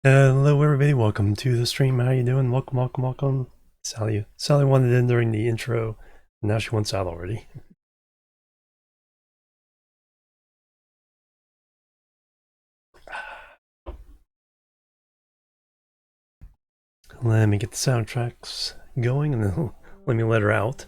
Hello everybody, welcome to the stream. How you doing? Welcome. Sally wanted in during the intro, and now she wants out already. Let me get the soundtracks going and then let me let her out.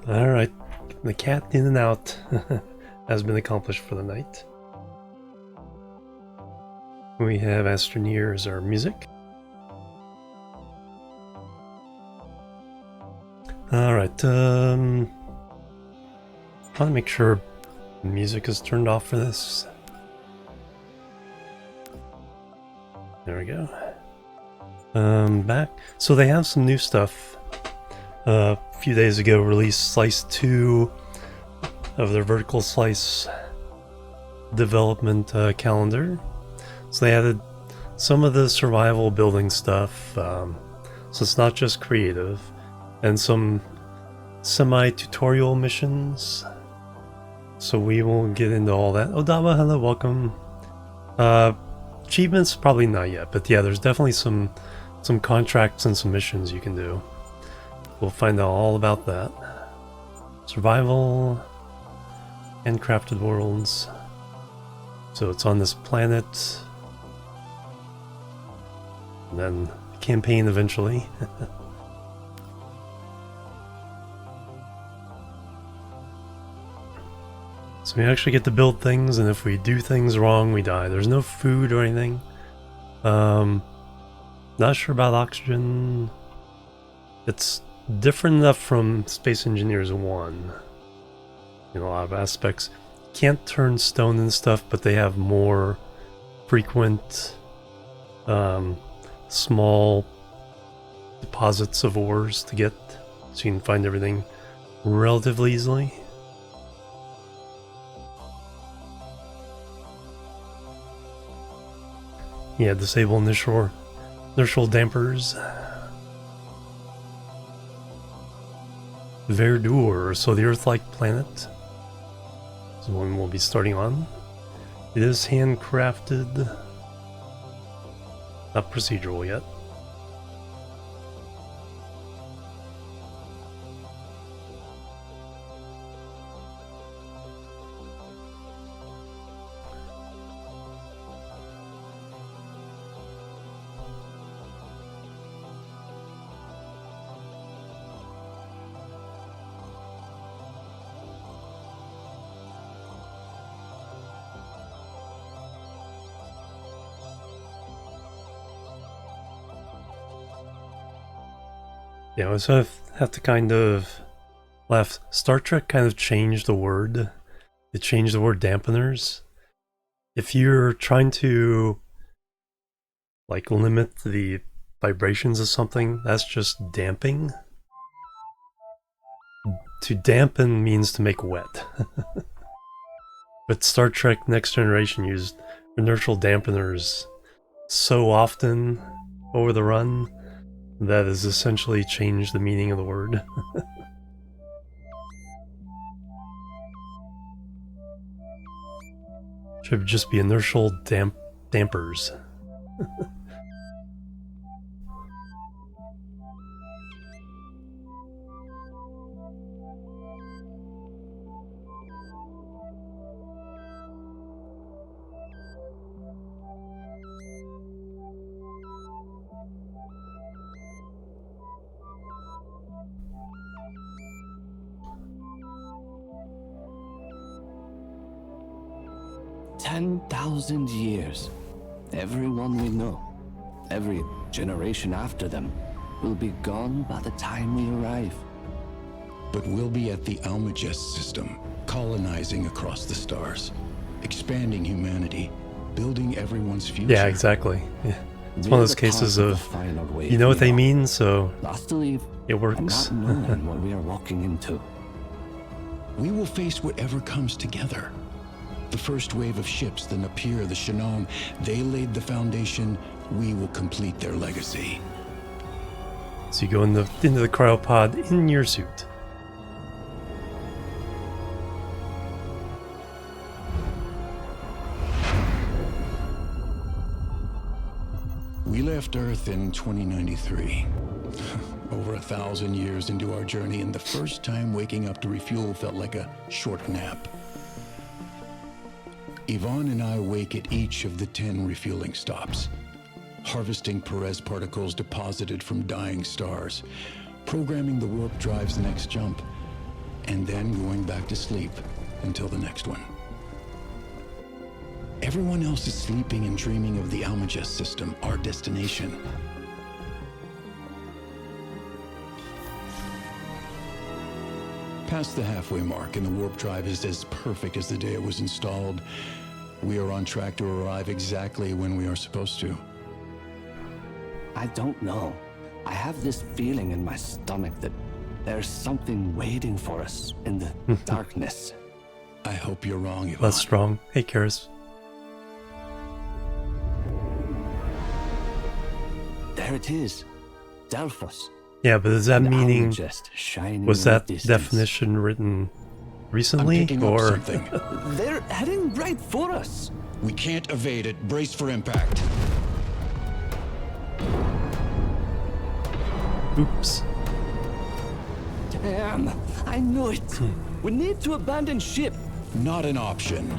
Alright, the cat in and out has been accomplished for the night. We have Astroneer as our music. Alright, I want to make sure the music is turned off for this. There we go. Back. So they have some new stuff. A few days ago released Slice 2 of their vertical slice development calendar. So they added some of the survival building stuff, so it's not just creative, and some semi-tutorial missions. So we will get into all that. Odama, hello, welcome. Achievements, probably not yet, but yeah, there's definitely some contracts and some missions you can do. We'll find out all about that. Survival, handcrafted worlds. So it's on this planet. And then campaign eventually. So we actually get to build things, and if we do things wrong, we die. There's no food or anything. Not sure about oxygen. It's different enough from Space Engineers 1 in a lot of aspects. Can't turn stone and stuff, but they have more frequent small deposits of ores to get, so you can find everything relatively easily. Yeah, disable inertial dampers. Verdure, so the Earth-like planet is one we'll be starting on. It is handcrafted, not procedural yet. Yeah, I also have to kind of laugh. Star Trek kind of changed the word. It changed the word dampeners. If you're trying to like limit the vibrations of something, that's just damping. To dampen means to make wet. But Star Trek Next Generation used inertial dampeners so often over the run that has essentially changed the meaning of the word. Should just be inertial dampers. $10,000 years. Everyone we know, every generation after them, will be gone by the time we arrive. But we'll be at the Almagest system, colonizing across the stars, expanding humanity, building everyone's future. Yeah, exactly. Yeah. It's one of those cases of, you know what they mean, so Lost to leave, it works. and not knowing what we are walking into. We will face whatever comes together. The first wave of ships, the Napier, the Shannon, they laid the foundation. We will complete their legacy. So you go into the cryopod in your suit. We left Earth in 2093. Over 1,000 years into our journey, and the first time waking up to refuel felt like a short nap. Yvonne and I wake at each of the 10 refueling stops, harvesting Perez particles deposited from dying stars, programming the warp drive's next jump, and then going back to sleep until the next one. Everyone else is sleeping and dreaming of the Almagest system, our destination. Past the halfway mark, and the warp drive is as perfect as the day it was installed. We are on track to arrive exactly when we are supposed to. I don't know. I have this feeling in my stomach that there's something waiting for us in the darkness. I hope you're wrong, Yvonne. Less strong. Hey, Karis. There it is. Delphos. Yeah, but is that The meaning... Almagest shining Was in the that distance. definition written I'm recently, picking up or something. They're heading right for us. We can't evade it. Brace for impact. oops? Damn, I knew it. We need to abandon ship. Not an option.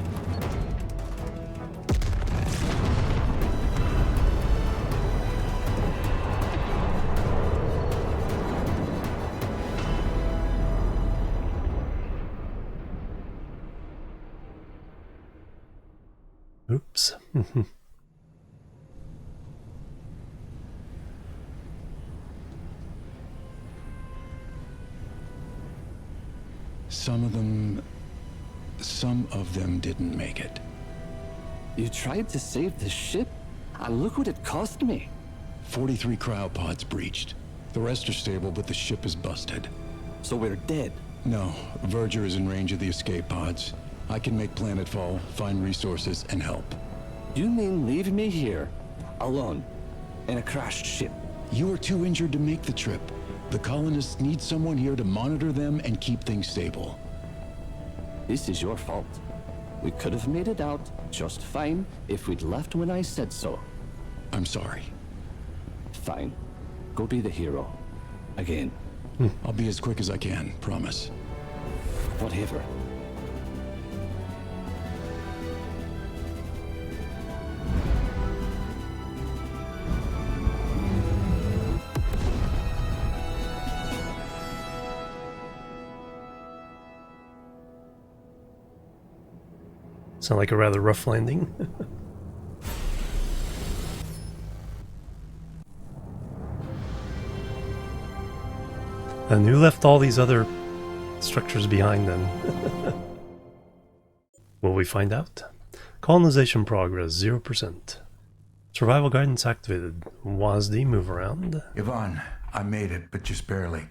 Oops. Some of them didn't make it. You tried to save the ship, and look what it cost me. 43 cryopods breached. The rest are stable, but the ship is busted. So we're dead. No, Verger is in range of the escape pods. I can make planetfall, find resources, and help. You mean leave me here, alone, in a crashed ship? You are too injured to make the trip. The colonists need someone here to monitor them and keep things stable. This is your fault. We could have made it out just fine if we'd left when I said so. I'm sorry. Fine. Go be the hero. Again. I'll be as quick as I can, promise. Whatever. Sound like a rather rough landing. And who left all these other structures behind then? Will we find out? Colonization progress 0%. Survival guidance activated. WASD move around. Yvonne, I made it, but just barely.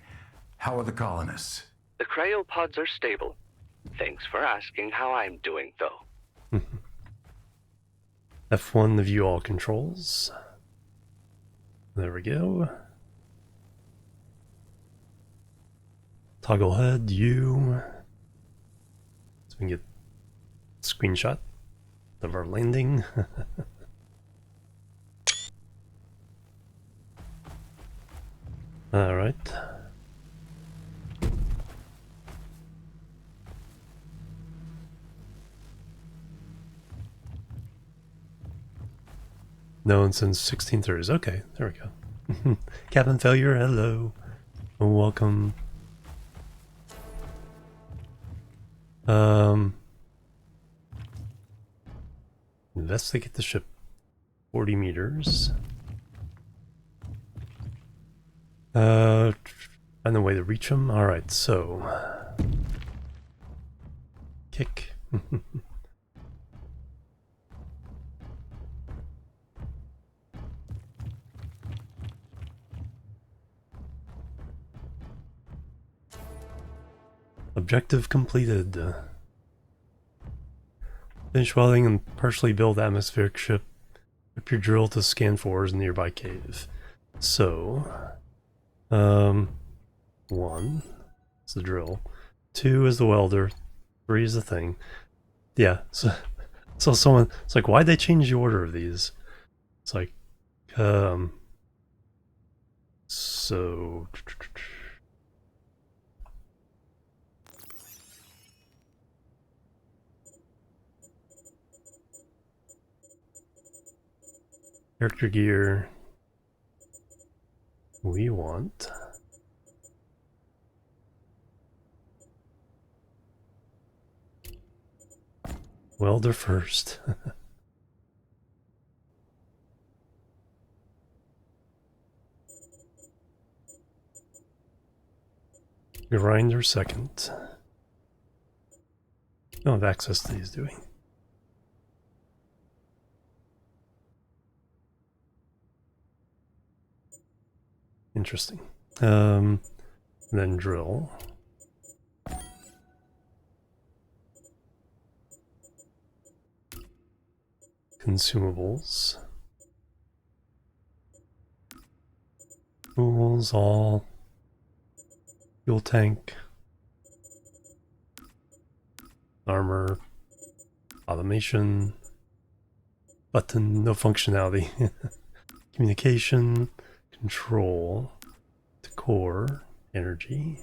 How are the colonists? The cryopods are stable. Thanks for asking how I'm doing, though. F1 to view all controls. There we go. Toggle head, U. So we can get a screenshot of our landing. Alright. Known since 1630s. Okay, there we go. Cabin failure, hello. Welcome. Investigate the ship. 40 meters. Find a way to reach them. Alright, so. Kick. Objective completed. Finish welding and partially build atmospheric ship. Equip your drill to scan for ores in nearby cave. So, 1 is the drill. 2 is the welder. 3 is the thing. Yeah, so someone, it's like, why'd they change the order of these? It's like, so... Character gear. We want... welder first. Grinder second. I don't have access to these, do we? Interesting. Then drill. Consumables. Tools, all. Fuel tank. Armor. Automation. Button, no functionality. Communication. Control. Decor. Energy.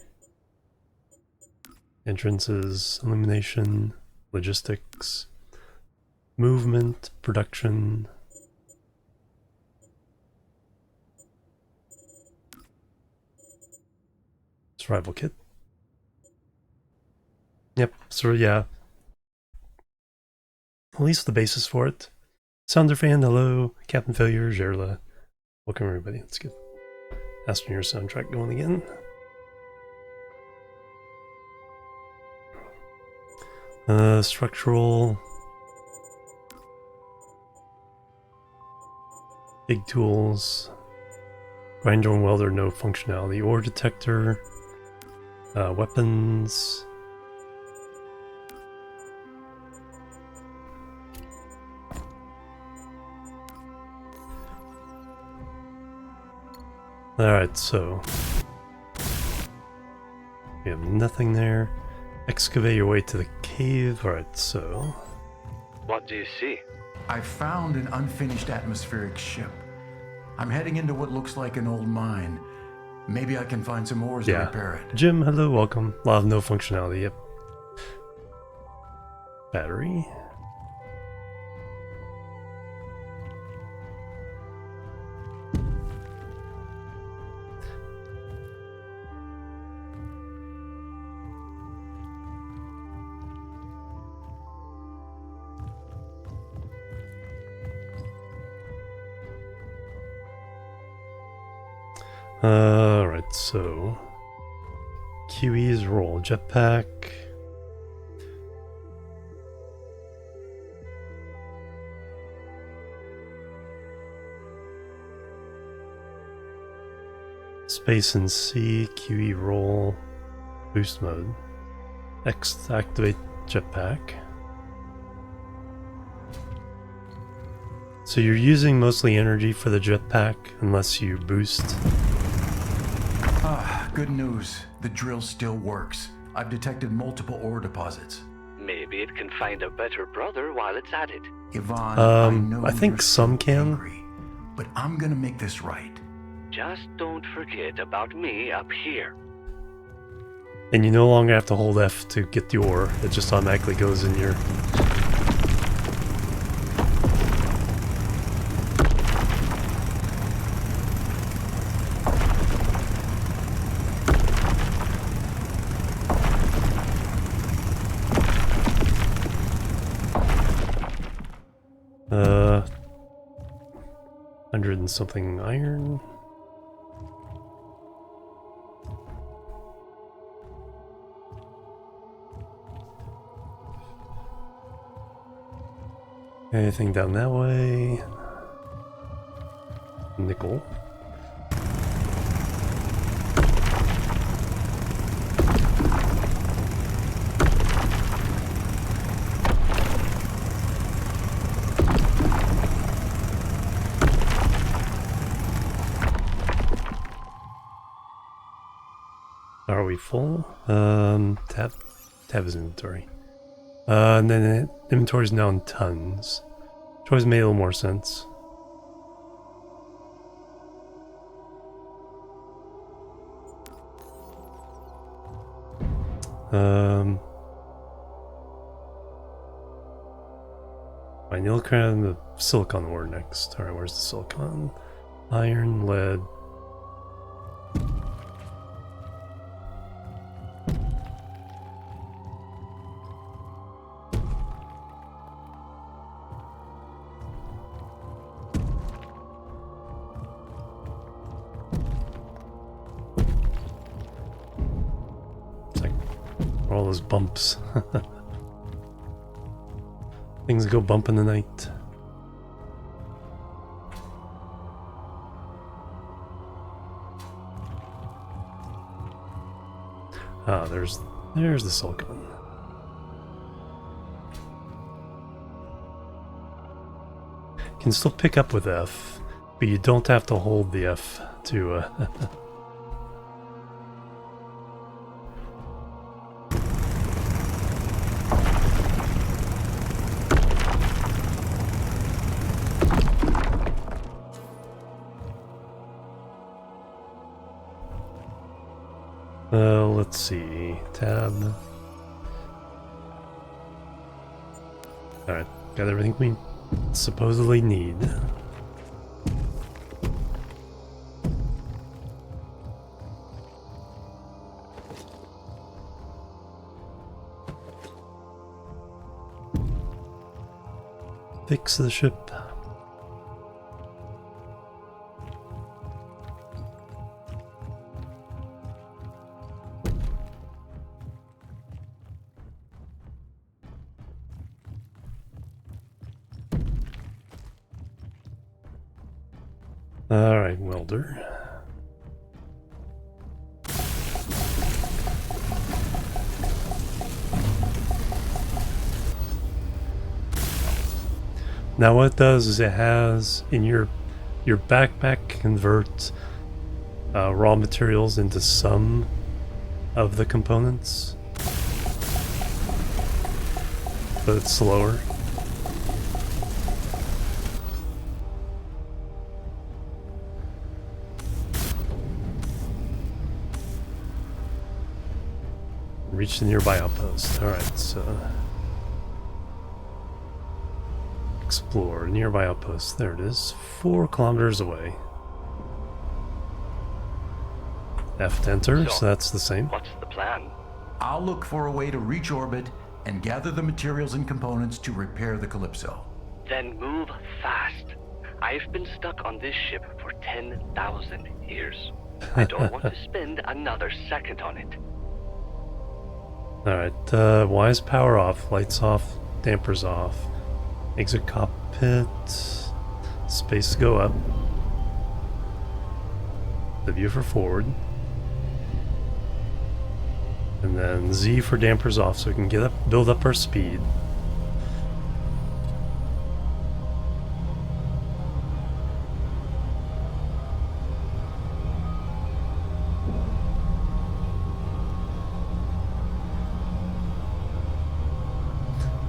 Entrances. Illumination. Logistics. Movement, production. Survival kit. Yep, so yeah. At least the basis for it. Sounder fan, hello. Captain Failure, Gerla. Welcome everybody. Let's get Astroneer soundtrack going again. Structural. Big tools, grinder and welder, no functionality. Ore detector, weapons. Alright, so we have nothing there. Excavate your way to the cave. Alright, so What do you see? I found an unfinished atmospheric ship. I'm heading into what looks like an old mine. Maybe I can find some ores to repair it. Jim, hello, welcome. A lot of no functionality, yep. Battery. Alright, so QE's roll, jetpack. Space and C, QE roll, boost mode. X to activate jetpack. So you're using mostly energy for the jetpack unless you boost. Good news. The drill still works. I've detected multiple ore deposits. Maybe it can find a better brother while it's at it. Yvonne, I know I think you're some still can. angry, but I'm gonna make this right. Just don't forget about me up here. And you no longer have to hold F to get the ore. It just automatically goes in your... Uh, 100 and something iron. Anything down that way? Nickel. we full? Tab is inventory. And then inventory is now in tons. Which always made a little more sense. Right, you'll look around the silicon ore next. Alright, where's the silicon? Iron, lead. It's like all those bumps. Things go bump in the night. Ah, there's the silicon. Can still pick up with F, but you don't have to hold the F to let's see. Tab. Alright, got everything we supposedly need. Fix the ship. Alright, welder. Now what it does is it has in your backpack converts raw materials into some of the components, but it's slower. Reach the nearby outpost. Alright, so explore nearby outpost. There it is. 4 kilometers away. F to enter, so that's the same. What's the plan? I'll look for a way to reach orbit and gather the materials and components to repair the Calypso. Then move fast. I've been stuck on this ship for 10,000 years. I don't want to spend another second on it. Alright, why is power off? Lights off, dampers off. Exit cockpit. Space go up. The view for forward. And then Z for dampers off so we can get up, build up our speed.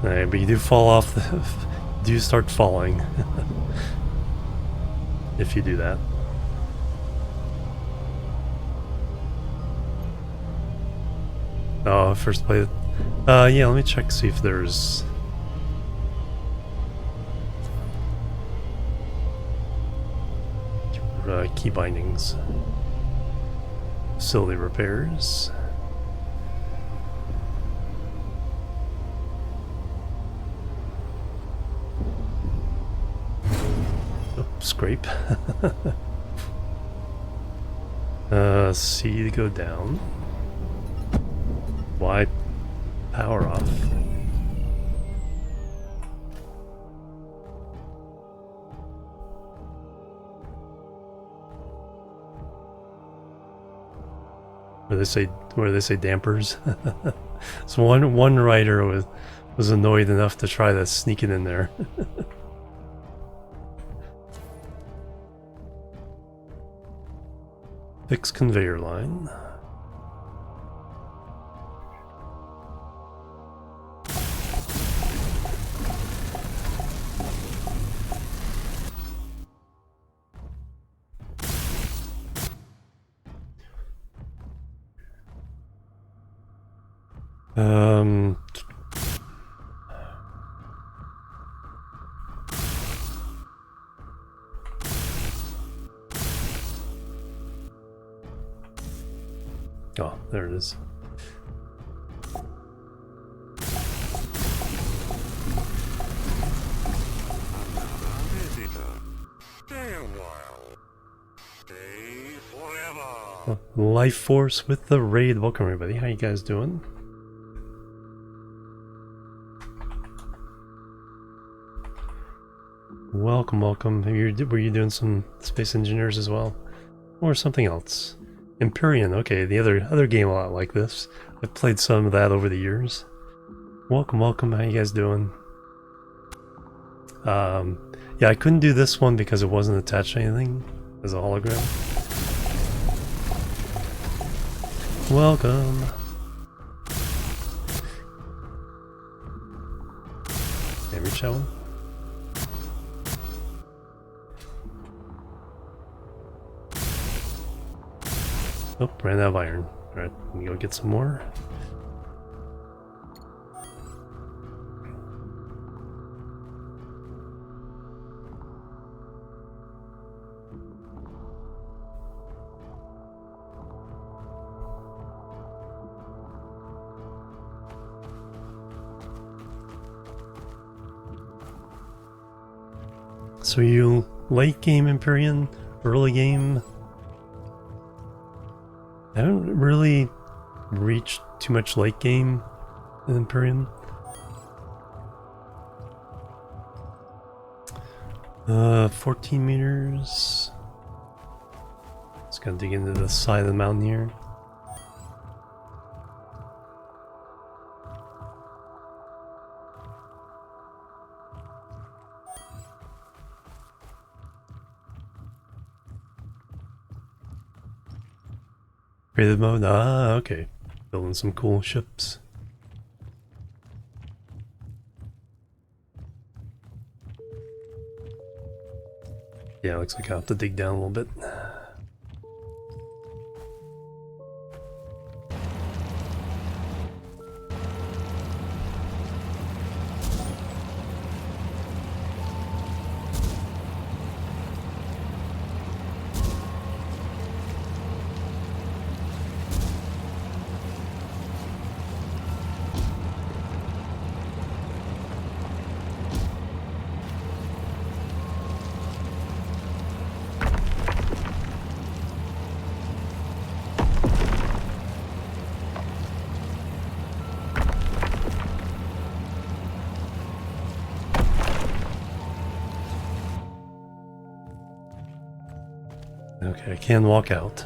Alright, but you do fall off do start falling if you do that. Oh, first play. Yeah, let me check, see if there's key bindings. Facility repairs. Oh, scrape. C to go down. Y power off. Where they say dampers. So one writer was annoyed enough to try to sneak it in there. Fix conveyor line. Um. Oh, there it is. Life Force with the raid. Welcome everybody. How you guys doing? Welcome, welcome. Were you doing some Space Engineers as well? Or something else? Jimorian, okay, the other game a lot like this. I've played some of that over the years. Welcome, welcome. How you guys doing? Yeah, I couldn't do this one because it wasn't attached to anything as a hologram. Welcome. Can I reach that one? Oh, ran out of iron. Alright, let me go get some more. So you late game Jimorian, early game? I haven't really reached too much late game in Jimorian. 14 meters. Just gonna dig into the side of the mountain here. Creative mode? Ah, okay. Building some cool ships. Yeah, looks like I'll have to dig down a little bit. Okay, I can walk out.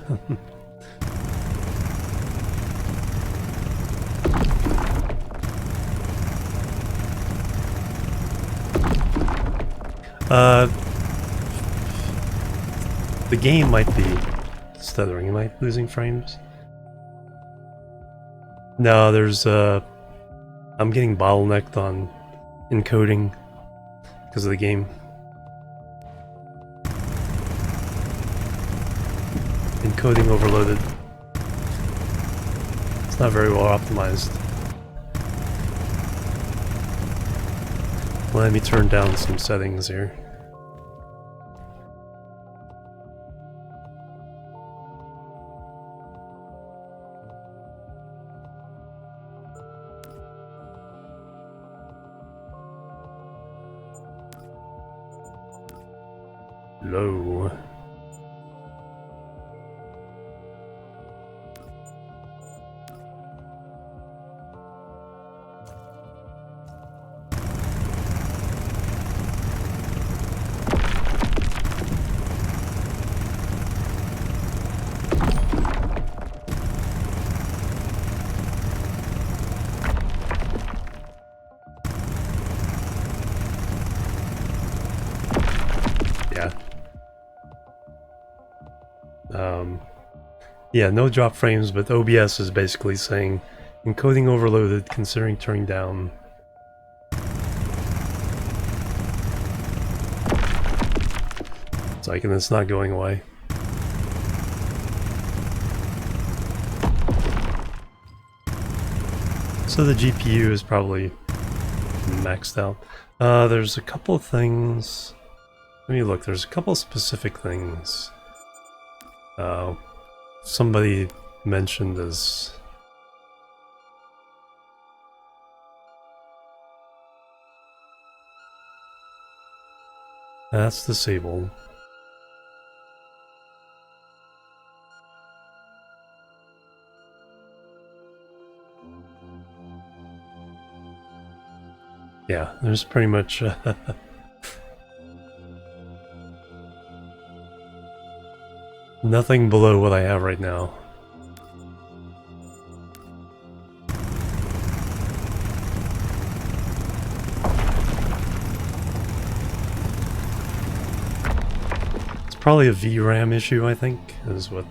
The game might be stuttering. Am I losing frames? No, there's I'm getting bottlenecked on encoding because of the game. Encoding overloaded. It's not very well optimized. Let me turn down some settings here. Low. Yeah, no drop frames, but OBS is basically saying encoding overloaded, considering turning down. It's like, and it's not going away. So the GPU is probably maxed out. There's a couple of things. Let me look. There's a couple of specific things. Somebody mentioned as... That's disabled. Yeah, there's pretty much nothing below what I have right now. It's probably a VRAM issue, I think, is what...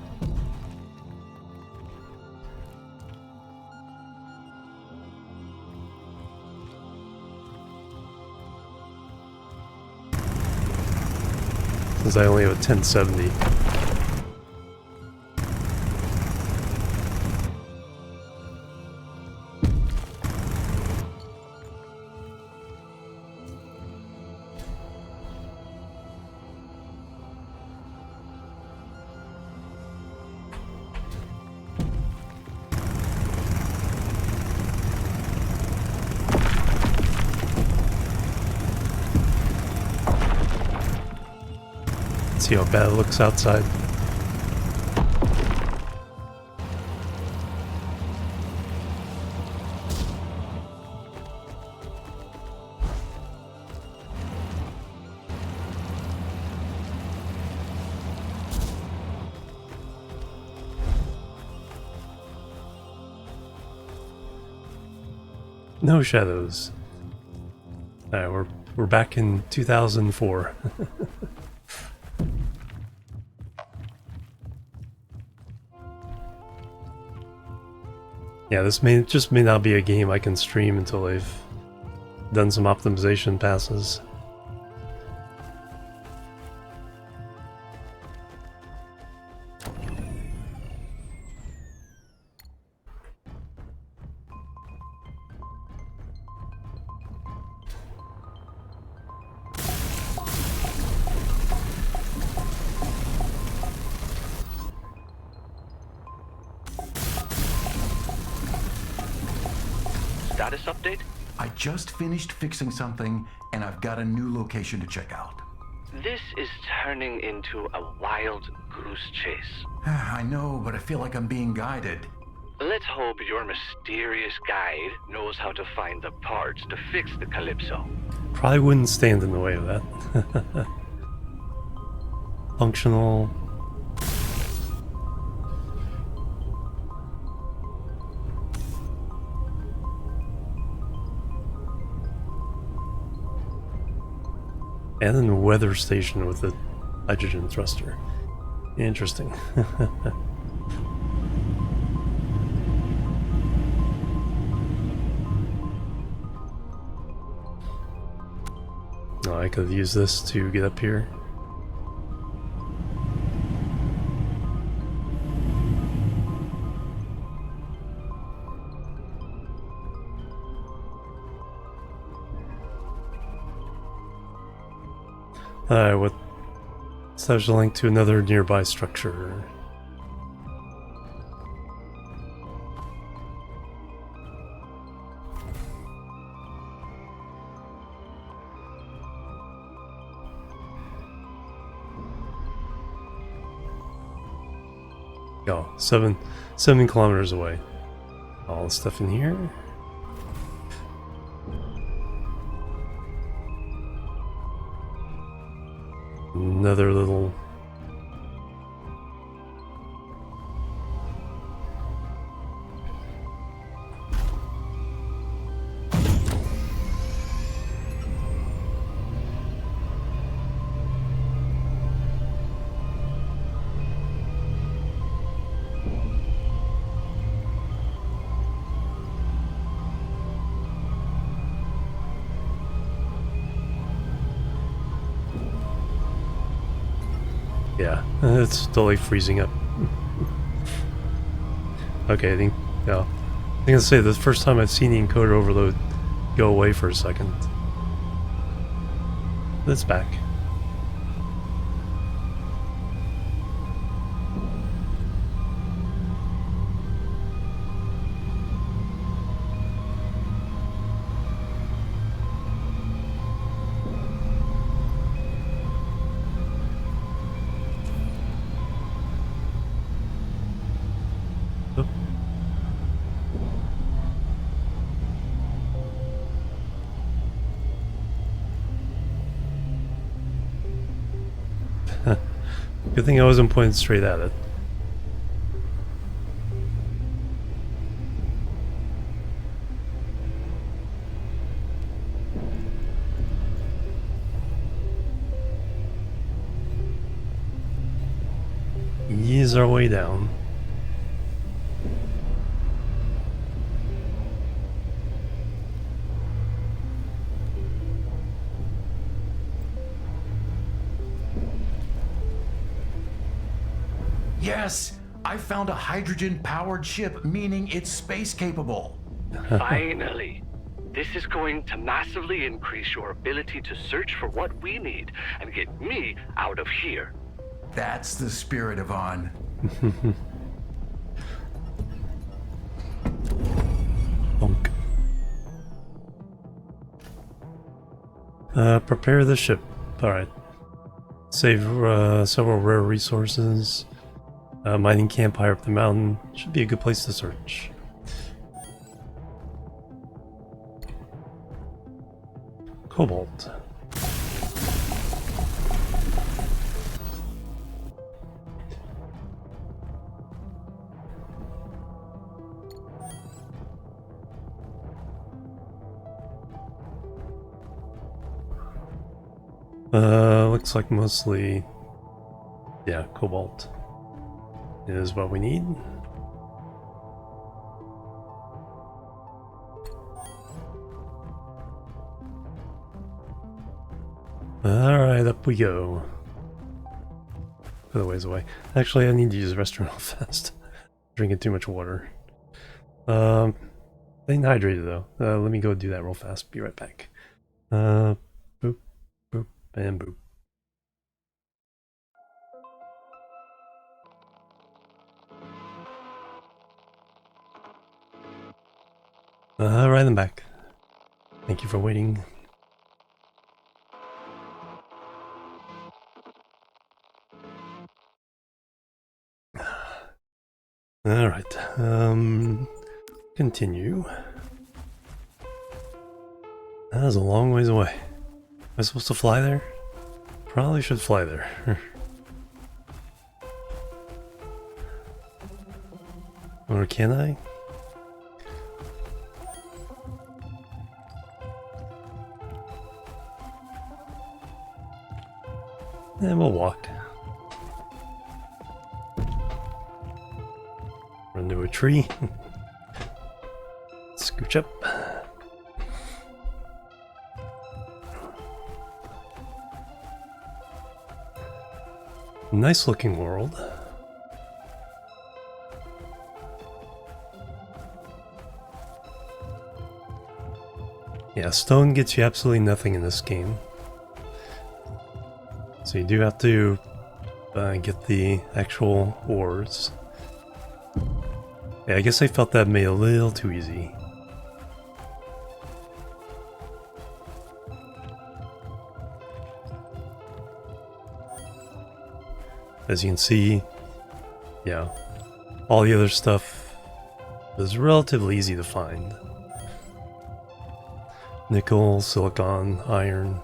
Since I only have a 1070. See how bad it looks outside. No shadows. Alright, we're back in 2004. Yeah, this may not be a game I can stream until they've done some optimization passes. Status update? I just finished fixing something, and I've got a new location to check out. This is turning into a wild goose chase. I know, but I feel like I'm being guided. Let's hope your mysterious guide knows how to find the parts to fix the Calypso. Probably wouldn't stand in the way of that. Functional. And then a weather station with a hydrogen thruster. Interesting. Oh, I could use this to get up here. Alright, so there's a link to another nearby structure. Oh, 7 kilometers away. All the stuff in here. Another little... Yeah, it's totally freezing up. Okay, I think... Oh. I can say the first time I've seen the encoder overload go away for a second. It's back. Oop. Good thing I wasn't pointing straight at it. Ease our way down. Yes, I found a hydrogen-powered ship, meaning it's space-capable. Finally. This is going to massively increase your ability to search for what we need and get me out of here. That's the spirit, Yvonne. Bonk. Prepare the ship. Alright. Save several rare resources. Mining camp higher up the mountain. Should be a good place to search. Cobalt. Looks like mostly, yeah, cobalt is what we need. Alright, up we go. Other ways away. Actually, I need to use the restroom real fast. Drinking too much water. Staying hydrated though. Let me go do that real fast. Be right back. Boop, boop, and boop. Alright, I'm back. Thank you for waiting. Alright, continue. That was a long ways away. Am I supposed to fly there? Probably should fly there. Or can I? And we'll walk. Run into a tree. Scooch up. Nice looking world. Yeah, stone gets you absolutely nothing in this game. So you do have to get the actual ores. Yeah, I guess I felt that made it a little too easy. As you can see, yeah, all the other stuff is relatively easy to find. Nickel, silicon, iron.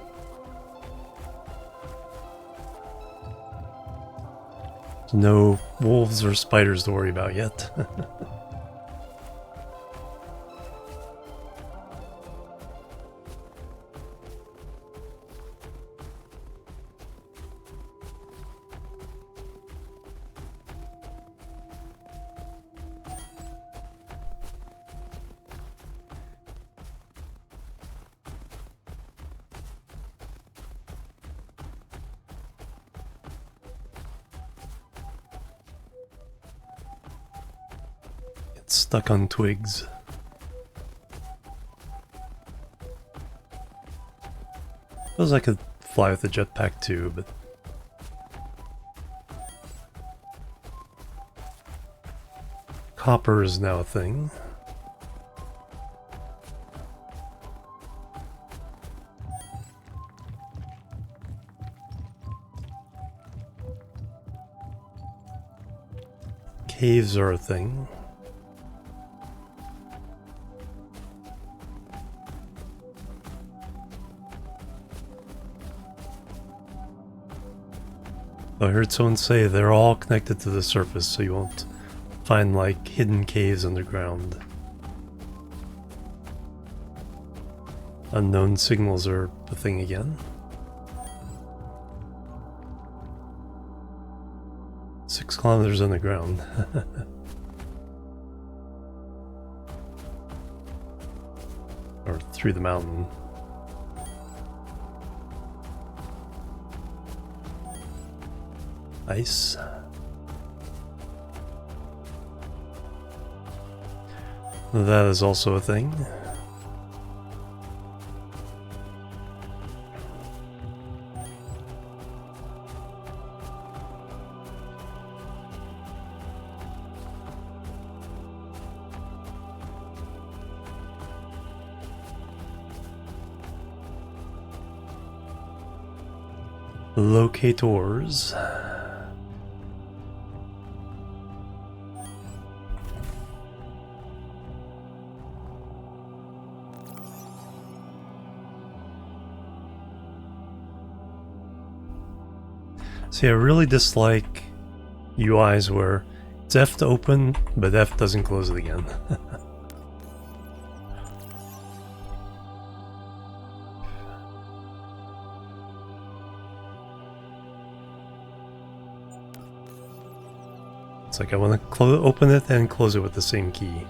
No wolves or spiders to worry about yet. Stuck on twigs. Suppose I could fly with the jetpack too, but copper is now a thing. Caves are a thing. I heard someone say they're all connected to the surface, so you won't find like hidden caves underground. Unknown signals are a thing again. 6 kilometers underground. Or through the mountain. Ice. That is also a thing. Locators. See, I really dislike UIs where it's F to open, but F doesn't close it again. It's like I want to open it and close it with the same key.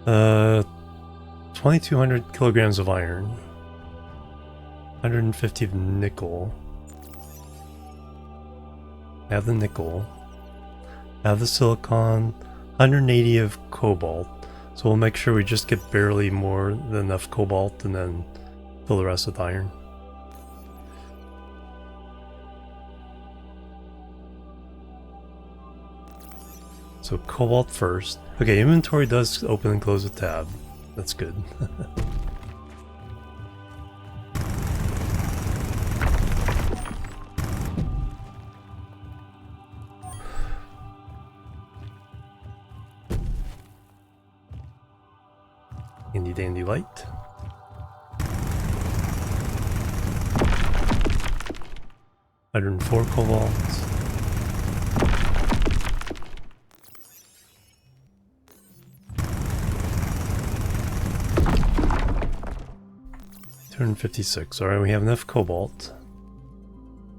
Uh, 2,200 kilograms of iron, 150 of nickel. Have the nickel. Have the silicon. 180 of cobalt. So we'll make sure we just get barely more than enough cobalt and then fill the rest with iron. So cobalt first. Okay, inventory does open and close with tab. That's good. Handy dandy light. $104 cobalt. $256. Alright, we have enough cobalt.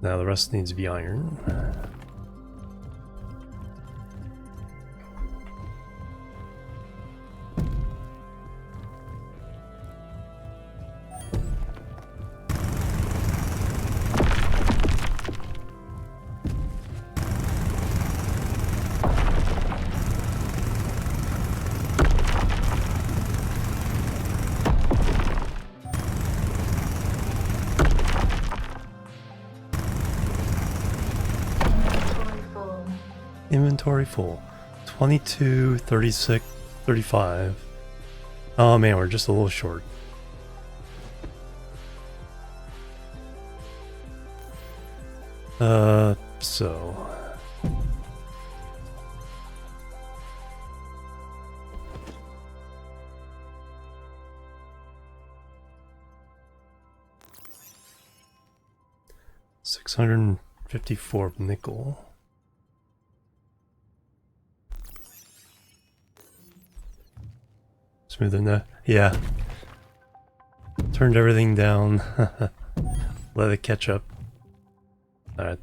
Now the rest needs to be iron. Inventory full. 22, 36, 35. Oh man, we're just a little short. So... $654 nickel. Smoother enough. Yeah. Turned everything down. Let it catch up. Alright.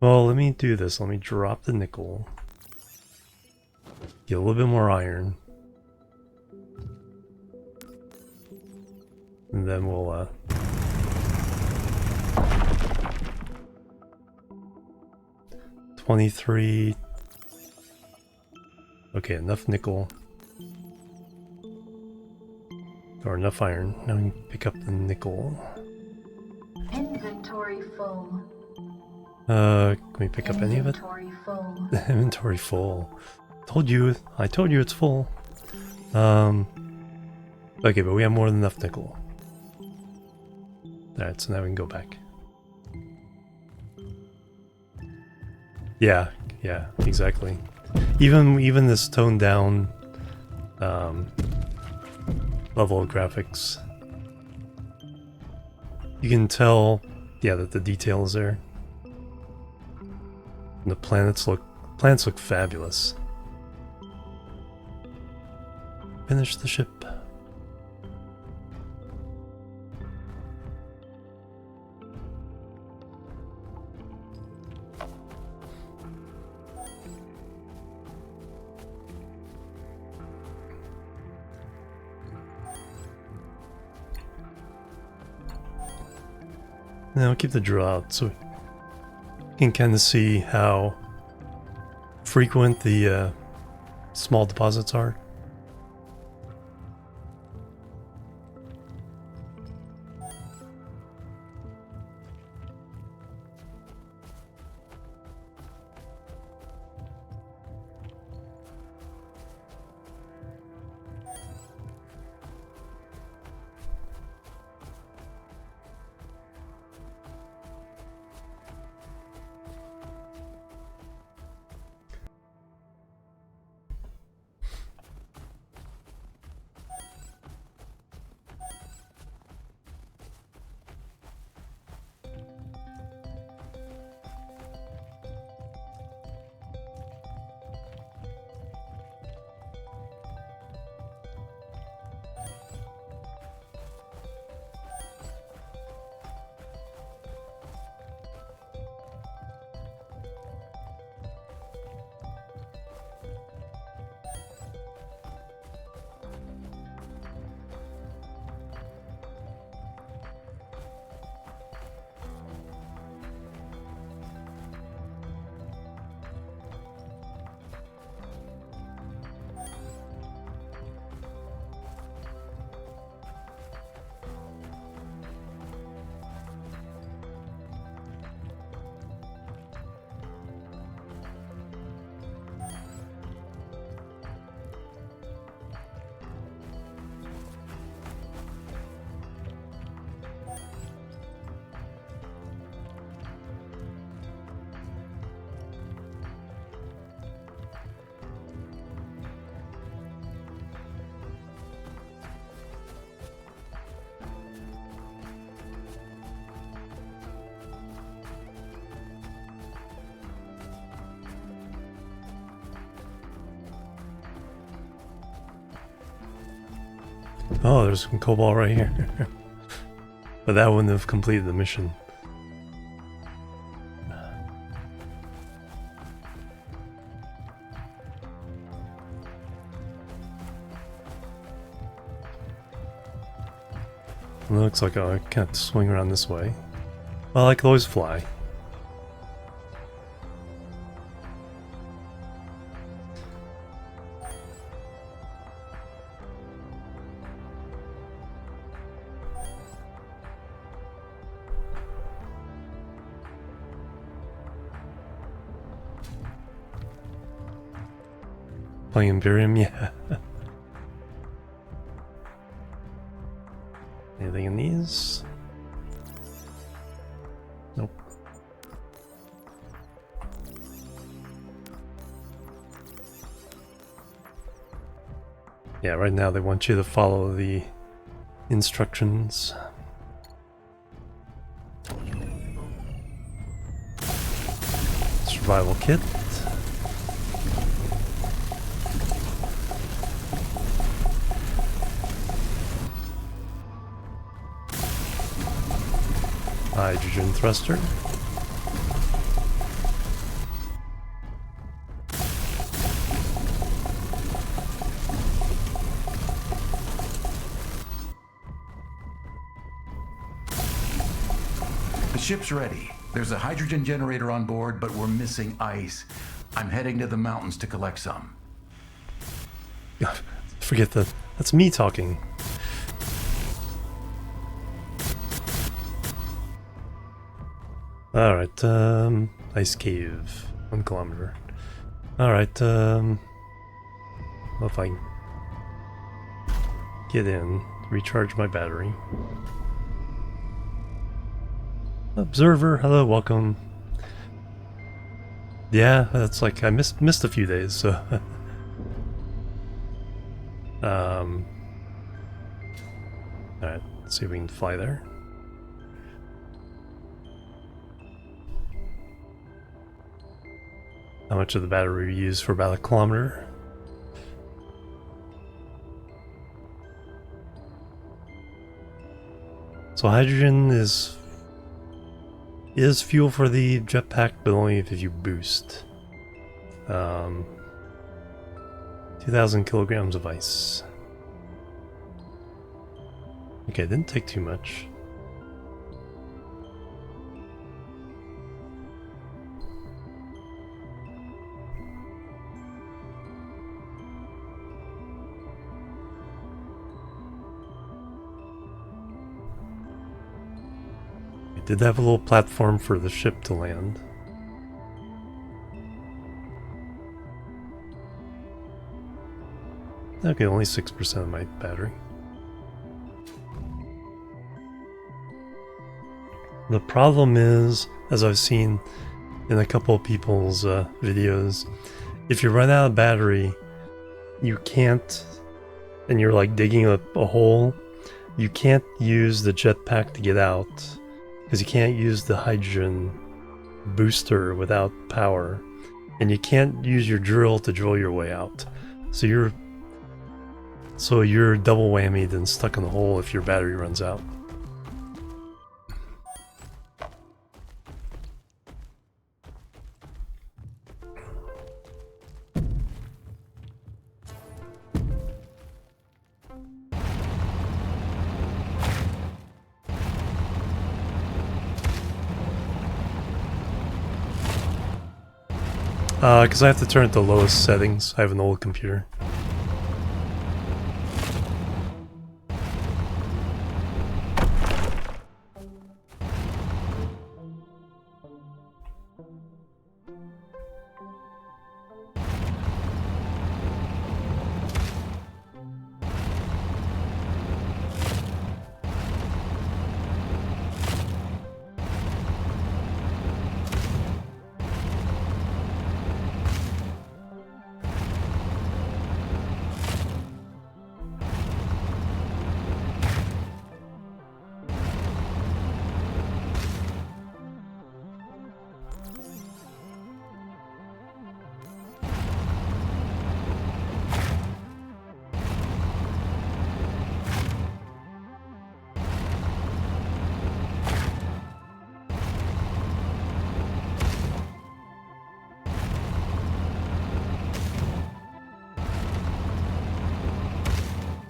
Well, let me do this. Let me drop the nickel. Get a little bit more iron. And then we'll, 23. Okay, enough nickel. Or enough iron. Now we can pick up the nickel. Inventory full. Can we pick up any of it? Inventory full. Inventory full. I told you it's full. Okay, but we have more than enough nickel. Alright, so now we can go back. Yeah, exactly. Even this toned down level of graphics, you can tell, yeah, that the detail is there. And the planets look fabulous. Finish the ship. Now keep the drill out so you can kind of see how frequent the small deposits are. Oh, there's some cobalt right here. But that wouldn't have completed the mission. It looks like I can't swing around this way. Well, I could always fly. Playing Imperium, yeah. Anything in these? Nope. Yeah, right now they want you to follow the instructions. Survival kit. Hydrogen thruster. ship's ready. There's a hydrogen generator on board, but we're missing ice. I'm heading to the mountains to collect some. Forget that. That's me talking. Alright, ice cave. 1 kilometer. Alright, well, if I can get in, recharge my battery. Observer, hello, welcome. Yeah, that's like, I missed a few days, so... Alright, let's see if we can fly there. How much of the battery we use for about 1 kilometer? So hydrogen is fuel for the jetpack, but only if you boost. 2,000 kilograms of ice. Okay, didn't take too much. We did have a little platform for the ship to land. Okay, only 6% of my battery. The problem is, as I've seen in a couple of people's videos, if you run out of battery, you can't, and you're like digging a hole, you can't use the jetpack to get out, because you can't use the hydrogen booster without power, and you can't use your drill to drill your way out. So you're double whammied and stuck in the hole if your battery runs out. Because I have to turn it to lowest settings. I have an old computer.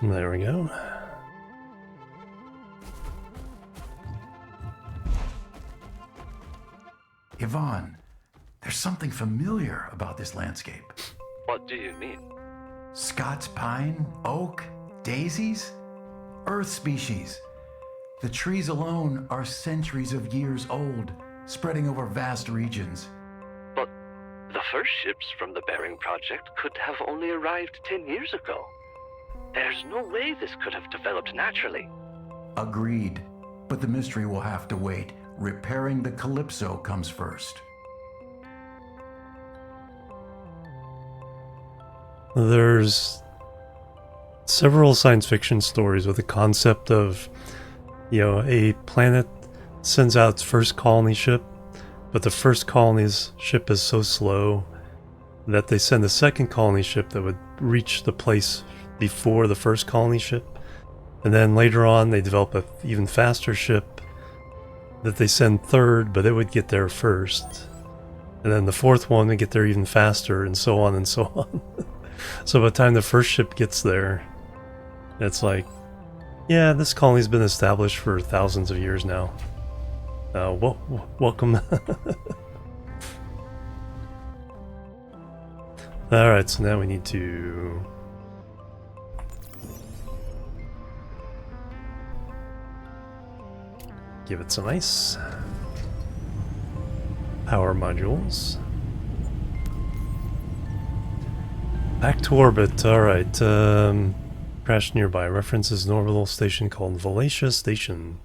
There we go. Yvonne, there's something familiar about this landscape. What do you mean? Scots pine, oak, daisies, earth species. The trees alone are centuries of years old, spreading over vast regions. But the first ships from the Bering Project could have only arrived 10 years ago. There's no way this could have developed naturally. Agreed. But the mystery will have to wait. Repairing the Calypso comes first. There's several science fiction stories with the concept of, you know, a planet sends out its first colony ship, but the first colony's ship is so slow that they send a second colony ship that would reach the place before the first colony ship, and then later on they develop an even faster ship that they send third, but it would get there first, and then the fourth one would get there even faster, and so on and so on. So by the time the first ship gets there, it's like, yeah, this colony's been established for thousands of years now. Welcome. Alright, so now we need to... give it some ice. Power modules. Back to orbit, alright. Crash nearby. References an orbital station called Valacia Station.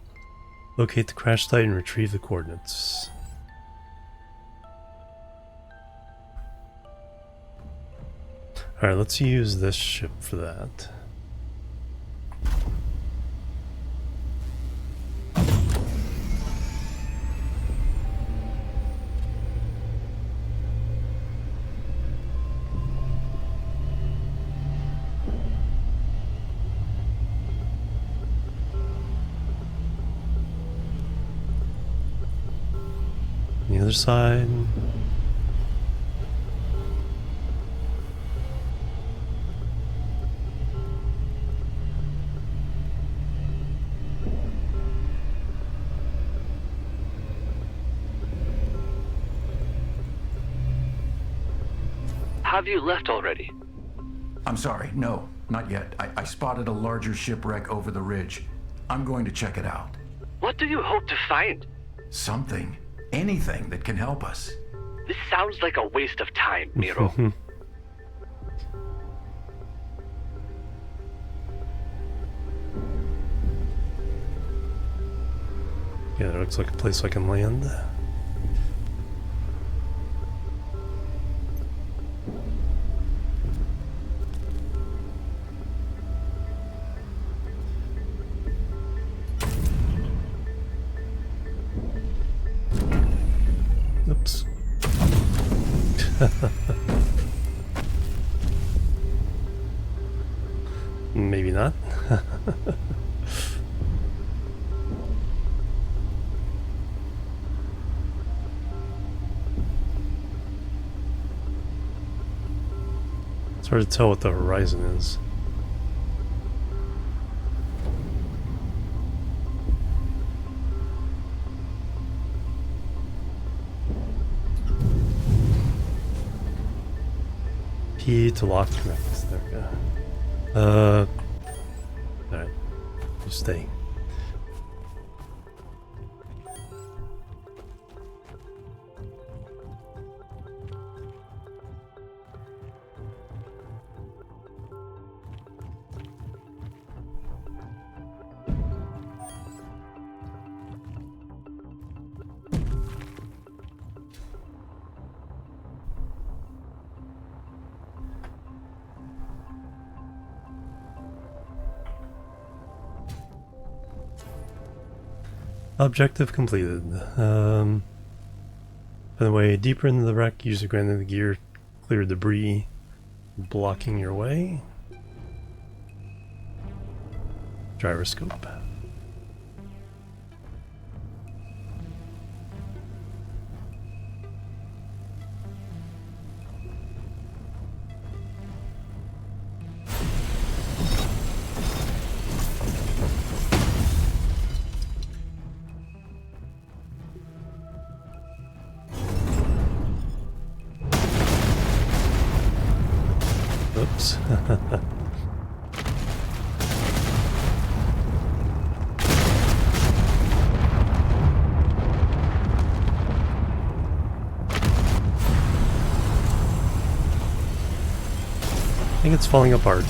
Locate the crash site and retrieve the coordinates. Alright, let's use this ship for that. The other side. Have you left already? I'm sorry, no, not yet. I spotted a larger shipwreck over the ridge. I'm going to check it out. What do you hope to find? Something, anything that can help us. This sounds like a waste of time, Miro. Yeah, that looks like a place I can land. Oops. Maybe not. It's hard to tell what the horizon is. P to lock connect. There we go. Alright. You stay. Objective completed. By the way, deeper into the wreck, use the granite gear, clear debris blocking your way. Gyroscope. Oops. I think it's falling apart.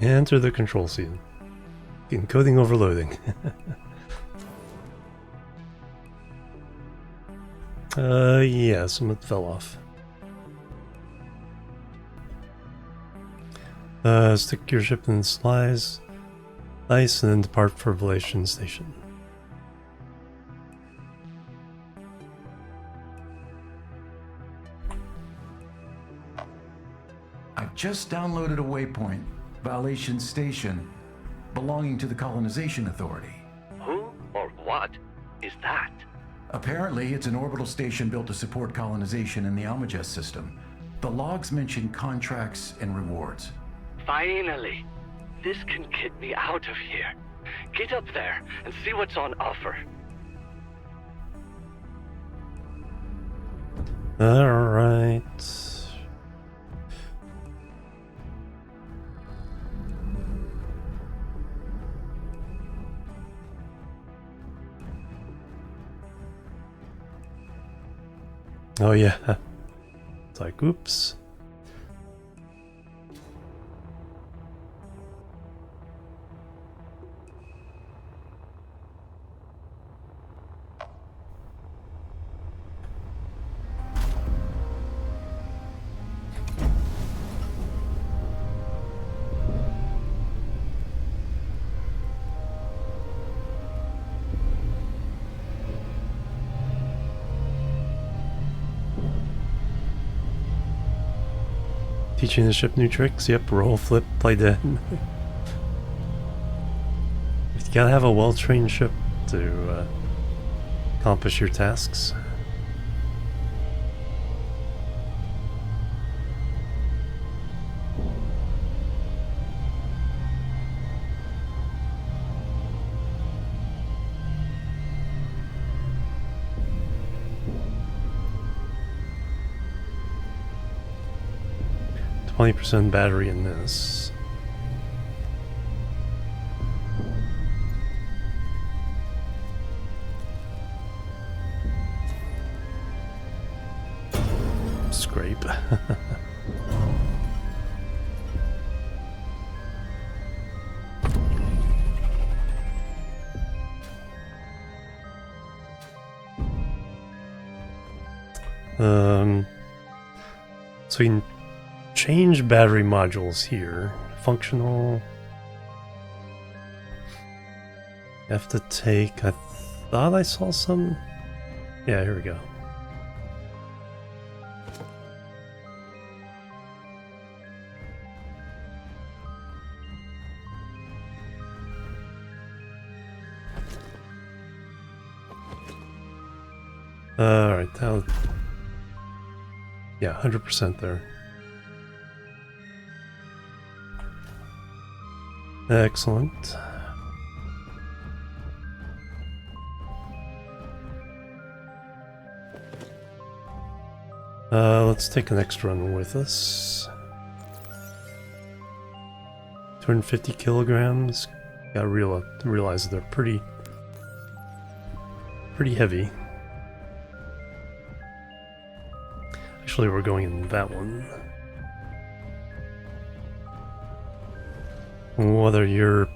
Enter the control scene. Encoding overloading. Yeah, some it fell off. Stick your ship in slice, ice, and then depart for Valation Station. I just downloaded a waypoint. Valation Station, belonging to the Colonization Authority. Who or what is that? Apparently, it's an orbital station built to support colonization in the Almagest system. The logs mention contracts and rewards. Finally! This can get me out of here. Get up there and see what's on offer. Alright. Oh yeah. It's like, oops. Teaching the ship new tricks? Yep, roll, flip, play dead. You gotta have a well-trained ship to accomplish your tasks. %20 battery in this. Scrape. So you can change battery modules here. Functional. You have to take. I thought I saw some. Yeah, here we go. Alright, now. Yeah, 100% there. Excellent. Let's take an extra run with us. 250 kilograms. Gotta realize they're pretty heavy. Actually, we're going in that one. What are your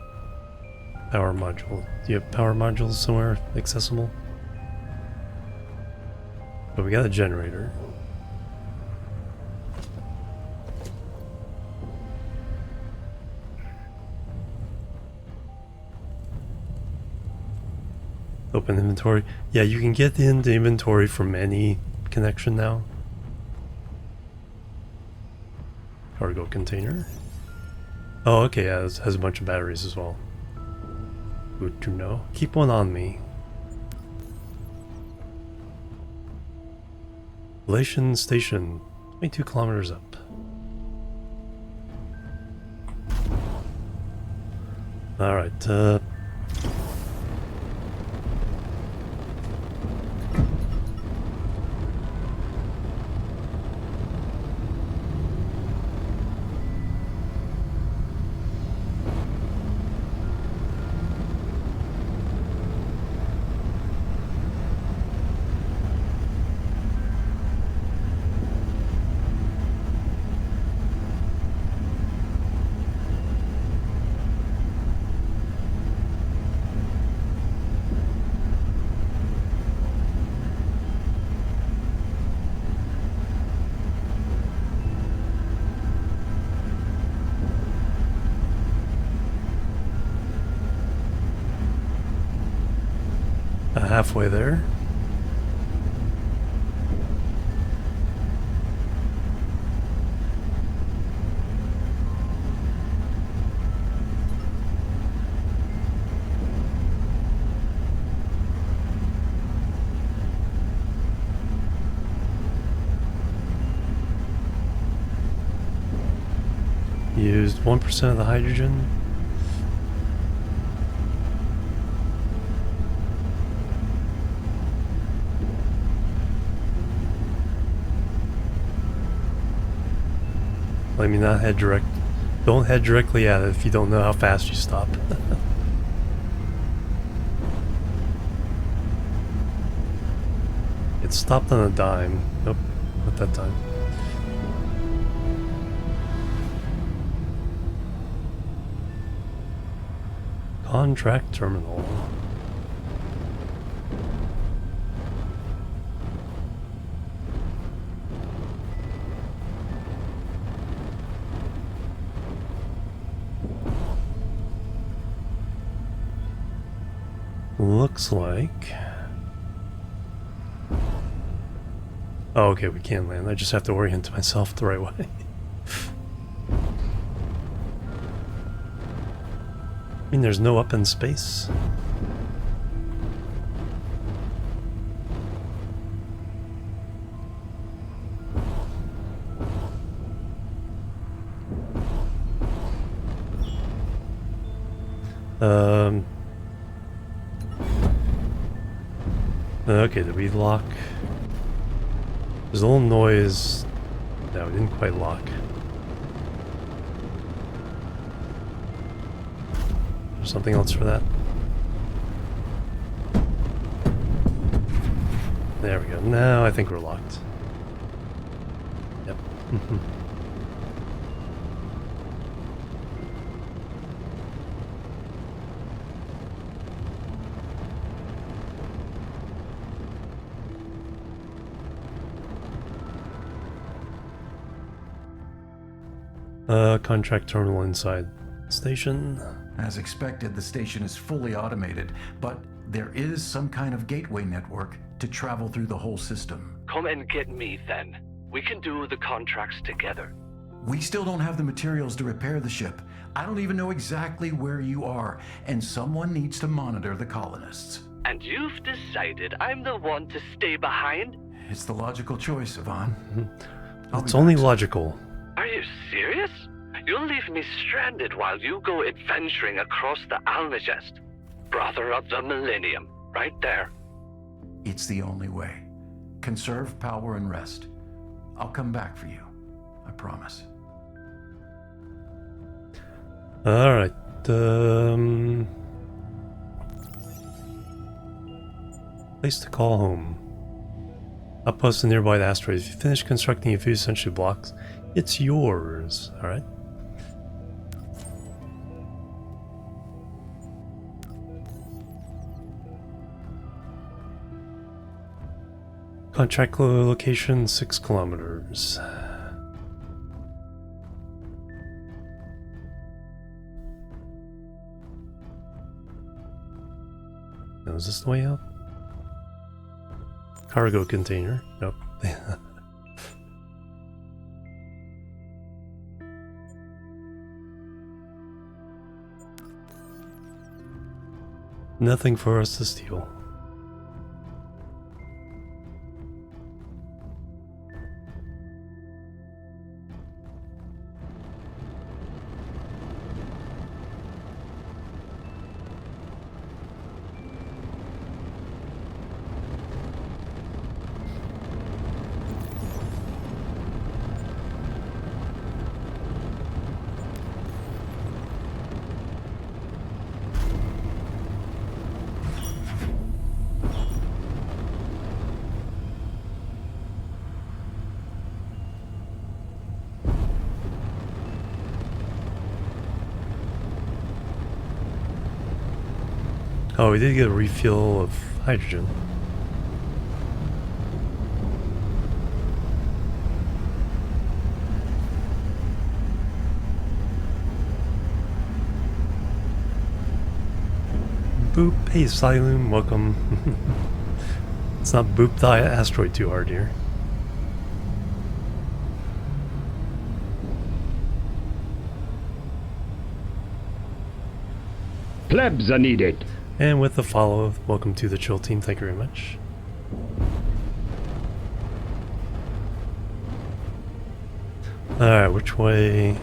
power module? Do you have power modules somewhere accessible? But we got a generator. Open inventory. Yeah, you can get into inventory from any connection now. Cargo container. Oh, okay, yeah, it has a bunch of batteries as well. Good to know. Keep one on me. Relation Station, 22 kilometers up. Alright, halfway there. used 1% of the hydrogen. Let me not head direct. Don't head directly at it if you don't know how fast you stop. It stopped on a dime. Nope, not that time. Contract terminal. Looks like... Oh, okay, we can land. I just have to orient myself the right way. I mean, there's no up in space. Okay, did we lock? There's a little noise. No, we didn't quite lock. There's something else for that. There we go. Now I think we're locked. Yep. Contract terminal inside station. As expected, the station is fully automated, but there is some kind of gateway network to travel through the whole system. Come and get me then. We can do the contracts together. We still don't have the materials to repair the ship. I don't even know exactly where you are, and someone needs to monitor the colonists. And you've decided I'm the one to stay behind? It's the logical choice, Yvonne. I'll It's be only back. Are logical. you serious? You'll leave me stranded while you go adventuring across the Almagest. Brother of the Millennium, right there. It's the only way. Conserve power and rest. I'll come back for you. I promise. Alright. Place to call home. Outpost nearby the asteroid. If you finish constructing a few sentry blocks, it's yours. Alright. Contract location 6 kilometers. Now, is this the way out? Cargo container. Nope. Nothing for us to steal. Oh, we did get a refuel of hydrogen. Boop. Hey, Siloon, welcome. Let's not boop the asteroid too hard here. Plebs are needed. And with the follow, welcome to the chill team. Thank you very much. Alright, which way?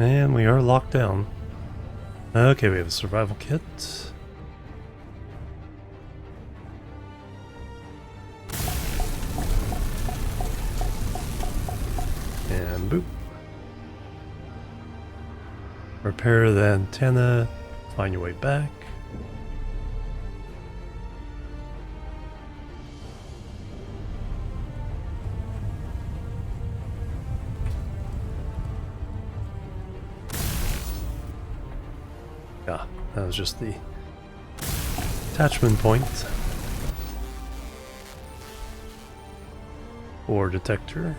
And we are locked down. Okay, we have a survival kit. And boop. Repair the antenna. Find your way back. Yeah, that was just the attachment point. Ore detector.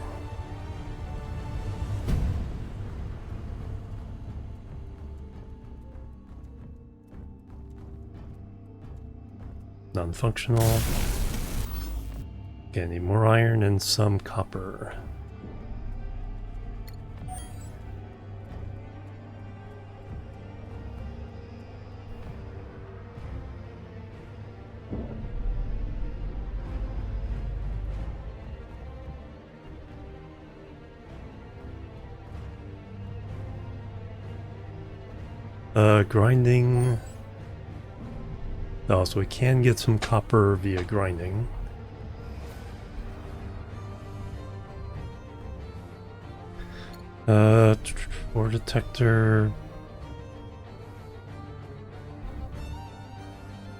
Non-functional. Okay, I need more iron and some copper. Grinding. Oh, so we can get some copper via grinding. Ore detector.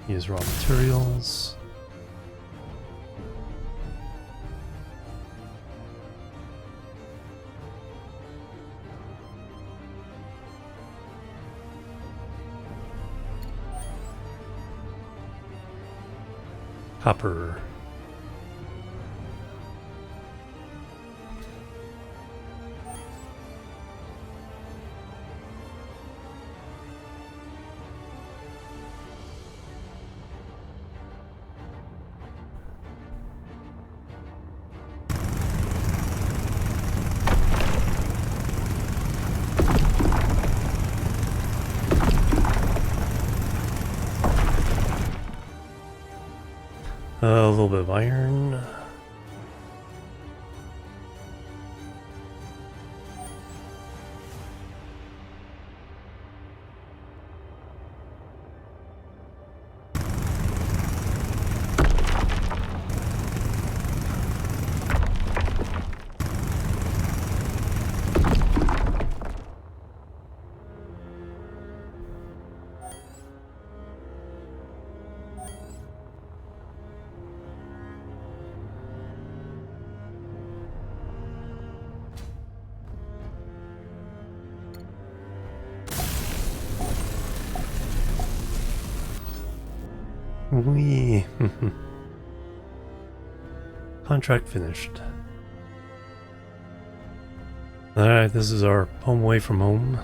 Use raw materials. Copper. A little bit of iron. Wee. Contract finished. Alright, this is our home away from home.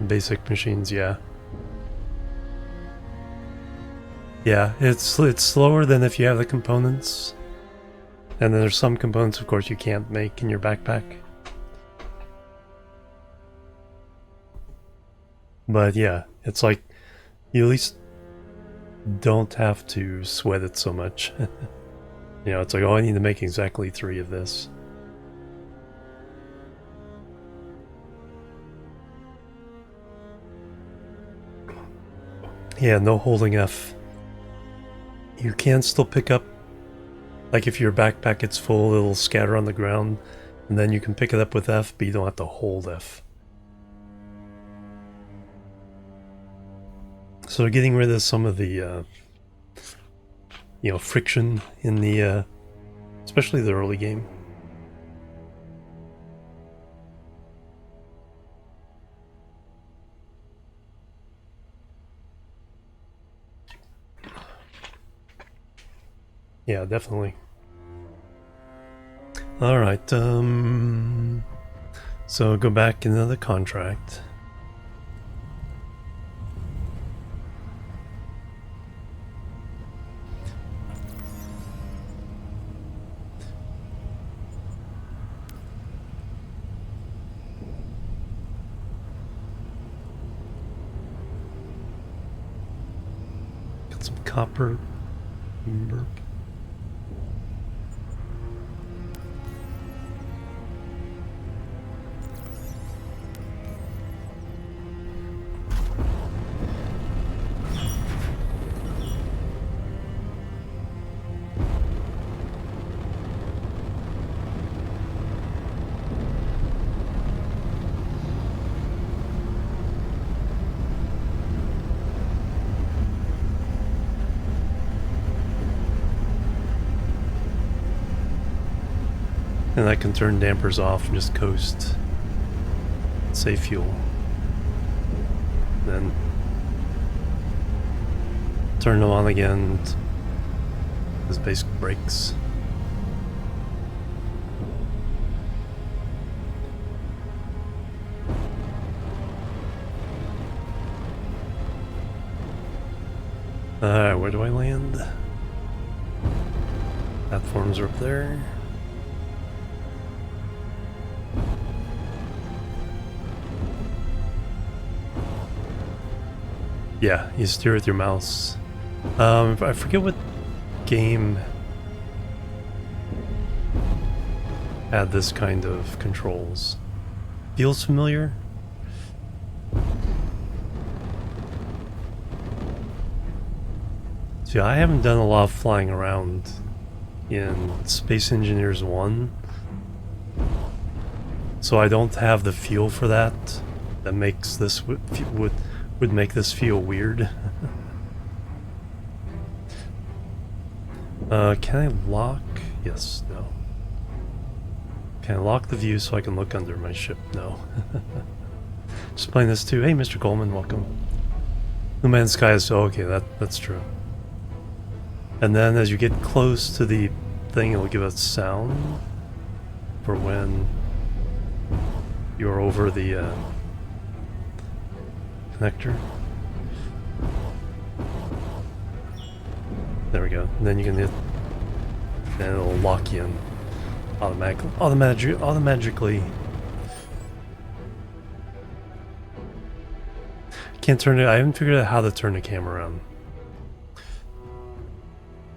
Basic machines, yeah. Yeah, it's slower than if you have the components. And then there's some components, of course, you can't make in your backpack. But yeah, it's like, you at least don't have to sweat it so much. You know, it's like, oh, I need to make exactly 3 of this. Yeah, no holding F. You can still pick up, like if your backpack gets full, it'll scatter on the ground, and then you can pick it up with F, but you don't have to hold F. So getting rid of some of the, you know, friction in the, especially the early game. Yeah, definitely. Alright, so go back into the contract. Some copper. Burp. And I can turn dampers off and just coast. Save fuel. Then turn them on again. As basic brakes. Alright, where do I land? Platforms are up there. Yeah, you steer with your mouse. I forget what game had this kind of controls. Feels familiar? See, I haven't done a lot of flying around in Space Engineers 1, so I don't have the feel for that. That makes this would make this feel weird. Can I lock? Yes, no. Can I lock the view so I can look under my ship? No. Just playing this too. Hey, Mr. Coleman, welcome. No Man's Sky is... Oh, okay, that's true. And then as you get close to the thing, it'll give us sound for when you're over the connector. There we go. And then you can hit, and it'll lock you in automatically. Can't turn it. I haven't figured out how to turn the camera around.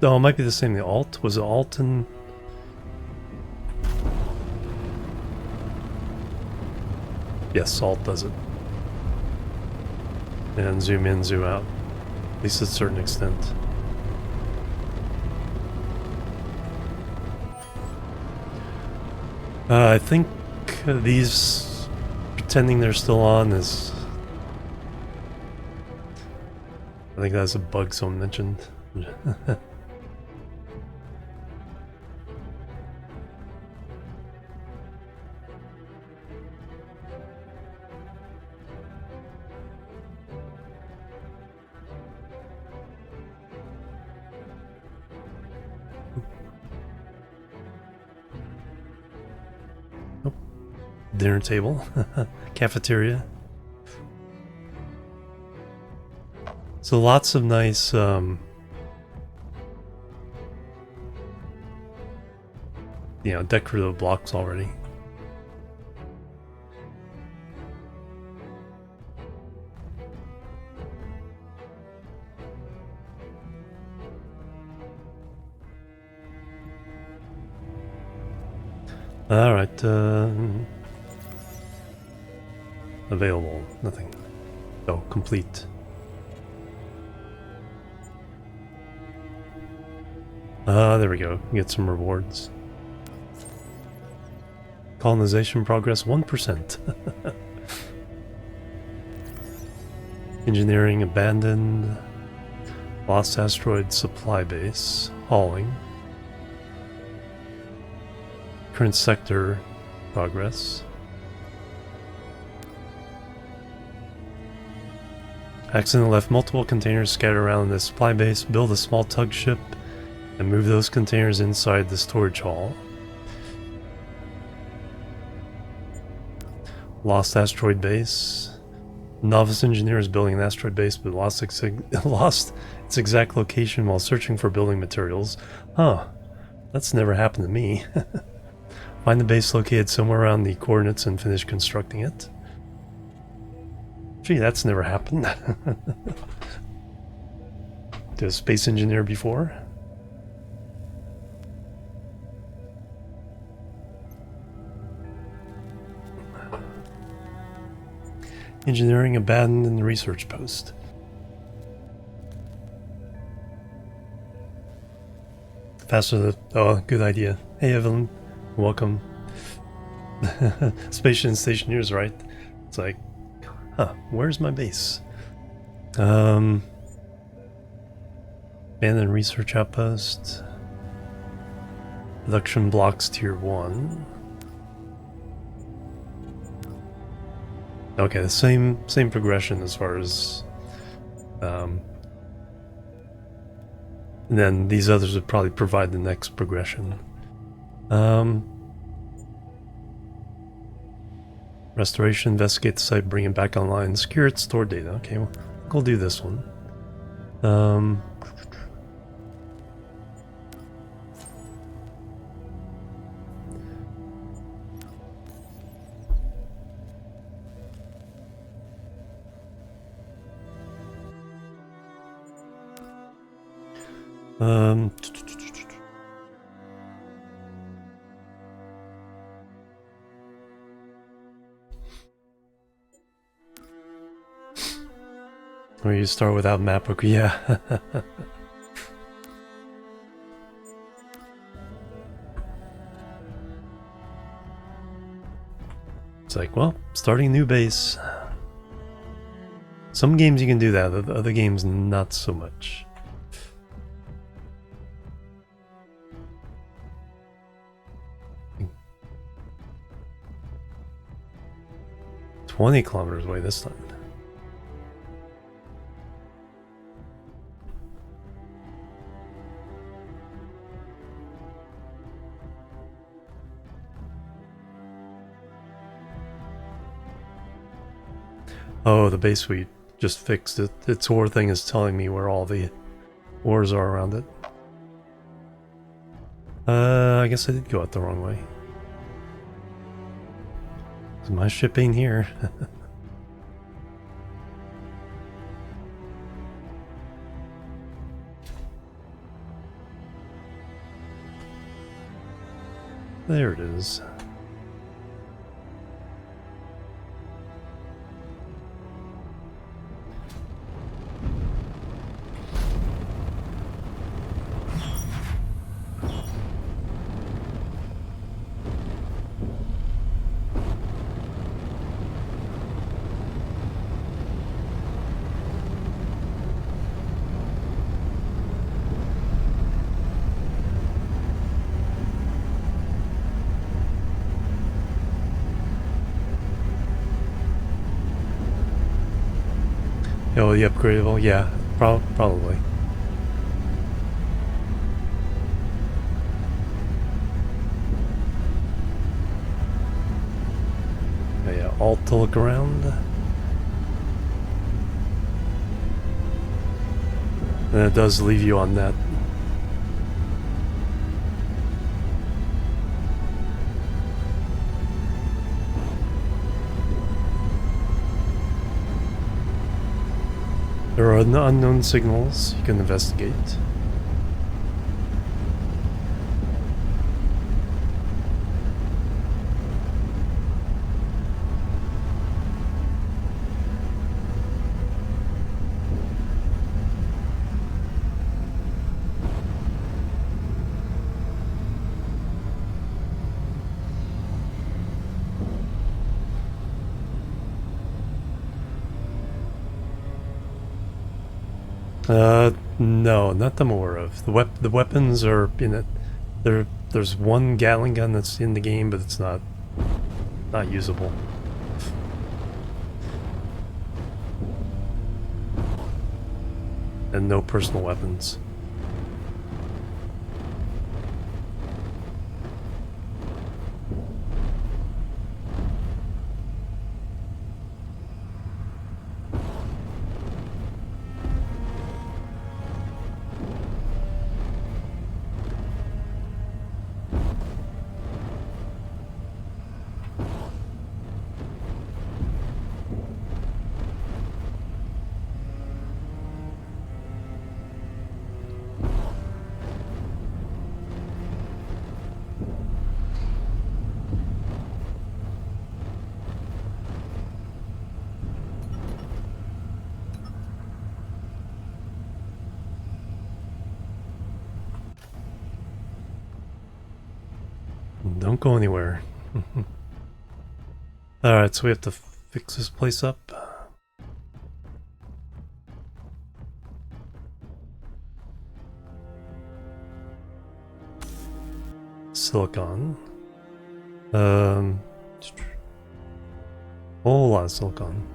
Oh, it might be the same. The Alt was it Alt and yes, Alt does it. And zoom in, zoom out. At least to a certain extent. I think these pretending they're still on is... I think that's a bug someone mentioned. Dinner table, cafeteria. So lots of nice you know, decorative blocks already. All right. Available. Nothing. Oh, complete. There we go. Get some rewards. Colonization progress 1%. Engineering abandoned. Lost asteroid supply base. Hauling. Current sector progress. Accident left multiple containers scattered around the supply base. Build a small tug ship and move those containers inside the storage hall. Lost asteroid base. Novice engineer is building an asteroid base but lost its exact location while searching for building materials. Huh. That's never happened to me. Find the base located somewhere around the coordinates and finish constructing it. Gee, that's never happened. to a space engineer before. Engineering abandoned research post. Faster the... Oh, good idea. Hey, Evelyn. Welcome. Space station here is right. It's like, huh, where's my base? Abandoned research outpost. Production blocks tier 1. Okay, the same progression as far as and then these others would probably provide the next progression. Restoration, investigate the site, bring it back online, secure it, store data. Okay, well, we'll do this one. Or you start without map book, yeah. It's like, well, starting a new base. Some games you can do that, other games not so much. "20 kilometers away this time." Oh, the base we just fixed it. Its ore thing is telling me where all the ores are around it. I guess I did go out the wrong way. My ship ain't here. There it is. Oh, the upgradable? Yeah, probably. Oh, yeah, alt to look around. And it does leave you on that. There are unknown signals you can investigate. No, not that I'm aware of. The weapons are in it. There's one Gatling gun that's in the game, but it's not usable. And no personal weapons. don't go anywhere. Alright, so we have to fix this place up. Silicon. Whole lot of silicon.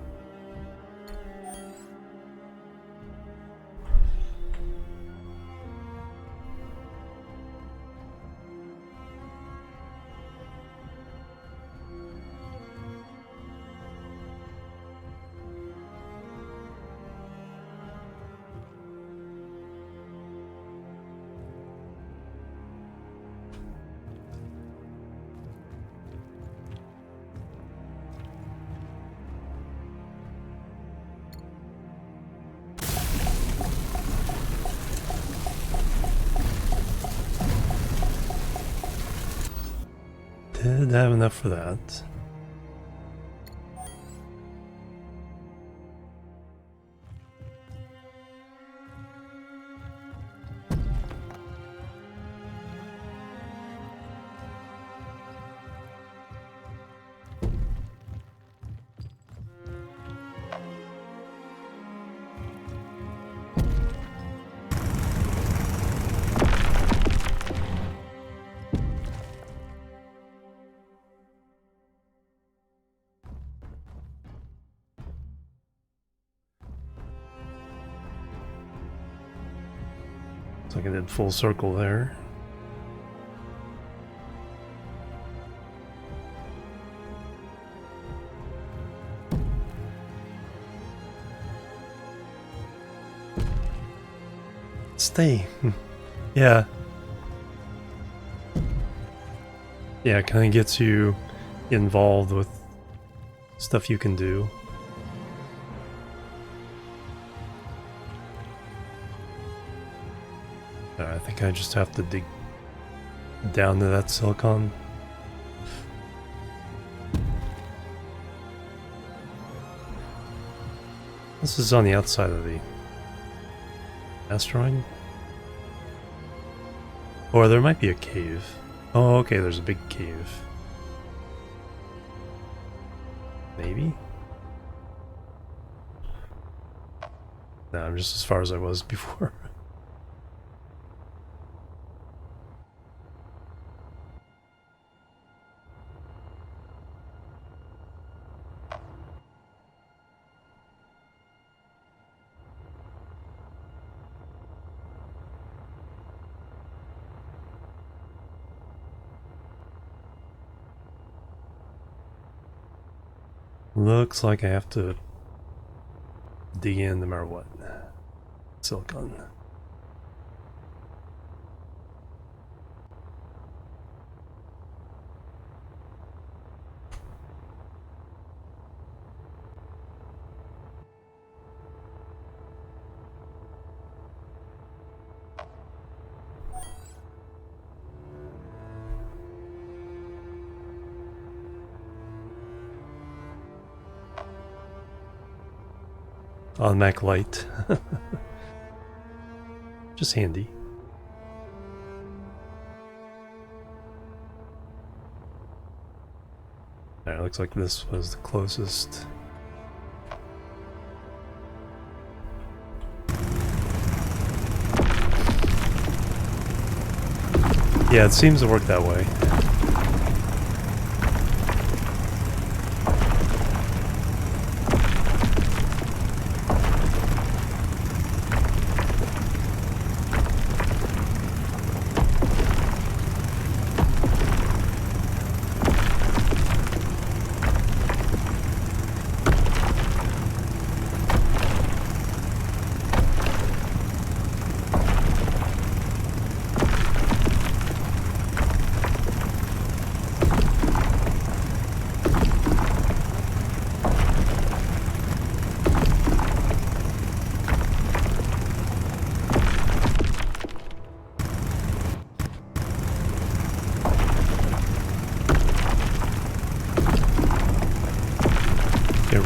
Did have enough for that. Looks like I did full circle there. Stay. Yeah. Yeah, it kind of gets you involved with stuff you can do. I think I just have to dig down to that silicon. This is on the outside of the asteroid. Or there might be a cave. Oh, okay, there's a big cave. Maybe? No, I'm just as far as I was before. Looks like I have to dig in no matter what. Silicon. Automatic light. Just handy. Alright, looks like this was the closest. Yeah, it seems to work that way.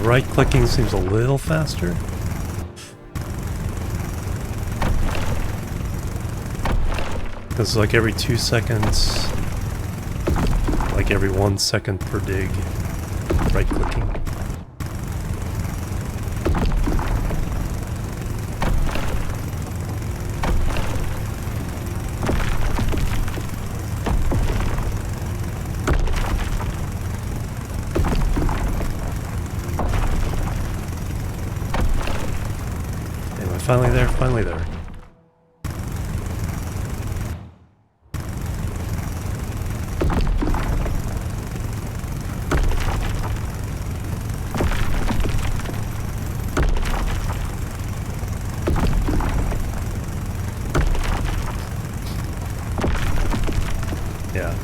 Right clicking seems a little faster. Because like every 2 seconds like every 1 second per dig, right clicking. Am I finally there? Finally there. Yeah.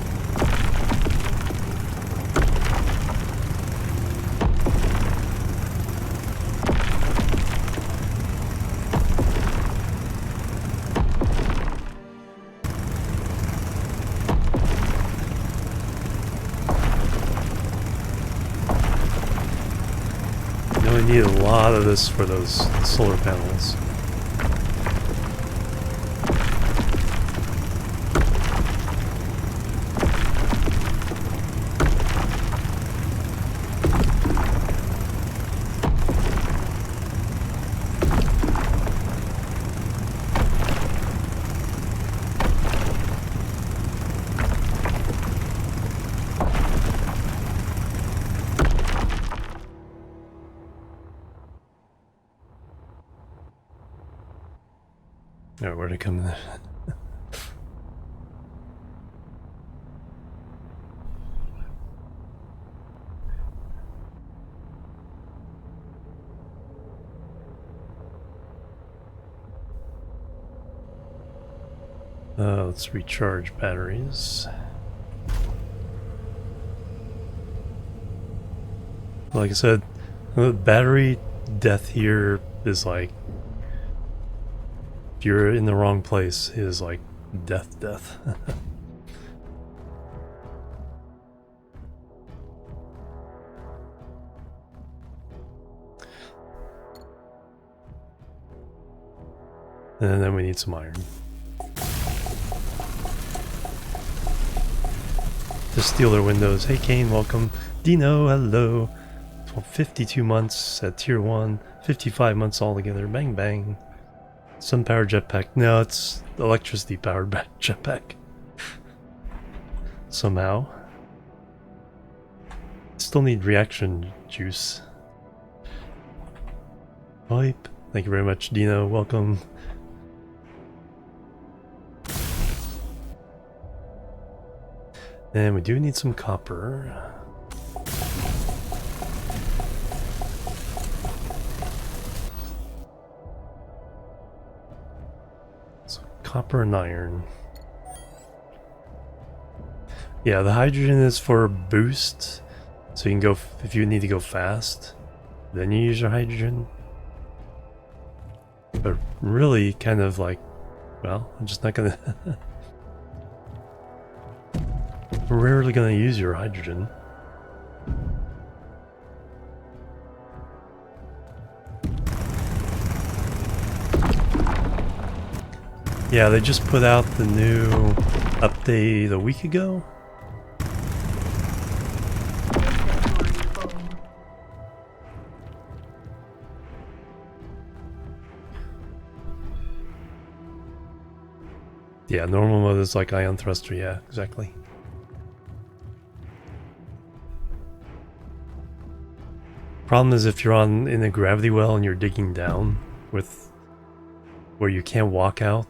You only need a lot of this for those solar panels. Alright, where'd it come in? Let's recharge batteries. Like I said, the battery death here is like, if you're in the wrong place, is like death. And then we need some iron. To steal their windows. Hey Kane, welcome. Dino, hello. 52 months at tier 1, 55 months altogether. Bang bang. Sun powered jetpack. No, it's electricity powered jetpack. Somehow. Still need reaction juice. Pipe. Thank you very much, Dino. Welcome. And we do need some copper. So copper and iron. Yeah, the hydrogen is for boost. So you can go, if you need to go fast, then you use your hydrogen. But really kind of like, well, I'm just not gonna... rarely gonna use your hydrogen. Yeah, they just put out the new update a week ago. Yeah, normal mode is like ion thruster, yeah, exactly. Problem is if you're in a gravity well and you're digging down with where you can't walk out,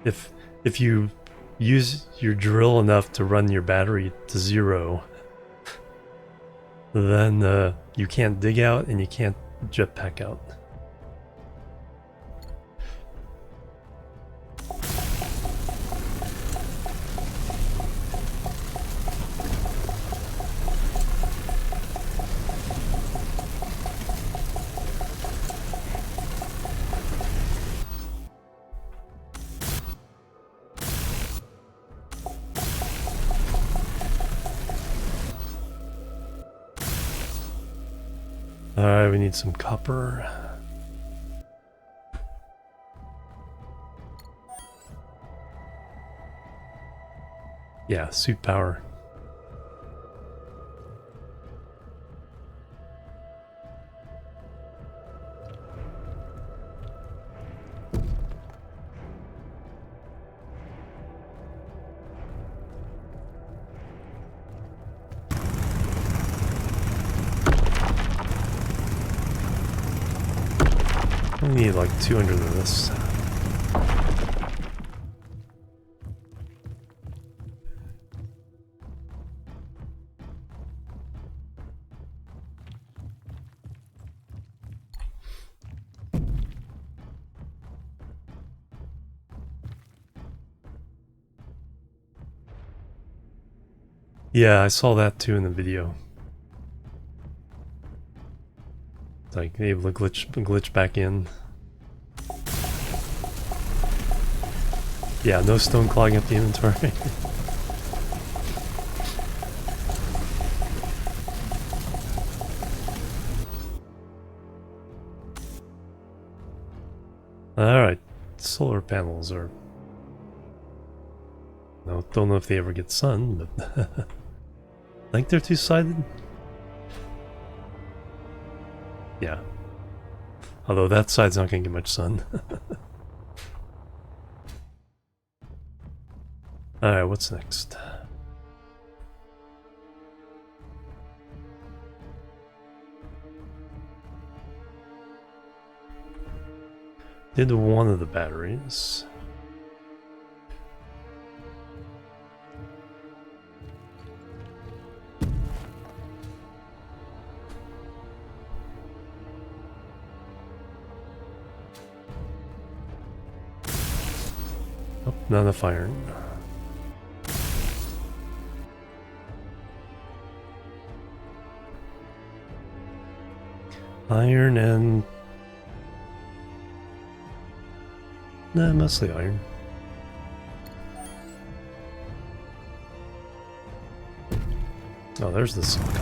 if you use your drill enough to run your battery to 0, then you can't dig out and you can't jetpack out. Alright, we need some copper. Yeah, suit power. only need like 200 of this. Yeah, I saw that too in the video. It's like able to glitch back in. Yeah, no stone clogging up the inventory. Alright, solar panels are... No, don't know if they ever get sun, but... I think they're two-sided? Yeah. Although that side's not gonna get much sun. Alright, what's next? Did one of the batteries. Oh, not enough iron. Iron and... Nah, mostly iron. Oh, there's the silicon.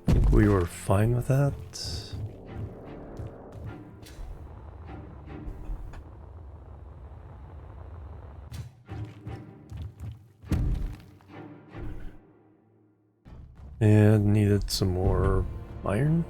I think we were fine with that. And needed some more iron.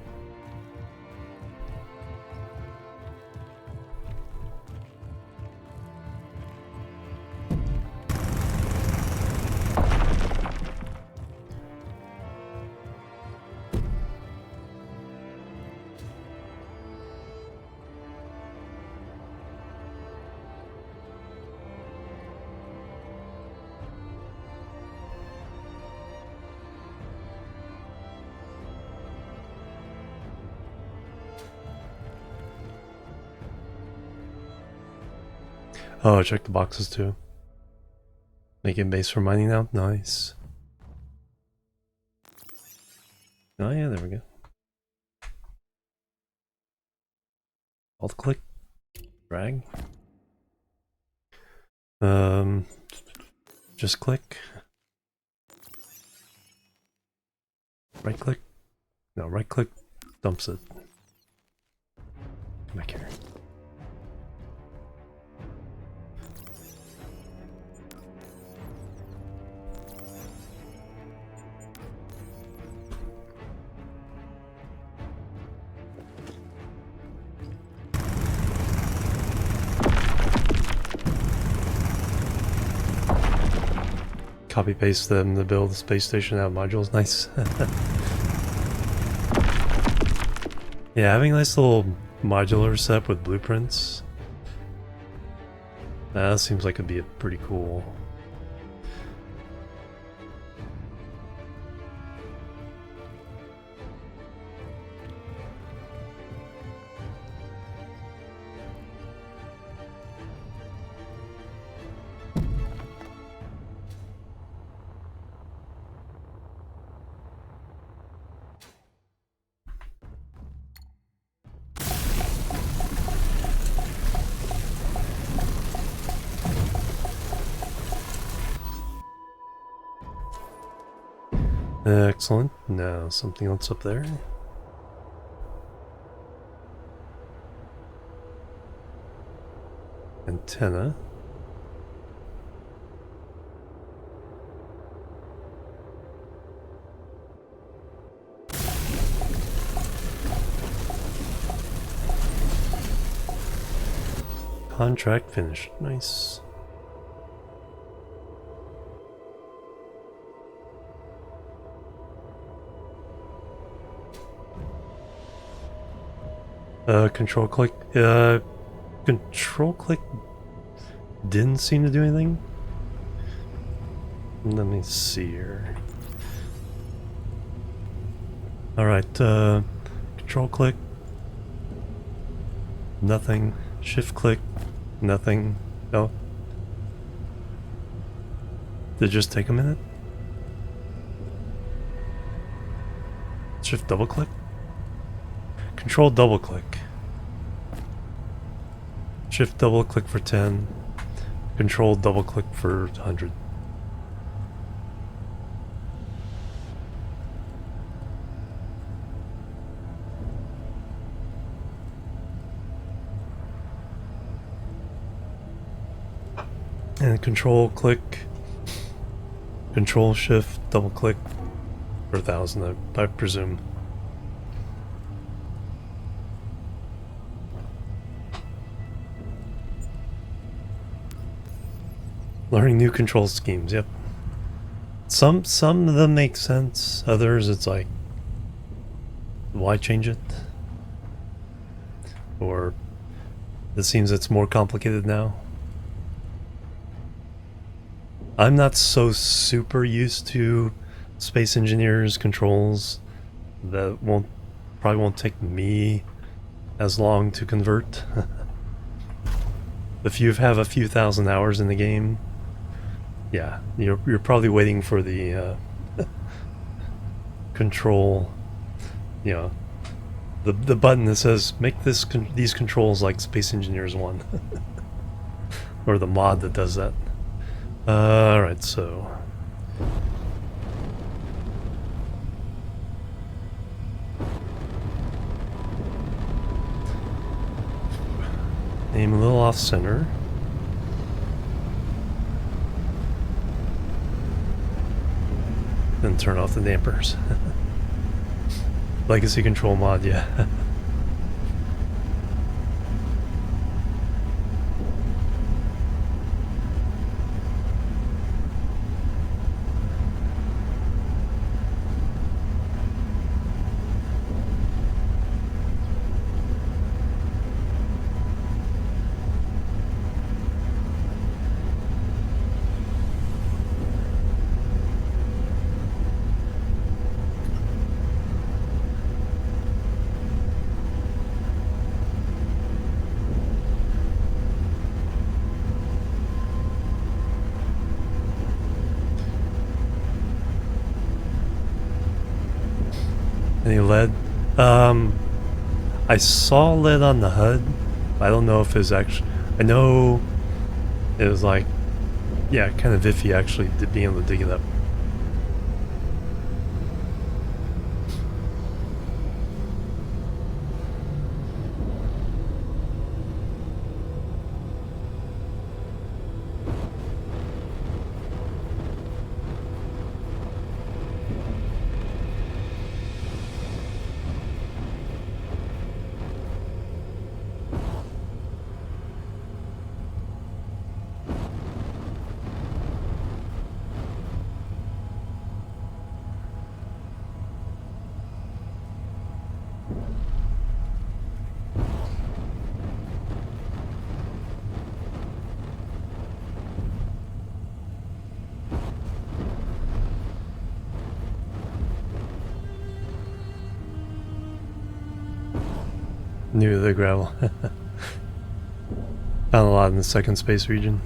Oh, check the boxes too. Making base for mining now? Nice. Oh yeah, there we go. Alt click. Drag. Just click. Right click. No, right click dumps it. Come back here. Copy paste them to build the space station out of modules. Nice. Yeah, having a nice little modular setup with blueprints. That seems like it'd be pretty cool. Excellent. Now something else up there. Antenna. Contract finished. Nice. Control click. Control click didn't seem to do anything. Let me see here. Alright, control click. Nothing. Shift click. Nothing. Oh. Did it just take a minute? Shift double click? Control double click. Shift double click for 10. Control double click for 100. And control click, control shift, double click for 1,000, I presume. Learning new control schemes, yep. Some of them make sense, others it's like, why change it? Or it seems it's more complicated now. I'm not so super used to Space Engineers controls that probably won't take me as long to convert. If you have a few thousand hours in the game, yeah, you're probably waiting for the control, you know, the button that says make these controls like Space Engineers 1, or the mod that does that. Alright, so aim a little off center. Then turn off the dampers. Legacy control mod, yeah. Any lead? I saw lead on the HUD. I don't know if it was actually... I know it was like... Yeah, kind of iffy actually being able to dig it up. New to the gravel. Found a lot in the second space region.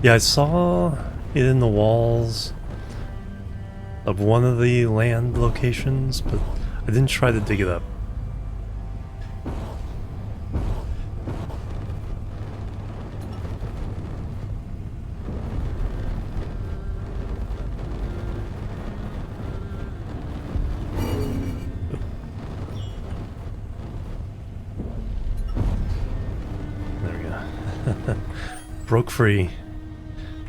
Yeah, I saw it in the walls of one of the land locations, but I didn't try to dig it up. Broke free.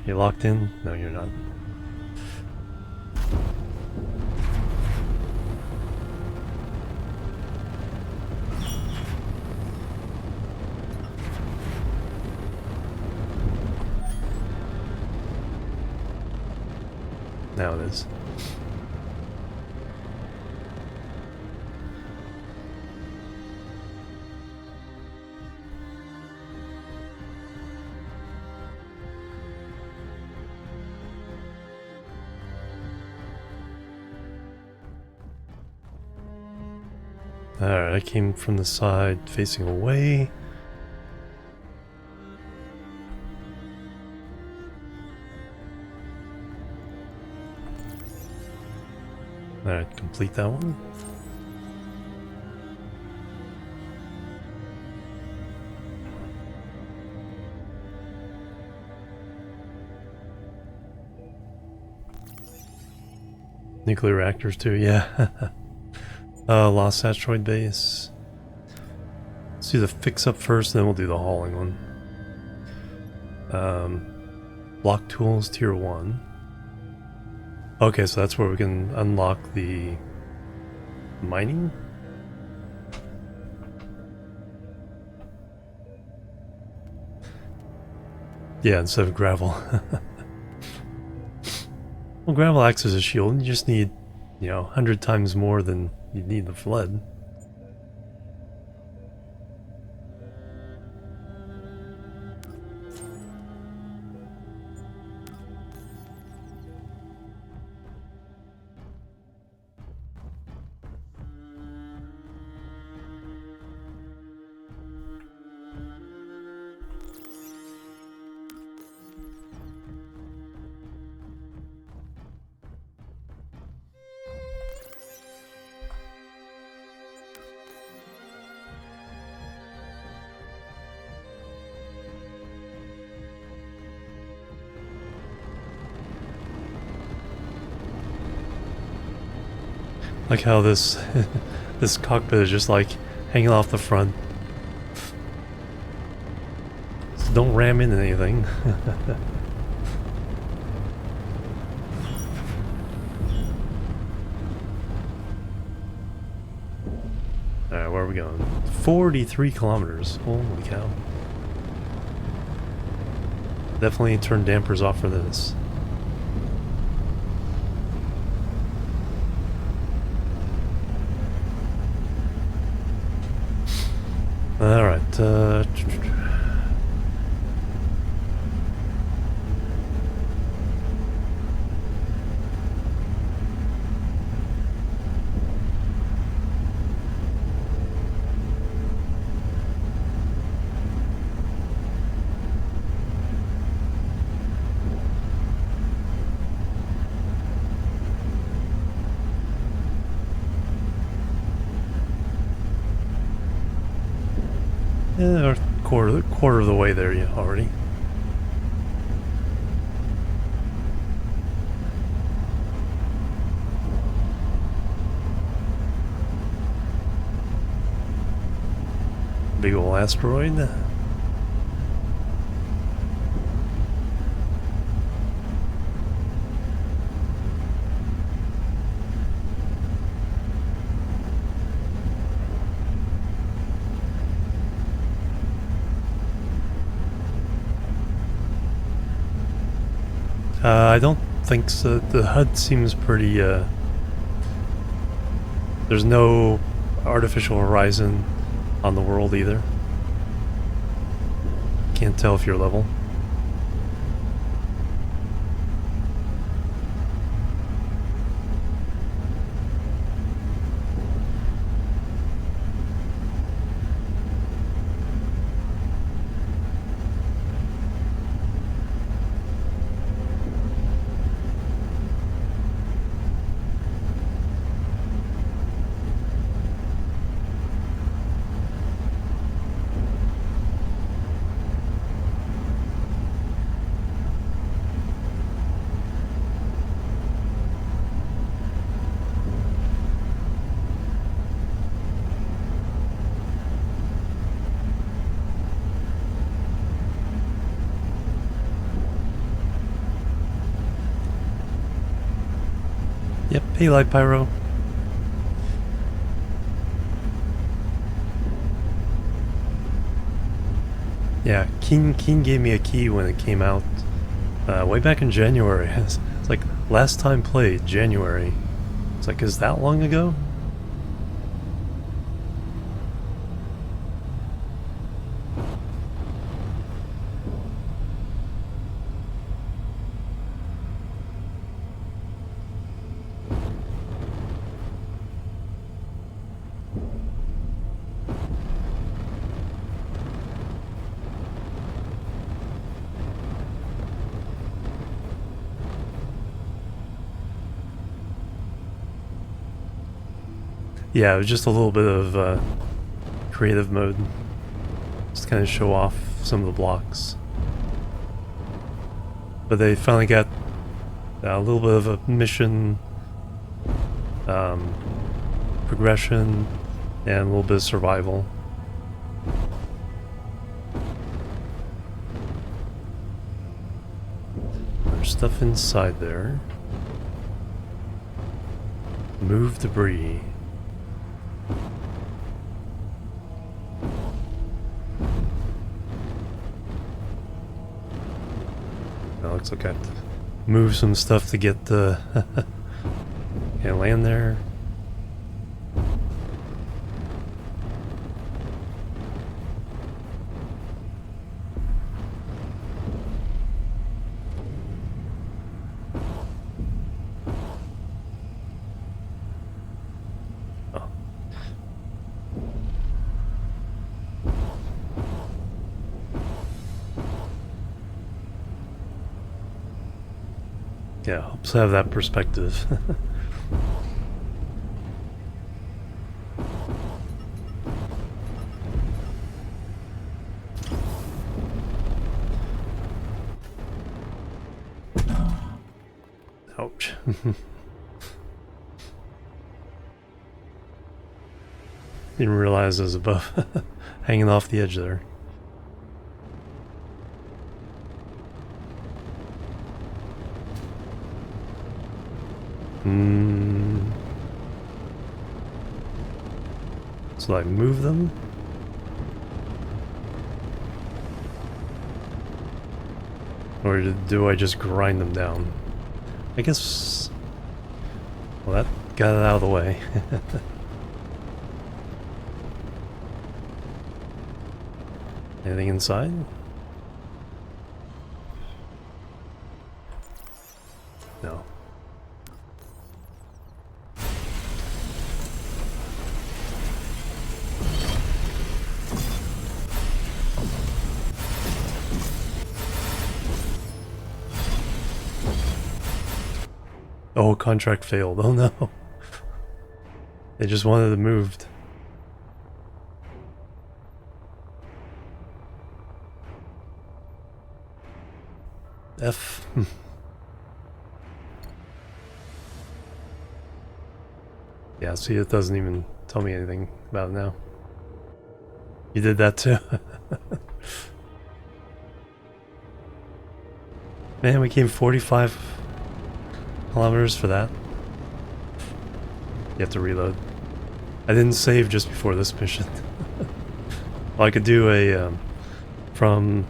You locked in? No, you're not. Now it is. Alright, I came from the side facing away. Alright, complete that one. Nuclear reactors too, yeah. Lost asteroid base. Let's do the fix up first, then we'll do the hauling one. Block tools tier 1. Okay, so that's where we can unlock the mining. Yeah, instead of gravel. Well, gravel acts as a shield, and you just need, 100 times more than you need the lead. Like how this this cockpit is just like hanging off the front. So don't ram into anything. Alright, where are we going? 43 kilometers. Holy cow. Definitely turn dampers off for this. Alright, yeah, we're quarter of the way there already. Big ol' asteroid. I don't think so. The HUD seems pretty, there's no artificial horizon on the world either. Can't tell if you're level. Yep, hey Light Pyro. Yeah, Keen gave me a key when it came out Way back in January. It's like last time played, January. It's like, is that long ago? Yeah, it was just a little bit of creative mode. Just kind of show off some of the blocks. But they finally got a little bit of a mission progression and a little bit of survival. There's stuff inside there. Move debris. Looks like I have to move some stuff to get the can't land there. Oh. Yeah, helps have that perspective. Ouch. Didn't realize it was above, hanging off the edge there. So I move them? Or do I just grind them down? I guess... Well, that got it out of the way. Anything inside? No. Oh, contract failed. Oh no. They just wanted it moved. F. Yeah, see, it doesn't even tell me anything about it now. You did that too. Man, we came 45 kilometers for that. You have to reload. I didn't save just before this mission. Well, I could do a from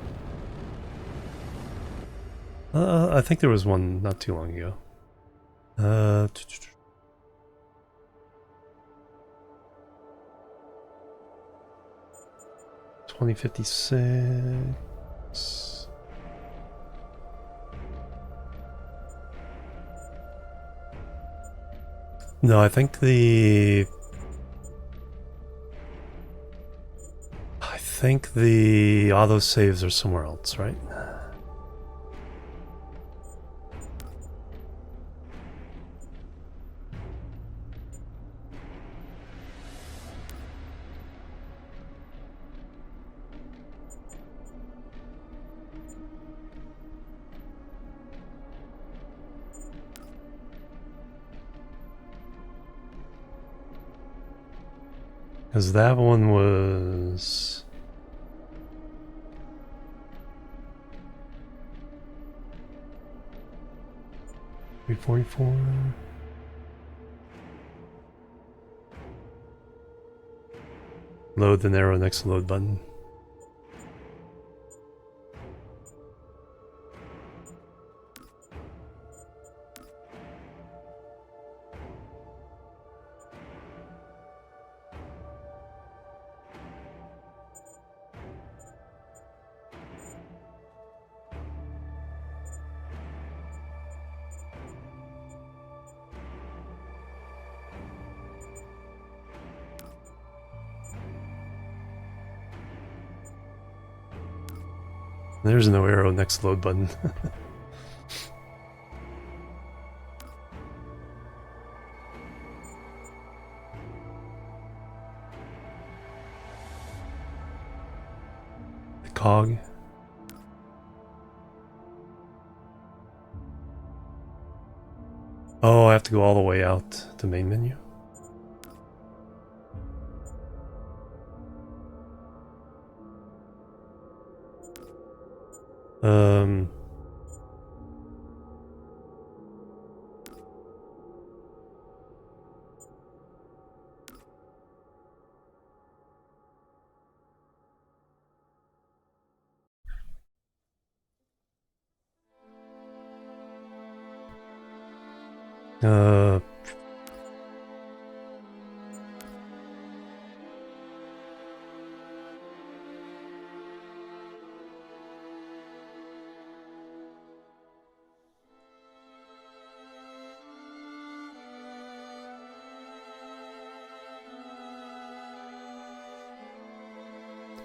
I think there was one not too long ago. 2056. No, I think the auto saves are somewhere else, right? Because that one was... $344. Load, then arrow next to load button. There's no arrow next to load button. The cog. Oh, I have to go all the way out to main menu. Um. Uh.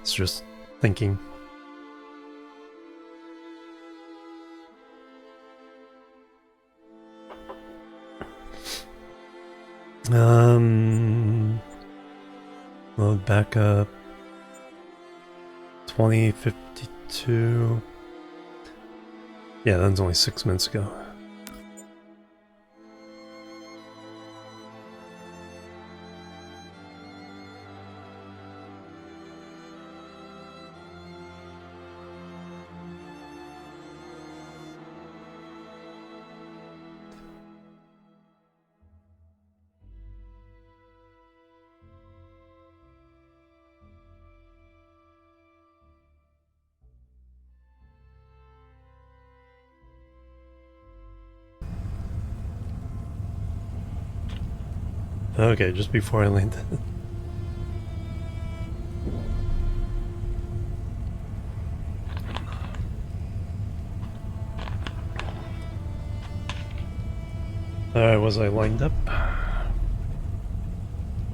It's just thinking. Load back up. 2052. Yeah, that was only 6 minutes ago. Okay, just before I landed. Alright, was I lined up?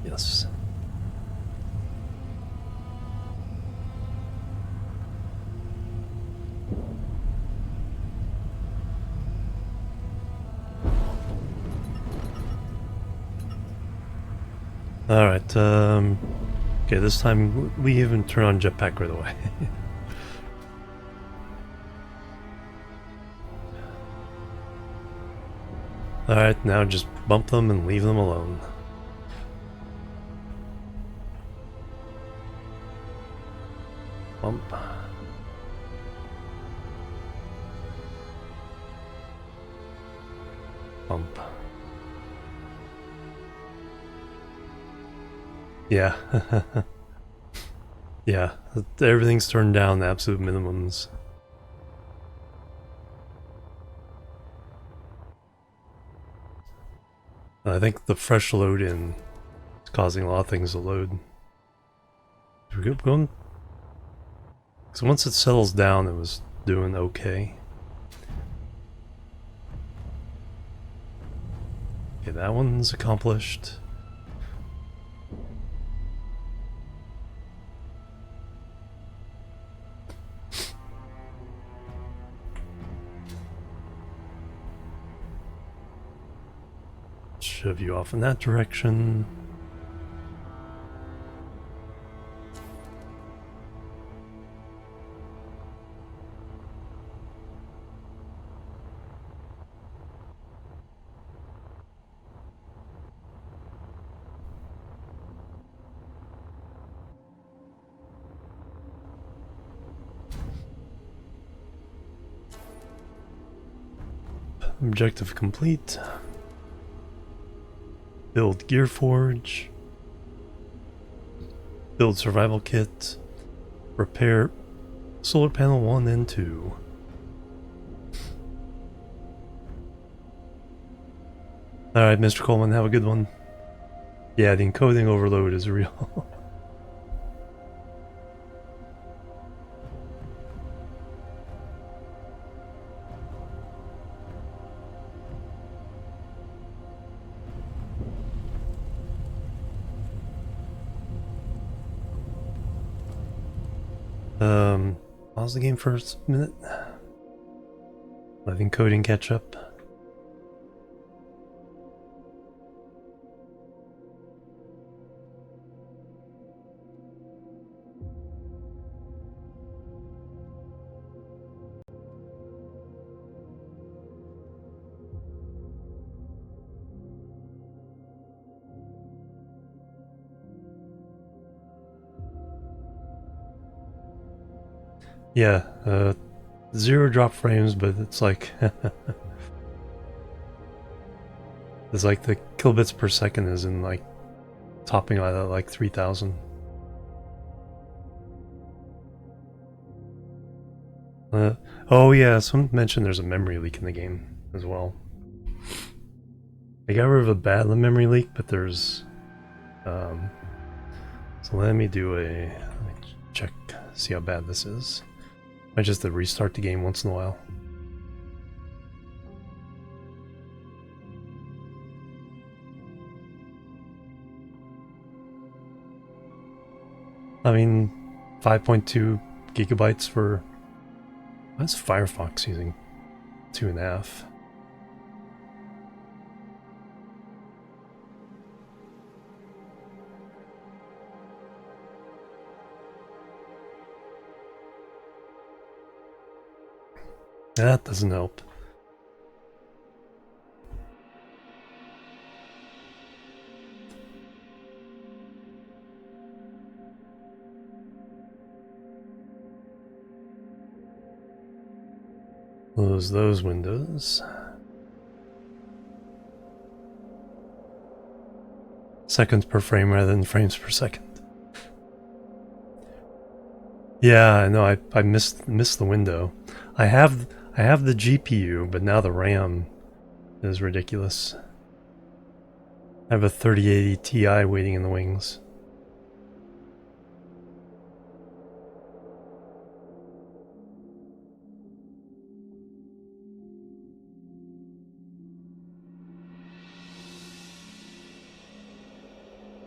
Yes. Alright, okay, this time we even turn on jetpack right away. Alright, now just bump them and leave them alone. Bump. Bump. Yeah. Yeah, everything's turned down to absolute minimums. I think the fresh load in is causing a lot of things to load. We're good going? Because once it settles down, it was doing okay. Okay, that one's accomplished. Shove you off in that direction. Objective complete. Build gear forge. Build survival kit. Repair solar panel 1 and 2. Alright, Mr. Coleman, have a good one. Yeah, the encoding overload is real. pause the game for a minute. Letting coding catch up. Yeah, 0 drop frames, but it's like it's like the kilobits per second is in like topping out at like 3,000. Oh yeah, someone mentioned there's a memory leak in the game as well. I got rid of a bad memory leak, but there's so let me check, see how bad this is. I just have to restart the game once in a while. I mean, 5.2 gigabytes for... Why's Firefox using 2.5? That doesn't help. Close those windows. Seconds per frame rather than frames per second. Yeah, I know. I missed the window. I have the GPU, but now the RAM is ridiculous. I have a 3080 Ti waiting in the wings.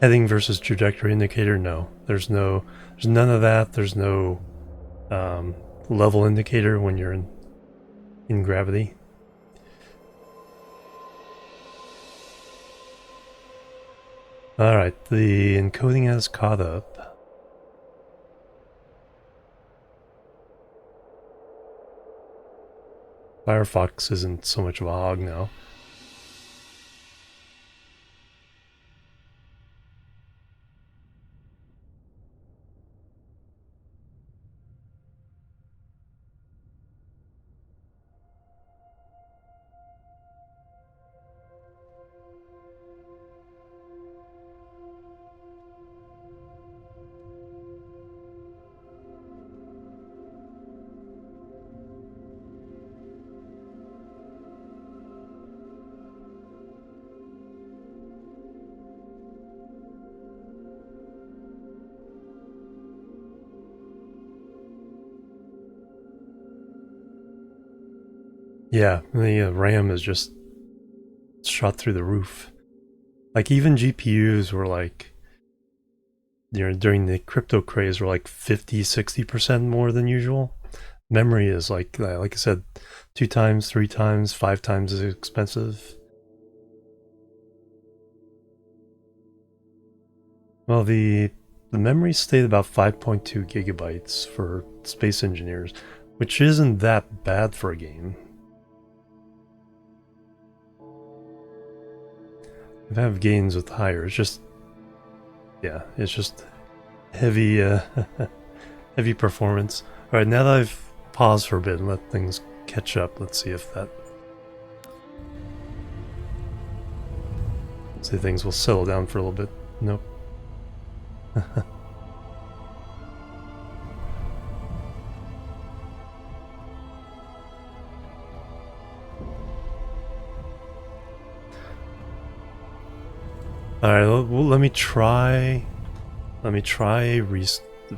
Heading versus trajectory indicator, no. There's none of that. There's no level indicator when you're in gravity. Alright, the encoding has caught up. Firefox isn't so much of a hog now. Yeah, the RAM is just shot through the roof. Like even GPUs were like, you know, during the crypto craze were like 50-60% more than usual. Memory is like I said, 2 times, 3 times, 5 times as expensive. Well, the memory stayed about 5.2 gigabytes for Space Engineers, which isn't that bad for a game. I've had gains with higher. It's just, yeah, it's just heavy, heavy performance. All right, now that I've paused for a bit and let things catch up, let's see if things will settle down for a little bit. Nope. All right, well, let me try a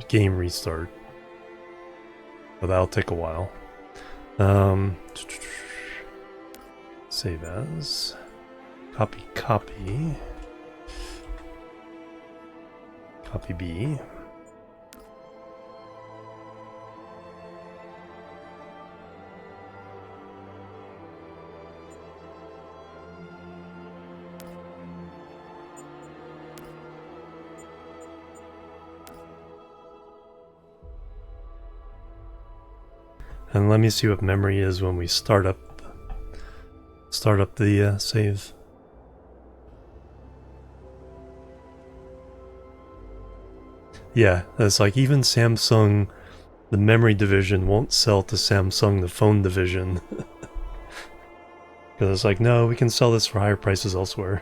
game restart, but that'll take a while. Save as, copy B. And let me see what memory is when we start up the save. Yeah, it's like even Samsung, the memory division, won't sell to Samsung, the phone division. Because it's like, no, we can sell this for higher prices elsewhere.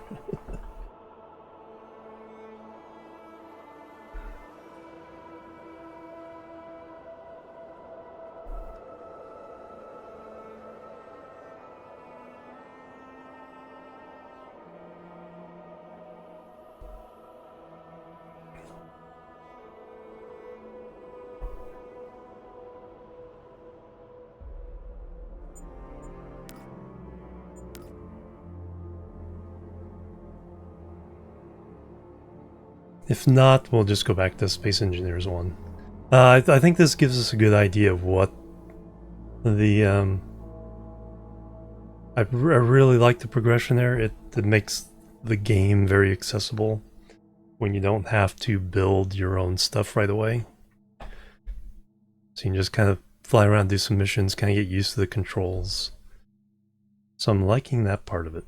If not, we'll just go back to Space Engineers 1. I think this gives us a good idea of what the... I really like the progression there. It makes the game very accessible when you don't have to build your own stuff right away. So you can just kind of fly around, do some missions, kind of get used to the controls. So I'm liking that part of it.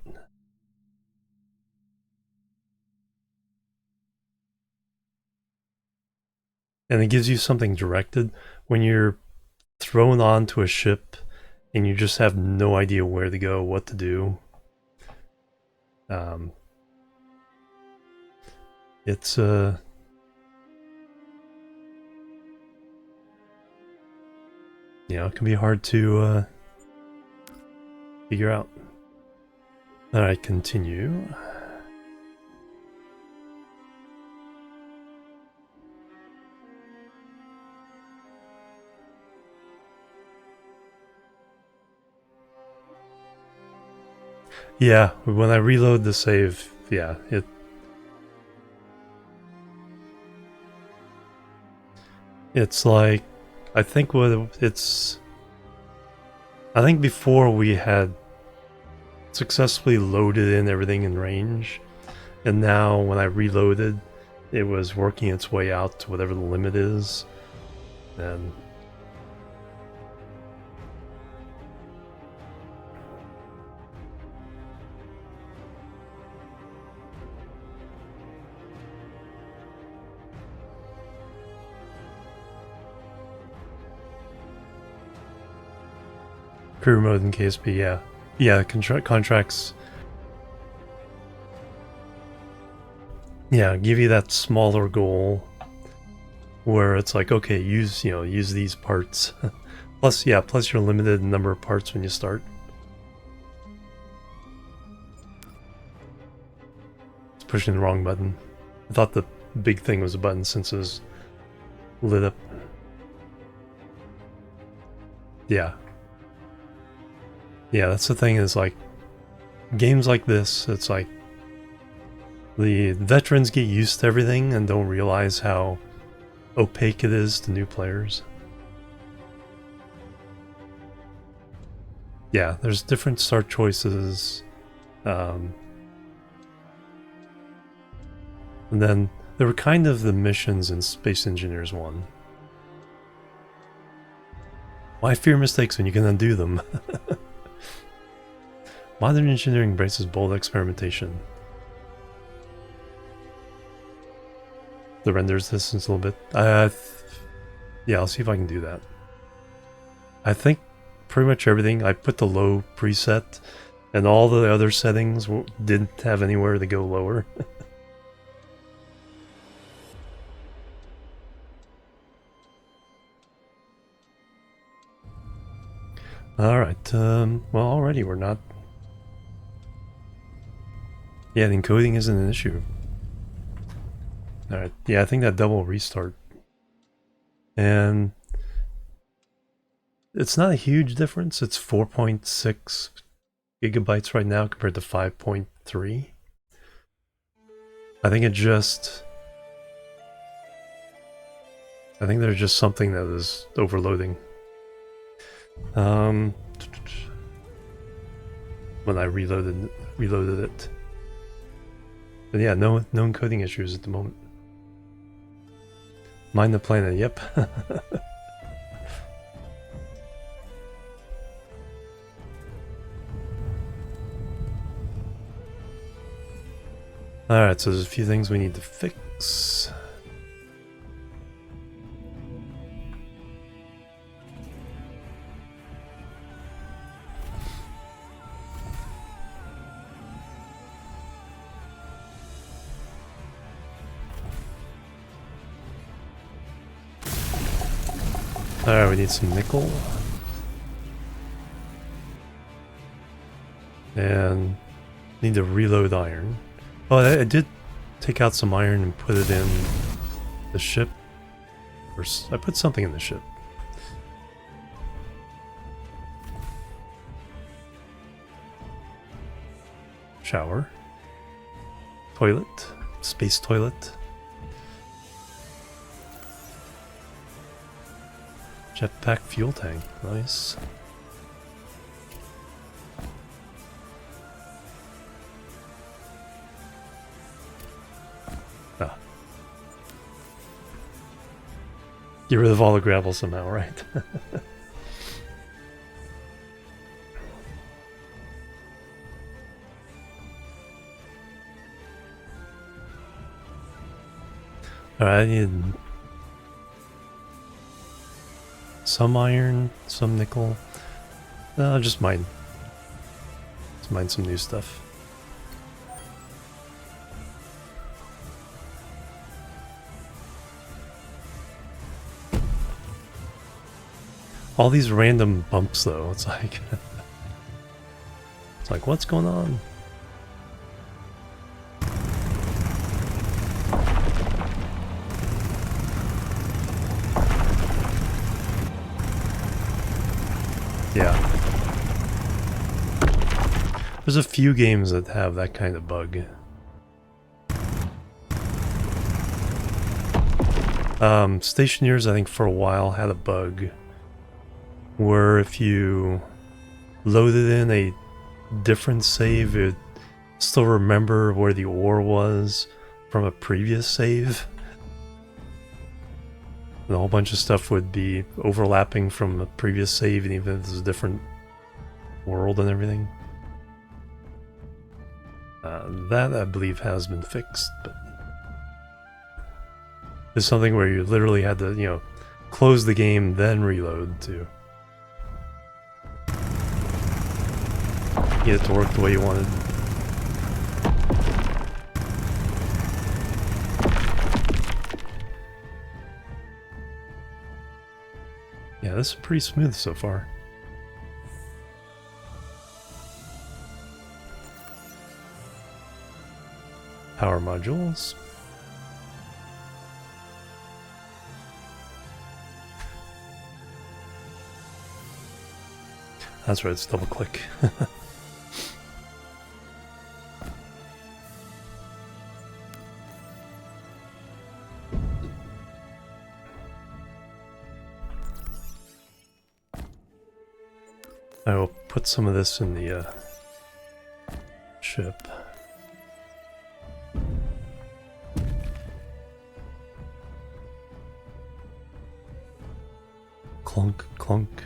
And it gives you something directed when you're thrown onto a ship and you just have no idea where to go, what to do. It's you know, it can be hard to figure out. Alright, continue. Yeah, when I reload the save, yeah, it's like, I think before we had successfully loaded in everything in range, and now when I reloaded, it was working its way out to whatever the limit is, and career mode in KSP, yeah. Yeah, contracts. Yeah, give you that smaller goal where it's like, okay, use these parts. Plus you're limited in number of parts when you start. It's pushing the wrong button. I thought the big thing was a button since it was lit up. Yeah. Yeah, that's the thing, is like, games like this, it's like, the veterans get used to everything and don't realize how opaque it is to new players. Yeah, there's different start choices. And then there were kind of the missions in Space Engineers 1. Why fear mistakes when you can undo them? Modern engineering embraces bold experimentation. The renders distance a little bit. Yeah, I'll see if I can do that. I think pretty much everything. I put the low preset, and all the other settings didn't have anywhere to go lower. Alright, well, already we're not... Yeah, the encoding isn't an issue. Alright, yeah, I think that double restart. And it's not a huge difference. It's 4.6 gigabytes right now compared to 5.3. I think there's just something that is overloading. When I reloaded it. But yeah, no encoding issues at the moment. Mind the planet, yep. Alright, so there's a few things we need to fix. Alright, we need some nickel. And need to reload iron. Oh, I did take out some iron and put it in the ship. Or I put something in the ship. Shower. Toilet. Space toilet. Jetpack fuel tank. Nice. Ah. Get rid of all the gravel somehow, right? Alright, I need some iron, some nickel. No, just mine. Let's mine some new stuff. All these random bumps though, it's like it's like what's going on? Yeah. There's a few games that have that kind of bug. Stationeers, I think for a while had a bug where if you loaded in a different save, it still remember where the ore was from a previous save. And a whole bunch of stuff would be overlapping from a previous save, and even if it's a different world and everything. That, I believe, has been fixed, but there's something where you literally had to, you know, close the game, then reload to get it to work the way you wanted. Yeah, this is pretty smooth so far. Power modules. That's right, let's double click. I will put some of this in the ship. Clunk, clunk.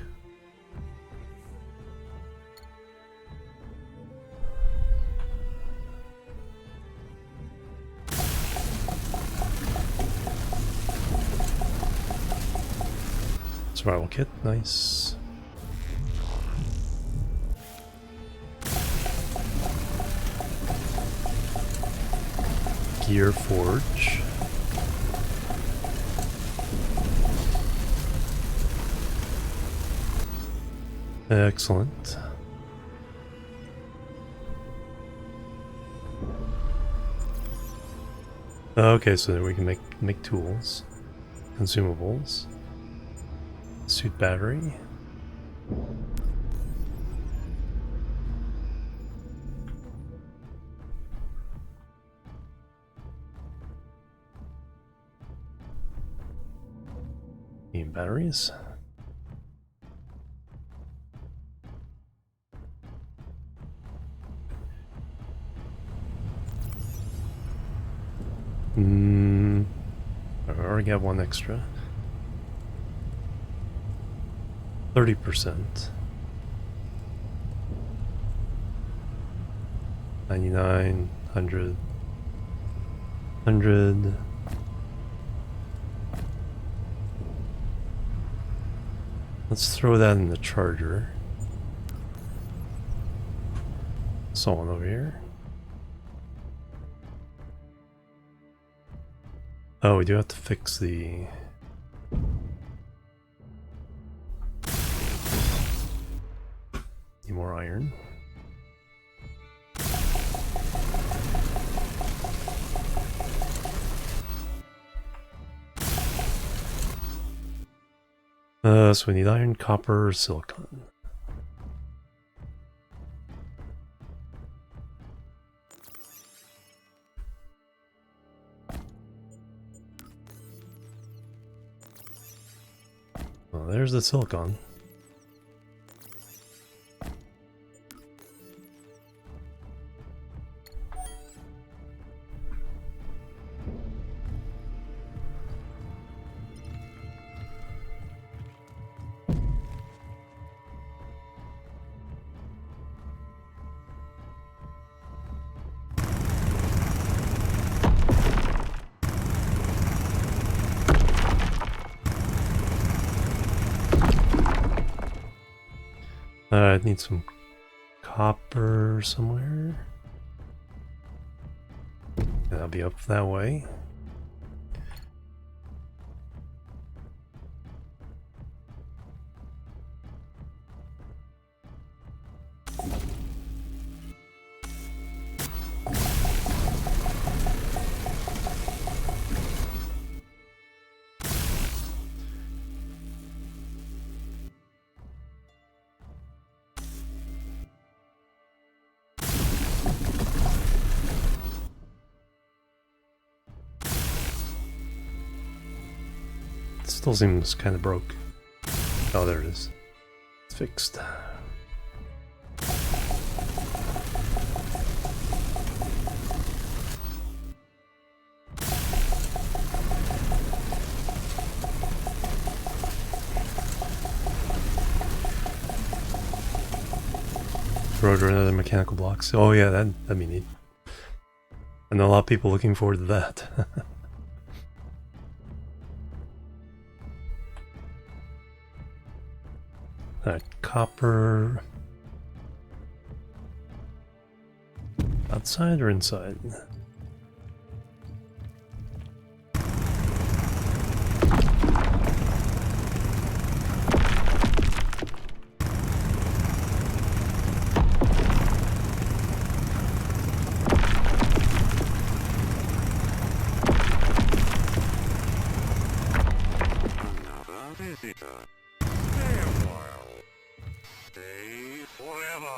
Survival kit, nice. Gear forge. Excellent. Okay, so then we can make tools, consumables, suit battery. Need batteries. I already have one extra. 30%. 99, 100. 100. Let's throw that in the charger. Someone over here. Oh, we do have to fix the... Need more iron. So we need iron, copper, silicon. Well, there's the silicon. I need some copper somewhere. That'll be up that way. Still seems kind of broke. Oh, there it is. It's fixed. Throw another mechanical blocks. Oh yeah, that'd be neat. I know a lot of people looking forward to that. Alright, copper. Outside or inside?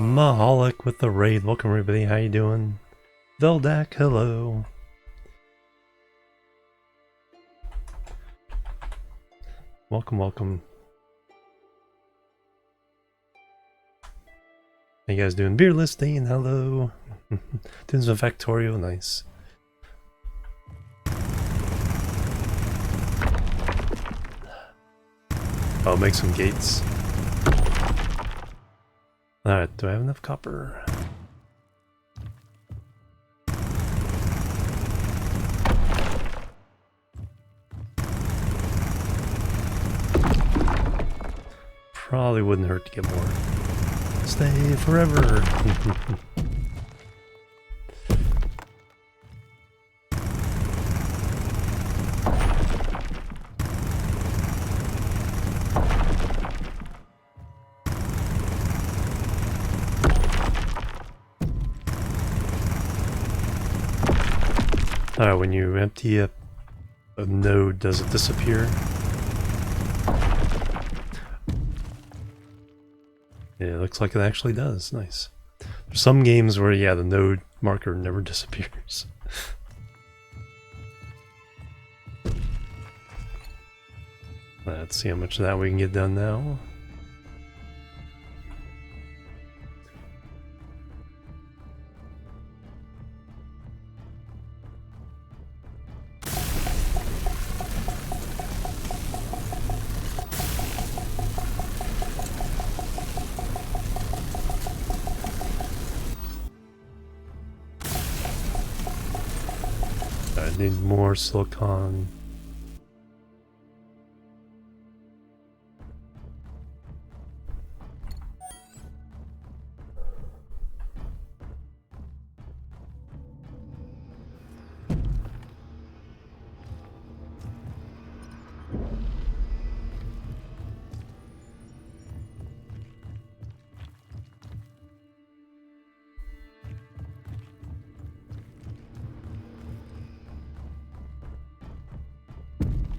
Maholic with the raid. Welcome everybody, how you doing? Veldak, hello. Welcome, welcome. How you guys doing? Beerless Dane, hello. Doing some Factorio, nice. I'll make some gates. Alright, do I have enough copper? Probably wouldn't hurt to get more. Stay forever! When you empty a node, does it disappear? Yeah, it looks like it actually does. Nice. There's some games where, yeah, the node marker never disappears. Let's see how much of that we can get done now. Alright, need more silicon.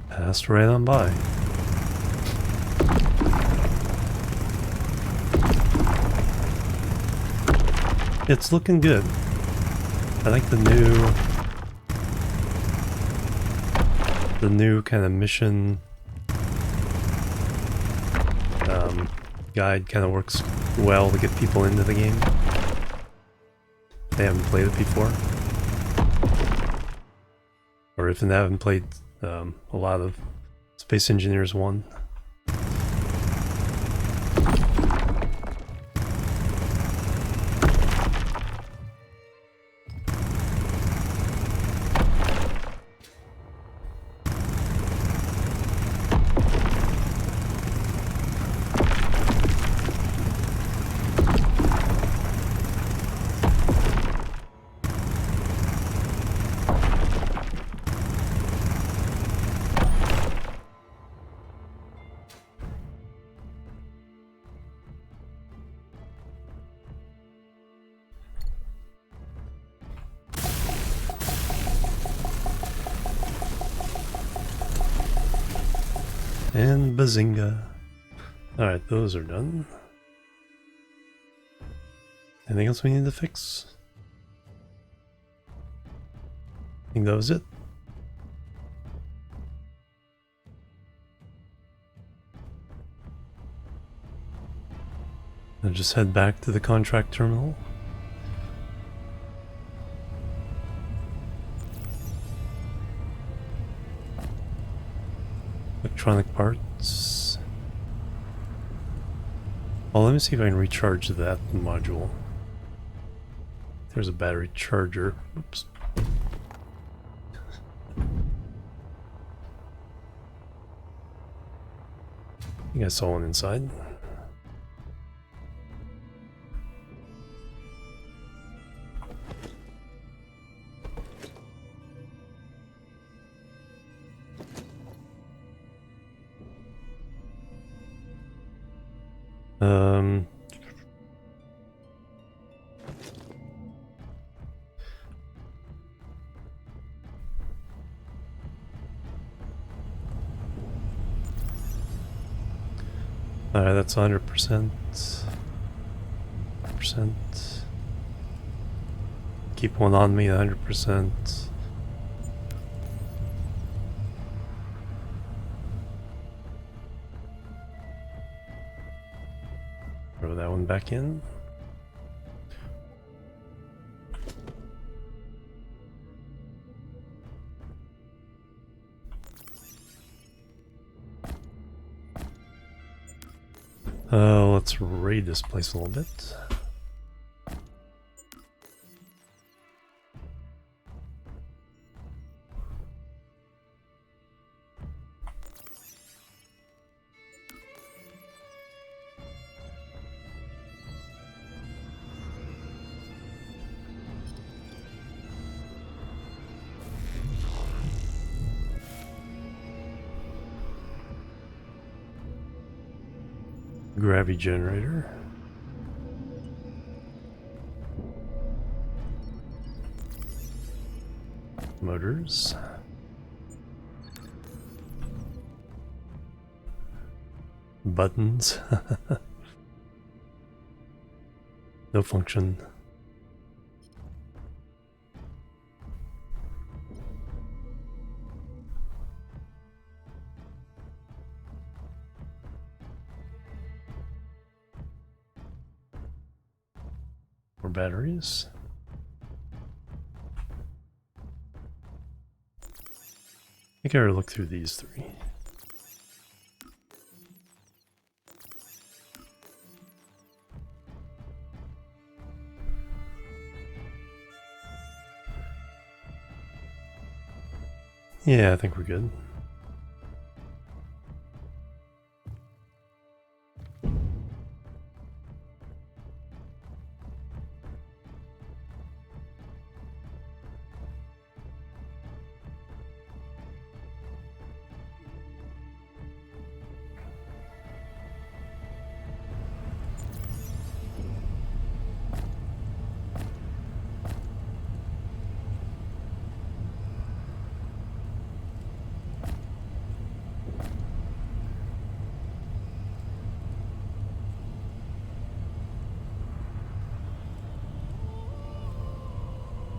Passed right on by. It's looking good. I like the new kind of mission guide kind of works well to get people into the game. They haven't played it before, or if they haven't played a lot of Space Engineers 1. And bazinga. Alright, those are done. Anything else we need to fix? I think that was it. I'll just head back to the contract terminal. Electronic parts. Oh, let me see if I can recharge that module. There's a battery charger. Oops. I think I saw one inside. Alright, that's 100%. Keep one on me, 100%. Throw that one back in. Let's raid this place a little bit. Gravity generator. Motors. Buttons. No function. More batteries. I think I gotta look through these three. Yeah, I think we're good.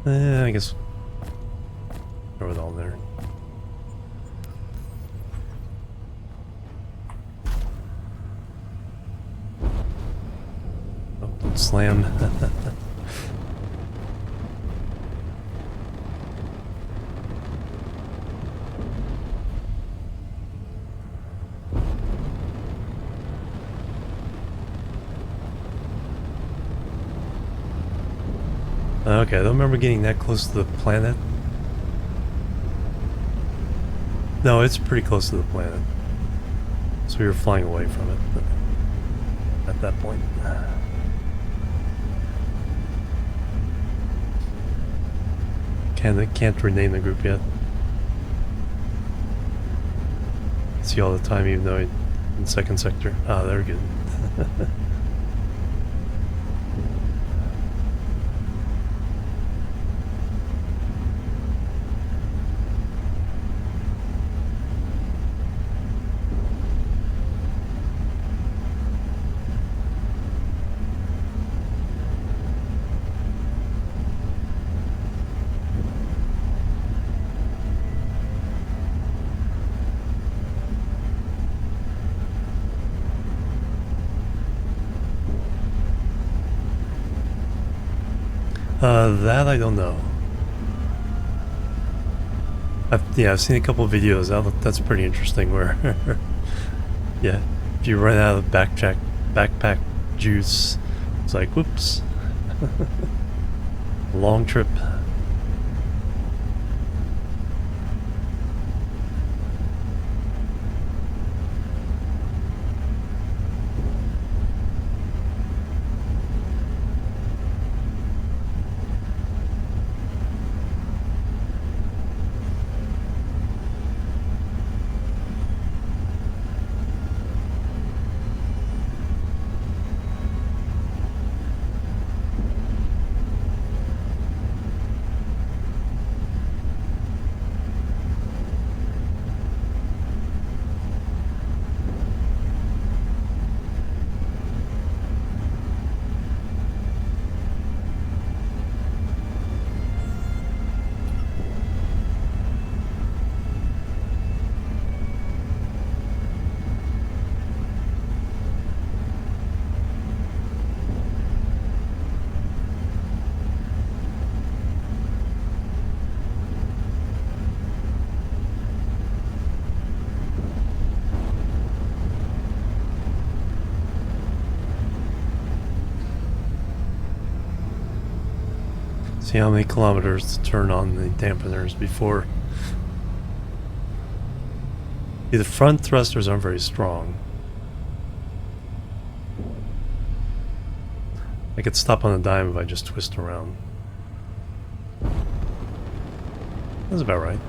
I guess throw it all there. Oh, don't slam. Okay, I don't remember getting that close to the planet. No, it's pretty close to the planet. So we were flying away from it at that point. Can't rename the group yet. See all the time, even though in second sector. Ah, they're good. That I don't know. I've seen a couple of videos. That's pretty interesting. Where, yeah, if you run out of backpack juice, it's like, whoops, long trip. See how many kilometers to turn on the dampeners before. See, the front thrusters aren't very strong. I could stop on a dime if I just twist around. That's about right.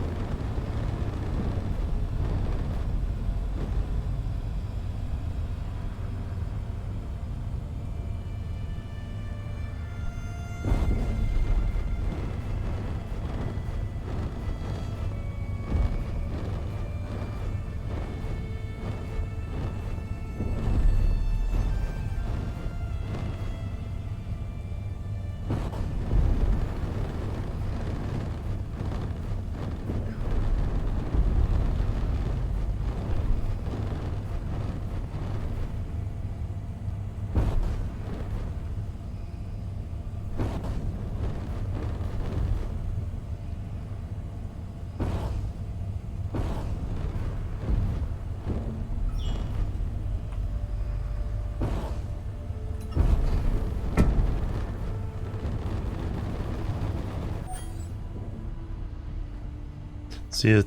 See,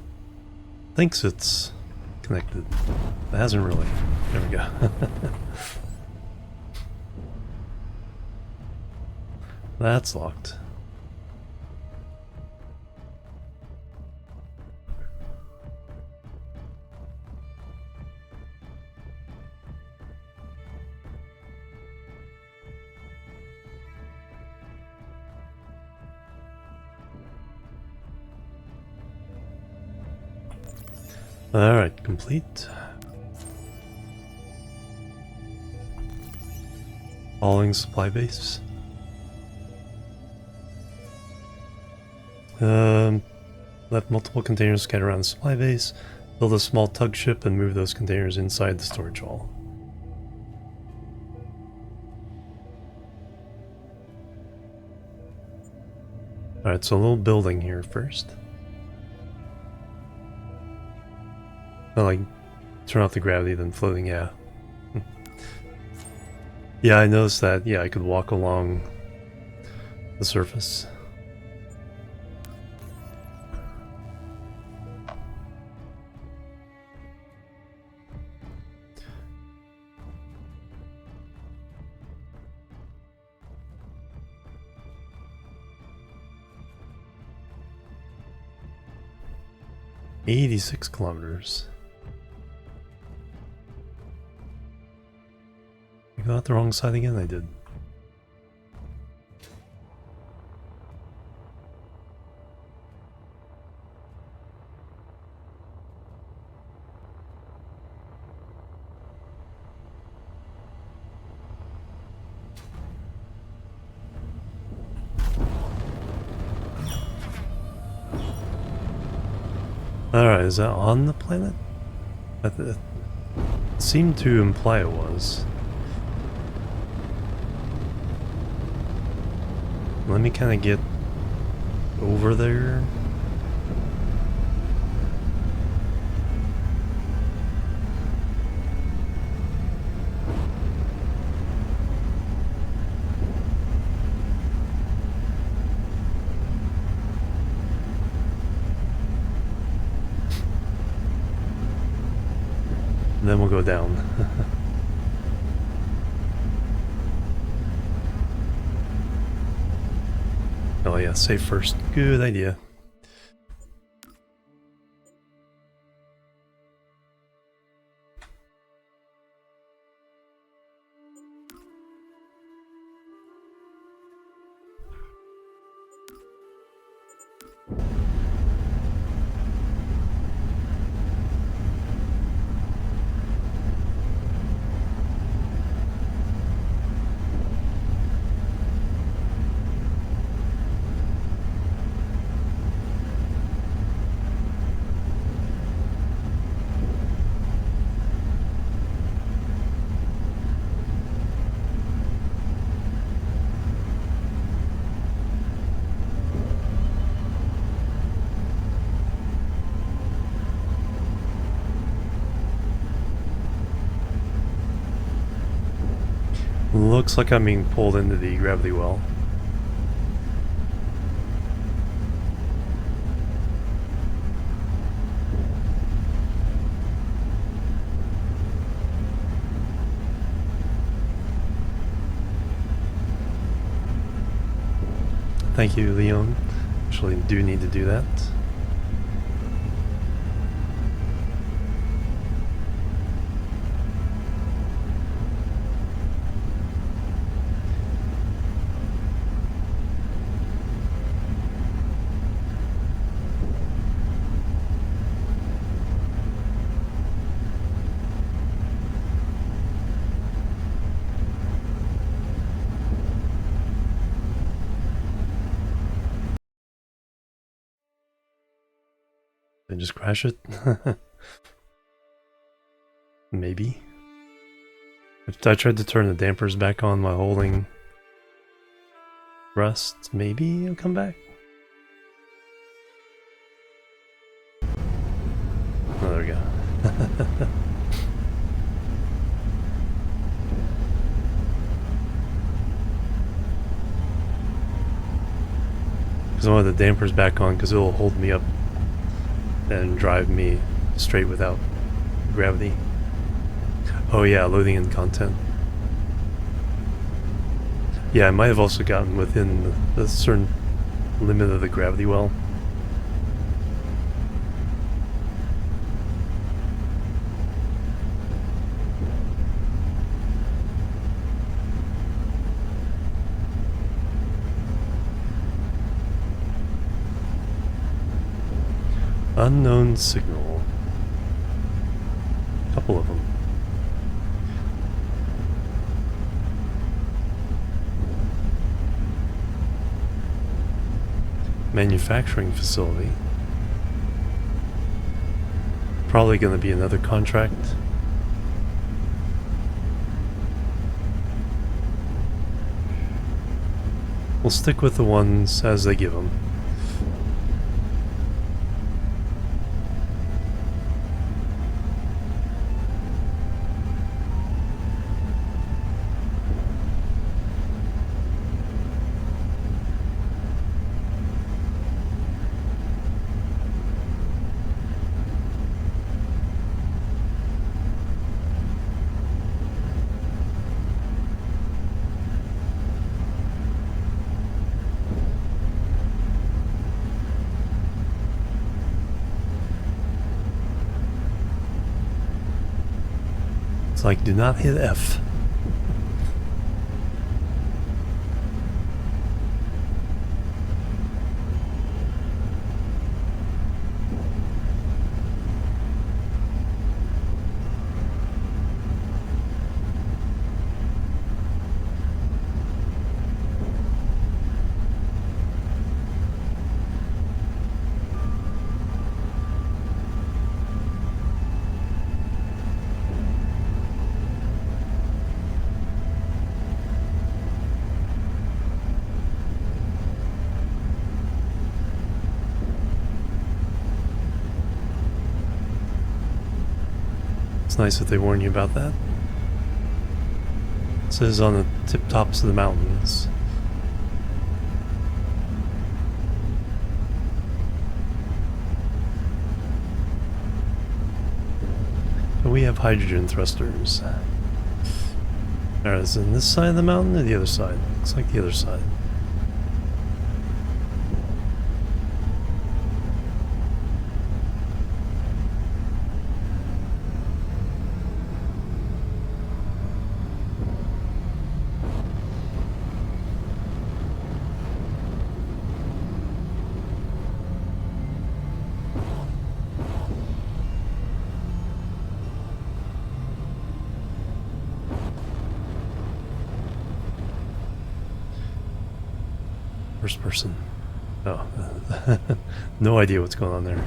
thinks it's connected. It hasn't really. There we go. That's locked. Alright, complete. Following supply base. Left multiple containers scattered around the supply base. Build a small tug ship and move those containers inside the storage hall. Alright, so a little building here first. Not like turn off the gravity, then floating, yeah. Yeah, I noticed that. Yeah, I could walk along the surface. $86 kilometers. I got out the wrong side again? I did. Alright, is that on the planet? It seemed to imply it was. Let me kind of get over there. And then we'll go down. Oh yeah, save first. Good idea. Looks like I'm being pulled into the gravity well. Thank you, Leon. Actually, do need to do that. Did I just crash it? Maybe. If I tried to turn the dampers back on while holding rust, maybe it'll come back. Oh, there we go. Because I want the dampers back on because it'll hold me up and drive me straight without gravity. Oh yeah, loading in content. Yeah, I might have also gotten within the certain limit of the gravity well. Unknown signal. Couple of them. Manufacturing facility. Probably going to be another contract. We'll stick with the ones as they give them. Like, do not hit F. It's nice that they warn you about that. It says on the tip tops of the mountains. But we have hydrogen thrusters. Alright, is it on this side of the mountain or the other side? Looks like the other side. First person. Oh, no idea what's going on there.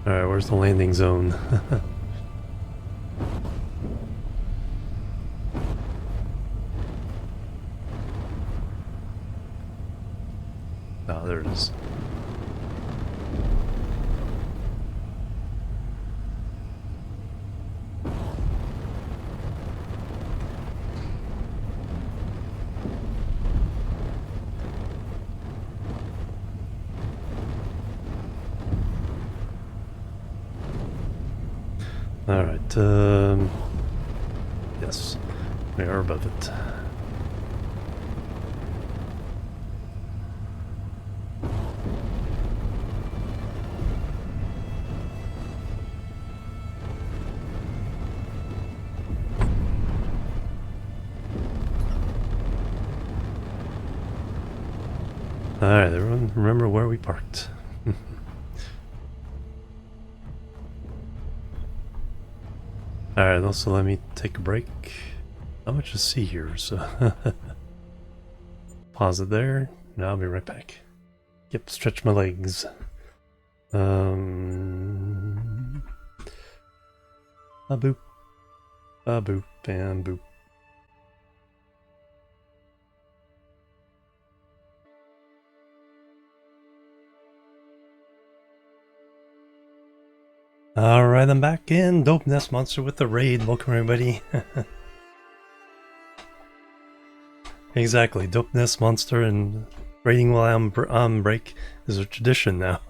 Alright, where's the landing zone? Ah, there it is. Alright, yes, we are above it. Alright, everyone, remember where we parked. Alright, also let me take a break. Not much to see here, so pause it there. Now I'll be right back. Yep, stretch my legs. A boop. A boop and boop. Alright, I'm back in. Dope Nest Monster with the raid. Welcome everybody. Exactly, Dope Nest Monster and raiding while I'm on break is a tradition now.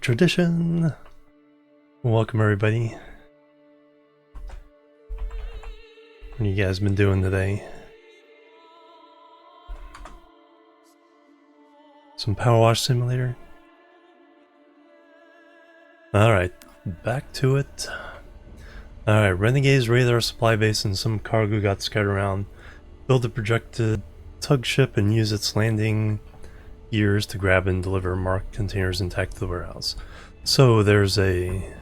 Tradition! Welcome everybody. What have you guys been doing today? Some Power Wash Simulator? Alright, back to it. Alright, Renegades raided our supply base and some cargo got scattered around. Build a projected tug ship and use its landing gears to grab and deliver marked containers intact to the warehouse. So there's a...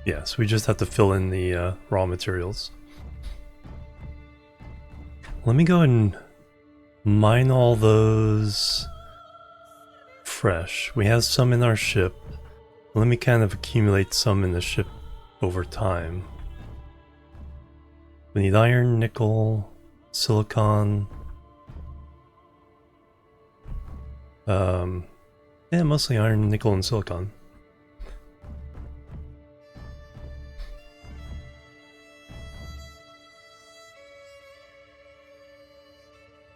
Yes, we just have to fill in the raw materials. Let me go and mine all those fresh. We have some in our ship. Let me kind of accumulate some in the ship over time. We need iron, nickel, silicon. Yeah, mostly iron, nickel, and silicon.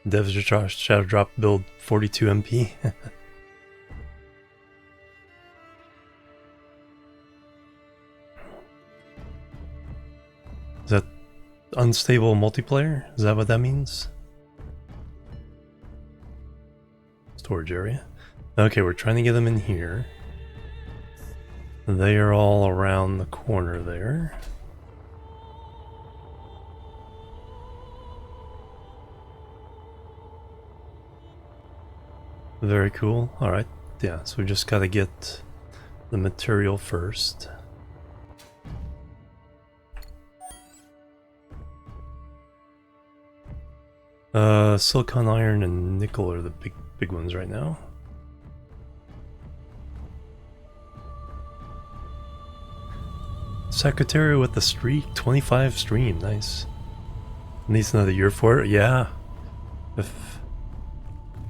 Devs Shadow Drop build 42 MP. Is that unstable multiplayer? Is that what that means? Storage area. Okay, we're trying to get them in here. They are all around the corner there. Very cool. Alright, yeah, so we just gotta get the material first. Silicon, iron, and nickel are the big ones right now. Secretary with the streak, 25 stream, nice. Needs another year for it, yeah. If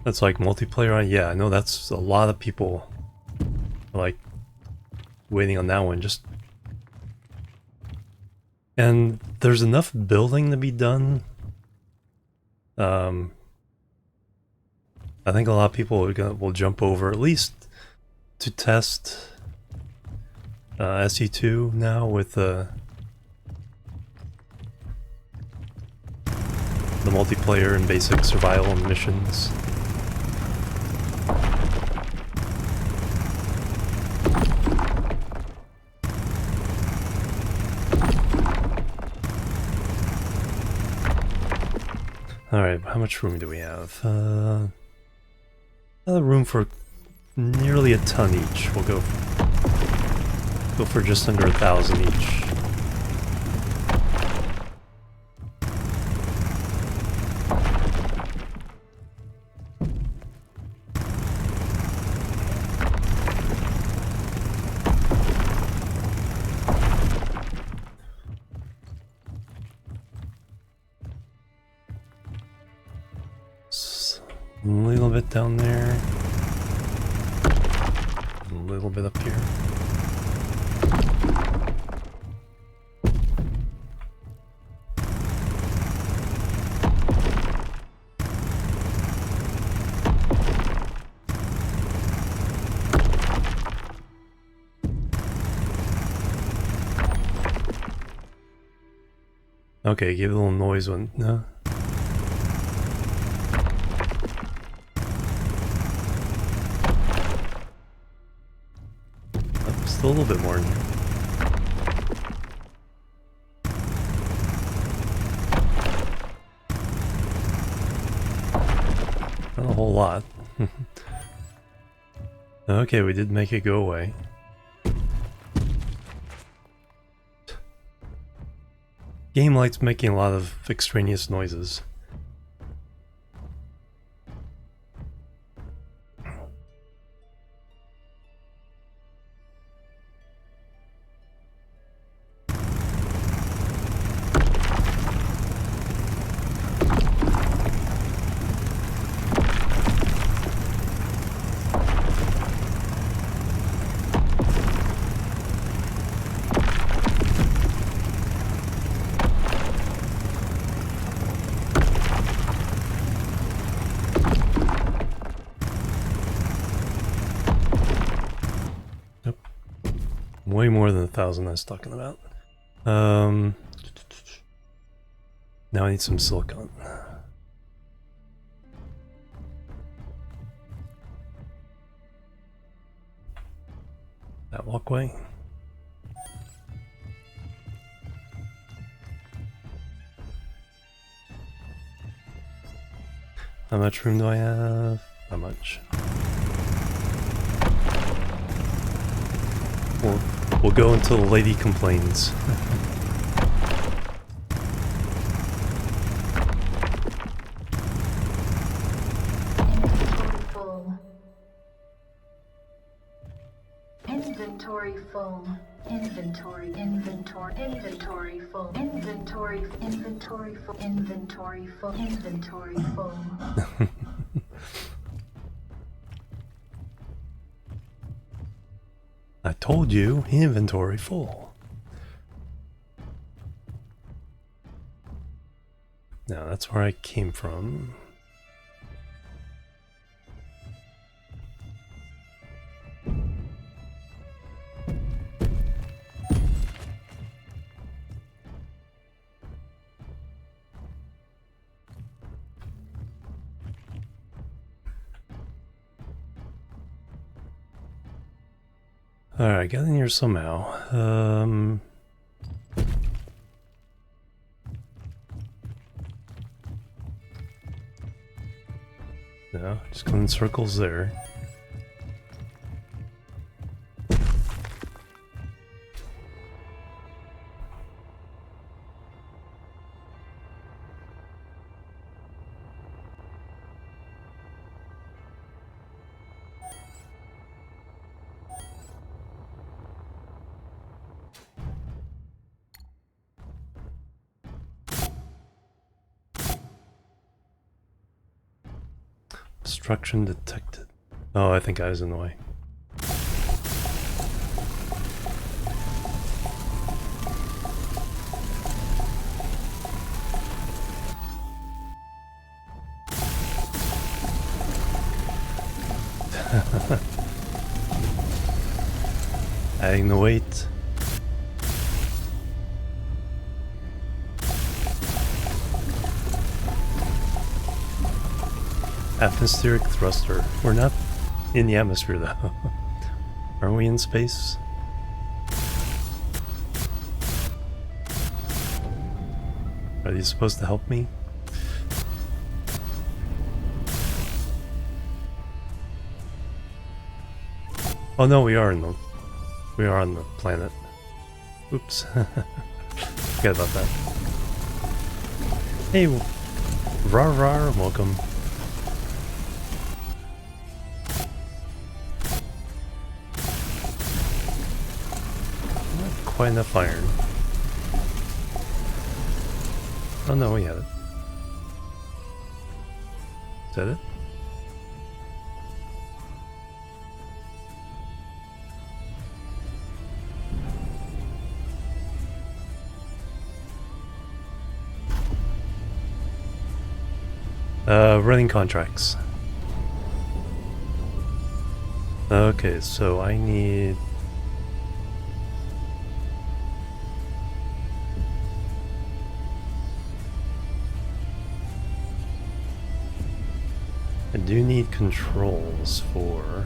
that's like multiplayer, yeah, I know that's a lot of people like waiting on that one. Just and there's enough building to be done. I think a lot of people will jump over at least to test SE2 now with the multiplayer and basic survival missions. Alright, how much room do we have? Room for nearly a ton each. We'll go for just under 1,000 each. A little bit down there. A little bit up here. Okay, give it a little noise when... No? Still a little bit more in here. Not a whole lot. Okay, we did make it go away. Game likes making a lot of extraneous noises. way more than 1,000 I was talking about. Now I need some silicon. That walkway. How much room do I have? How much? We'll go until the lady complains. Inventory full. Inventory full. Inventory full. I told you, inventory full. Now that's where I came from. Alright, got in here somehow. No, just going in circles there. Obstruction detected. Oh, I think I was in the way. Adding the weight. Atmospheric thruster. We're not in the atmosphere though. Are we in space? Are these supposed to help me? Oh no, we are on the planet. Oops. Forget about that. Hey, rar, welcome. Not quite enough iron. Oh no, we have it. Is that it? Running contracts. Okay, so I need... I do need controls for...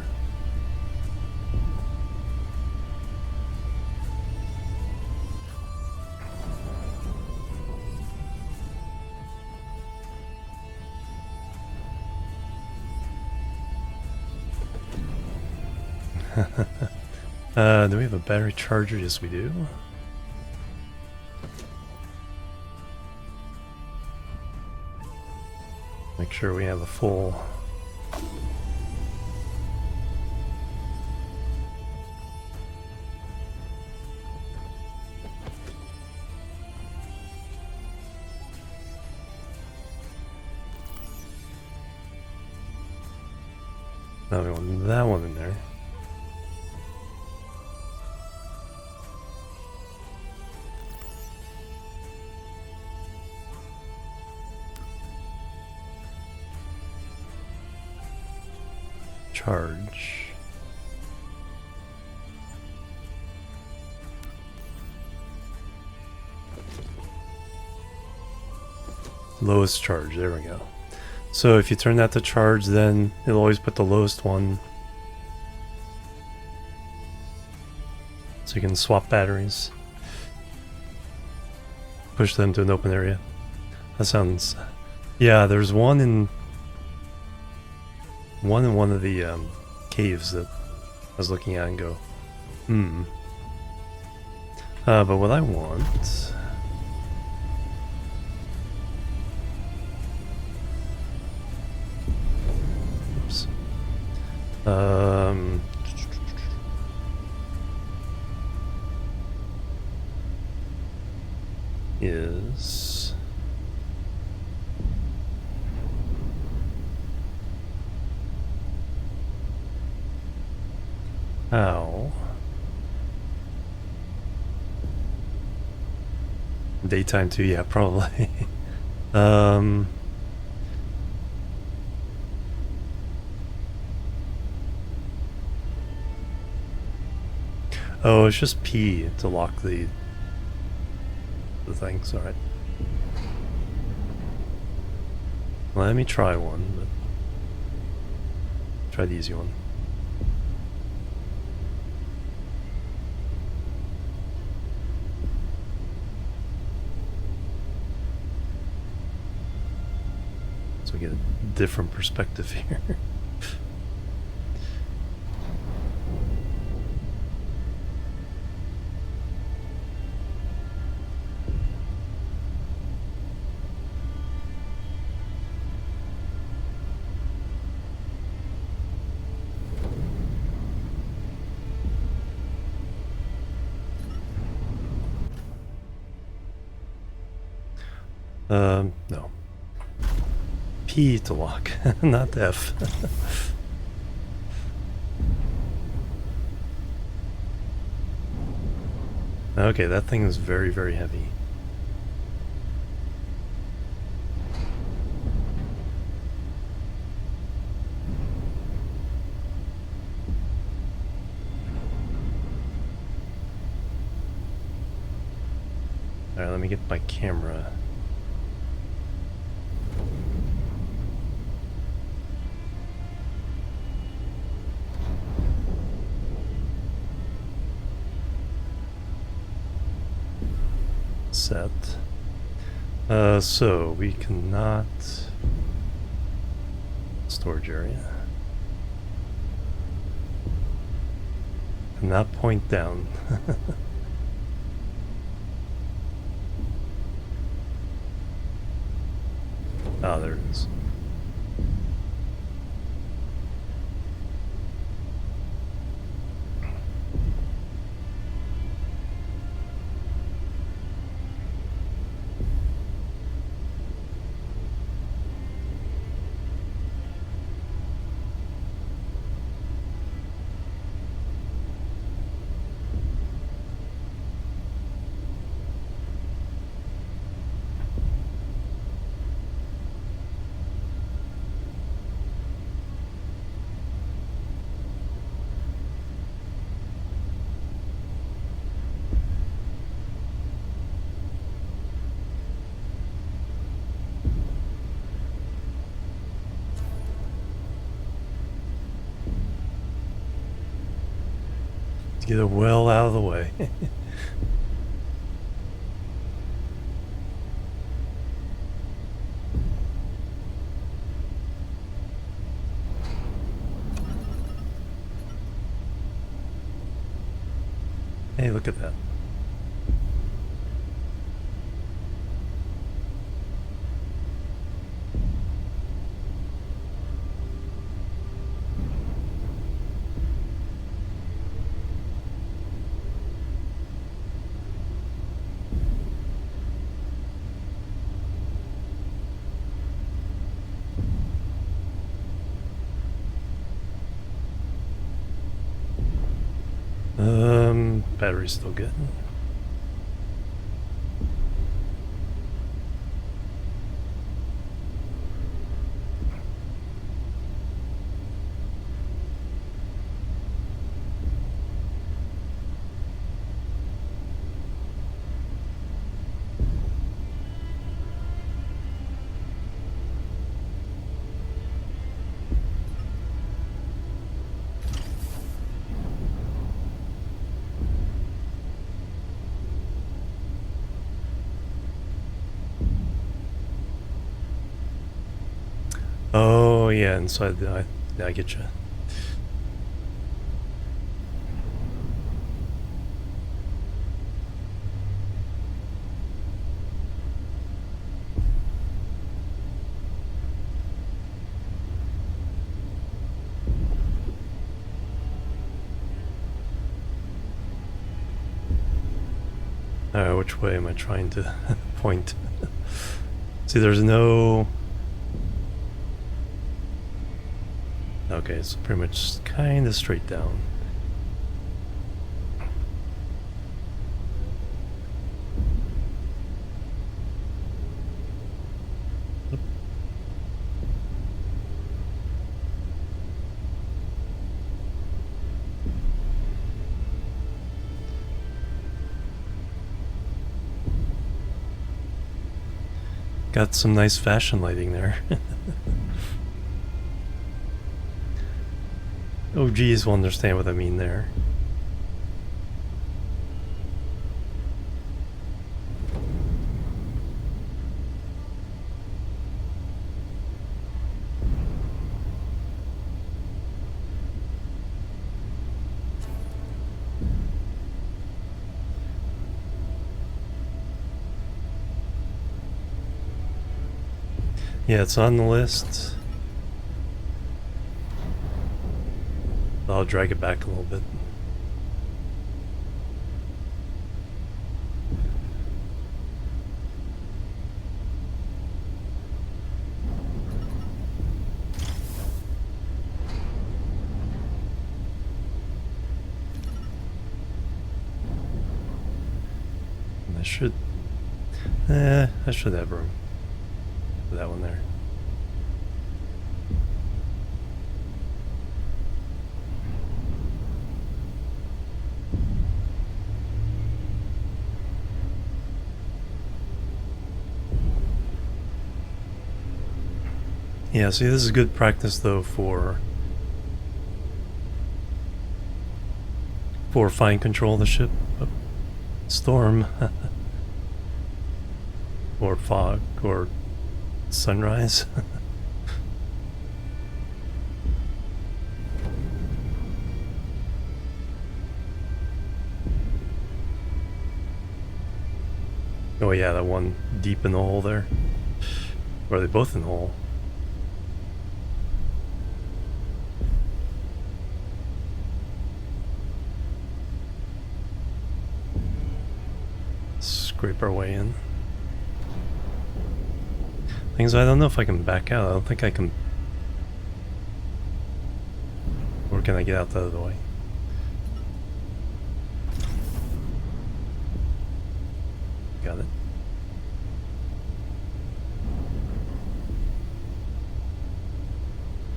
do we have a battery charger? Yes, we do. Make sure we have a full... Now we want that one in there. Charge. Lowest charge, there we go. So if you turn that to charge, then it'll always put the lowest one. So you can swap batteries. Push them to an open area. That sounds... Yeah, there's one in one of the caves that I was looking at and go, but what I want... Oops. Is... How? Daytime too, yeah, probably. Oh, it's just P to lock the things, alright. Let me try one, but try the easy one. So we get a different perspective here. No. P to lock, not F. Okay, that thing is very, very heavy. Alright, let me get my camera. Set. So we cannot storage area. Cannot point down. Ah, there it is. Get it well out of the way. Hey, look at that. Battery's still good. Oh yeah, inside the... yeah, I get you. Alright, which way am I trying to point? See, there's no... Okay, it's pretty much kind of straight down. Got some nice fashion lighting there. OGs will understand what I mean there. Yeah, it's on the list. I'll drag it back a little bit. I should have room for that one there. Yeah, see, this is good practice though for fine control of the ship. Storm. Or fog, or sunrise. Oh yeah, that one deep in the hole there. Or are they both in the hole? Scrape our way in. Things I don't know if I can back out. I don't think I can. Or can I get out the other way? Got it.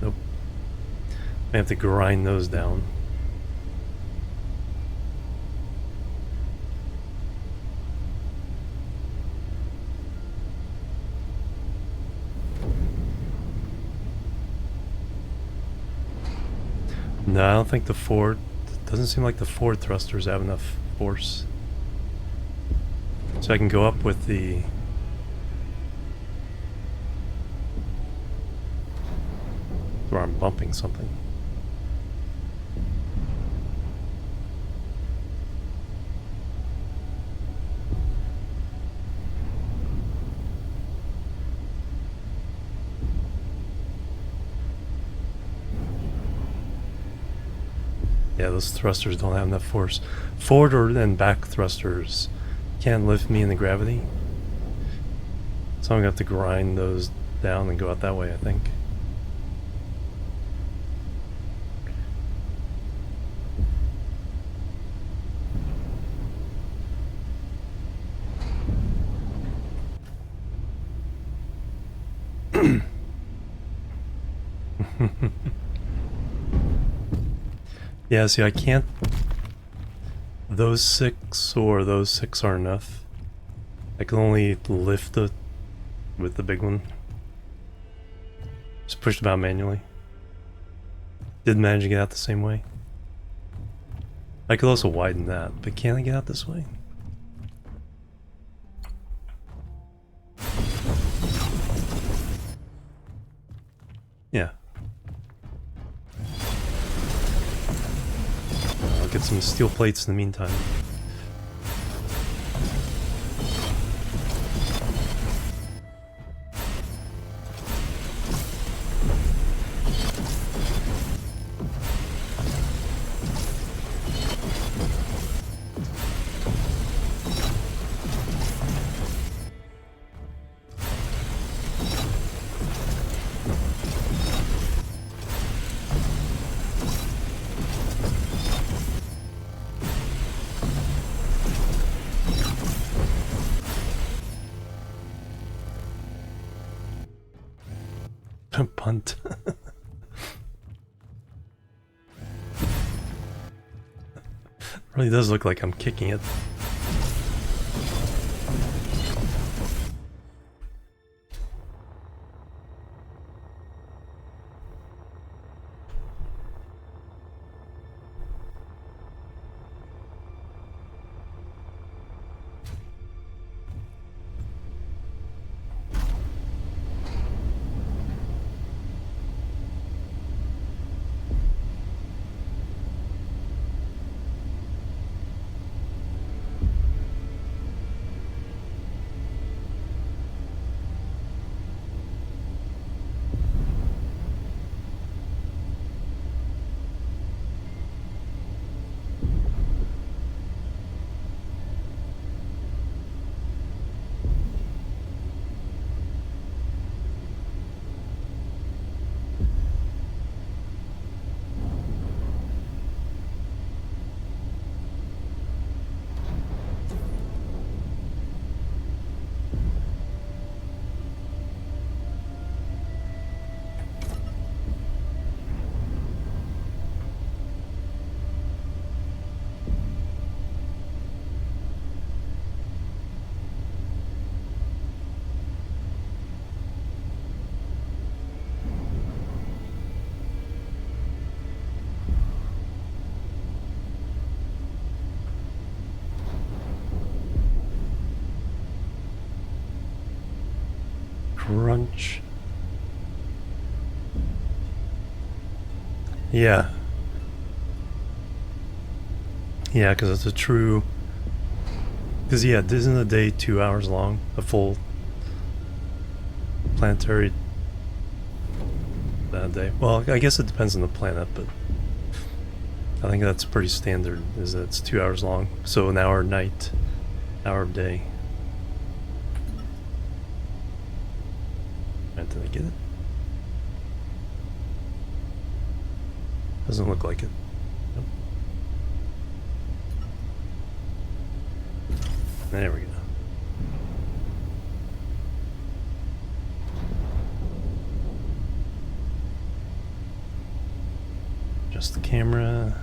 Nope. I have to grind those down. No, I don't think the forward... It doesn't seem like the forward thrusters have enough force. So I can go up with the... Where I'm bumping something. Yeah, those thrusters don't have enough force. Forward or and back thrusters can't lift me in the gravity. So I'm gonna have to grind those down and go out that way, I think. Yeah, see, I can't... Those six or those six are enough. I can only lift it with the big one. Just push them out manually. Did manage to get out the same way. I could also widen that, but can I get out this way? Yeah, look at some steel plates in the meantime. Punt. Really does look like I'm kicking it. Crunch. Yeah. Yeah, because it's a true... Because, yeah, isn't a day 2 hours long? A full planetary day. Well, I guess it depends on the planet, but I think that's pretty standard, is that it's 2 hours long. So an hour night, hour of day. Did I get it? Doesn't look like it. Nope. There we go. Just the camera.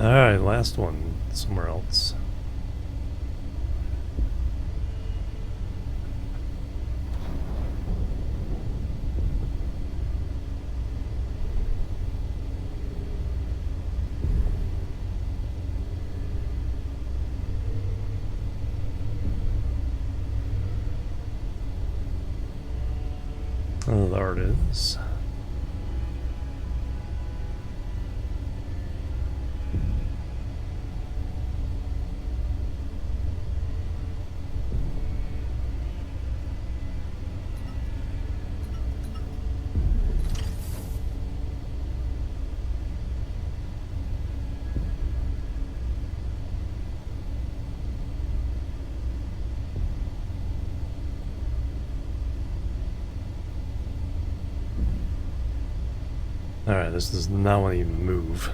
Alright, last one. Somewhere else. Oh, there it is. Alright, this does not want to even move.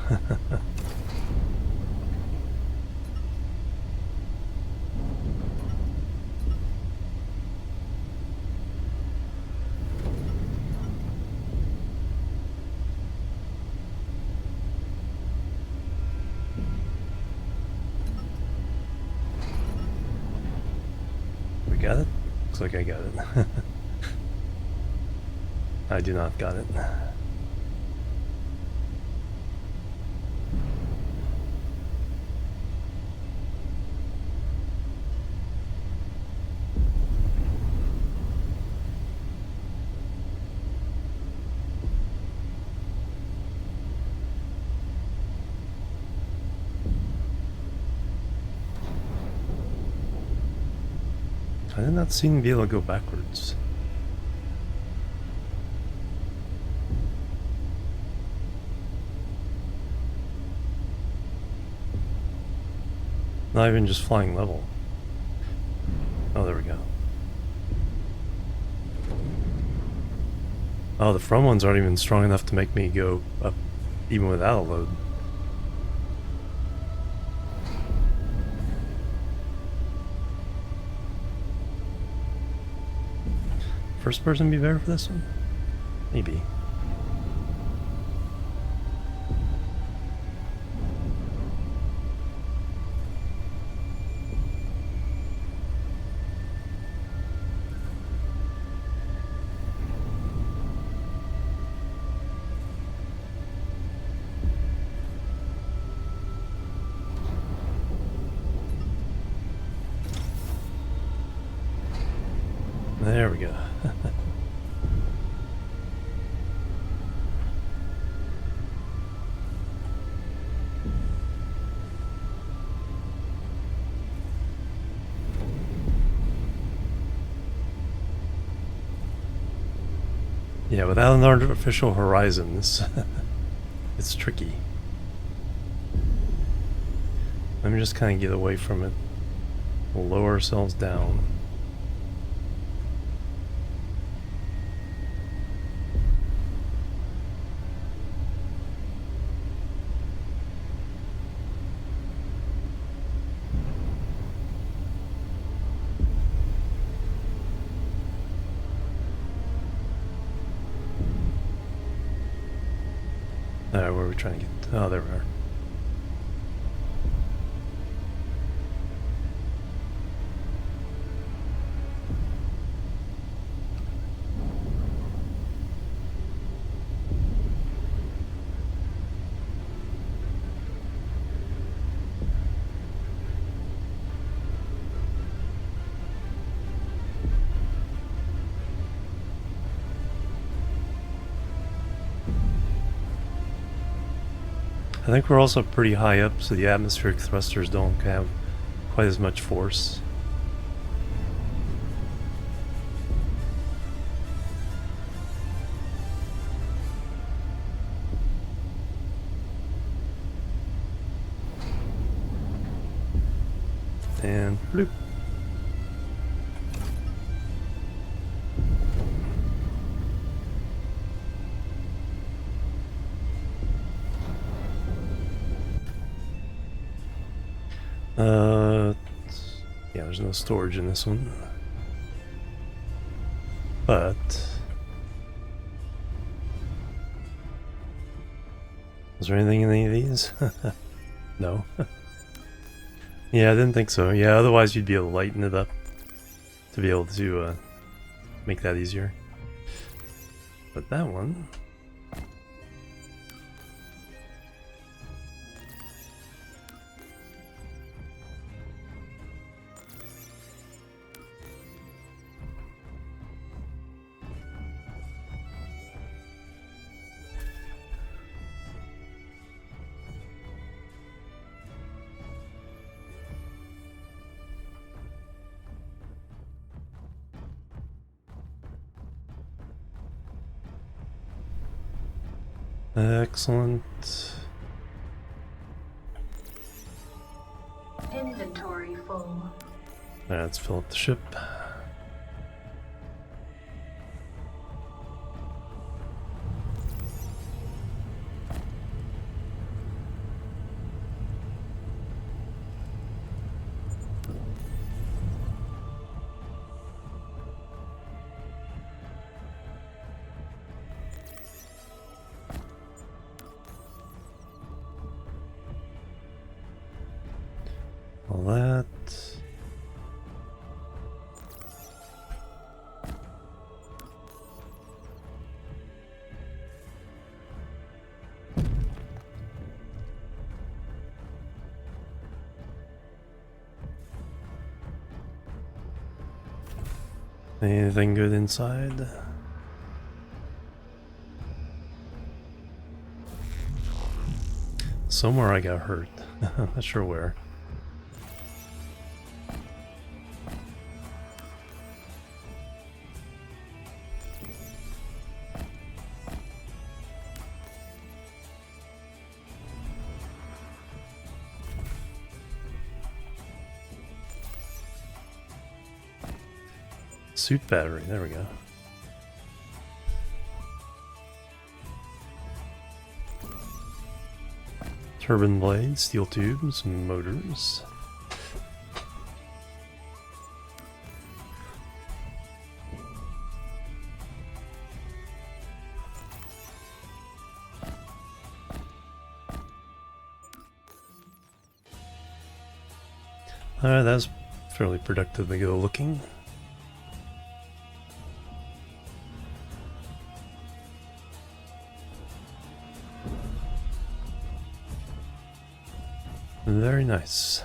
We got it? Looks like I got it. I do not got it. I did not seem to be able to go backwards. Not even just flying level. Oh, there we go. Oh, the front ones aren't even strong enough to make me go up even without a load. First person be better for this one? Maybe. There we go. Yeah, without an artificial horizon, it's tricky. Let me just kind of get away from it. We'll lower ourselves down. Where are we trying to get? Oh, there we are. I think we're also pretty high up, so the atmospheric thrusters don't have quite as much force. And bloop. Yeah, there's no storage in this one. But is there anything in any of these? No. Yeah, I didn't think so. Yeah, otherwise you'd be able to lighten it up to be able to make that easier. But that one... Excellent. Inventory full. Let's fill up the ship. All that. Anything good inside? Somewhere I got hurt. Not sure where. Suit battery, there we go. Turbine blades, steel tubes, motors. Alright, that's fairly productively good looking. Very nice.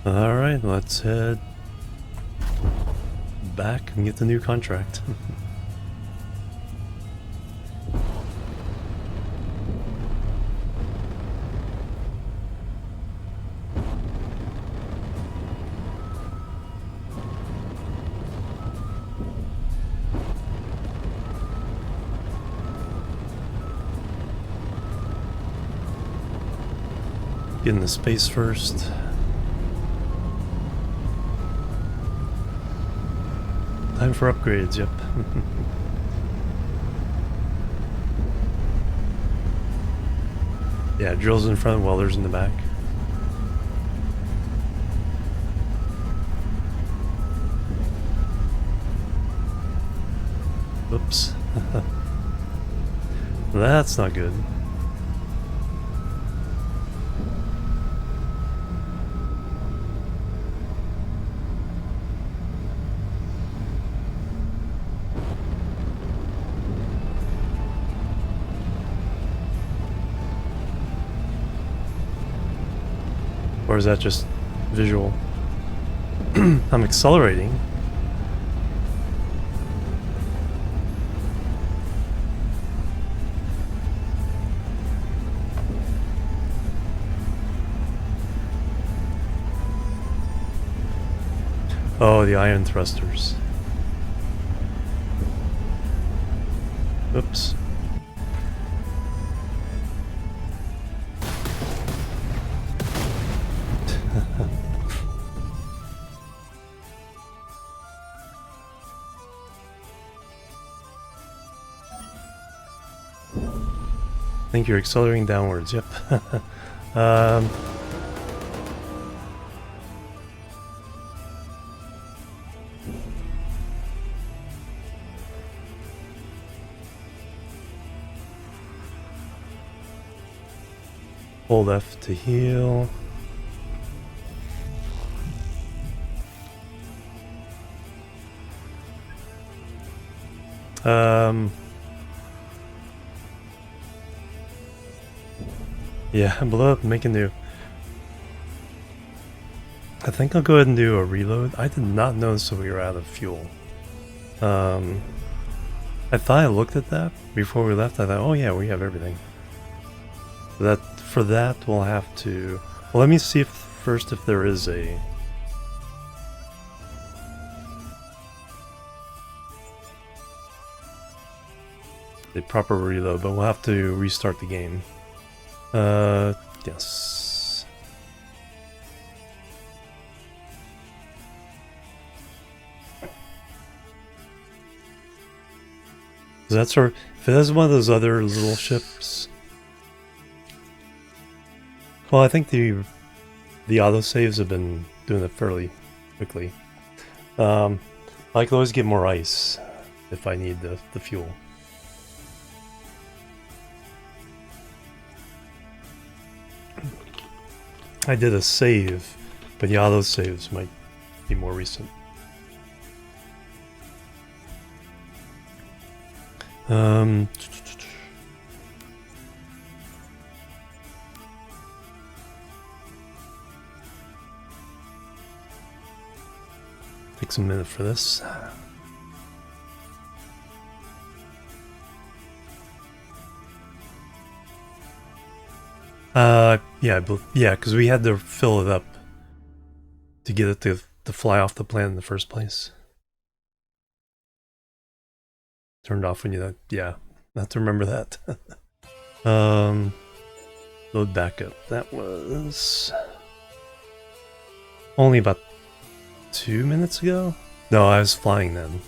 Alright, let's head back and get the new contract. Get into space first. Time for upgrades, yep. Yeah, drills in front, welders in the back. Oops. That's not good. Or is that just visual? I'm accelerating. Oh, the ion thrusters. Oops. I think you're accelerating downwards, yep. Hold F to heal. Yeah, blow up, make a new. I think I'll go ahead and do a reload. I did not notice that we were out of fuel. I thought I looked at that before we left. I thought, oh yeah, we have everything. For that, we'll have to. Well, let me see if first if there is a. the proper reload, but we'll have to restart the game. Yes. That's our. If it is one of those other little ships. Well, I think the autosaves have been doing it fairly quickly. I can always get more ice if I need the fuel. I did a save, but the autosaves might be more recent. Takes a minute for this. Yeah, because we had to fill it up to get it to fly off the planet in the first place. Turned off when you, yeah, I have to remember that. Load backup. That was only about 2 minutes ago? No, I was flying then.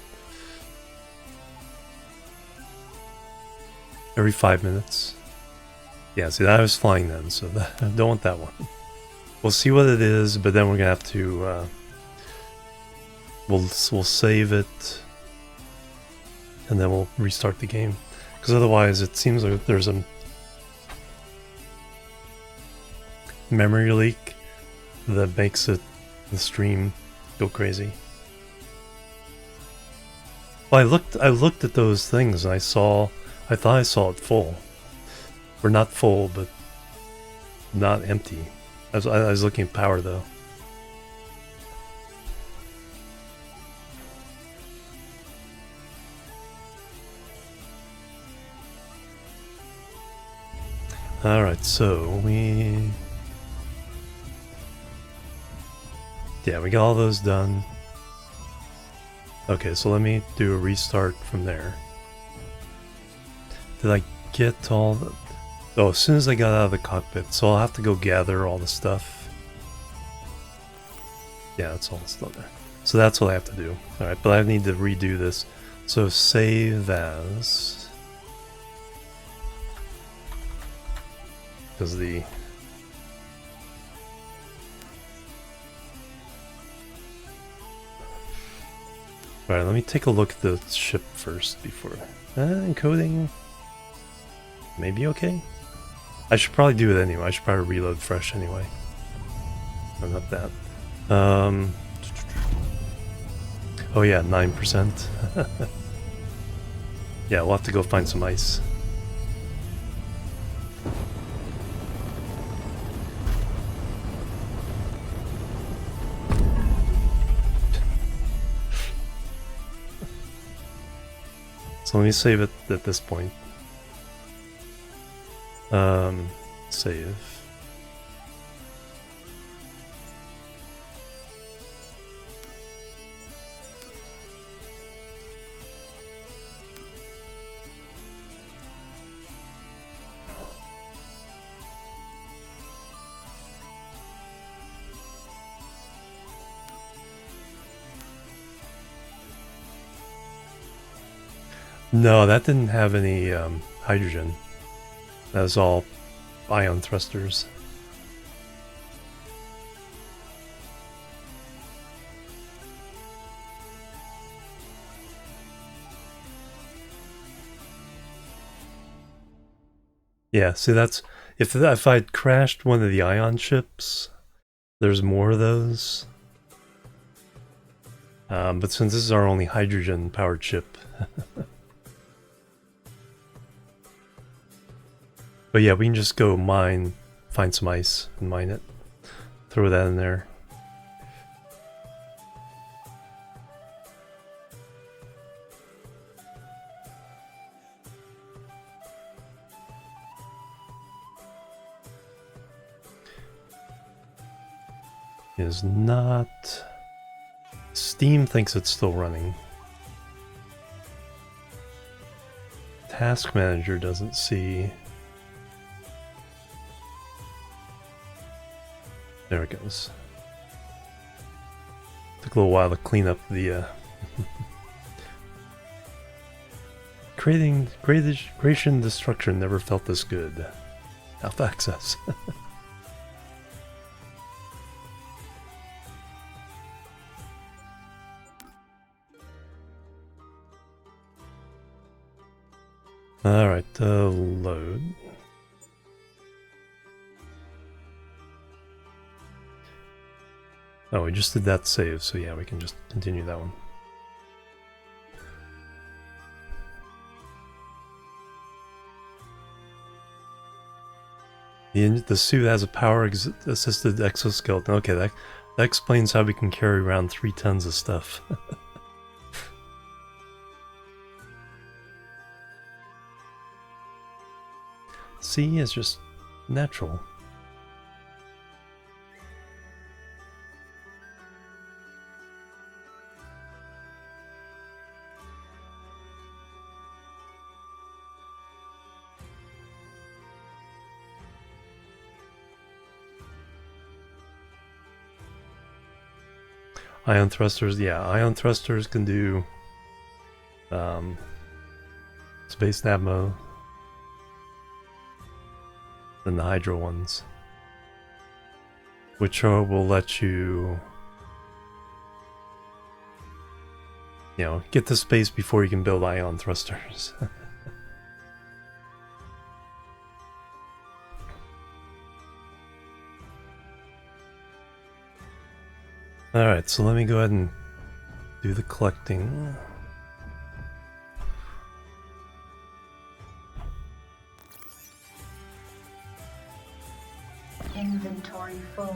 Every 5 minutes. Yeah, see, I was flying then, so I don't want that one. We'll see what it is, but then we're gonna have to we'll save it and then we'll restart the game, because otherwise it seems like there's a memory leak that makes the stream go crazy. Well, I looked at those things and I thought I saw it full. Or not full, but not empty. I was looking at power though. Alright, so we got all those done. Okay, so let me do a restart from there. Did I get all the... Oh, as soon as I got out of the cockpit, so I'll have to go gather all the stuff. Yeah, that's all still there. So that's what I have to do. Alright, but I need to redo this. So save as... Because the... Alright, let me take a look at the ship first before... encoding... Maybe okay? I should probably do it anyway. I should probably reload fresh anyway. No, not that. Oh yeah, 9%. Yeah, we'll have to go find some ice. So let me save it at this point. Save. No, that didn't have any hydrogen. That was all ion thrusters. Yeah, see that's... If I'd crashed one of the ion ships, there's more of those. But since this is our only hydrogen-powered ship... But yeah, we can just go mine, find some ice, and mine it. Throw that in there. Is not... Steam thinks it's still running. It task manager doesn't see. There it goes. Took a little while to clean up the creation destruction never felt this good. Alpha access. Alright, load. Oh, we just did that save, so yeah, we can just continue that one. The suit has a power-assisted exoskeleton. Okay, that explains how we can carry around 3 tons of stuff. See, it's just natural. Ion thrusters, yeah, ion thrusters can do space nav mode than the Hydra ones, which will let you, get to space before you can build ion thrusters. Alright, so let me go ahead and do the collecting. Inventory full.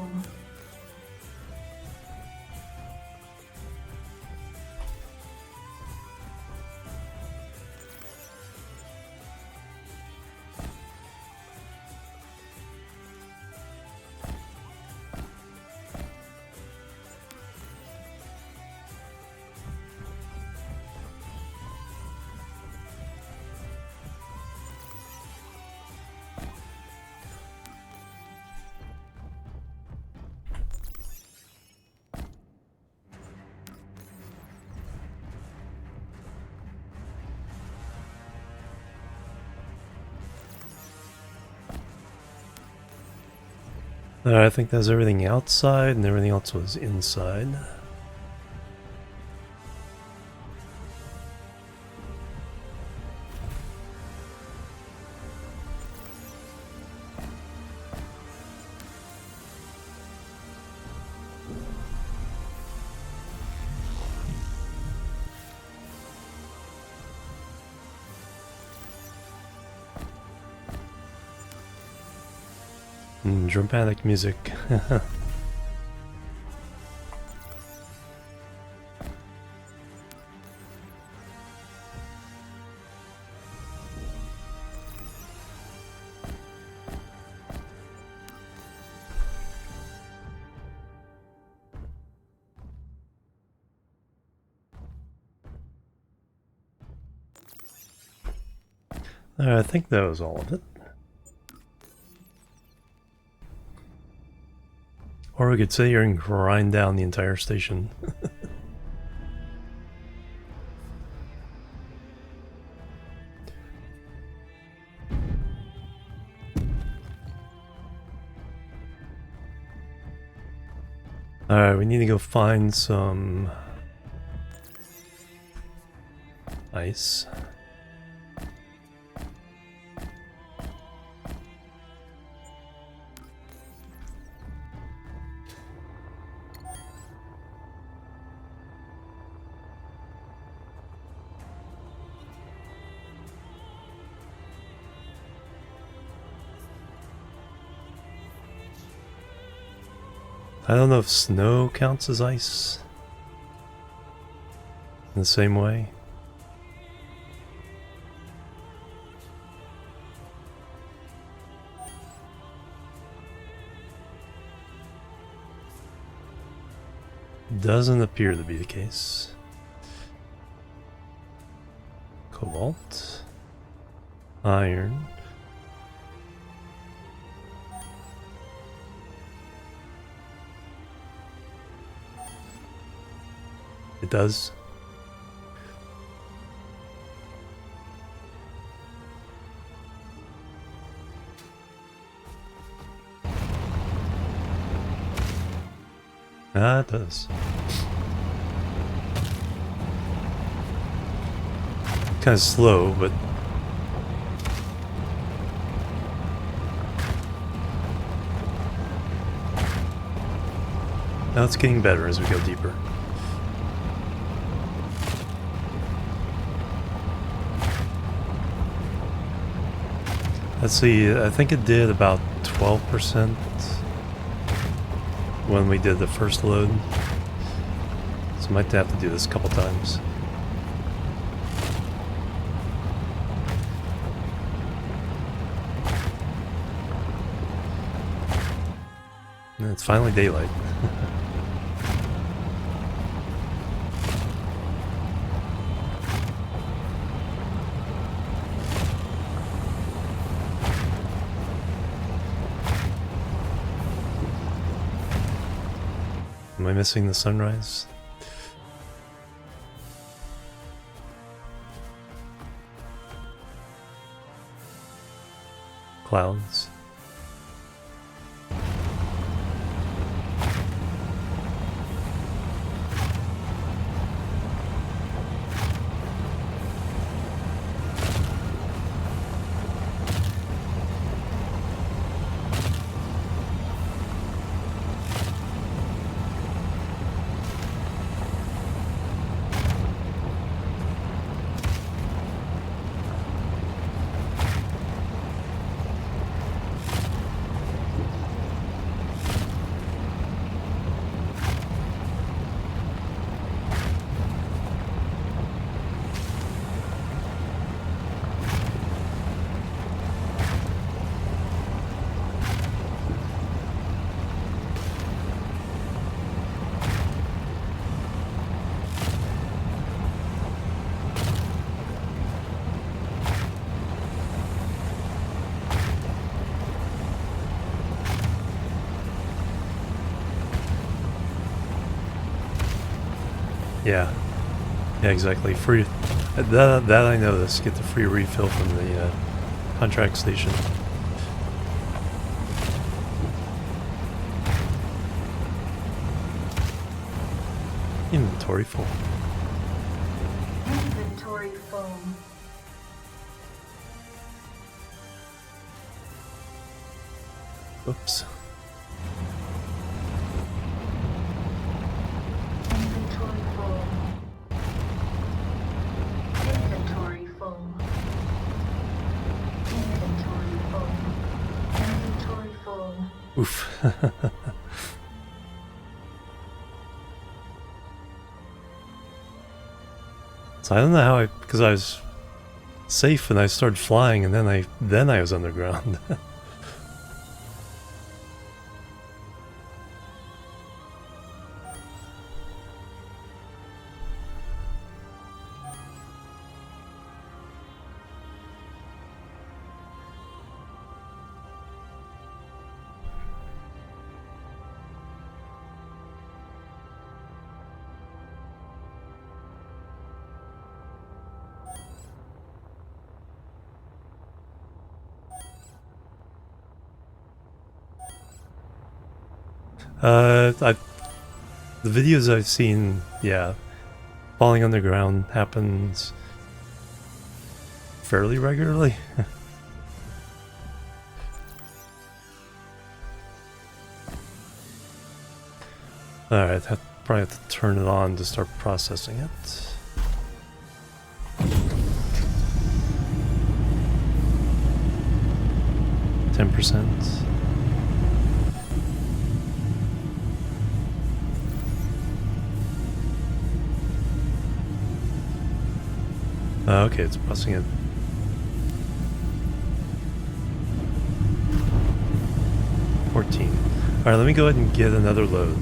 I think that's everything outside, and everything else was inside. Dramatic music. I think that was all of it. Or we could sit here and grind down the entire station. Alright, we need to go find some ice. I don't know if snow counts as ice in the same way. Doesn't appear to be the case. Cobalt. Iron. It does. Ah, it does. Kind of slow, but now it's getting better as we go deeper. Let's see, I think it did about 12% when we did the first load. So might have to do this a couple times. And it's finally daylight. Am I missing the sunrise? Clouds. Yeah. Yeah, exactly. Free. That I know this. Get the free refill from the contract station. Inventory full. Inventory full. Oops. Inventory full. Inventory full. Inventory full. Inventory full. Oof. So I don't know how because I was safe and I started flying and then I was underground. The videos I've seen, yeah, falling underground happens fairly regularly. Alright, I probably have to turn it on to start processing it. %. Okay, it's processing it. $14. Alright, let me go ahead and get another load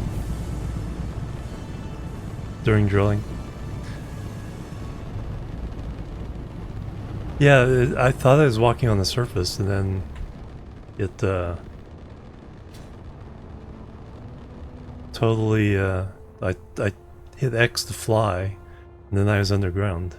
during drilling. Yeah, I thought I was walking on the surface, and then it totally I hit X to fly, and then I was underground.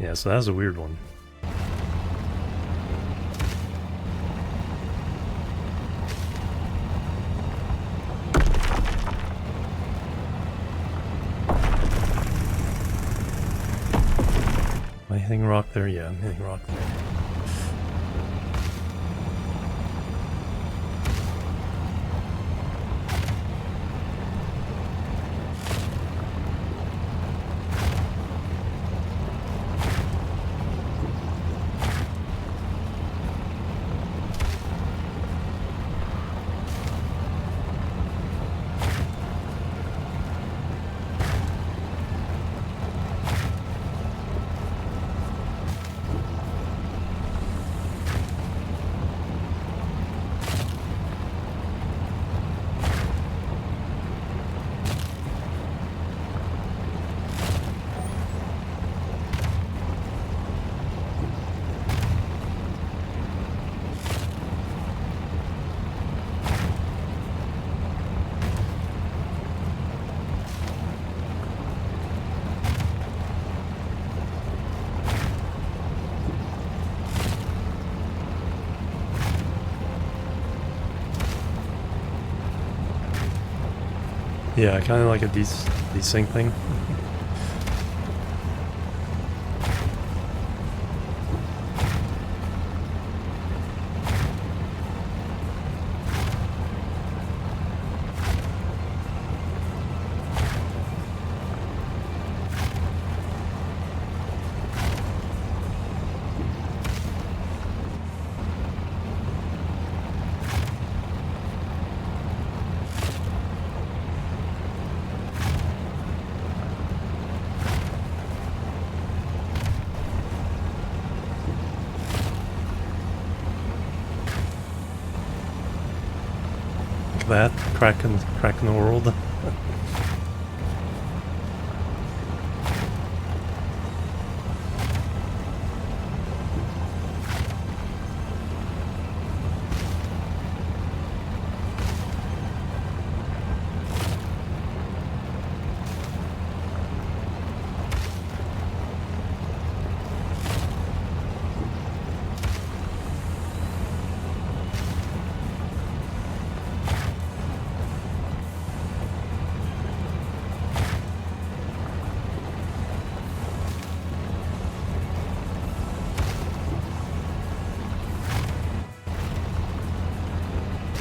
Yeah, so that was a weird one. Am I hitting rock there? Yeah, I'm hitting rock there. Yeah, kind of like a desync thing. That cracking the world.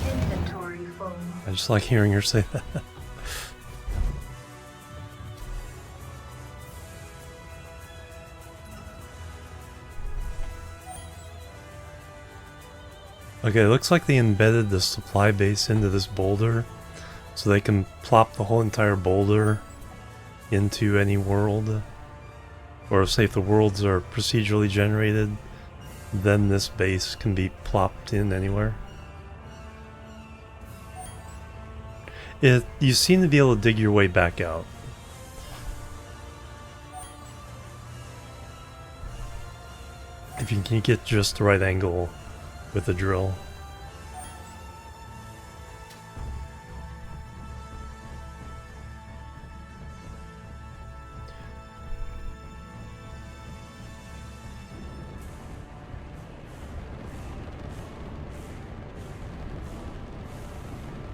Inventory full. I just like hearing her say that. Okay, it looks like they embedded the supply base into this boulder, so they can plop the whole entire boulder into any world. Or say if the worlds are procedurally generated, then this base can be plopped in anywhere. You seem to be able to dig your way back out. If you can get just the right angle with the drill.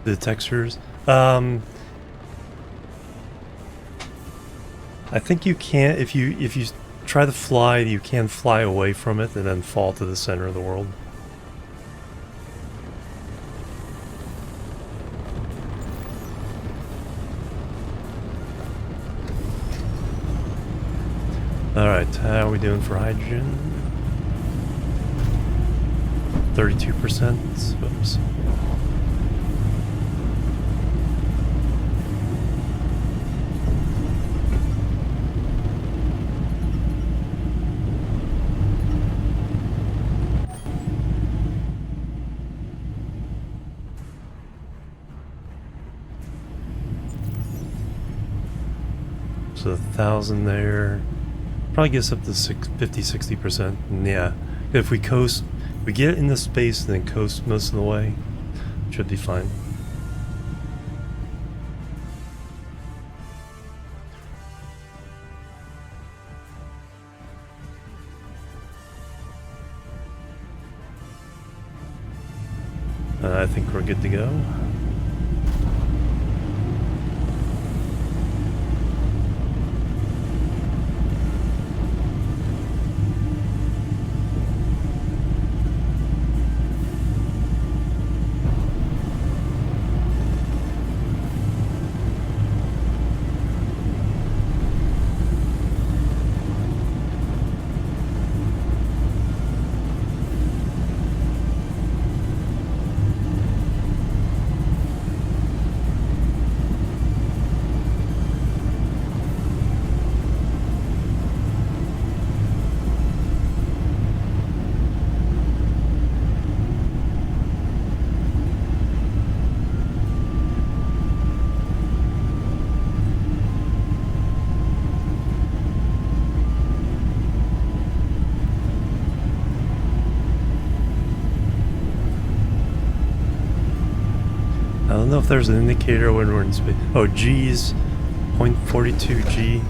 The textures. I think you can't, if you try to fly, you can fly away from it and then fall to the center of the world. Alright, how are we doing for hydrogen? 32%. Oops. So 1,000 there. Probably gets up to 50-60%. And yeah, if we coast, we get into space and then coast most of the way, should be fine. I think we're good to go. I don't know if there's an indicator when we're in space. Oh, G's 0.42 G.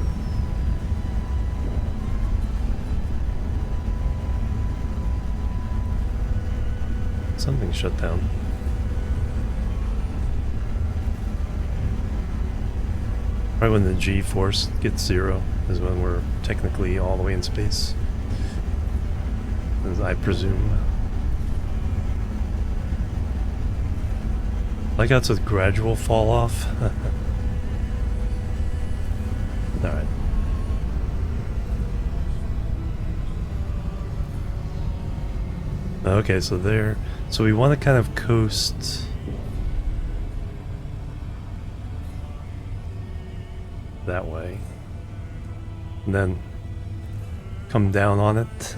Something shut down. Right when the G force gets 0 is when we're technically all the way in space, as I presume. Like how it's a gradual fall off. Alright. Okay, so there. So we want to kind of coast that way. And then come down on it.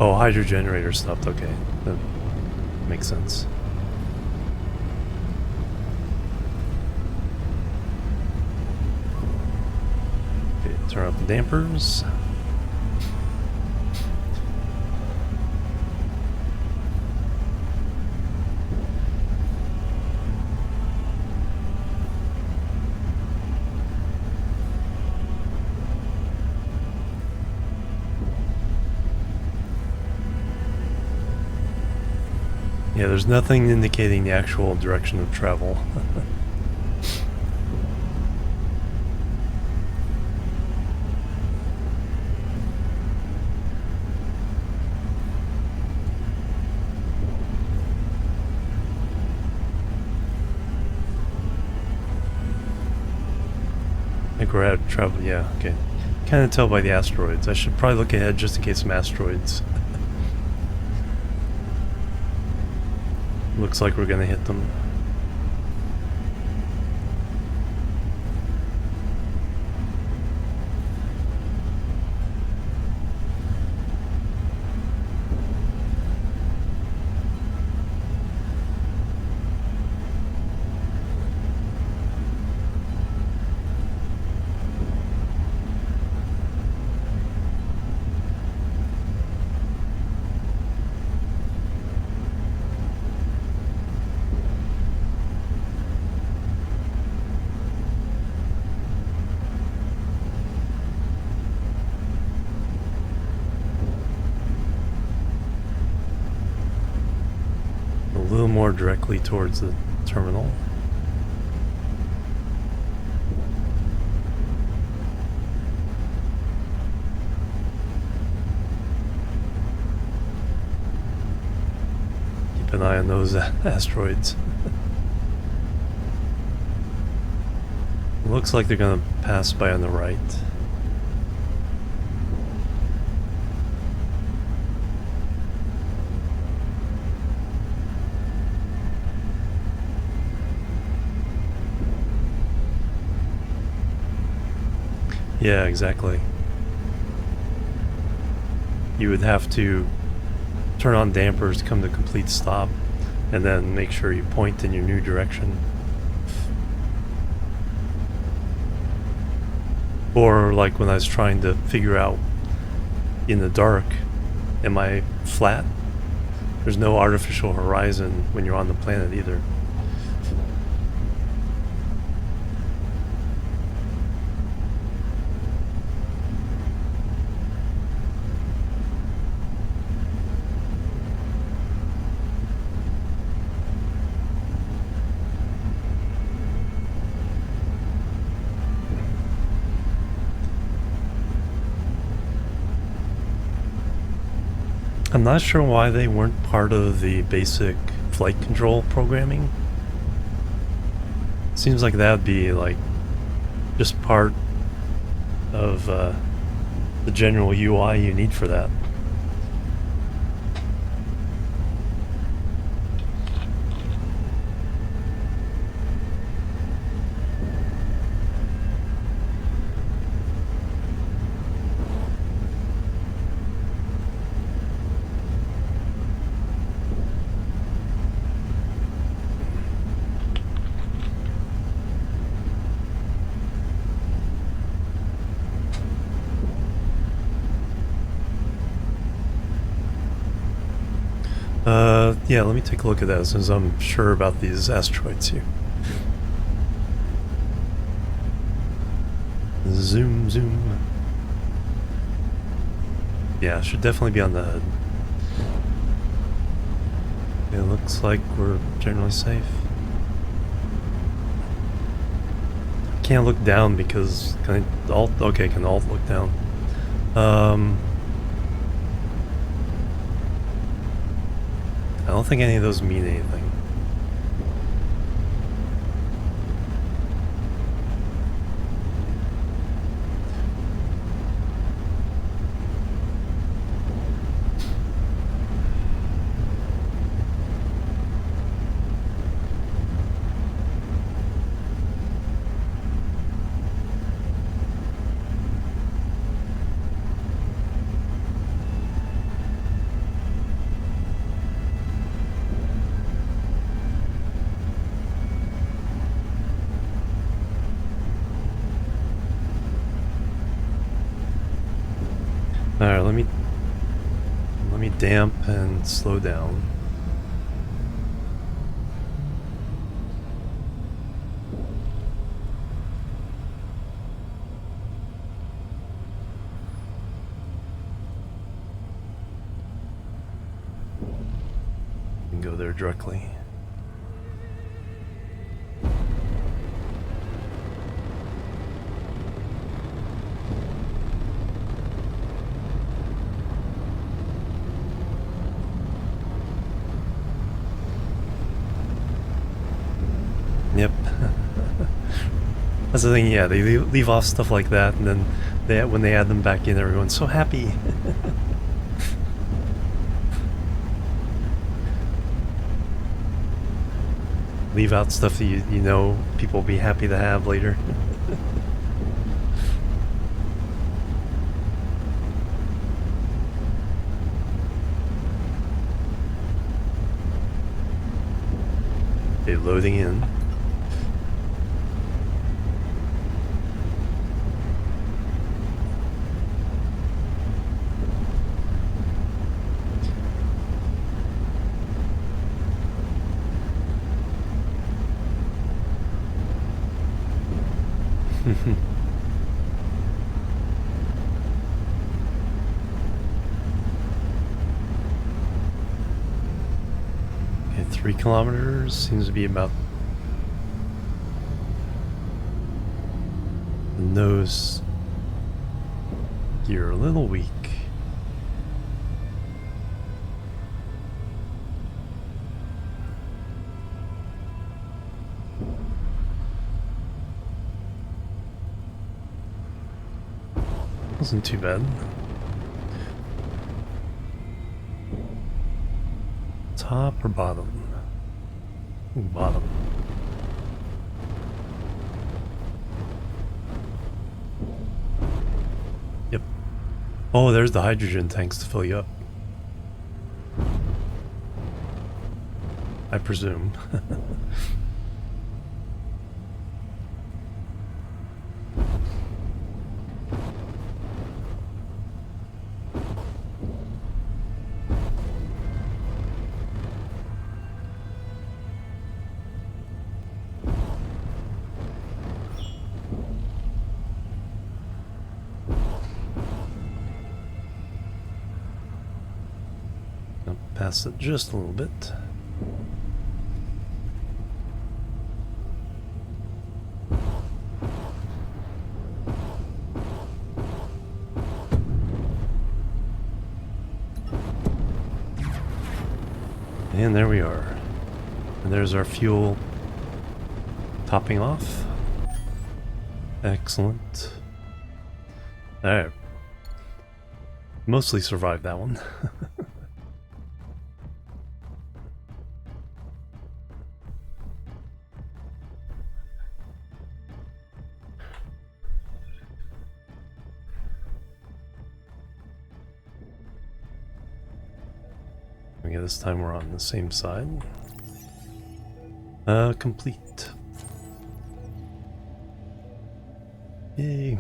Oh, hydro generator stopped. Okay, that makes sense. Okay, turn up the dampers. Yeah, there's nothing indicating the actual direction of travel. I think we're at travel, yeah, okay. Kind of tell by the asteroids. I should probably look ahead just in case some asteroids. Looks like we're gonna hit them. A little more directly towards the terminal. Keep an eye on those asteroids. Looks like they're gonna pass by on the right. Yeah, exactly. You would have to turn on dampers, come to complete stop, and then make sure you point in your new direction. Or like when I was trying to figure out in the dark, am I flat? There's no artificial horizon when you're on the planet either. I'm not sure why they weren't part of the basic flight control programming. Seems like that would be like just part of the general UI you need for that. Yeah, let me take a look at that since I'm sure about these asteroids here. Zoom, zoom. Yeah, should definitely be on the HUD. It looks like we're generally safe. Can't look down because can I alt? Okay, can alt look down? I don't think any of those mean anything. Alright, let me damp and slow down. And go there directly. Yep. That's the thing, yeah, they leave off stuff like that, and then when they add them back in, everyone's so happy. Leave out stuff that you know people will be happy to have later. Okay, loading in. Okay, 3 kilometers seems to be about the nose. You're a little weak. Wasn't too bad. Top or bottom? Ooh, bottom. Yep. Oh, there's the hydrogen tanks to fill you up. I presume. I'll pass it just a little bit. And there we are. And there's our fuel topping off. Excellent. Alright. Mostly survived that one. Okay, this time we're on the same side. Complete. Yay.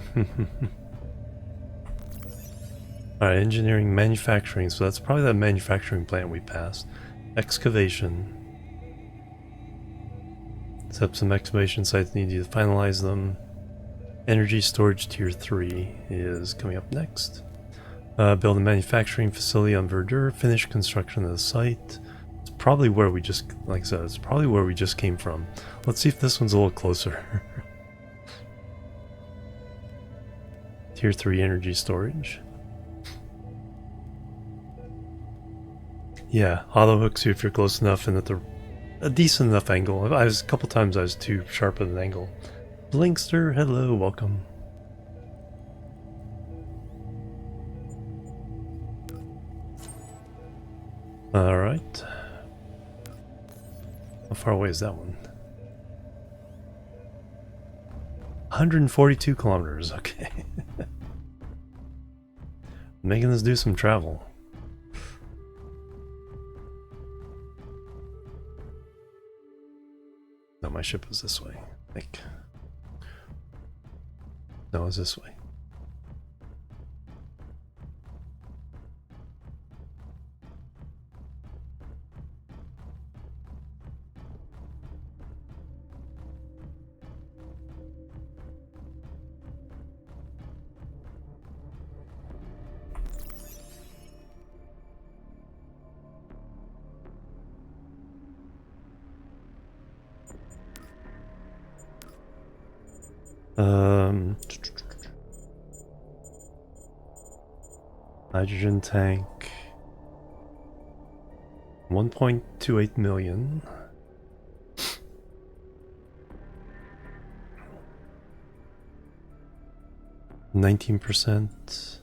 Alright, engineering, manufacturing. So that's probably that manufacturing plant we passed. Excavation. Set up some excavation sites, need you to finalize them. Energy storage tier 3 is coming up next. Build a manufacturing facility on Verdure. Finish construction of the site. It's probably where we just, like I said, it's probably where we just came from. Let's see if this one's a little closer. Tier 3 energy storage. Yeah, auto hooks you if you're close enough and at a decent enough angle. A couple times I was too sharp of an angle. Blinkster, hello, welcome. Alright. How far away is that one? 142 kilometers, okay. Making us do some travel. No, my ship was this way, I think. No, it was this way. Hydrogen tank. 1.28 million. %.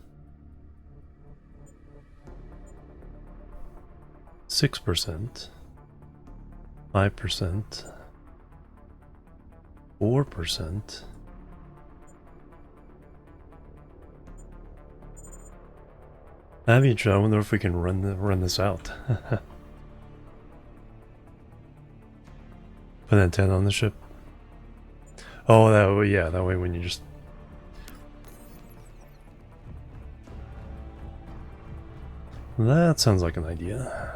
6%. 5%. 4%. That'd be interesting. I wonder if we can run this out. Put an antenna on the ship. Oh, that way, yeah. That way, when you just that sounds like an idea.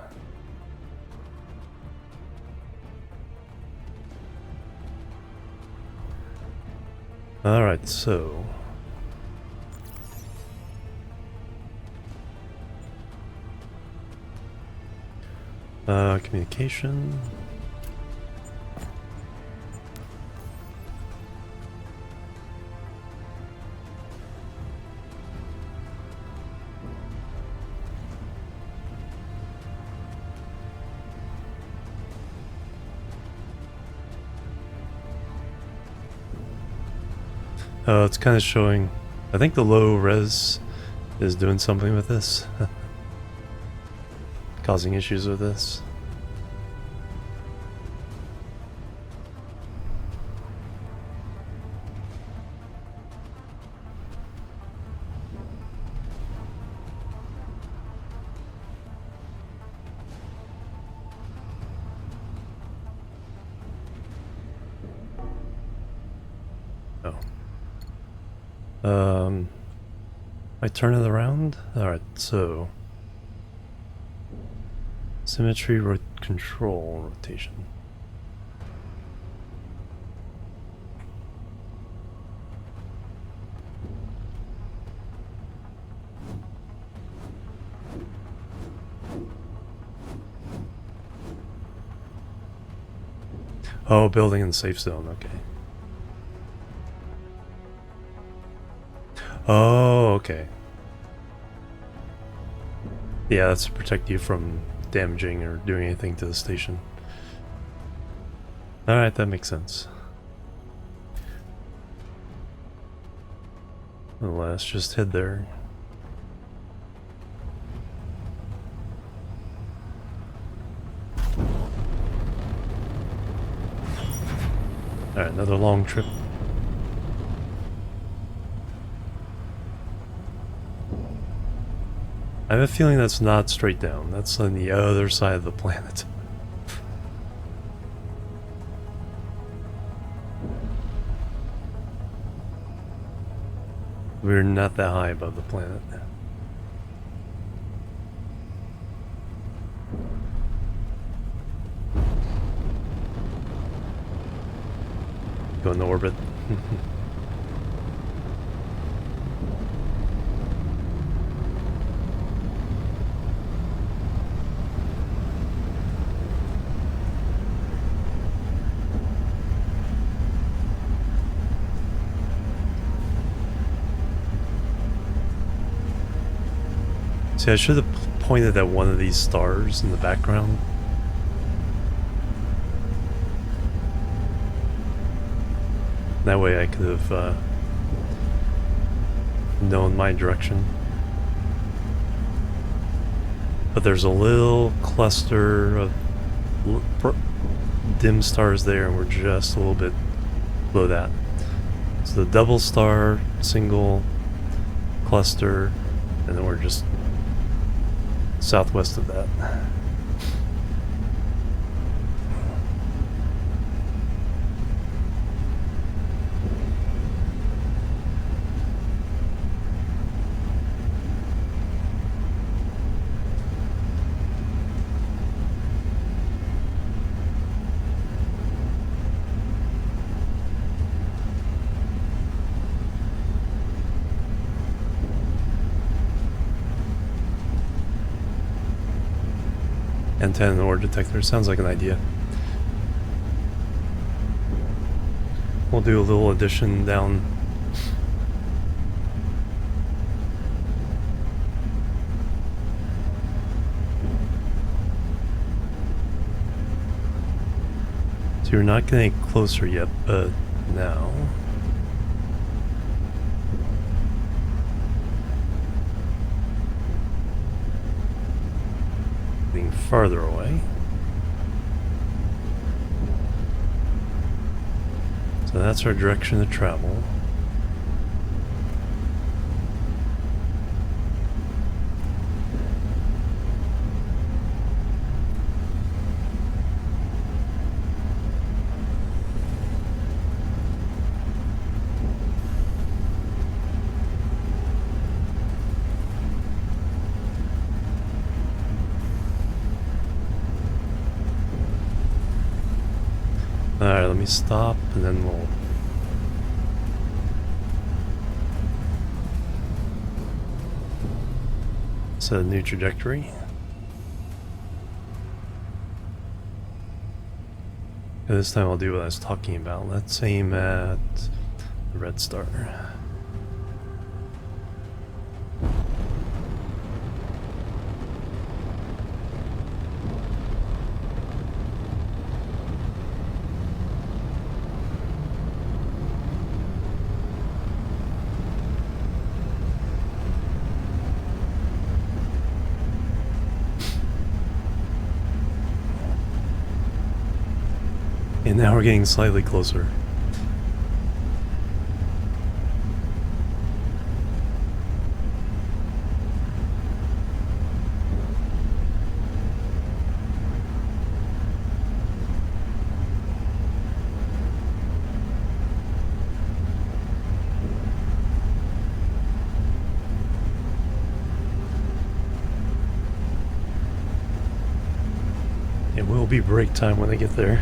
All right, so. Communication. It's kind of showing. I think the low res is doing something with this. Causing issues with this. I turn it around? Alright, so symmetry, control, rotation. Oh, building in safe zone, okay. Oh, okay. Yeah, that's to protect you from damaging or doing anything to the station. Alright, that makes sense. Well, let's just head there. Alright, another long trip. I have a feeling that's not straight down. That's on the other side of the planet. We're not that high above the planet. Go into orbit. See, I should have pointed at one of these stars in the background. That way I could have known my direction. But there's a little cluster of dim stars there, and we're just a little bit below that. So the double star, single cluster, and then we're just southwest of that. Antenna or detector sounds like an idea. We'll do a little addition down. So you're not getting closer yet, but now. Getting farther away. So that's our direction of travel. Alright, let me stop and then we'll set a new trajectory. And this time I'll do what I was talking about. Let's aim at the red star. And now we're getting slightly closer. will be break time when I get there.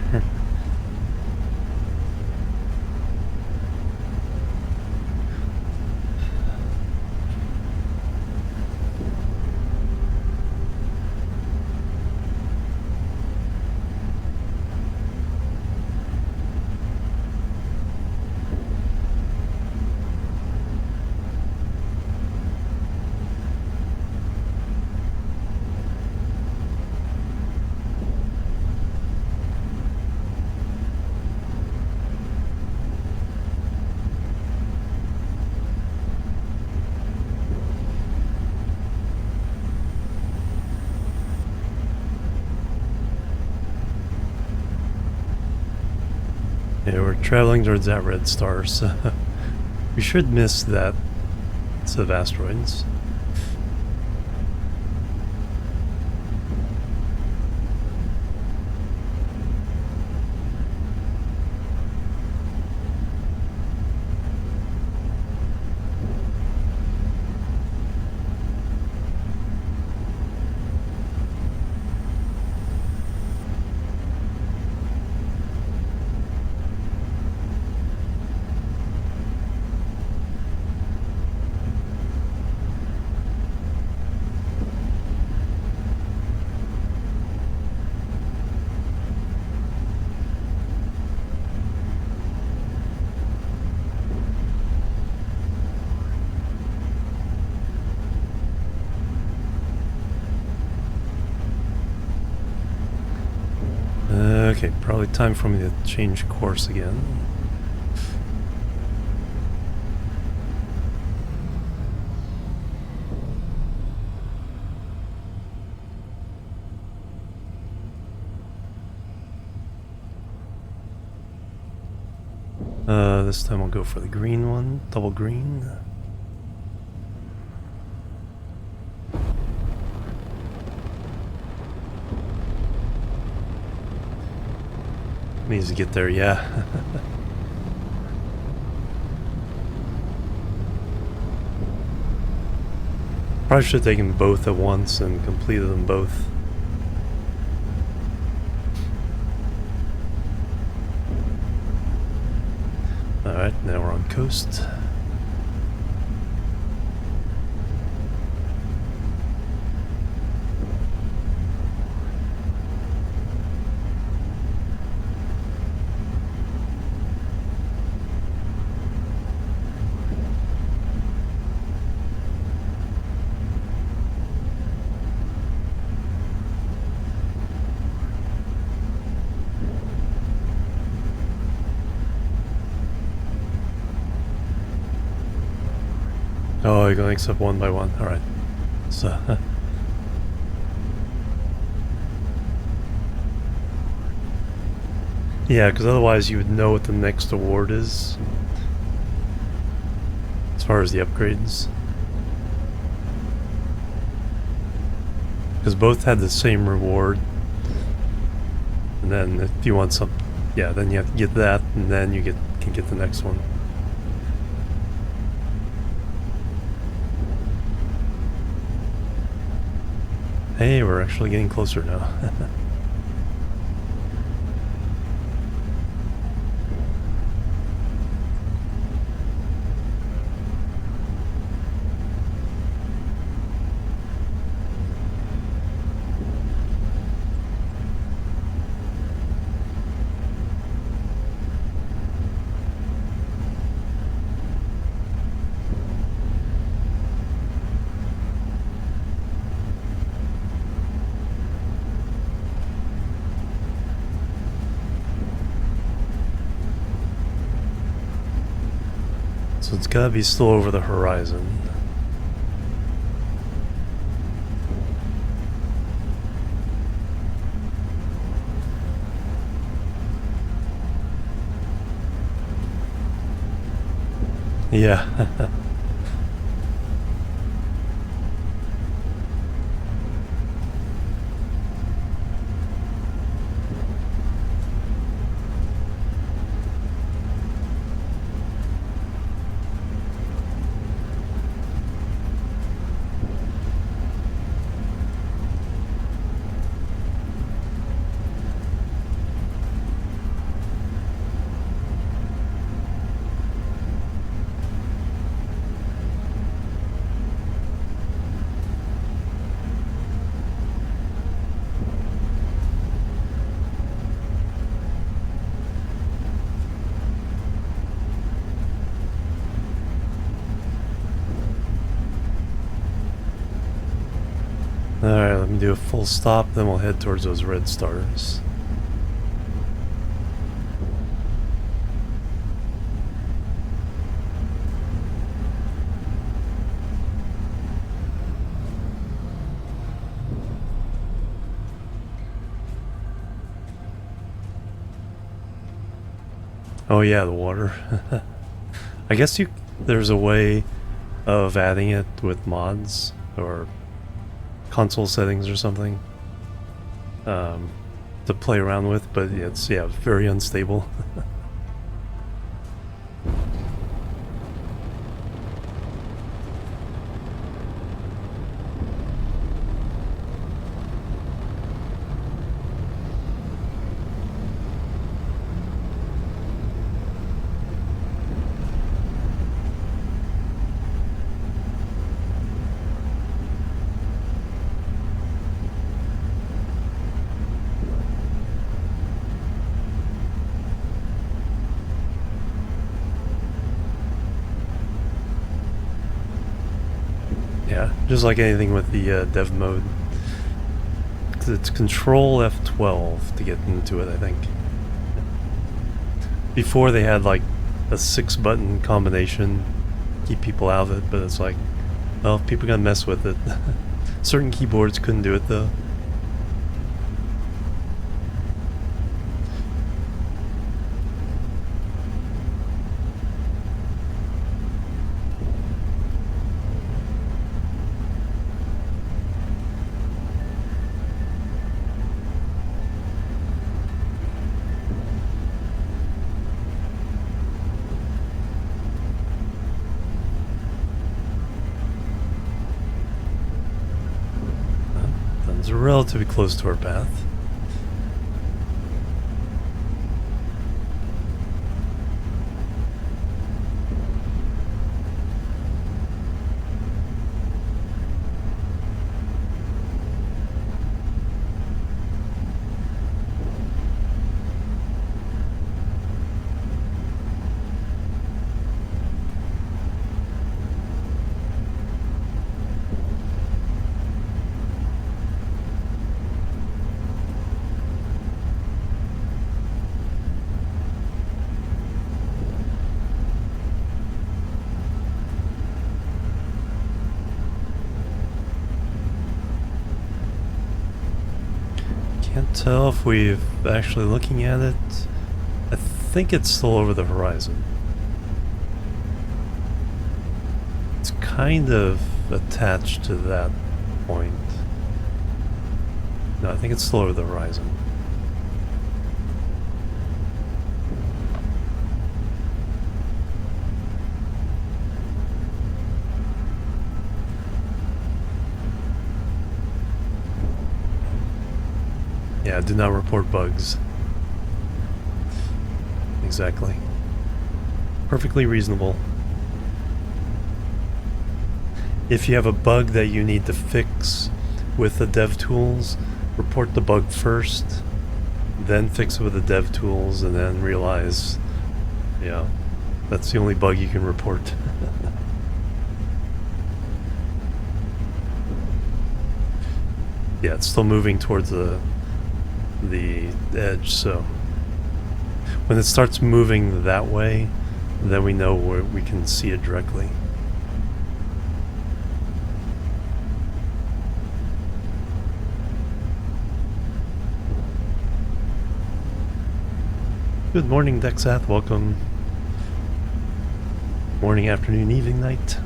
Yeah, we're traveling towards that red star, so we should miss that set of asteroids. Okay, probably time for me to change course again. This time I'll go for the green one, double green. Needs to get there, yeah. Probably should have taken both at once and completed them both. Alright, now we're on coast. Oh, you're going to accept one by one. Alright. So. Yeah, because otherwise you would know what the next award is. As far as the upgrades. Because both had the same reward. And then if you want some. Yeah, then you have to get that, and then you can get the next one. Hey, we're actually getting closer now. So it's gotta be still over the horizon. Yeah. Alright, let me do a full stop, then we'll head towards those red stars. Oh yeah, the water. I guess there's a way of adding it with mods or console settings or something to play around with, but it's very unstable. Yeah, just like anything with the dev mode. It's Control F12 to get into it, I think. Before they had like a 6-button combination, keep people out of it, but it's like, well, people gotta mess with it. Certain keyboards couldn't do it though. They're relatively close to our path. Can't tell if we've actually looking at it. I think it's still over the horizon. It's kind of attached to that point. No, I think it's still over the horizon. Yeah, do not report bugs. Exactly. Perfectly reasonable. If you have a bug that you need to fix with the dev tools, report the bug first, then fix it with the dev tools, and then realize, yeah, that's the only bug you can report. Yeah, it's still moving towards the edge, so when it starts moving that way, then we know where we can see it directly. Good morning, Dexath. Welcome. Morning, afternoon, evening, night.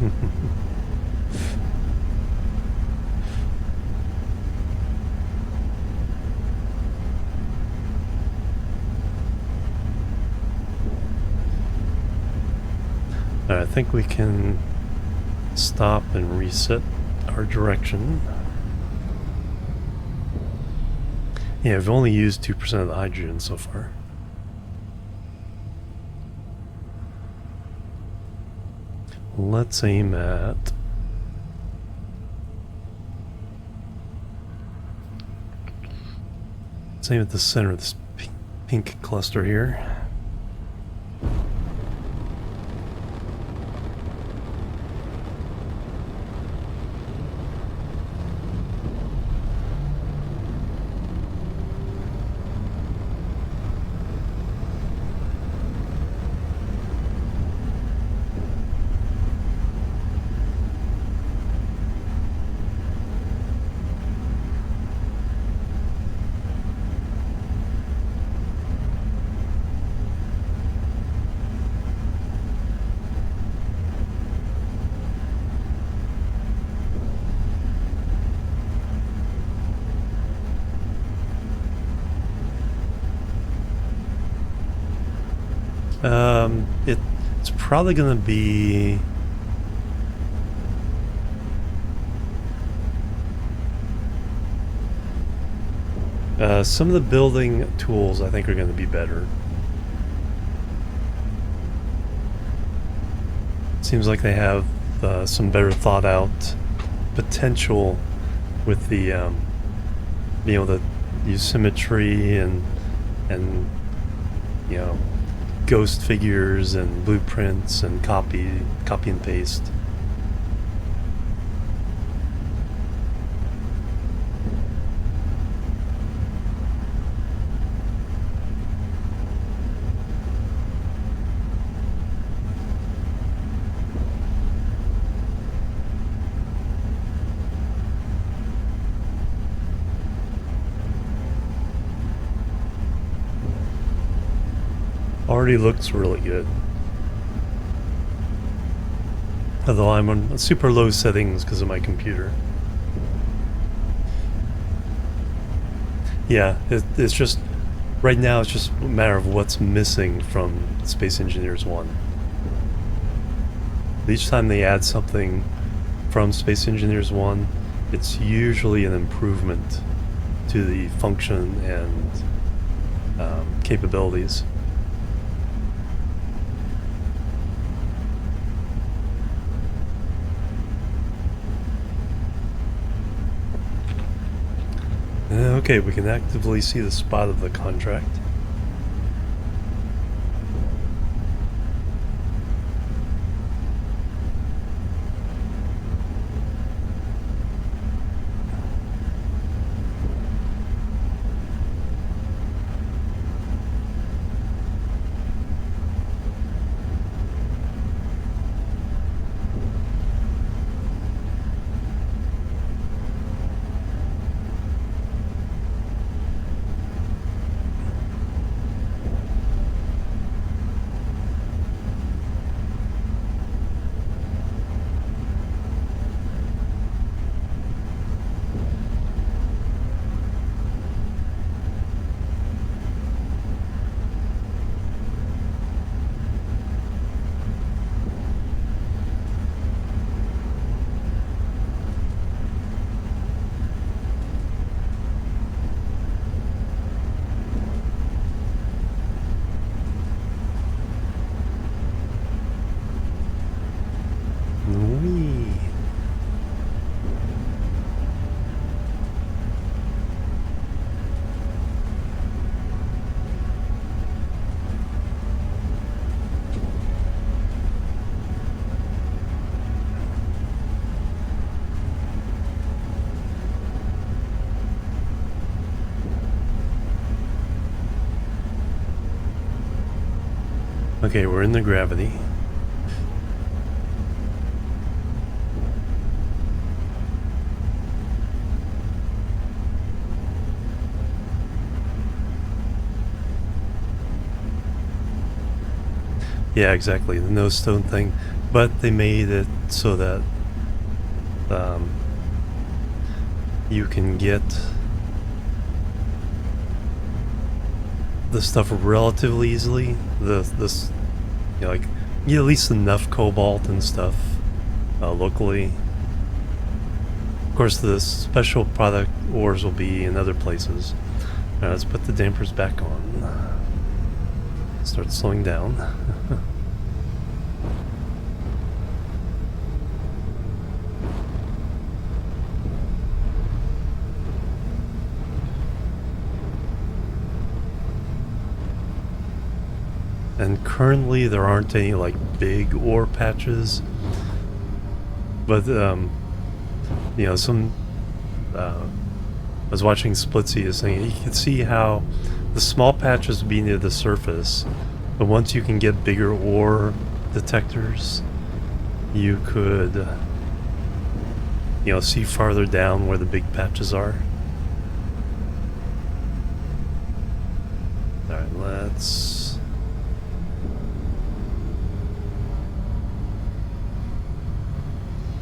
I think we can stop and reset our direction. Yeah, we've only used 2% of the hydrogen so far. Let's aim at... let's aim at the center of this pink cluster here. It's probably gonna be some of the building tools I think are gonna be better. Seems like they have some better thought out potential with the being able to use symmetry and you know, ghost figures and blueprints and copy and paste. Already looks really good. Although I'm on super low settings because of my computer. Yeah, it's just, right now it's just a matter of what's missing from Space Engineers 1. Each time they add something from Space Engineers 1, it's usually an improvement to the function and capabilities. Okay, we can actively see the spot of the contract. Whee. Okay, we're in the gravity. Yeah, exactly, the no stone thing, but they made it so that you can get the stuff relatively easily. This, you know, like, you get at least enough cobalt and stuff locally. Of course, the special product ores will be in other places. Let's put the dampers back on. Start slowing down. And currently there aren't any like big ore patches, but you know, some I was watching Splitsy is saying you can see how the small patches would be near the surface, but once you can get bigger ore detectors, you could you know, see farther down where the big patches are. Alright, let's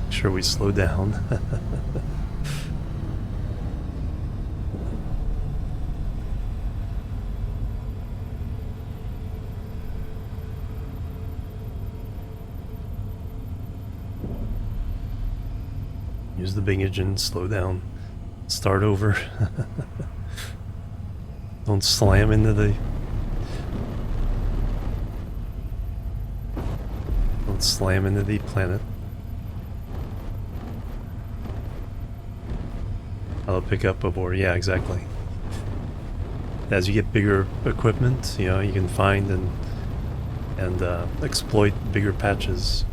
sure we slow down. use the big engine, slow down, start over. Don't slam into the... Don't slam into the planet. I'll pick up aboard. Yeah, exactly. As you get bigger equipment, you know, you can find and exploit bigger patches.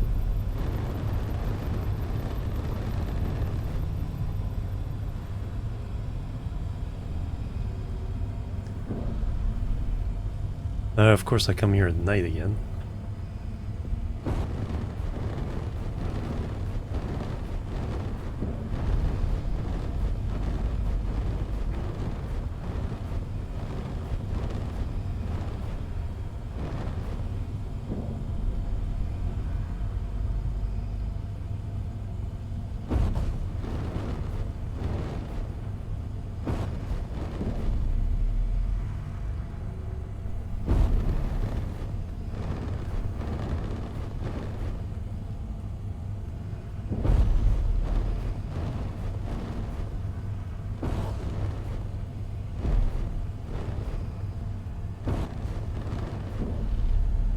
Of course, I come here at night again.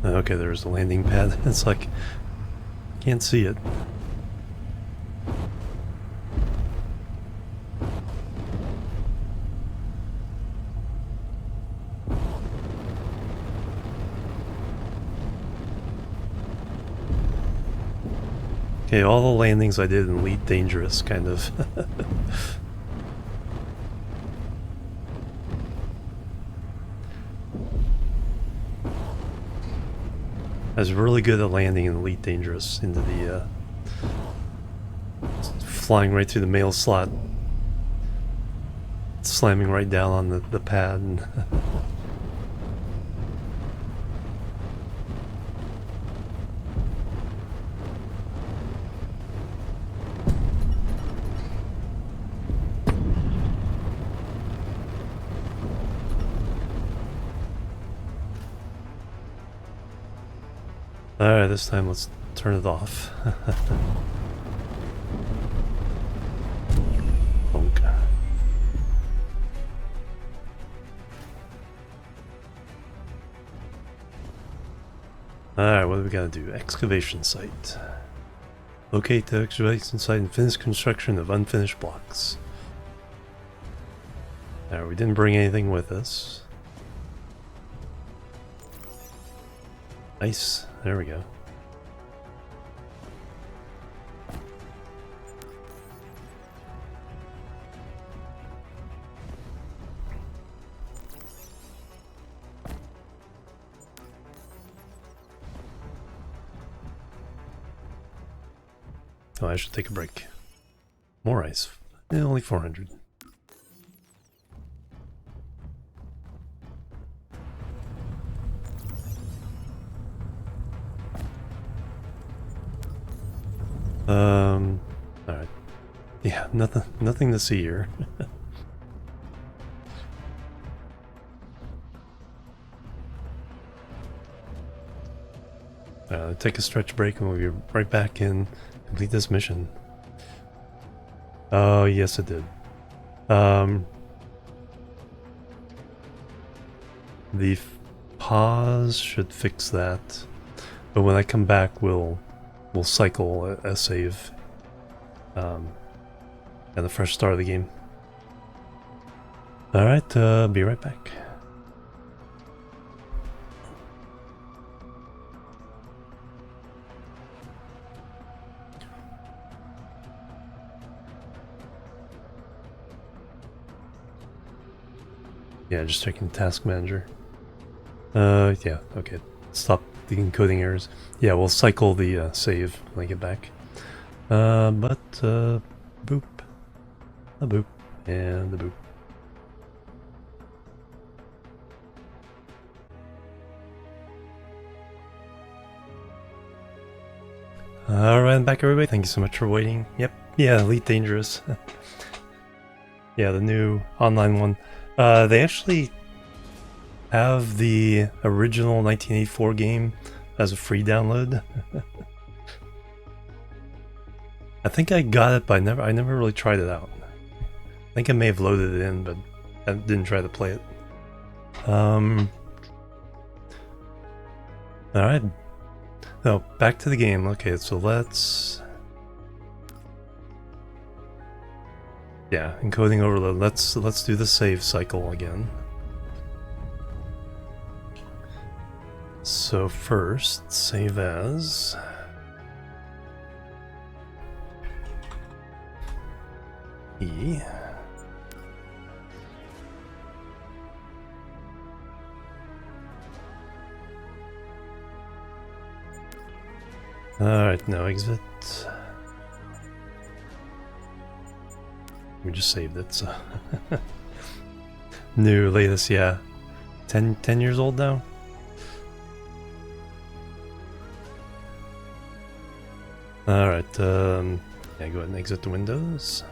Okay, there's the landing pad. It's like, can't see it. Okay, all the landings I did in Elite Dangerous, kind of. I was really good at landing in Elite Dangerous into the, flying right through the mail slot, slamming right down on the pad. And alright, this time let's turn it off. Bonk. Alright, what do we gotta do? Excavation site. Locate the excavation site and finish construction of unfinished blocks. Alright, we didn't bring anything with us. Nice. There we go. Oh, I should take a break. More ice. Only 400. Alright. Yeah, nothing to see here. Take a stretch break and we'll be right back in. Complete this mission. Oh, yes it did. The pause should fix that. But when I come back, we'll cycle a save. And a fresh start of the game. Alright, be right back. Yeah, just checking the task manager. Yeah, okay. Stop the encoding errors. Yeah, we'll cycle the save when I get back. Boop. A boop. And a boop. Alright, I'm back everybody. Thank you so much for waiting. Yep, yeah, Elite Dangerous. Yeah, the new online one. They actually have the original 1984 game as a free download. I think I got it, but I never really tried it out. I think I may have loaded it in, but I didn't try to play it. Alright. No, back to the game. Okay, so let's... Yeah, encoding overload. Let's do the save cycle again. So first, save as... E. Alright, now exit. We just saved it, so... New, latest, yeah. 10 years old now? Alright, yeah, go ahead and exit the windows.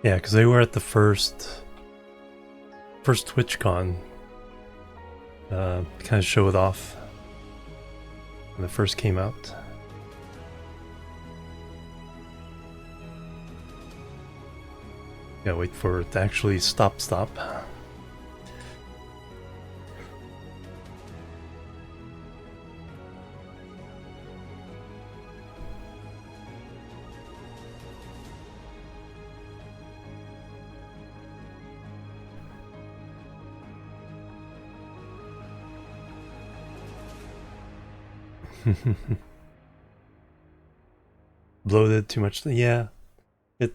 Yeah, because they were at the first TwitchCon. Kind of show it off when it first came out. Yeah, wait for it to actually stop. Bloated too much. Yeah, it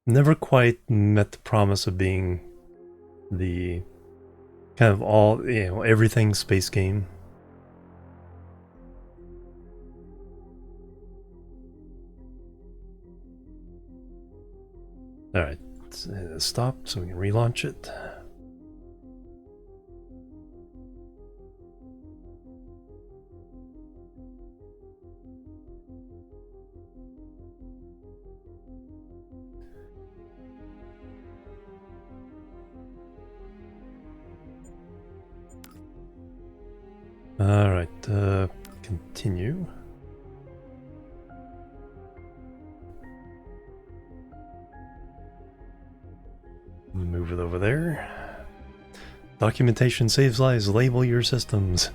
never quite met the promise of being the kind of all, everything space game. Alright, stop so we can relaunch it. Alright, continue. Move it over there. Documentation saves lives, label your systems.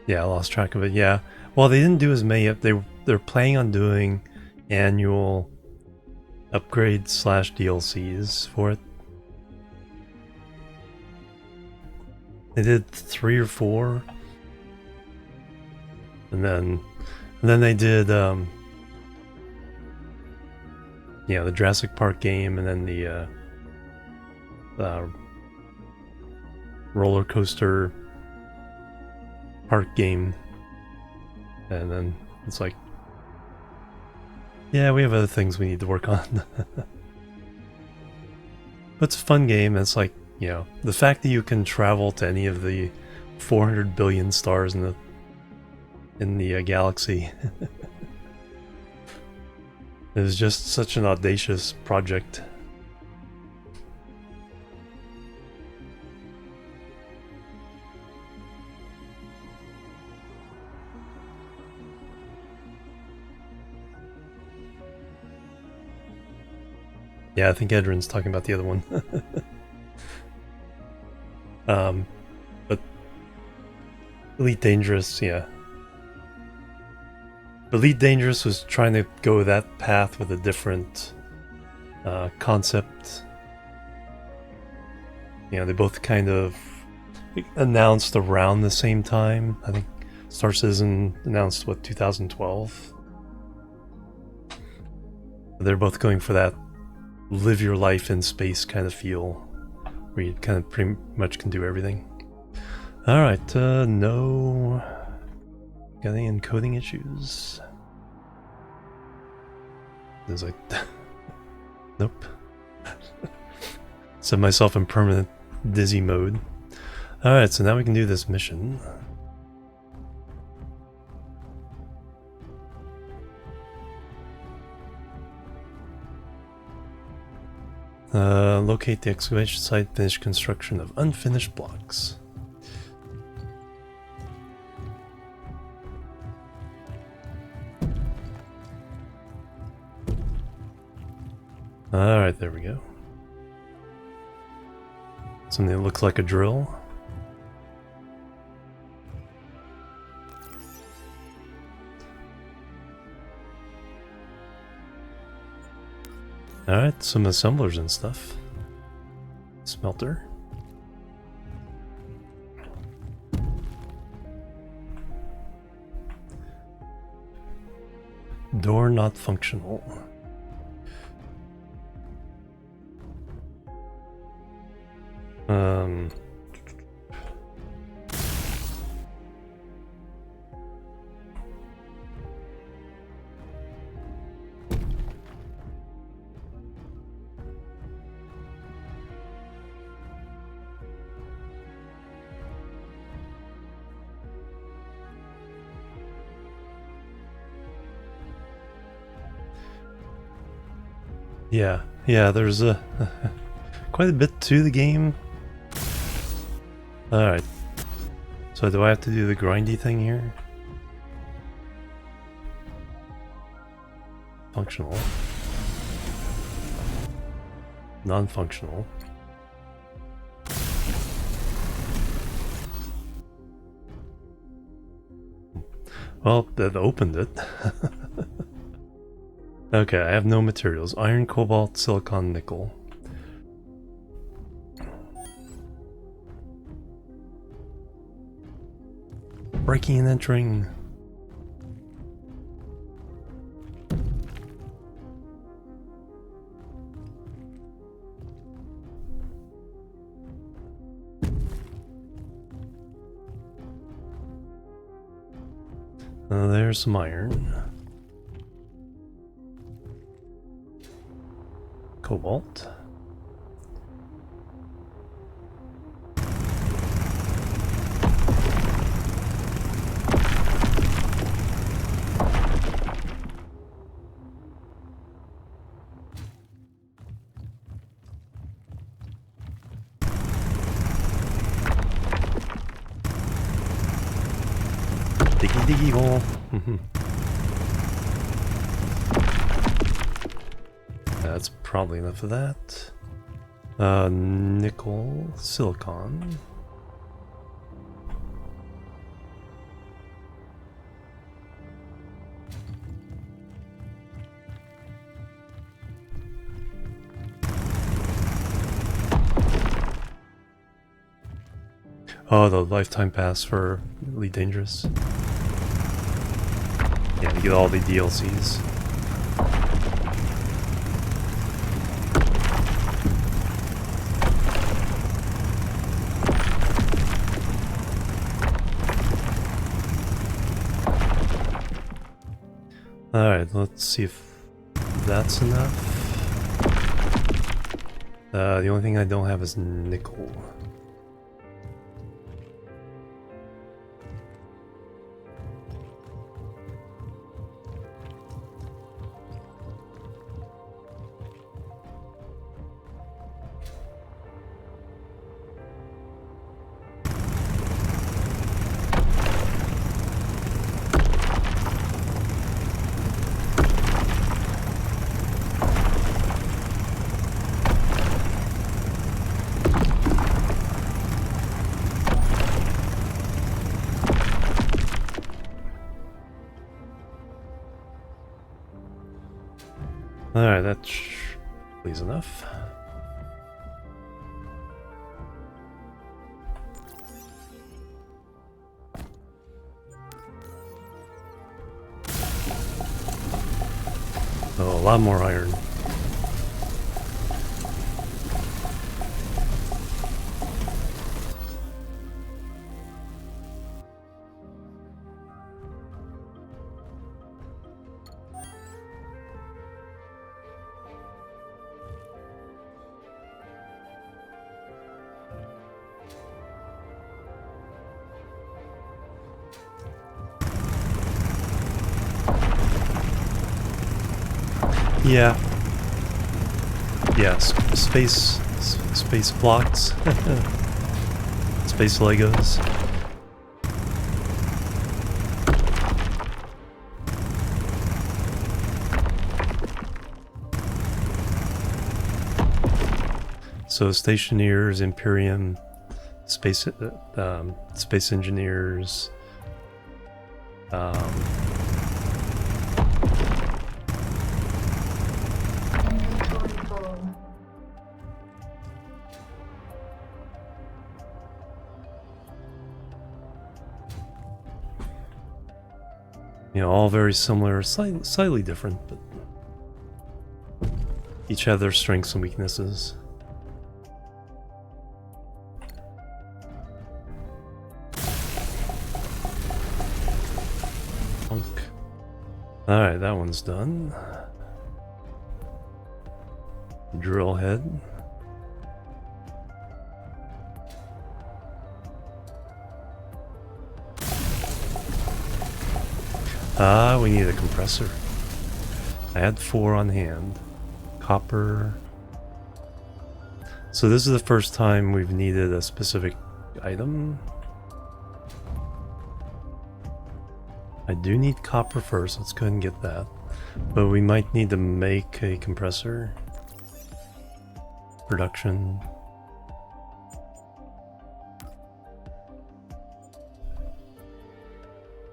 Yeah, I lost track of it, yeah. Well, they didn't do as many, they're planning on doing annual upgrades / DLCs for it. They did 3 or 4, and then they did, the Jurassic Park game, and then the roller coaster park game, and then it's like, yeah, we have other things we need to work on. But it's a fun game. It's like, the fact that you can travel to any of the 400 billion stars in the galaxy is just such an audacious project. Yeah, I think Edrin's talking about the other one. But Elite Dangerous, yeah. Elite Dangerous was trying to go that path with a different concept. They both kind of announced around the same time. I think Star Citizen announced, 2012? They're both going for that live your life in space kind of feel, where you kind of pretty much can do everything. Alright, no... Got any encoding issues? There's like... Nope. Set myself in permanent dizzy mode. Alright, so now we can do this mission. Locate the excavation site, finish construction of unfinished blocks. Alright, there we go. Something that looks like a drill. Alright, some assemblers and stuff. Smelter. Door not functional. Yeah, there's quite a bit to the game. Alright. So do I have to do the grindy thing here? Functional. Non-functional. Well, that opened it. Okay, I have no materials. Iron, cobalt, silicon, nickel. Breaking and entering. There's some iron. Cobalt. Diggy hole. That's probably enough of that. Nickel, silicon. Oh, the lifetime pass for Elite Dangerous. Yeah, you get all the DLCs. Alright, let's see if that's enough. The only thing I don't have is nickel. Alright, that's please enough. Oh, a lot more iron. Yeah. yeah, space blocks, space Legos. So stationeers, Imperium, space engineers. Inventory full. You know, all very similar, slightly different, but each have their strengths and weaknesses. Alright, that one's done. Drill head. Ah, we need a compressor. I had 4 on hand. Copper. So this is the first time we've needed a specific item. I do need copper first, let's go ahead and get that. But we might need to make a compressor. Production.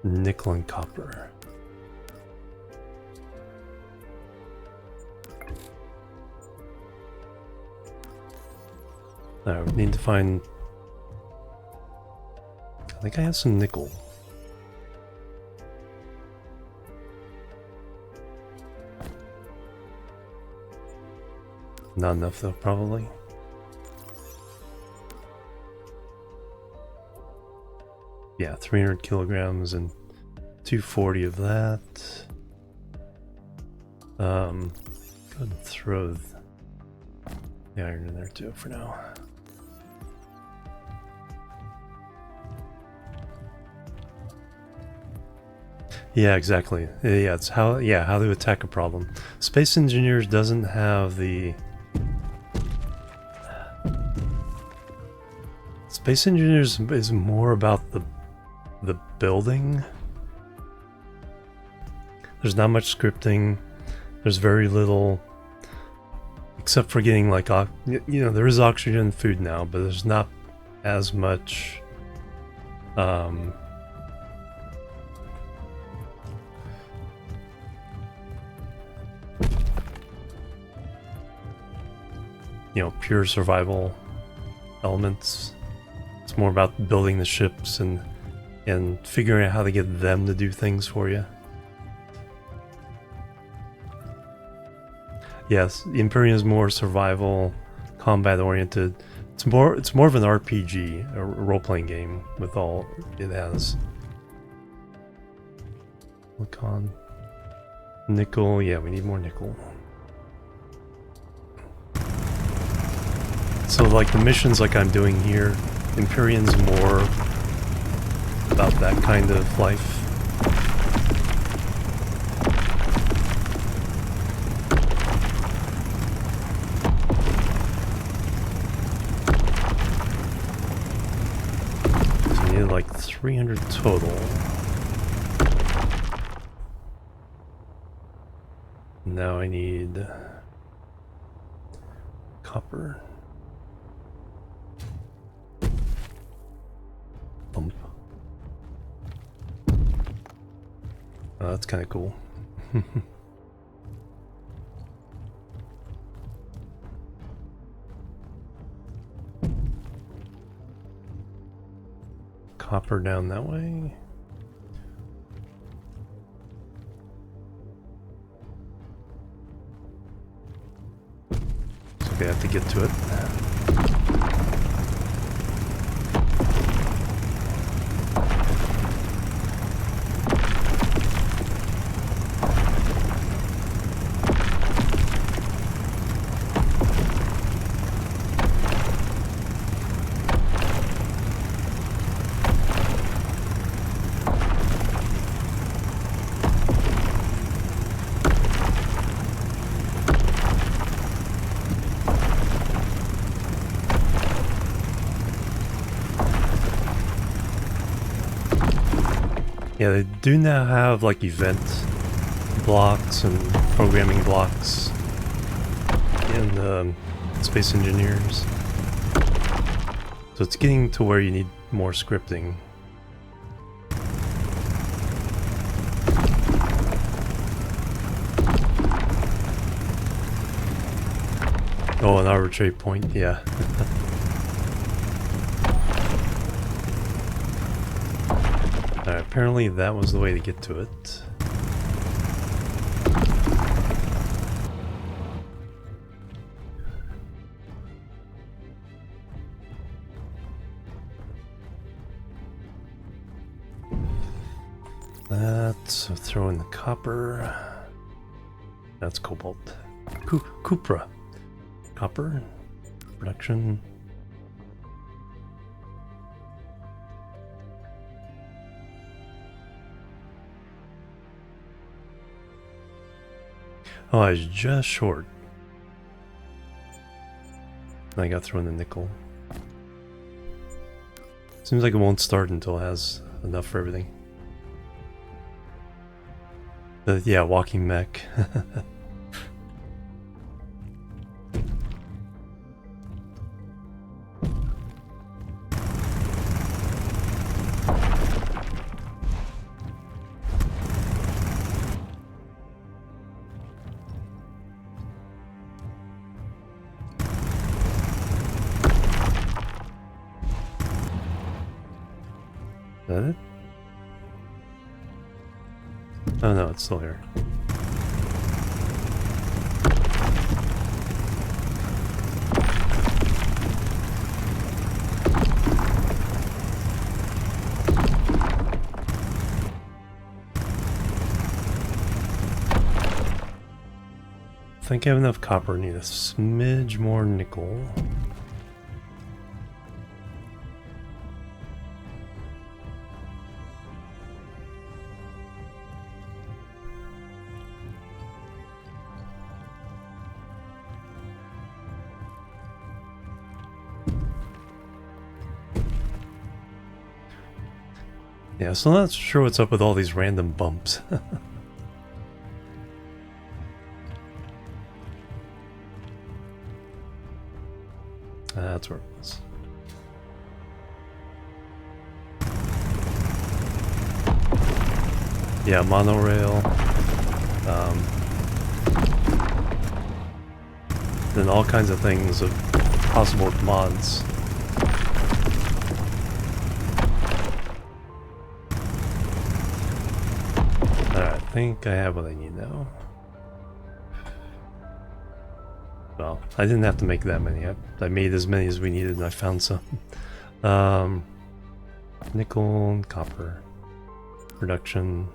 Nickel and copper. Alright, we need to find... I think I have some nickel. Not enough though, probably. Yeah, 300 kilograms and 240 of that. Go ahead and throw the iron in there too for now. Yeah, exactly. Yeah, it's how to attack a problem. Space Engineers doesn't have the... Space Engineers is more about the building. There's not much scripting. There's very little, except for getting like, you know, there is oxygen and food now, but there's not as much you know, pure survival elements. It's more about building the ships and figuring out how to get them to do things for you. Yes, the Imperium is more survival, combat oriented. It's more of an RPG, a role-playing game with all it has. Look on nickel. Yeah, we need more nickel. So like the missions like I'm doing here, Imperium's more about that kind of life. So I need like 300 total. Now I need copper. Bump. Oh, that's kind of cool. Copper down that way. It's okay, I have to get to it. Yeah, they do now have like event blocks and programming blocks in Space Engineers. So it's getting to where you need more scripting. Oh, an arbitrary point, yeah. Alright, apparently that was the way to get to it. That's throw in the copper. That's cobalt. Cupra. Copper. Production. Oh, I was just short. I got thrown the nickel. Seems like it won't start until it has enough for everything. Yeah, walking mech. Is that it? Oh no, it's still here. I think I have enough copper. Need a smidge more nickel. Yeah, so I'm not sure what's up with all these random bumps. That's where it was. Yeah, monorail. Then all kinds of things of possible mods. Alright, I think I have what I need now. Well, I didn't have to make that many. I made as many as we needed and I found some. Nickel and copper. Production.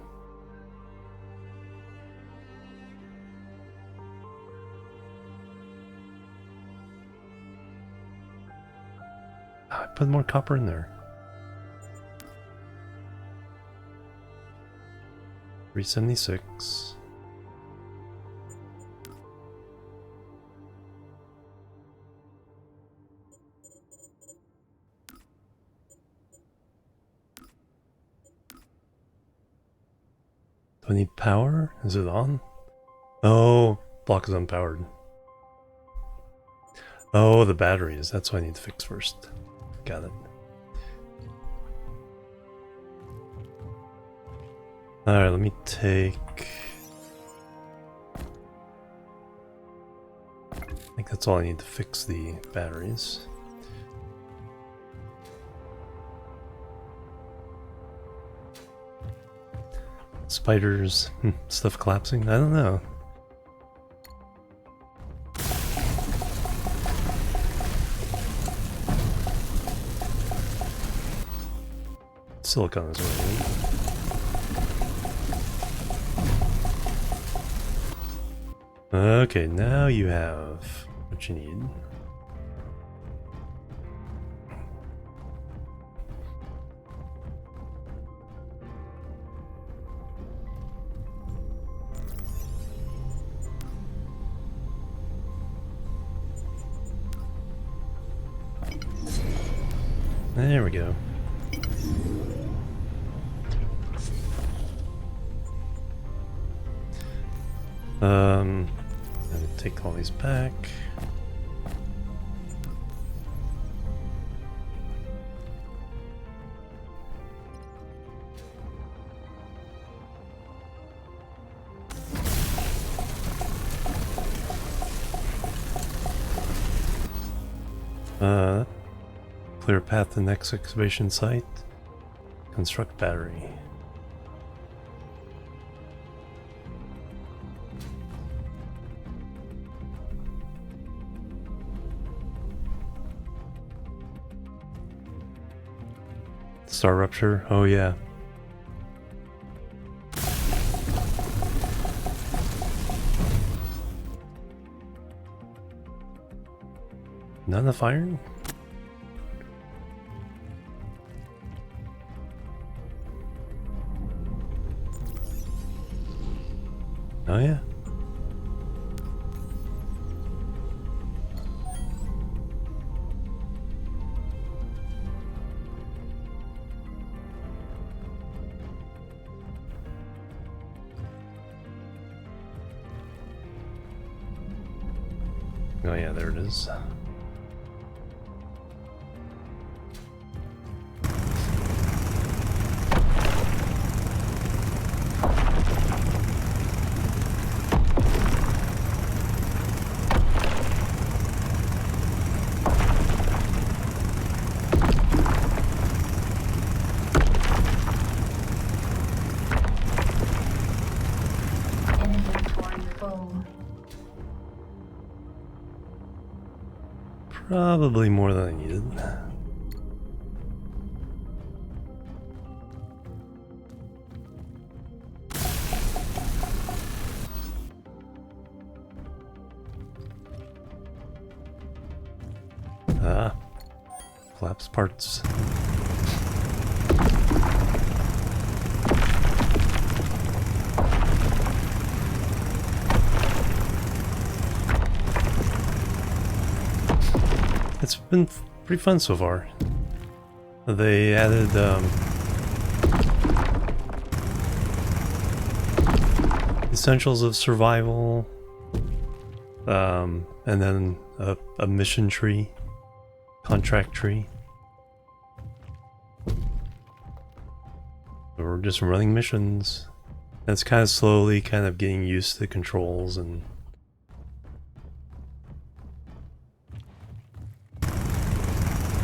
I put more copper in there. 376. Do I need power? Is it on? Oh, block is unpowered. Oh, the batteries. That's what I need to fix first. Got it. Alright, let me take... I think that's all I need to fix the batteries. Spiders, stuff collapsing? I don't know. Silicon is what I need. Okay, now you have what you need. There we go. And take all these back. Clear path to next excavation site. Construct battery. Star rupture. Oh yeah. Not enough iron? Oh yeah. Oh yeah, there it is. Inventory full. Probably more than I needed. Ah, collapse parts. It's been pretty fun so far. They added essentials of survival, and then a mission tree, contract tree. We're just running missions. And it's kind of slowly kind of getting used to the controls and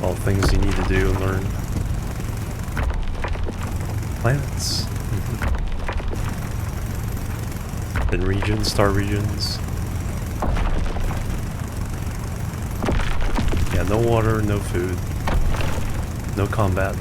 all the things you need to do and learn. Planets. Then regions, star regions. Yeah, no water, no food. No combat.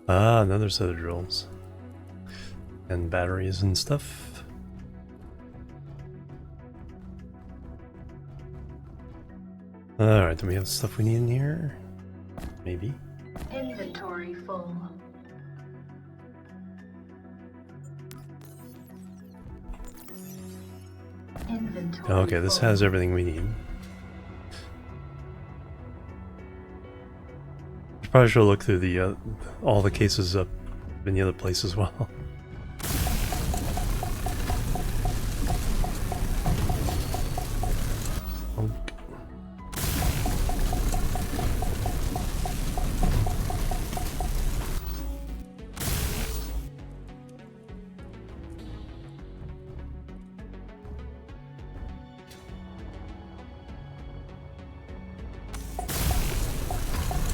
Ah, another set of drills. And batteries and stuff. Alright, do we have stuff we need in here? Maybe. Inventory full. Inventory Okay, this full. has everything we need. Probably should look through the all the cases up in the other place as well.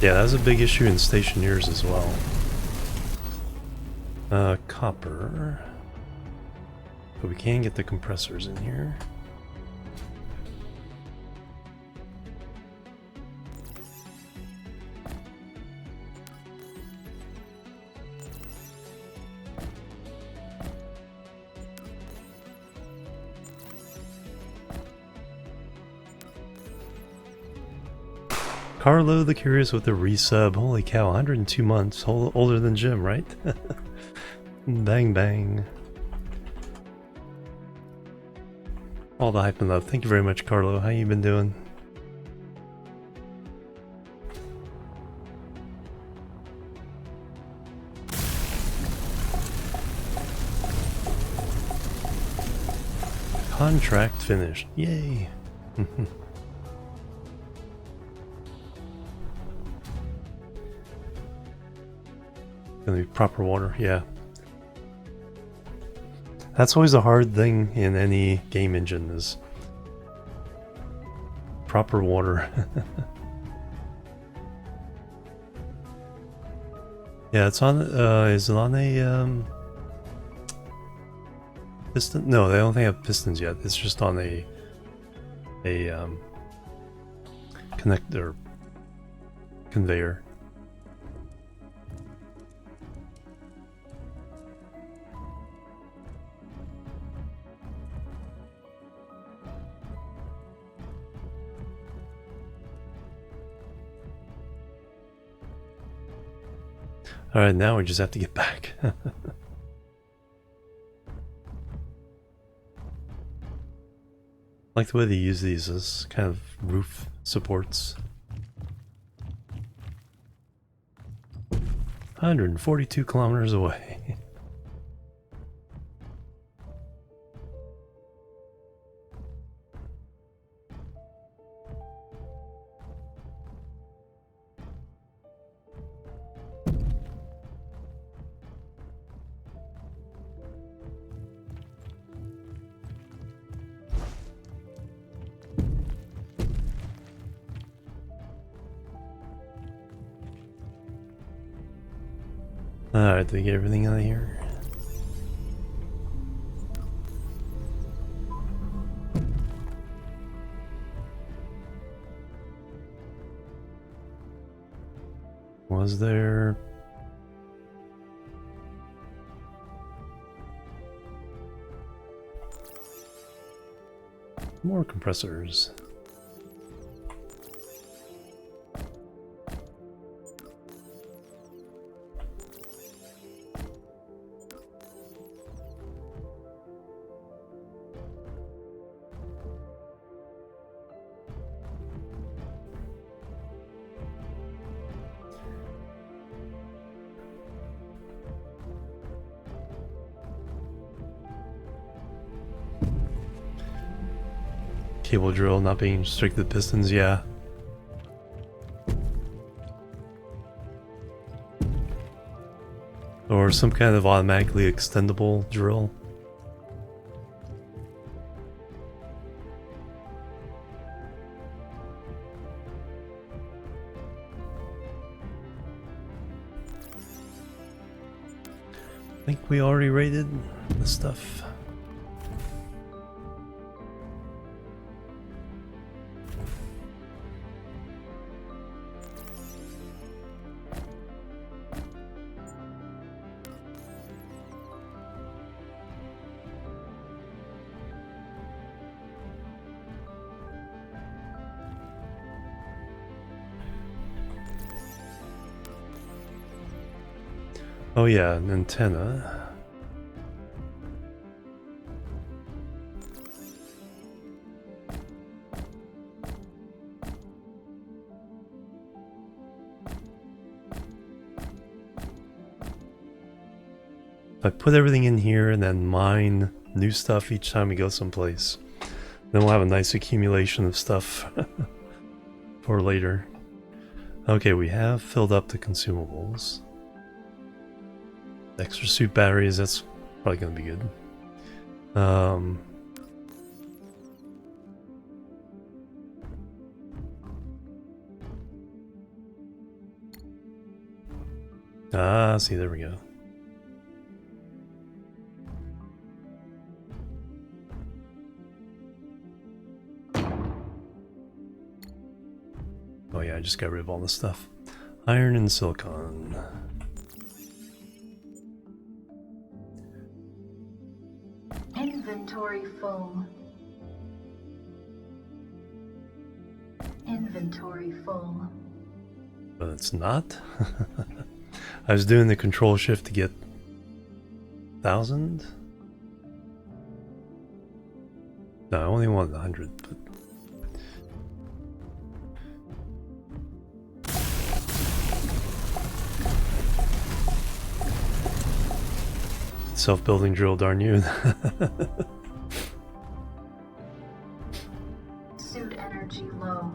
Yeah, that was a big issue in stationeers as well. Copper. But we can get the compressors in here. Carlo the Curious with the resub. Holy cow, 102 months. Older than Jim, right? Bang, bang. All the hype and love. Thank you very much, Carlo. How you been doing? Contract finished. Yay. Gonna be proper water, yeah. That's always a hard thing in any game engine is proper water. Yeah, it's on, is it on a, piston? No, they don't think have pistons yet. It's just on a connector conveyor. Alright, now we just have to get back. I like the way they use these as kind of roof supports. 142 kilometers away. Alright, did we get everything out of here? Was there... more compressors? Cable drill not being restricted to pistons, yeah. Or some kind of automatically extendable drill. I think we already rated the stuff. Oh yeah, an antenna. If I put everything in here and then mine new stuff each time we go someplace, then we'll have a nice accumulation of stuff for later. Okay, we have filled up the consumables. Extra suit batteries, that's probably gonna be good. See, there we go. Oh yeah, I just got rid of all this stuff. Iron and silicon. Inventory full. Inventory full. But it's not. I was doing the control shift to get 1,000. No, I only wanted 100, but self-building drill, darn you. Suit energy low.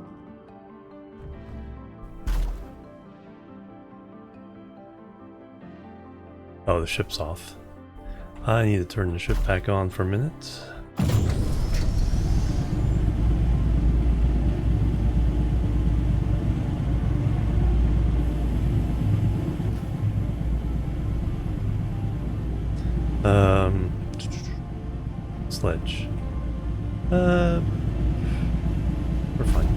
Oh, the ship's off. I need to turn the ship back on for a minute. Sledge. We're fine.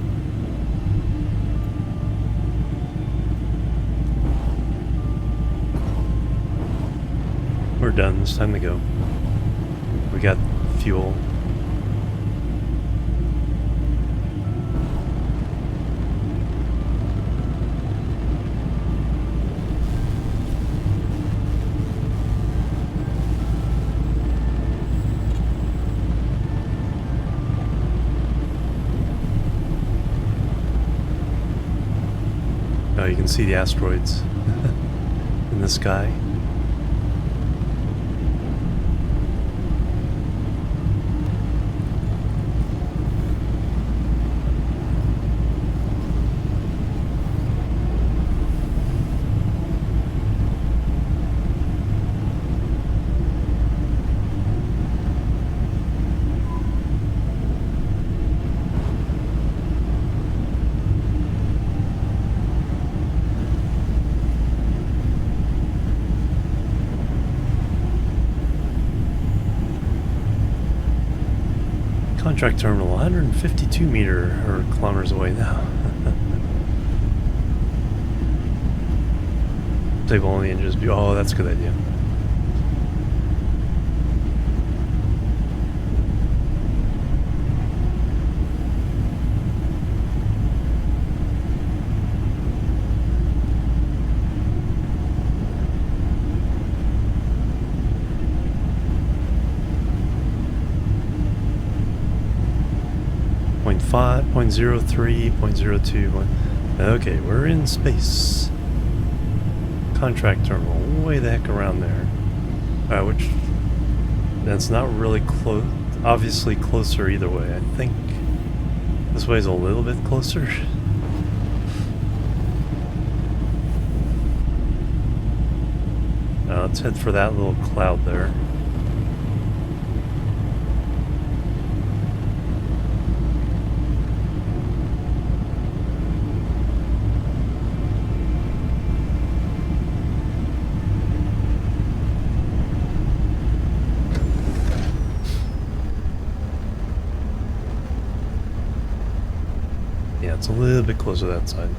We're done. It's time to go. We got fuel. Now you can see the asteroids in the sky. Contract terminal, 152 kilometers away now. Table on the engines. Oh, that's a good idea. Point 0.03, 0.02. Okay, we're in space. Contract terminal, way the heck around there. Which that's not really close. Obviously closer either way. I think this way's a little bit closer. Let's head for that little cloud there. Yeah, it's a little bit closer to that side.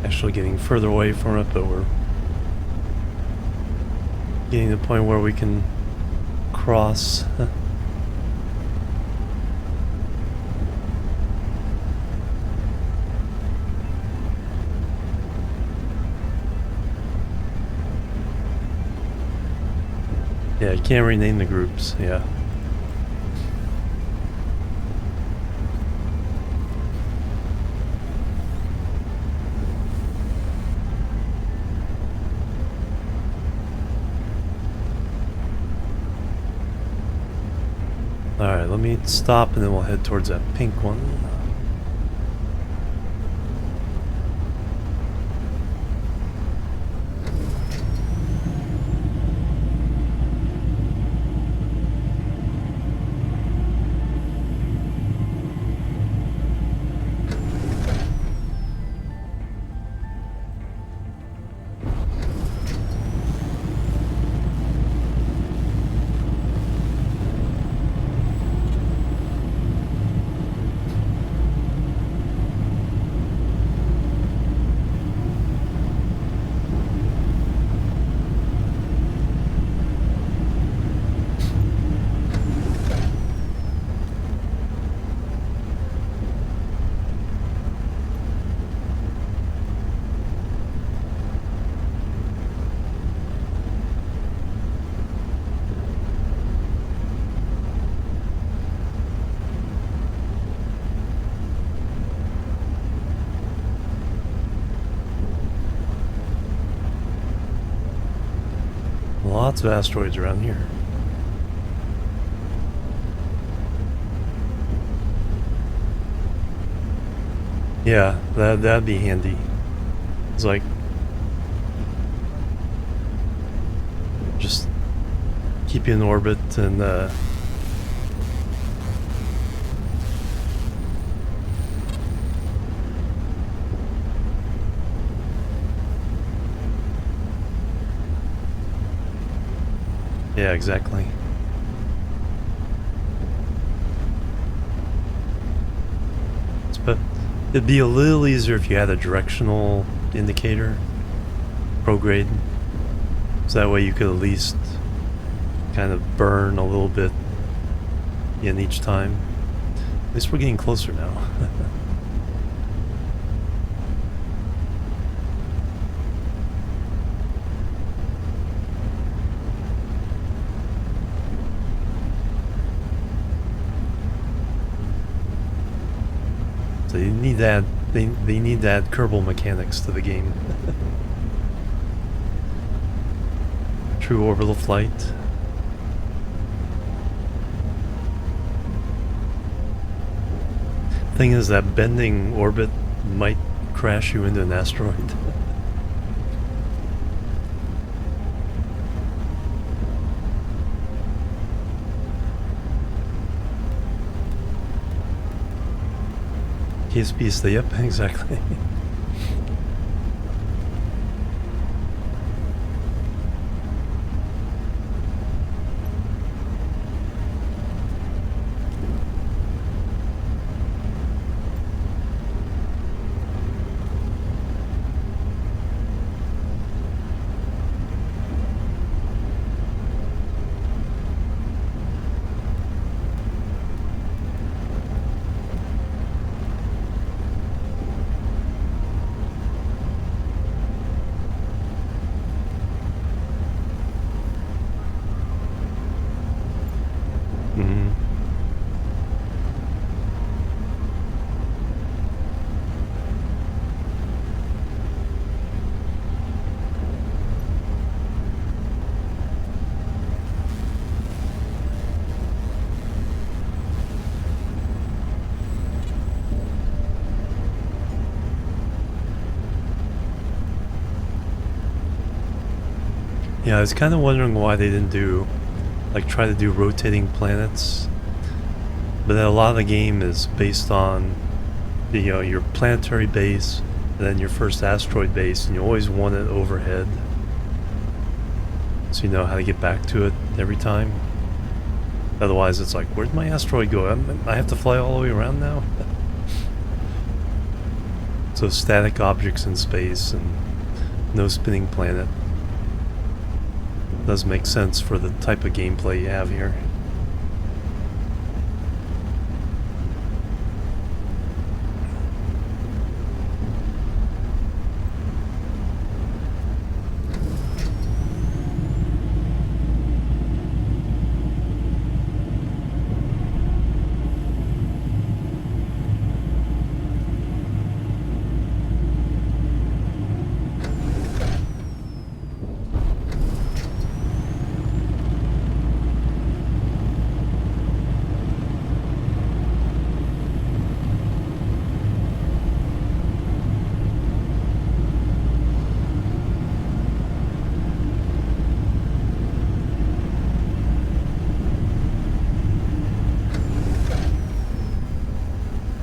Actually getting further away from it, but we're getting to the point where we can cross. Yeah, you can't rename the groups, yeah. Alright, let me stop and then we'll head towards that pink one. lots of asteroids around here. Yeah, that'd be handy. It's like just keep you in orbit and yeah, exactly. But it'd be a little easier if you had a directional indicator, prograde, so that way you could at least kind of burn a little bit in each time. At least we're getting closer now. So you need that. They need to add Kerbal mechanics to the game. True orbital flight. Thing is that bending orbit might crash you into an asteroid. KSP stay up, exactly. Yeah, I was kind of wondering why they didn't do, like, try to do rotating planets. But then a lot of the game is based on, you know, your planetary base, and then your first asteroid base, and you always want it overhead, so you know how to get back to it every time. Otherwise, it's like, where'd my asteroid go? I have to fly all the way around now? So static objects in space and no spinning planet does make sense for the type of gameplay you have here.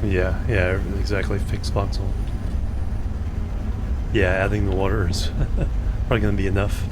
Yeah, exactly. Fixed voxel. Yeah, adding the water is probably going to be enough.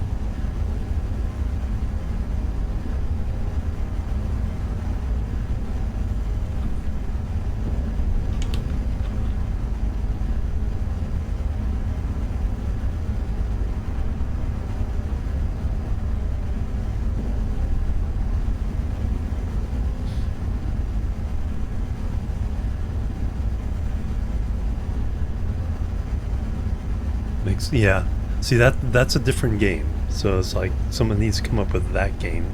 Yeah, see that's a different game. So it's like someone needs to come up with that game.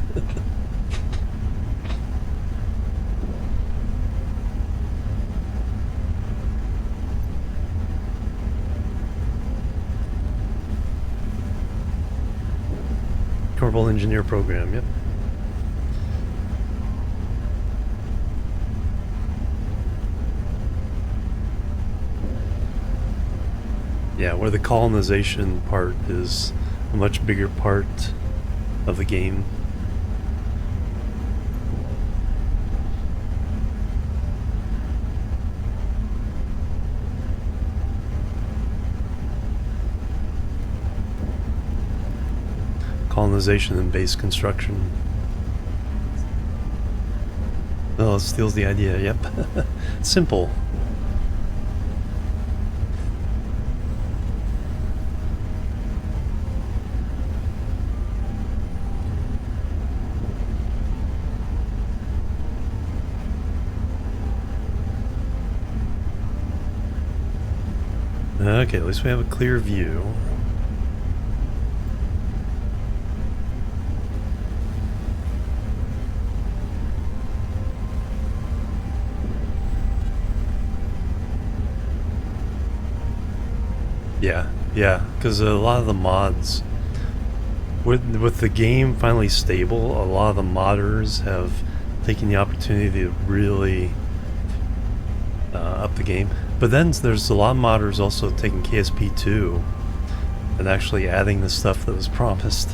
Kerbal Variable engineer program, yep. Yeah, where the colonization part is a much bigger part of the game. Colonization and base construction. Oh, it steals the idea, yep. Simple. Okay, at least we have a clear view. Yeah, because a lot of the mods, with the game finally stable, a lot of the modders have taken the opportunity to really up the game. But then there's a lot of modders also taking KSP2 and actually adding the stuff that was promised.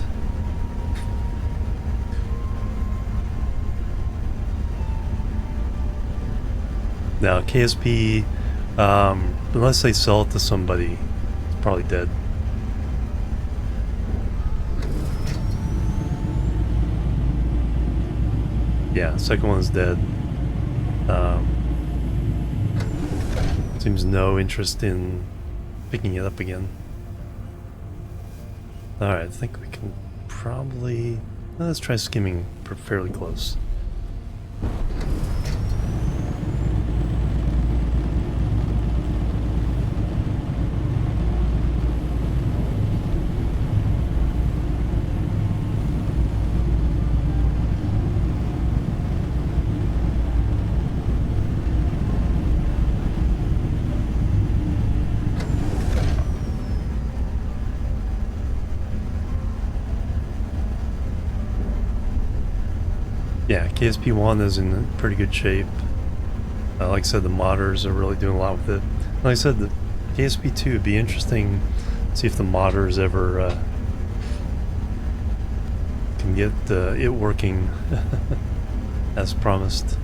Now KSP, unless they sell it to somebody, it's probably dead. Yeah, second one's dead. Seems no interest in picking it up again. Alright, I think we can probably... let's try skimming fairly close. Yeah, KSP1 is in pretty good shape. Like I said, the modders are really doing a lot with it. Like I said, the KSP2 would be interesting to see if the modders ever can get it working as promised.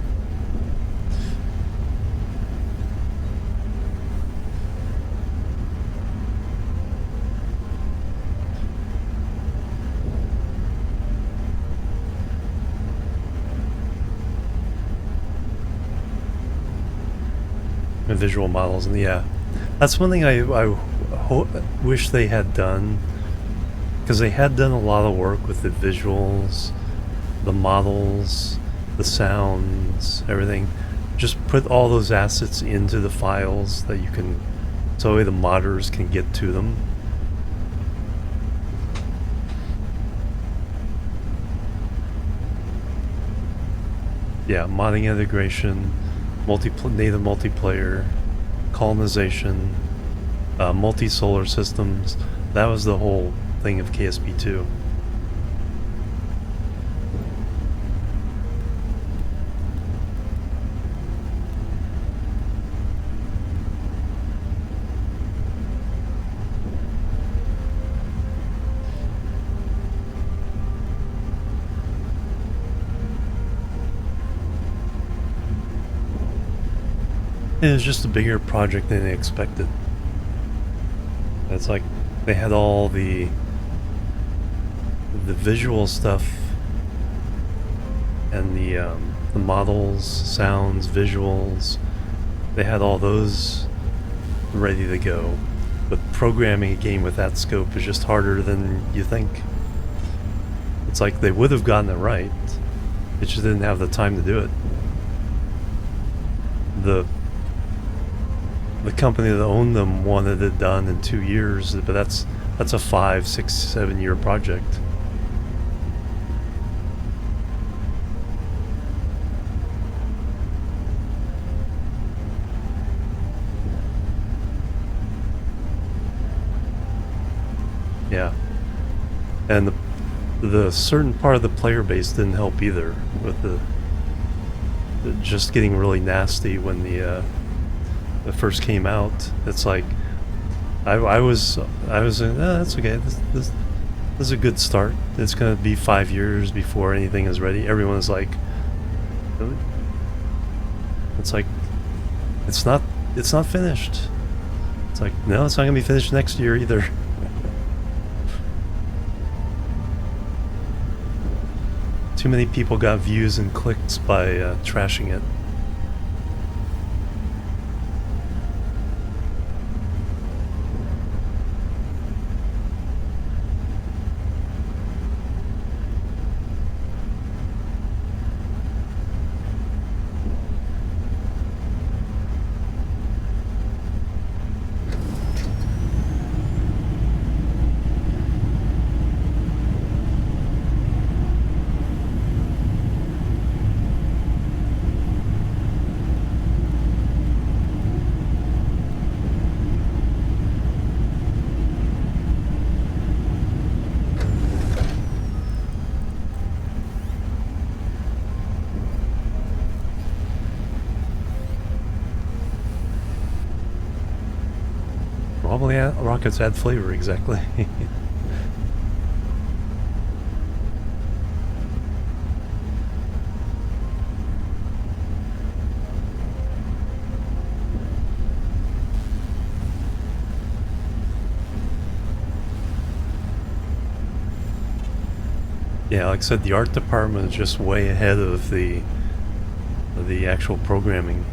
Visual models, and yeah, that's one thing I wish they had done, because they had done a lot of work with the visuals, the models, the sounds, everything. Just put all those assets into the files that you can, so that way the modders can get to them. Yeah, modding integration, native multiplayer, colonization, multi-solar systems. That was the whole thing of KSP2. It was just a bigger project than they expected. It's like they had all the visual stuff and the models, sounds, visuals. They had all those ready to go. But programming a game with that scope is just harder than you think. It's like they would have gotten it right. They just didn't have the time to do it. The company that owned them wanted it done in 2 years, but that's a 5, 6, 7 year project. Yeah, and the certain part of the player base didn't help either, with the just getting really nasty when the it first came out. It's like I was that's okay. This is a good start. It's gonna be 5 years before anything is ready. Everyone's like, really? It's like, it's not finished. It's like, no, it's not gonna be finished next year either. Too many people got views and clicks by trashing it. Probably rockets add flavor, exactly. Yeah, like I said, the art department is just way ahead of the actual programming.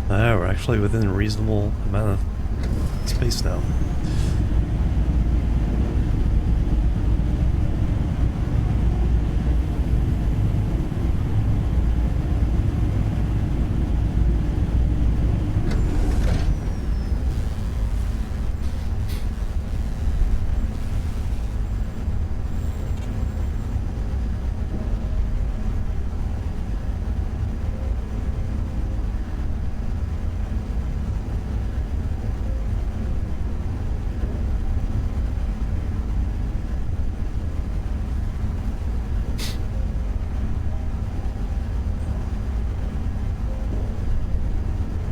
We're actually within a reasonable amount of space now.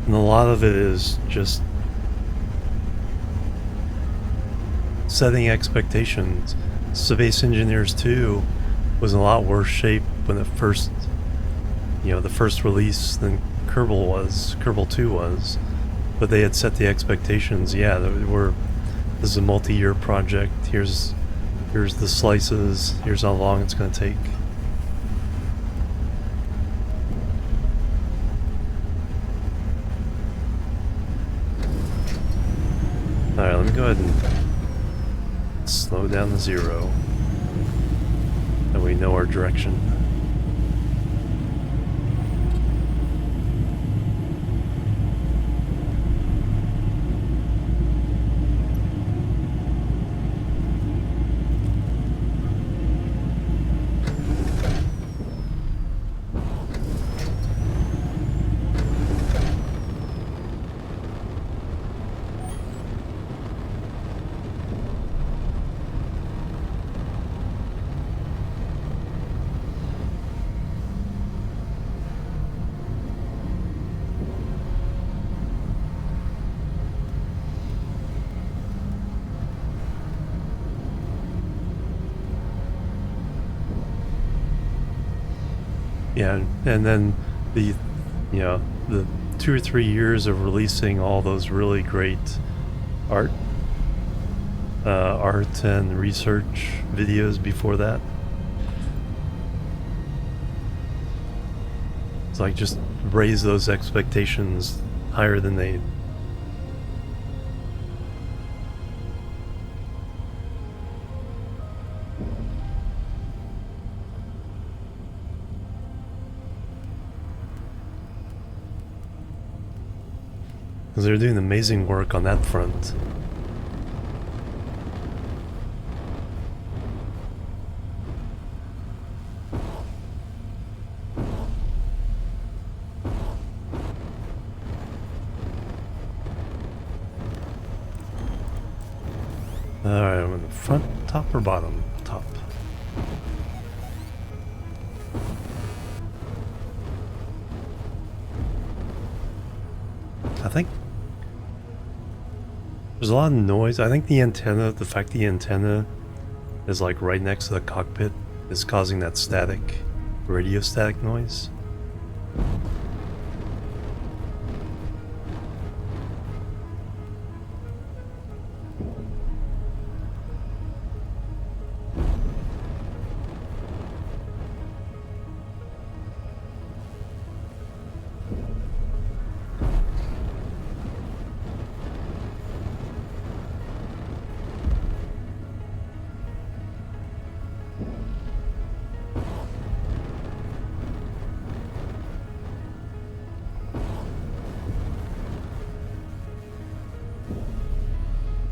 And a lot of it is just setting expectations. Space Engineers 2 was in a lot worse shape when it first, the first release than Kerbal 2 was. But they had set the expectations, yeah, this is a multi-year project, here's the slices, here's how long it's going to take. Alright, let me go ahead and slow down to 0. That way we know our direction. Yeah, and then the, you know, the 2 or 3 years of releasing all those really great art and research videos before that. It's like just raise those expectations higher than they. Because they're doing amazing work on that front. Alright, I'm in the front, top, or bottom? Top. I think there's a lot of noise. I think the antenna, the fact the antenna is like right next to the cockpit is causing that static, radio static noise.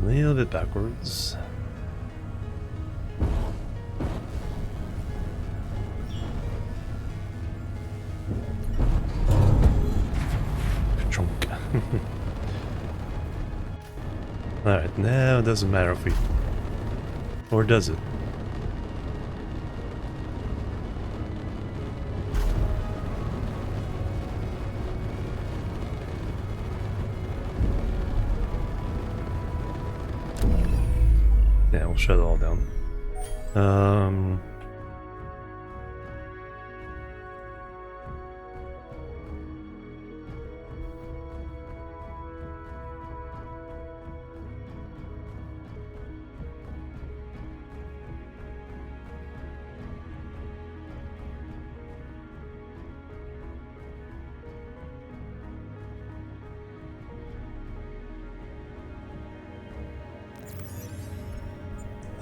A little bit backwards. Chunk. Alright, now it doesn't matter if we... Or does it? Yeah, we'll shut it all down.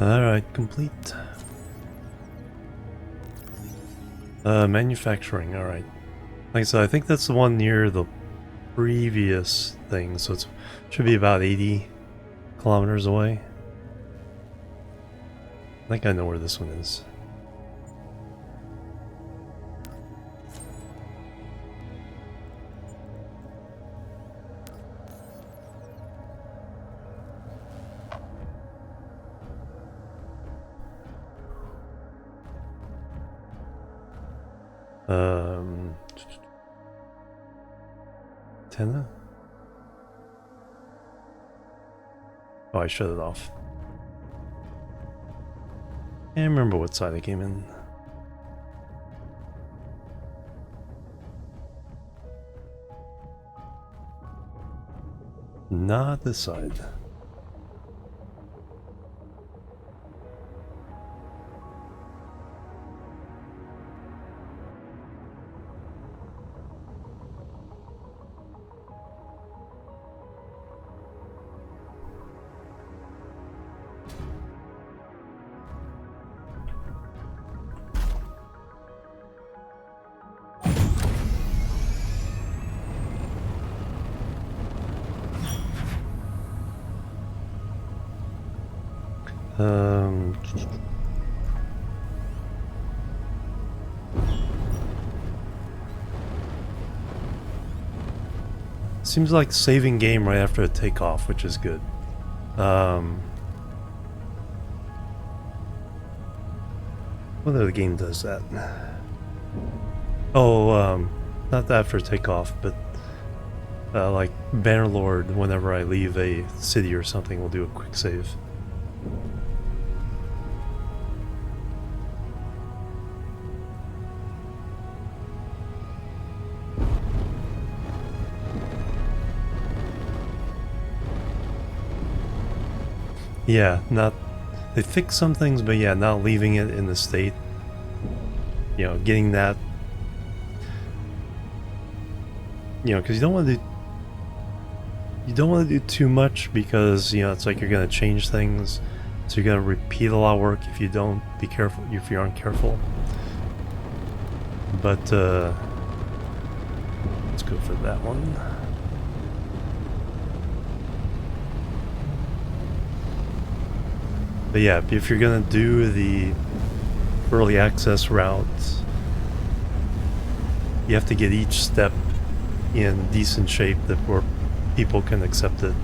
Alright, complete. Manufacturing, alright. Like I said, I think that's the one near the previous thing, so it should be about 80 kilometers away. I think I know where this one is. Antenna? Oh, I shut it off. Can't remember what side I came in. Not this side. Seems like saving game right after a takeoff, which is good. Whether the game does that. Oh, not after takeoff, but like Bannerlord, whenever I leave a city or something, will do a quick save. Yeah, not... They fixed some things, but yeah, not leaving it in the state. You know, getting that... You know, because you don't want to do... You don't want to do too much because, you know, it's like you're going to change things. So you're going to repeat a lot of work if you don't be careful, if you aren't careful. But, let's go for that one. But yeah, if you're going to do the early access route, you have to get each step in decent shape that where people can accept it.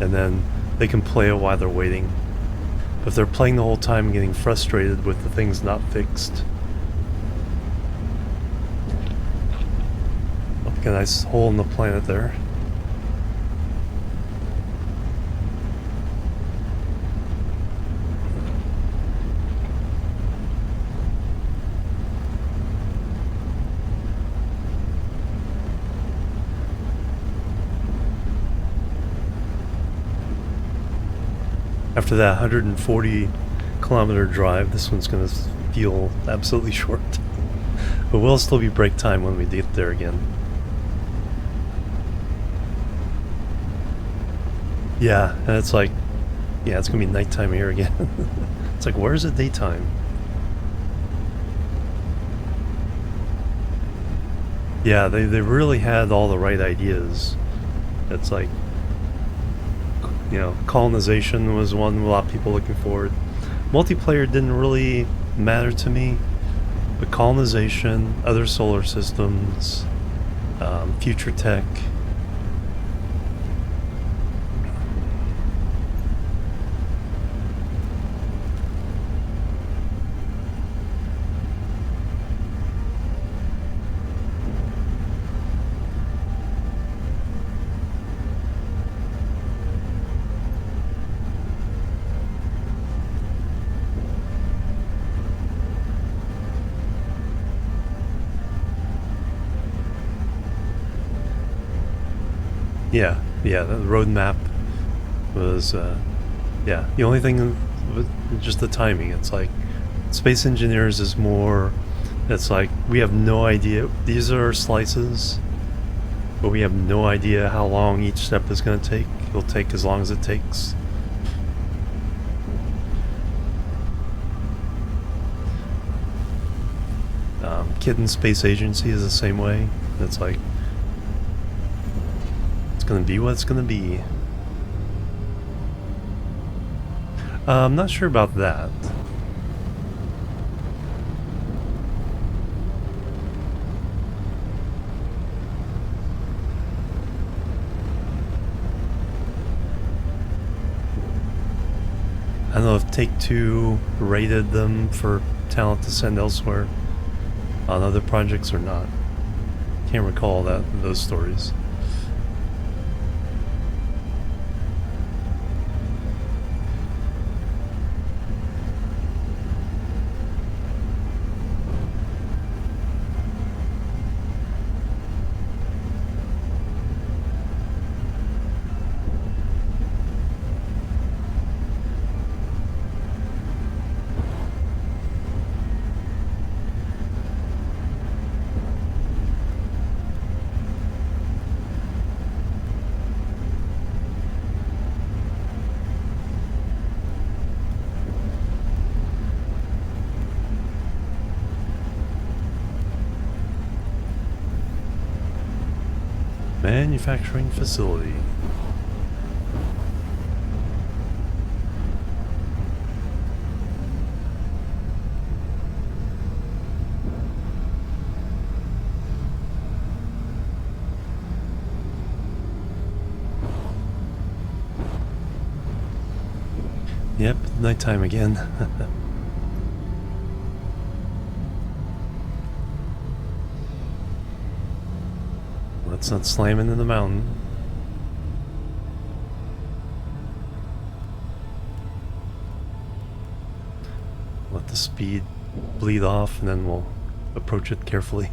And then they can play it while they're waiting. But if they're playing the whole time getting frustrated with the things not fixed. Look, a nice hole in the planet there. After that 140-kilometer drive, this one's going to feel absolutely short. But we'll still be break time when we get there again. Yeah, and it's like, yeah, it's going to be nighttime here again. It's like, where's the daytime? Yeah, they really had all the right ideas. It's like, you know, colonization was one a lot of people looking forward. Multiplayer didn't really matter to me, but colonization, other solar systems, future tech. Yeah, the roadmap was, yeah, the only thing was just the timing. It's like, Space Engineers is more, it's like, we have no idea, these are slices, but we have no idea how long each step is going to take. It'll take as long as it takes. Kitten Space Agency is the same way. It's like, it's gonna be what it's gonna be. I'm not sure about that. I don't know if Take-Two rated them for talent to send elsewhere on other projects or not. Can't recall those stories. Manufacturing facility. Yep, nighttime again. Let's not slam into the mountain. Let the speed bleed off and then we'll approach it carefully.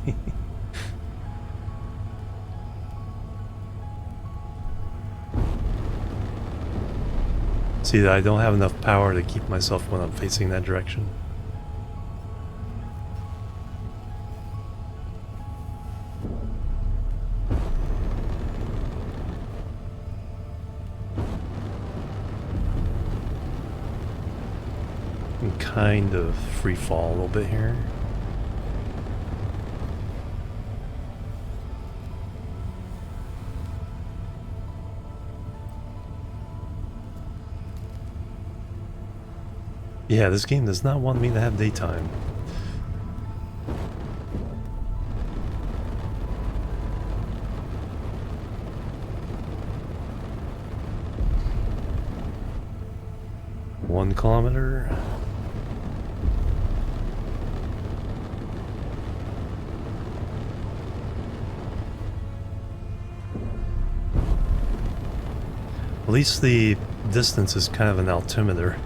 See, I don't have enough power to keep myself when I'm facing that direction. I'm kind of free fall a little bit here. Yeah, this game does not want me to have daytime. One kilometer. At least the distance is kind of an altimeter.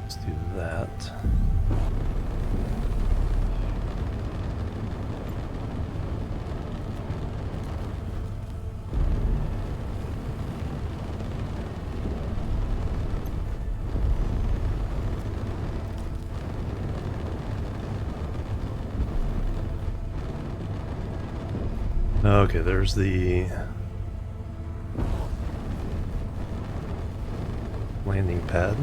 Let's do that. Okay, there's the landing pad.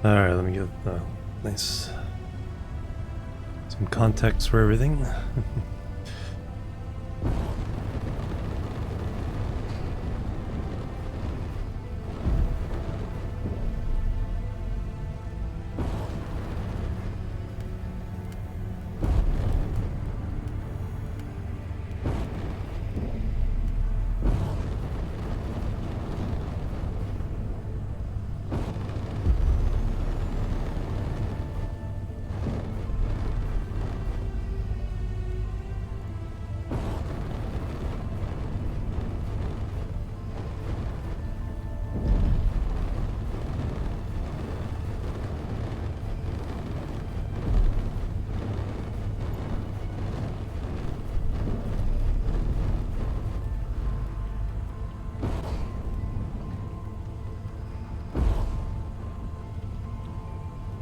Alright, let me get nice some context for everything.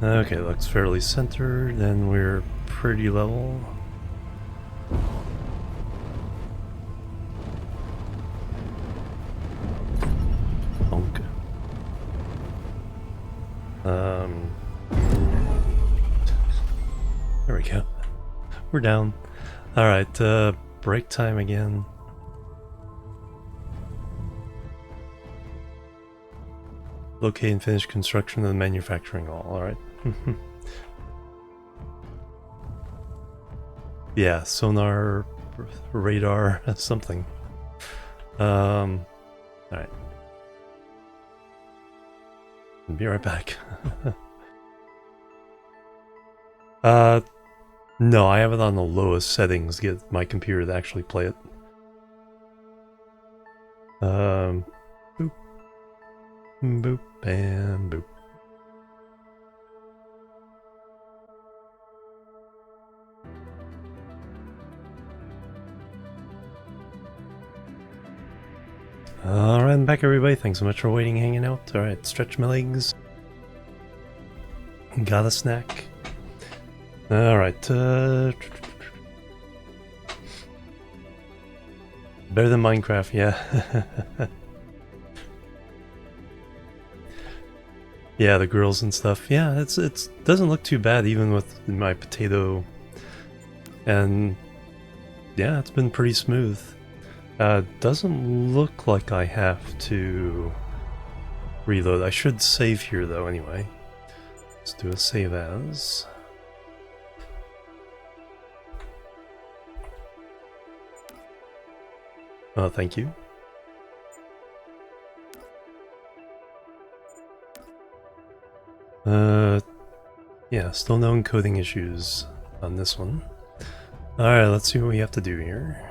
Okay, looks fairly centered, and we're pretty level. Bonk. There we go. We're down. Alright, break time again. Locate and finish construction of the manufacturing hall. Alright. Yeah, sonar, radar, something. Alright. Be right back. No, I have it on the lowest settings to get my computer to actually play it. Boop. Boop and boop. Alright, I'm back everybody. Thanks so much for waiting, hanging out. Alright, stretch my legs. Got a snack. Alright, better than Minecraft, yeah. Yeah, the girls and stuff. Yeah, it doesn't look too bad even with my potato And yeah, it's been pretty smooth. Doesn't look like I have to reload. I should save here though anyway. Let's do a save as. Oh, thank you. Yeah, still no encoding issues on this one. Alright, let's see what we have to do here.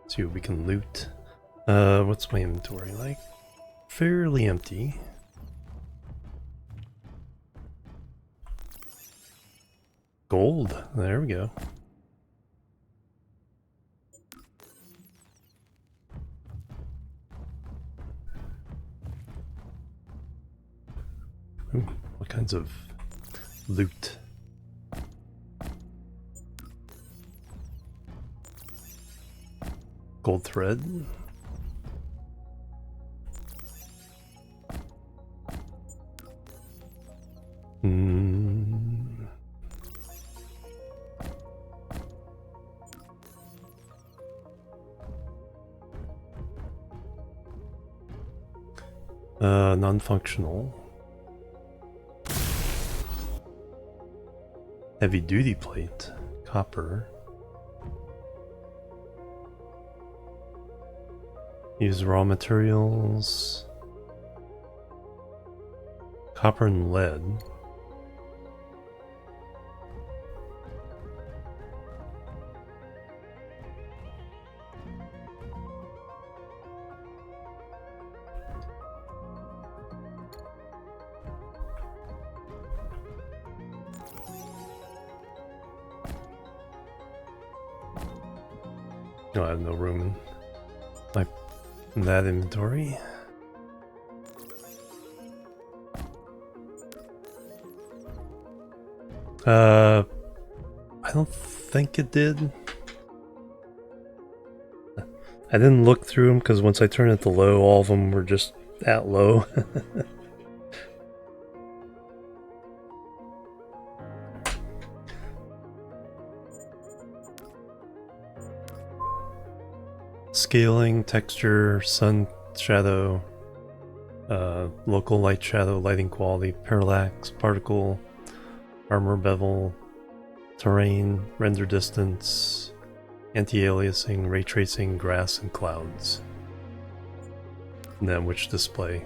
See what we can loot. What's my inventory like? Fairly empty. Gold, there we go. Ooh, what kinds of loot? Gold thread. Non-functional. Heavy duty plate. Copper. Use raw materials. Copper and lead. No, I have no room in that inventory. I don't think it did. I didn't look through them because once I turned it to low, all of them were just at low. Scaling, texture, sun, shadow, local light shadow, lighting quality, parallax, particle, armor bevel, terrain, render distance, anti-aliasing, ray tracing, grass, and clouds. And then which display.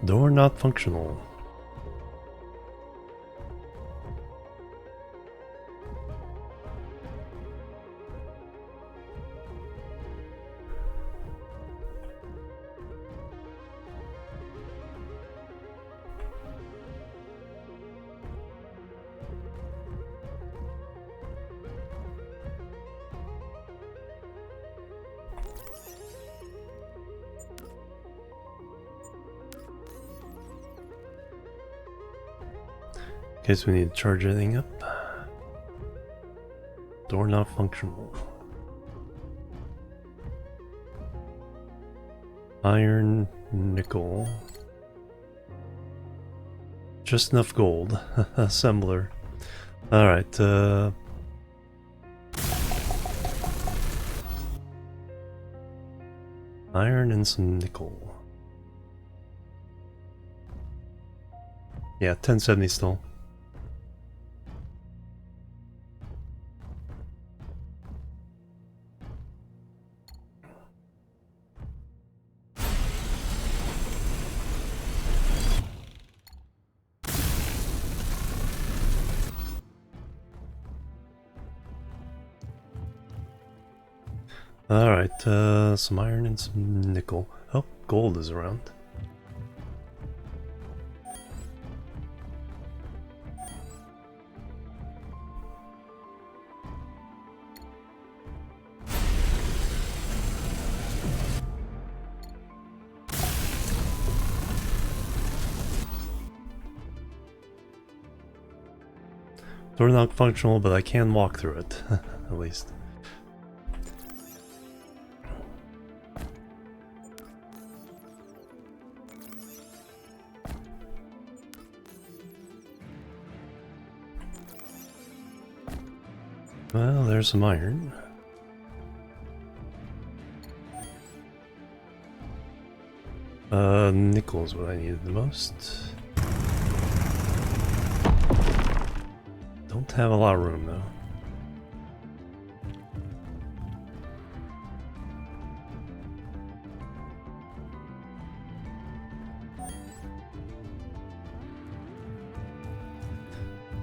Door not functional. In case we need to charge anything up. Door not functional. Iron, nickel. Just enough gold. Assembler. Alright, iron and some nickel. Yeah, 1070 still. Alright, some iron and some nickel. Oh, gold is around. Door not functional, but I can walk through it, at least. Well, there's some iron. Nickel is what I needed the most. Don't have a lot of room though.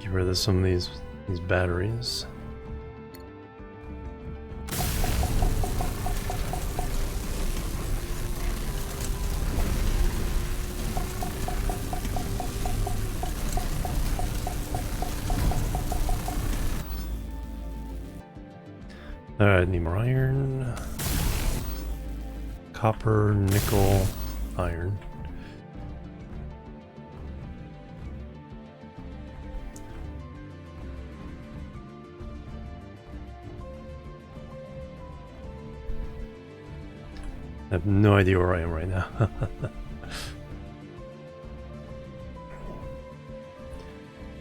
Get rid of some of these batteries. Alright, need more iron. Copper, nickel, iron. I have no idea where I am right now. I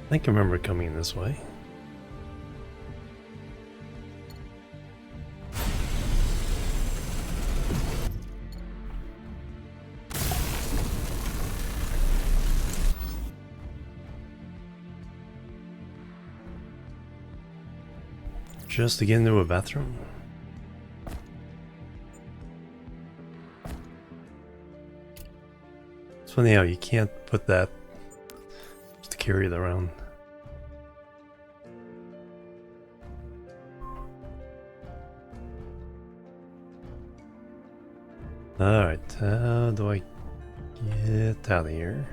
think I remember coming in this way. Just to get into a bathroom. It's funny how you can't put that just to carry it around. Alright, how do I get out of here?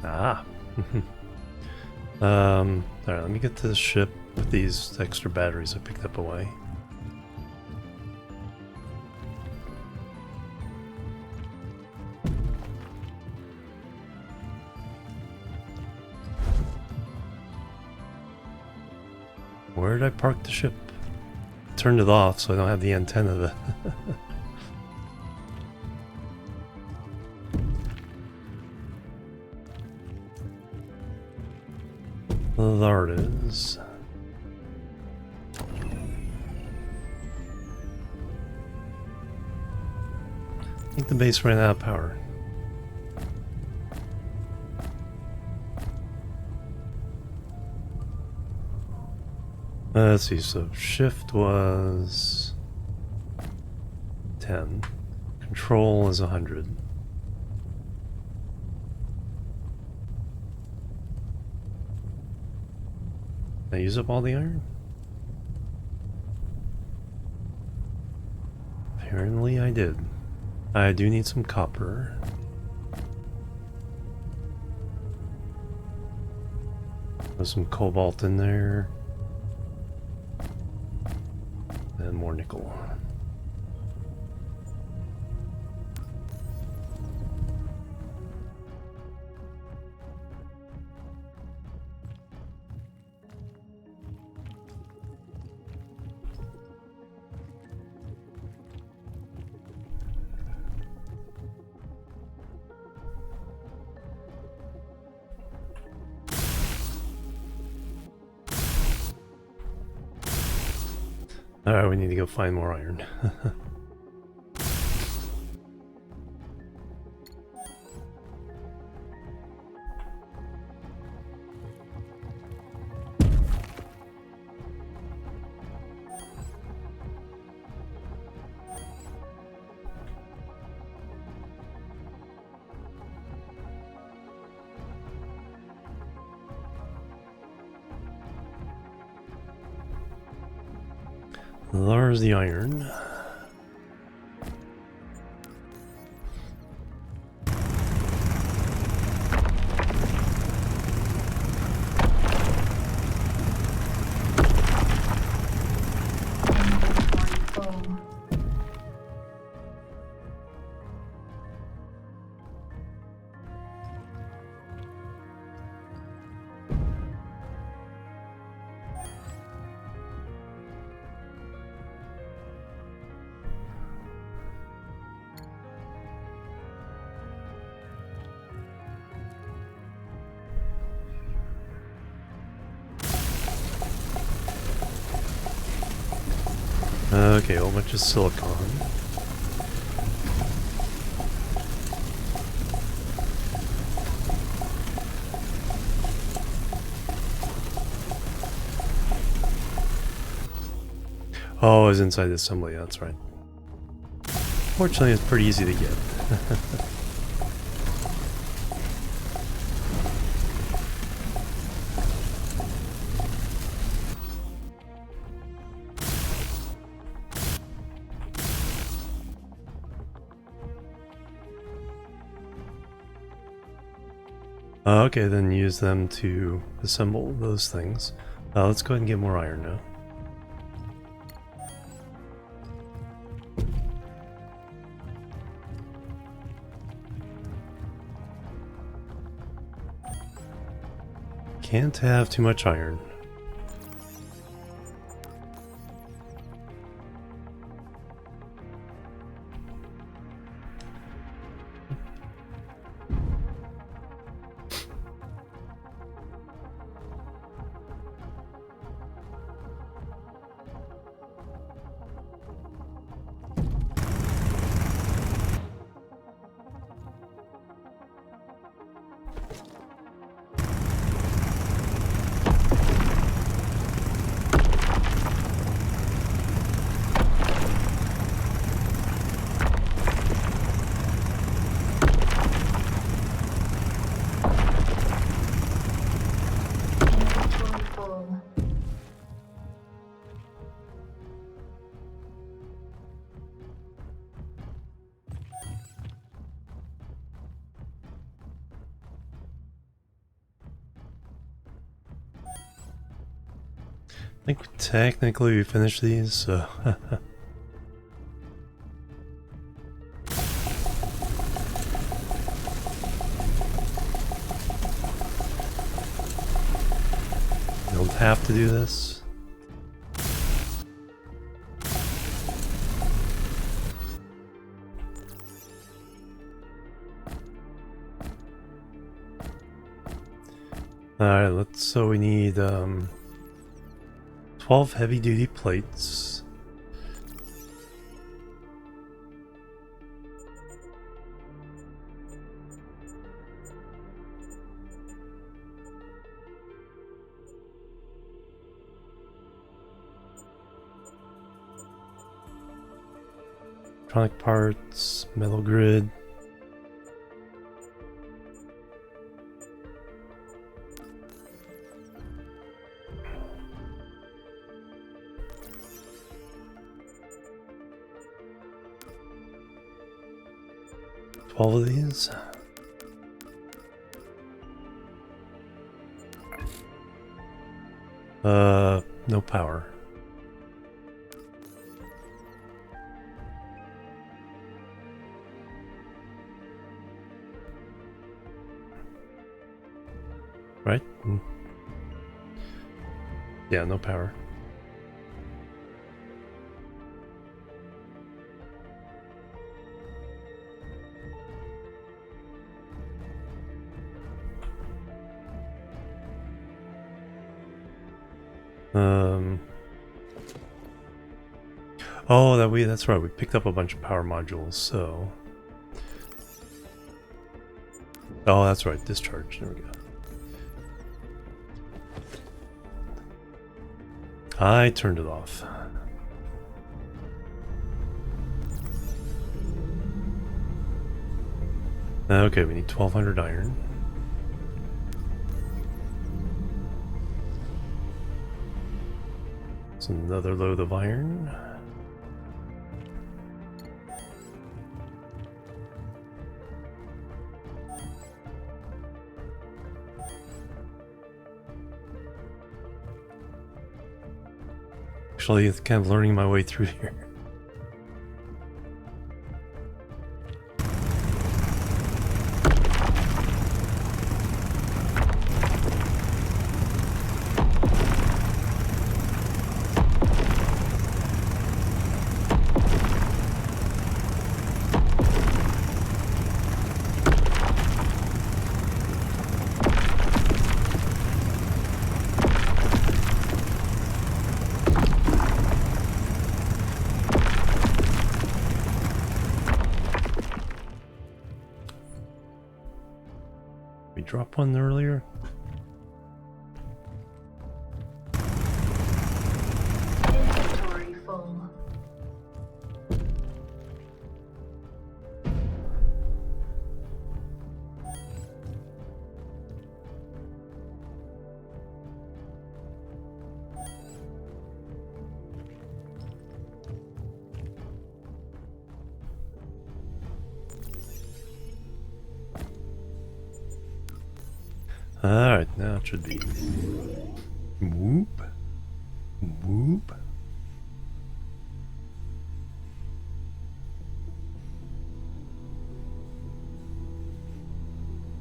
Ah. Alright, let me get to the ship with these extra batteries I picked up away. Where did I park the ship? Turned it off so I don't have the antenna to there it is. I think the base ran out of power. Let's see, so shift was 10. Control is 100. Did I use up all the iron? Apparently I did. I do need some copper. There's some cobalt in there. And more nickel. Alright, we need to go find more iron. There's the iron. Inventory full. Okay, a whole bunch of silicon. Oh, it's inside the assembly, that's right. Fortunately, it's pretty easy to get. Okay, then use them to assemble those things. Let's go ahead and get more iron now. Can't have too much iron. Inventory full. I think technically we finished these, so don't have to do this. Alright, so we need 12 heavy-duty plates. Electronic parts, metal grid. All of these. No power. Right? Yeah, no power. Oh, that's right. We picked up a bunch of power modules, so. Oh, that's right. Discharge. There we go. I turned it off. Okay, we need 1200 iron. It's another load of iron. Actually, it's kind of learning my way through here. We dropped one earlier. Inventory full. Alright, now it should be. Whoop. Whoop.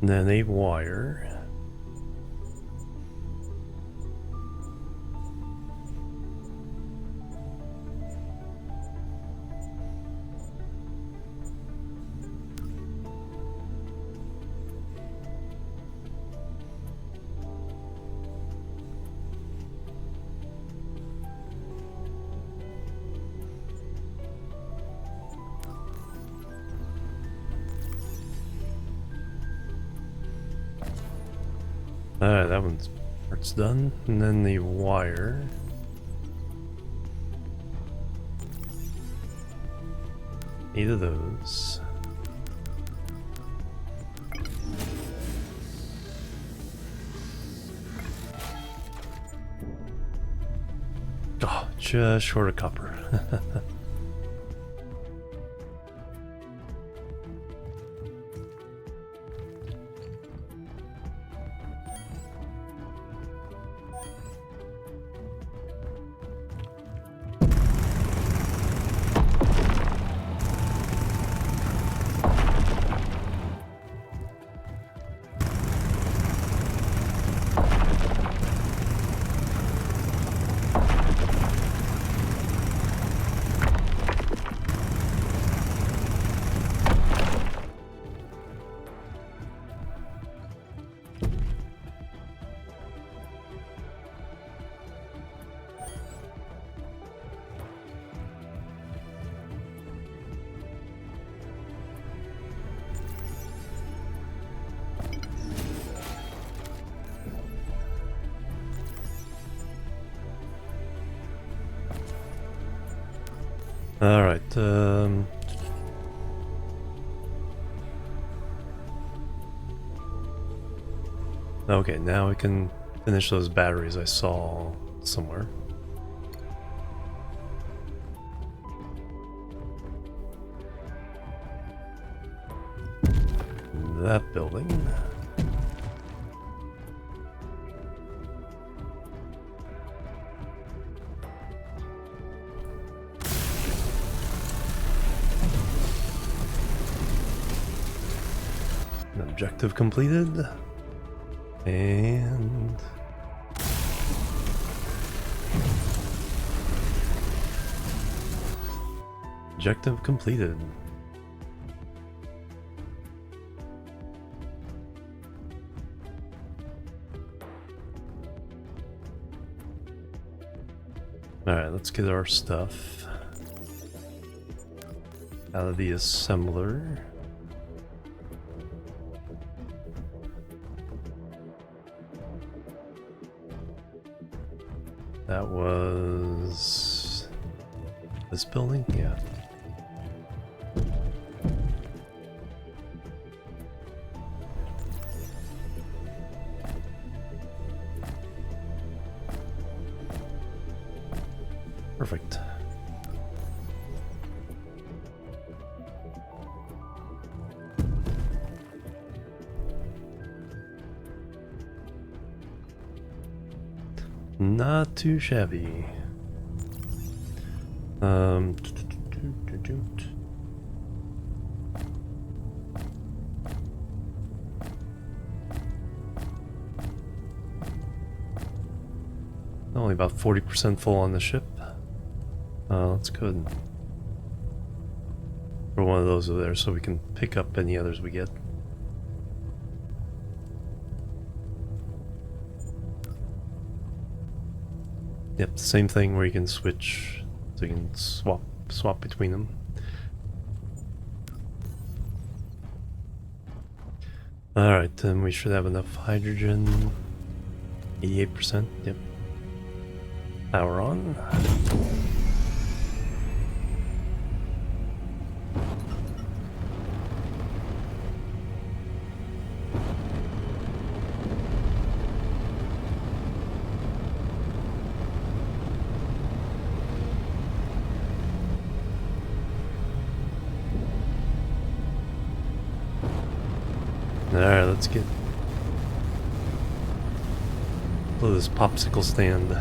And then a wire. Alright, that one's part's done. And then the wire. Eight of those. Oh, just short of copper. Alright, okay, now we can finish those batteries I saw somewhere. That building. Objective completed. And objective completed. Alright, let's get our stuff out of the assembler. That was this building? Yeah. Perfect. Not too shabby. Um, only about 40% full on the ship. Let's go ahead and throw one of those over there so we can pick up any others we get. Yep, same thing where you can switch, so you can swap between them. Alright, then we should have enough hydrogen. 88%, yep. Power on. Alright, let's get blow this popsicle stand.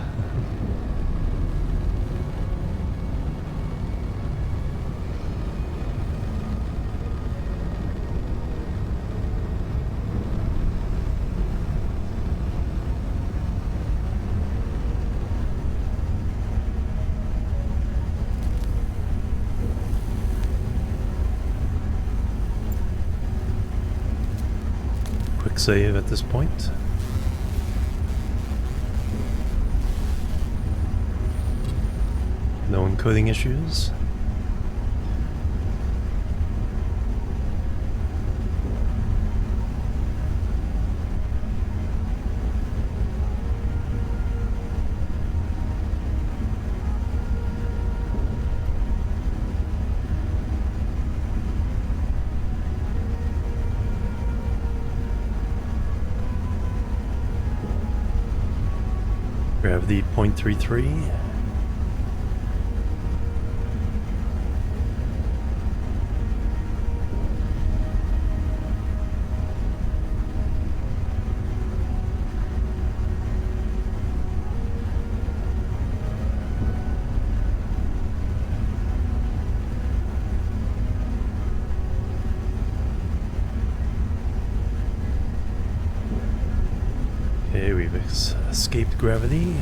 Quick save at this point. No encoding issues. Gravity 0.33. Okay, we've escaped gravity.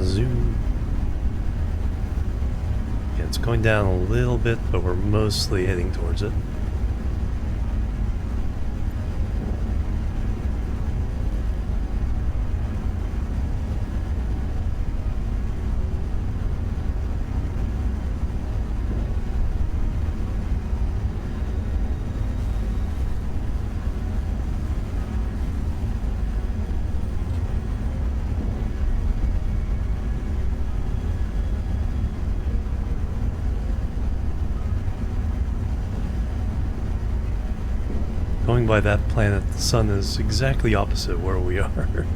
Zoom. Yeah, it's going down a little bit, but we're mostly heading towards it. Going by that planet, the sun is exactly opposite where we are.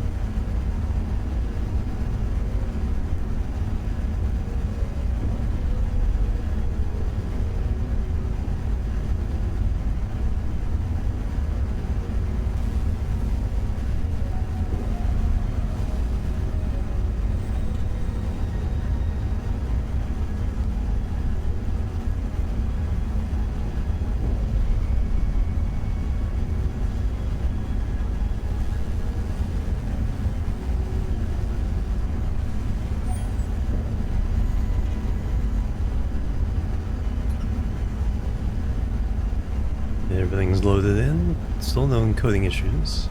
Everything's loaded in. Still no encoding issues.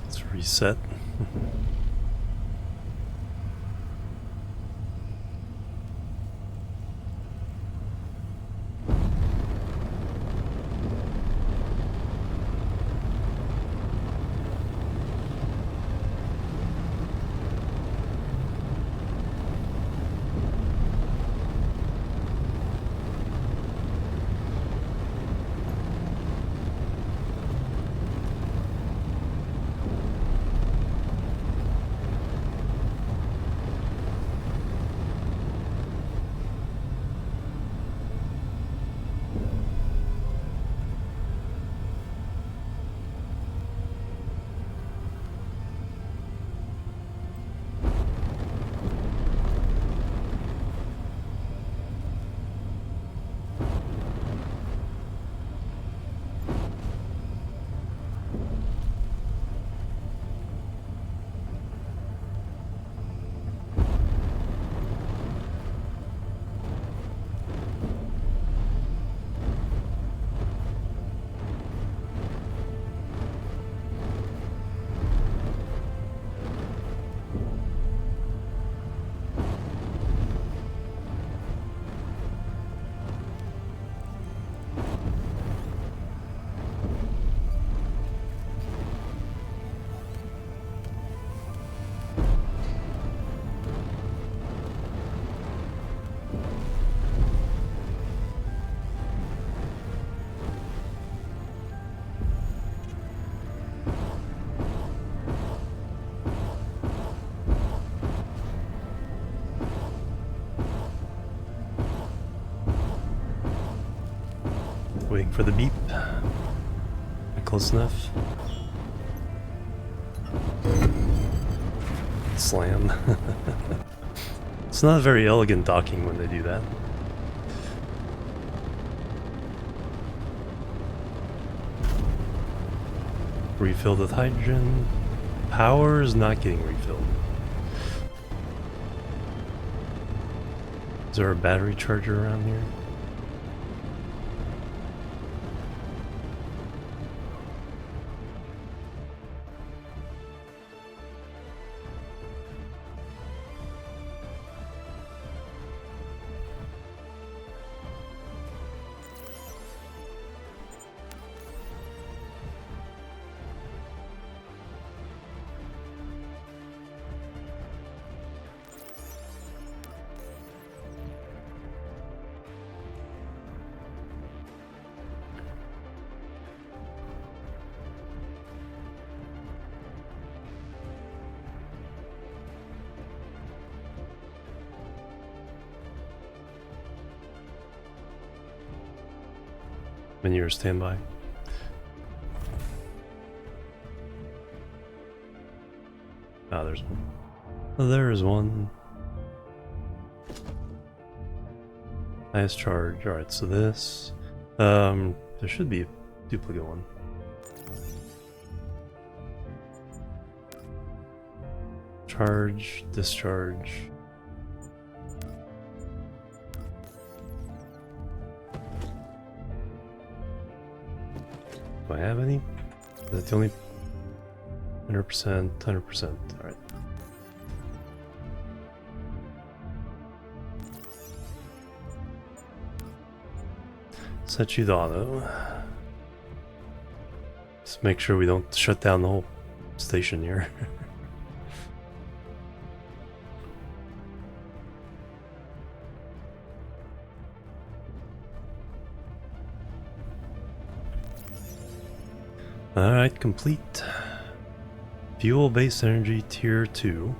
Let's reset. Waiting for the beep. Not close enough. Slam. It's not very elegant docking when they do that. Refilled with hydrogen. Power is not getting refilled. Is there a battery charger around here? Manure standby. Ah, there's one. Oh, there is one. Highest charge. Alright, so this. There should be a duplicate one. Charge, discharge. Do I have any? That's the only 100%, 100%. Alright. Set you to auto. Just make sure we don't shut down the whole station here. Alright, complete. Fuel-based energy tier 2.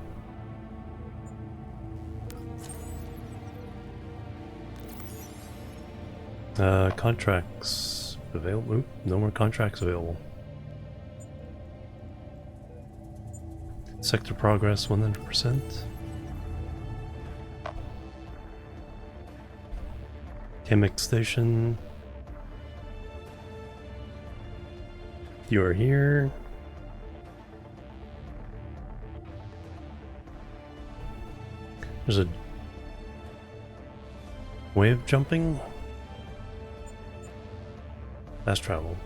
Contracts available. Oop, no more contracts available. Sector progress 100%. Chemic station. you are here. There's a way of jumping. Fast travel.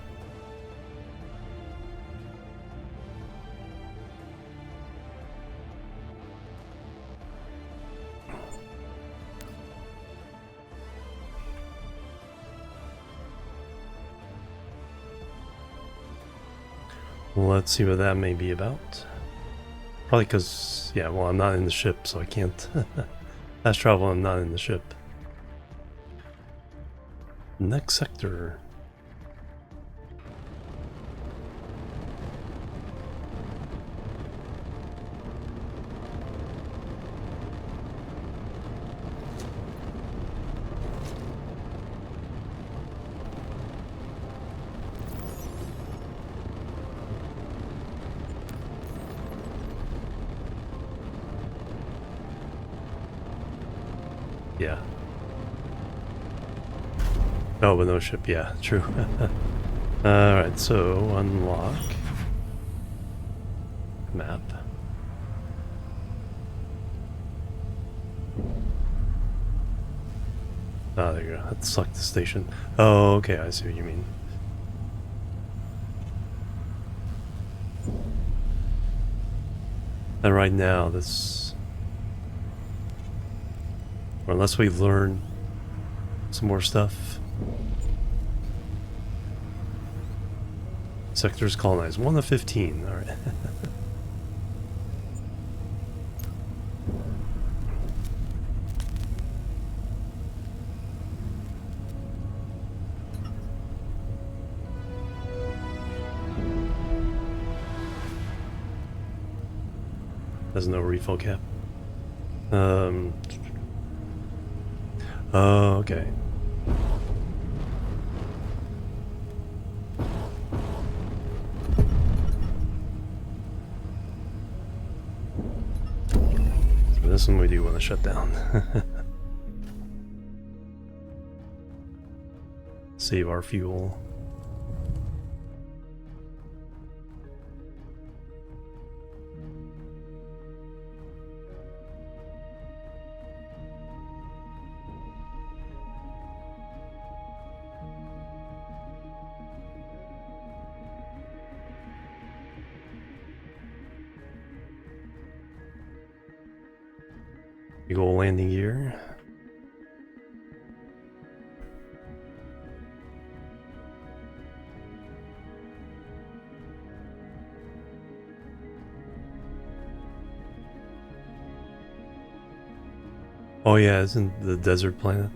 Let's see what that may be about. Probably because, yeah, well, I'm not in the ship, so I can't. Fast travel, I'm not in the ship. Next sector. Yeah. Oh, but no ship. Yeah, true. Alright, so unlock map. Oh, there you go. Let's select the station. Oh, okay, I see what you mean. And right now, this... or unless we learn some more stuff. Sectors colonized. 1 of 15. Alright. There's no refill cap. Oh, okay. So this one we do want to shut down. Save our fuel. Big ol' landing gear. Oh yeah, isn't the desert planet?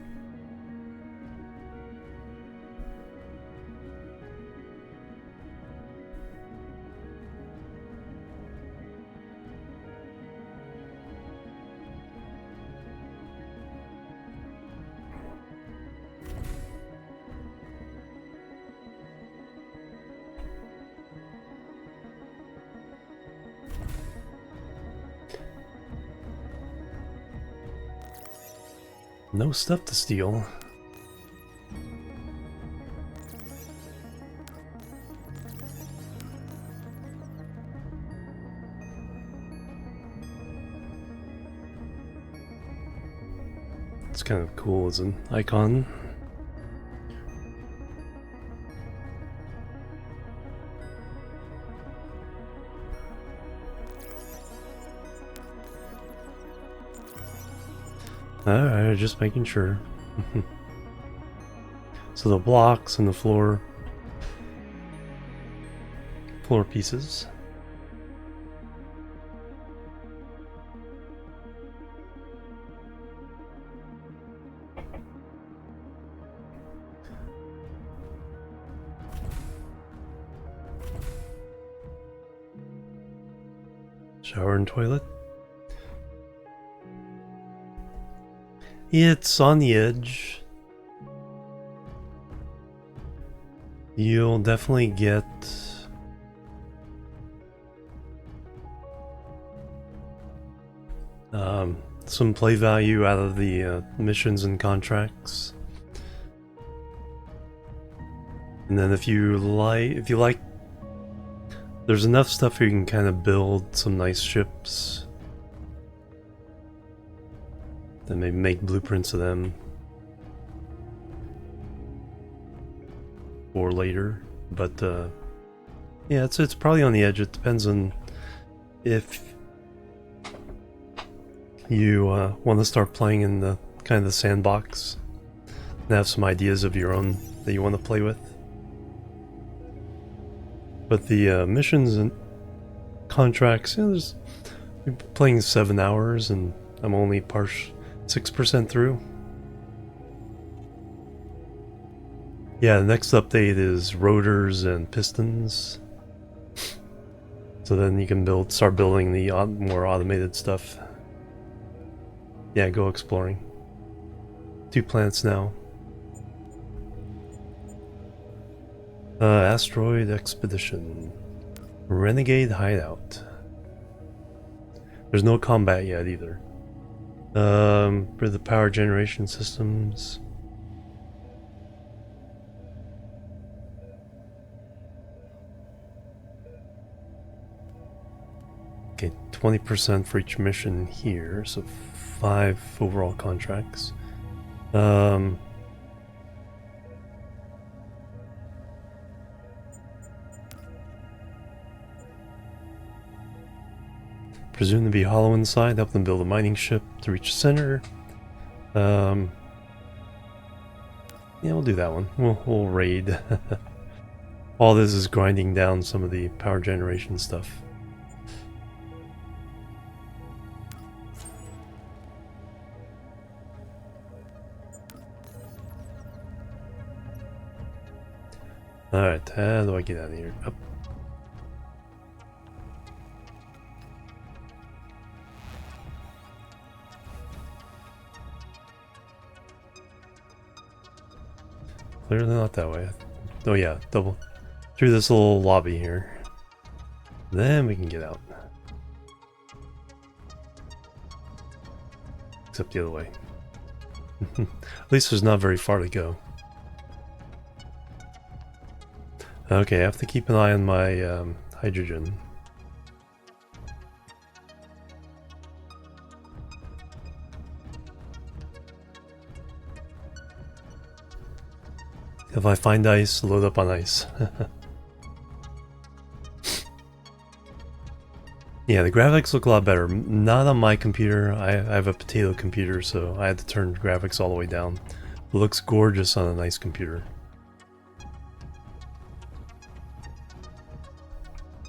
No stuff to steal. It's kind of cool as an icon. Alright, just making sure. So the blocks and the floor pieces. Shower and toilet. It's on the edge. You'll definitely get some play value out of the missions and contracts. And then if you like There's enough stuff here you can kind of build some nice ships. Then maybe make blueprints of them. Or later. But yeah, it's probably on the edge. It depends on if you want to start playing in the kind of the sandbox and have some ideas of your own that you want to play with. But the missions and contracts, you know, we've been playing 7 hours and I'm only 6% through. Yeah, the next update is rotors and pistons. So then you can start building the more automated stuff. Yeah, go exploring. 2 planets now. Asteroid Expedition. Renegade Hideout. There's no combat yet either. For the power generation systems. Okay, 20% for each mission here, so 5 overall contracts. Presumed to be hollow inside, help them build a mining ship to reach the center. Yeah, we'll do that one. We'll raid. All this is grinding down some of the power generation stuff. Alright, how do I get out of here? Up. Clearly not that way. Oh yeah, double through this little lobby here. Then we can get out. Except the other way. At least there's not very far to go. Okay, I have to keep an eye on my hydrogen. If I find ice, load up on ice. Yeah, the graphics look a lot better. Not on my computer. I have a potato computer, so I had to turn graphics all the way down. It looks gorgeous on a nice computer.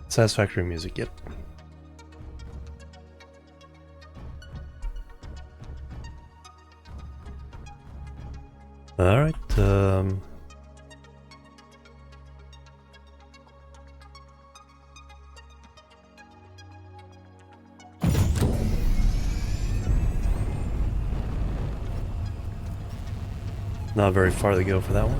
Satisfactory music, yep. Alright, not very far to go for that one.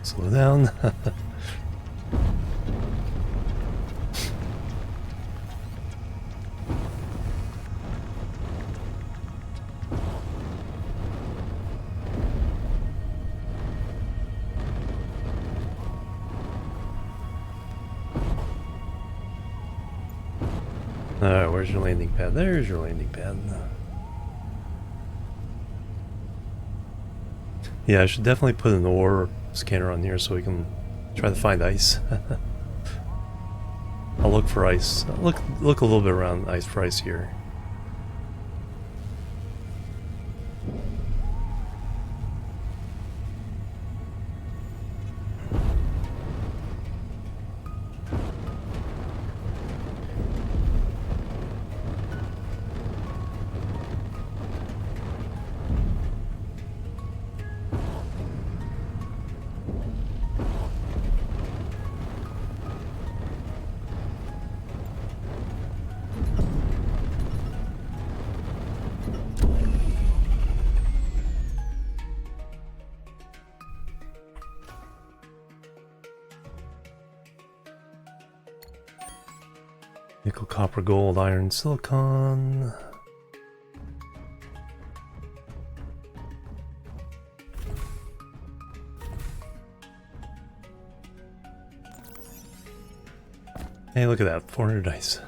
Slow down. Alright, where's your landing pad? There's your landing pad. Yeah, I should definitely put an ore scanner on here so we can try to find ice. I'll look for ice. Look a little bit around ice for ice here. Nickel, copper, gold, iron, silicon. Hey, look at that, 400 dice.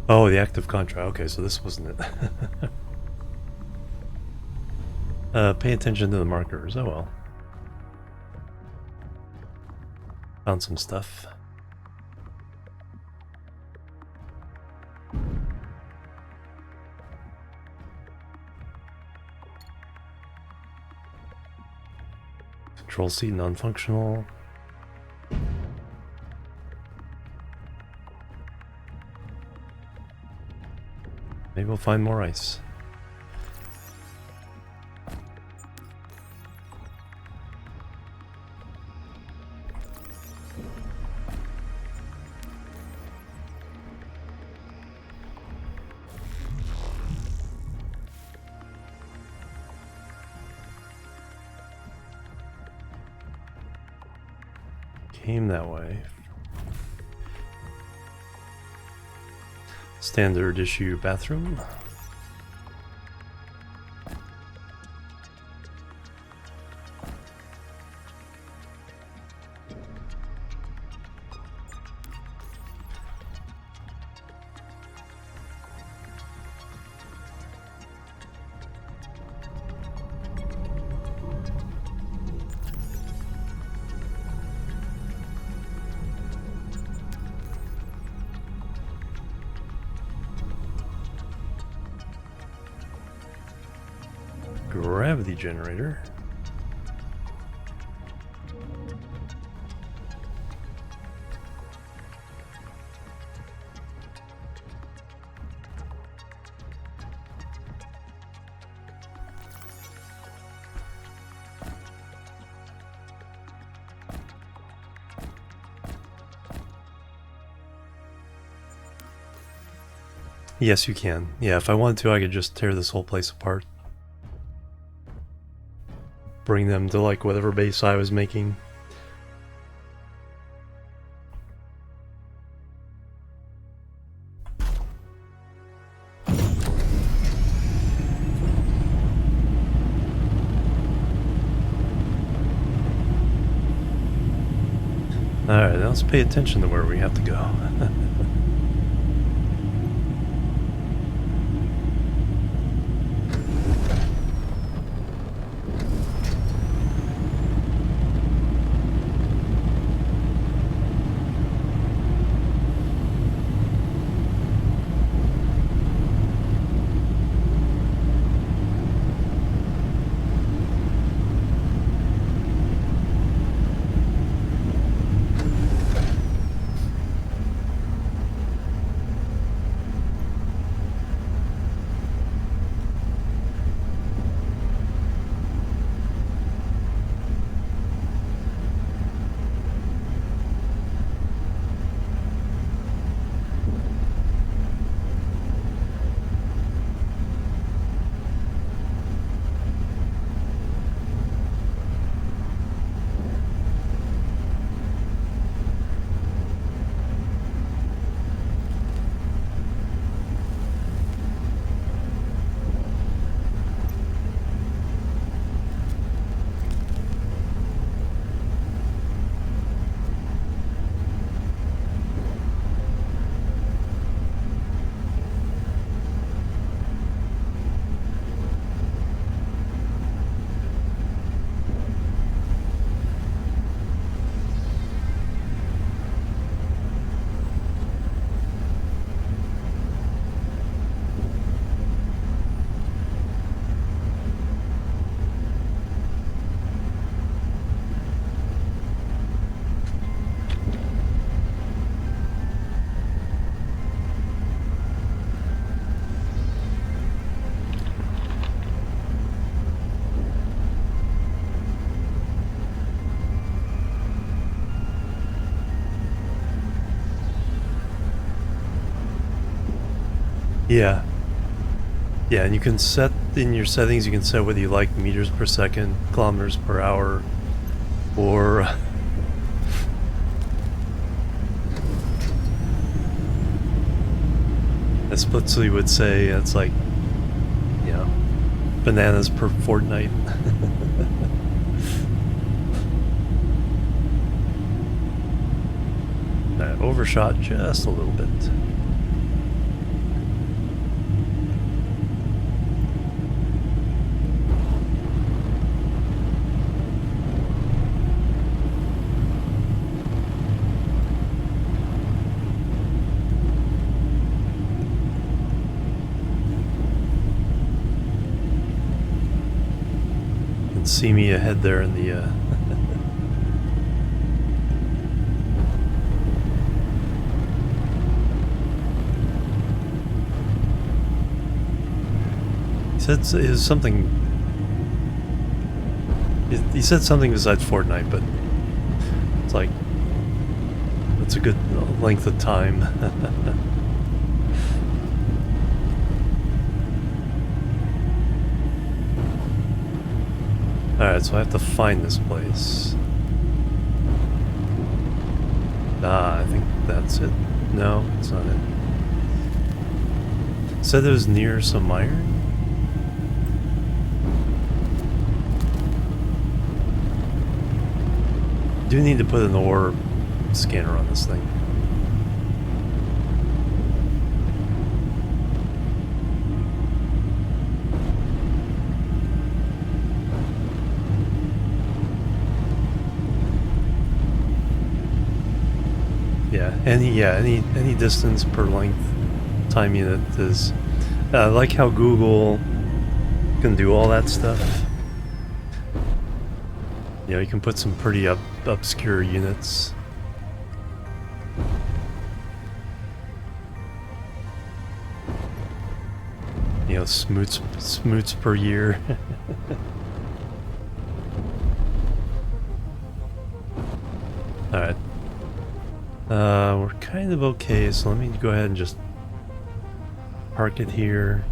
Oh, the active contract. Okay, so this wasn't it. Pay attention to the markers. Oh well. Found some stuff. Control C non-functional. Maybe we'll find more ice. Came that way. Standard issue bathroom. Gravity generator. Yes, you can. Yeah, if I wanted to, I could just tear this whole place apart. Bring them to like whatever base I was making. Alright, now let's pay attention to where we have to go. Yeah. Yeah, and you can set in your settings, you can set whether you like meters per second, kilometers per hour, or as Splitsy would say, it's like, you know, bananas per fortnight. Overshot just a little bit. You can see me ahead there in the It was something. He said something besides Fortnite, but it's like it's a good length of time. All right, so I have to find this place. Ah, I think that's it. No, it's not it. Said it was near some iron. Do need to put an ore scanner on this thing. Any distance per length time unit is like how Google can do all that stuff. You know, you can put some pretty obscure units. You know, smoots per year. Alright. We're kind of okay, so let me go ahead and just park it here.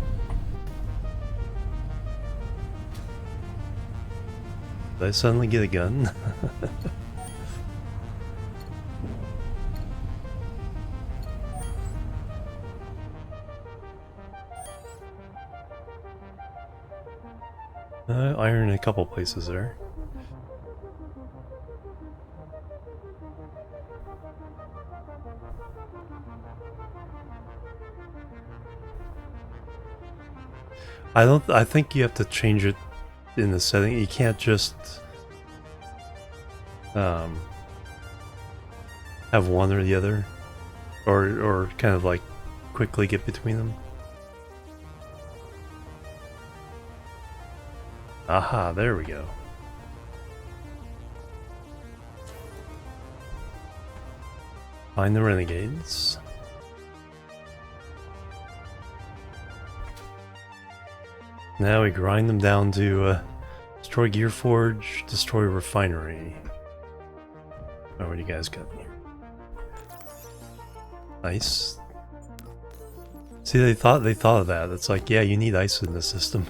Did I suddenly get a gun? Iron in a couple places there. I think you have to change it in the setting. You can't just have one or the other, or kind of like quickly get between them. Aha, there we go. Find the renegades. Now we grind them down to destroy Gearforge, destroy refinery. Oh, what do you guys got here? Ice. See, they thought of that. It's like, yeah, you need ice in the system.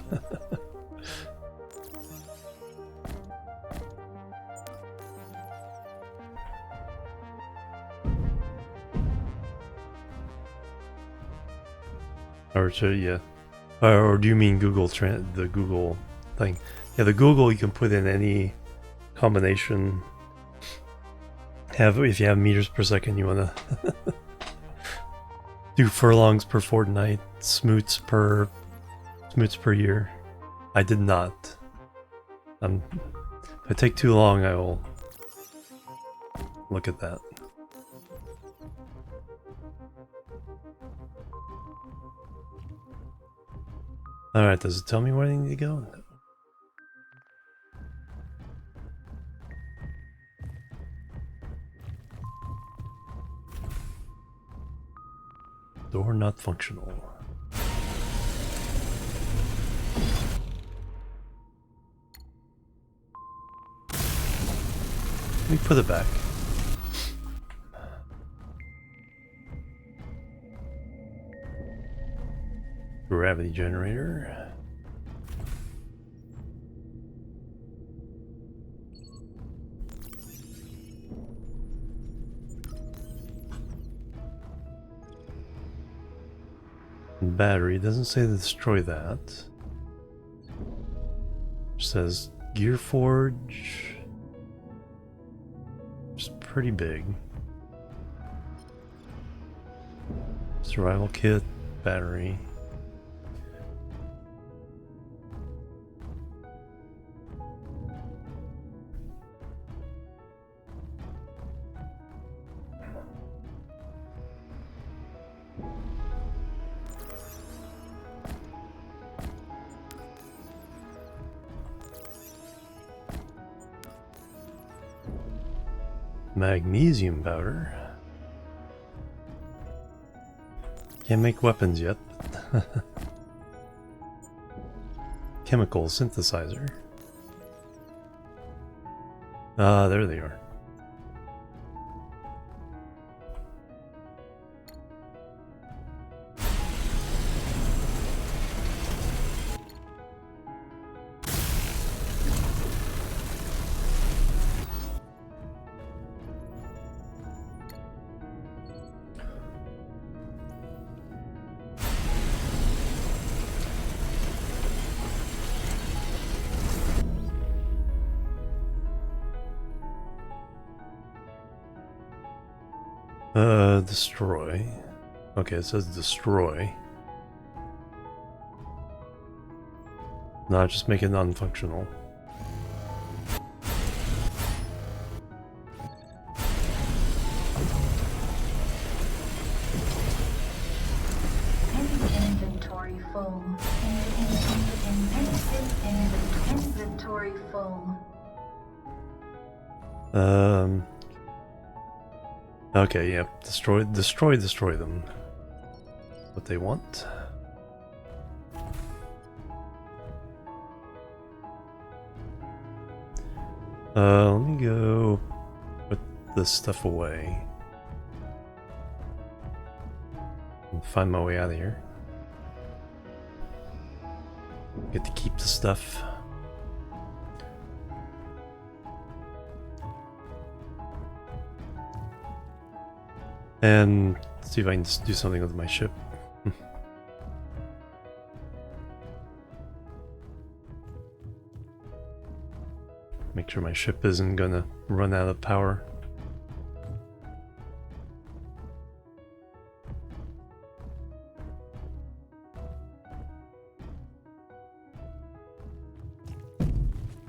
Or yeah. Or do you mean Google the Google thing? Yeah, the Google you can put in any combination. If you have meters per second, you wanna do furlongs per fortnight, smoots per year. I did not. If I take too long, I will look at that. Alright, does it tell me where I need to go? Door not functional. Let me put it back. Gravity generator. Battery doesn't say to destroy that. It says Gear Forge. It's pretty big. Survival kit, battery. Magnesium powder. Can't make weapons yet. Chemical synthesizer. Ah, there they are. Destroy. Okay, it says destroy. No, just make it non-functional. Inventory full. Inventory full. Okay, yeah. Destroy them. What they want. Let me go put this stuff away. And find my way out of here. Get to keep the stuff. And see if I can just do something with my ship. Make sure my ship isn't gonna run out of power.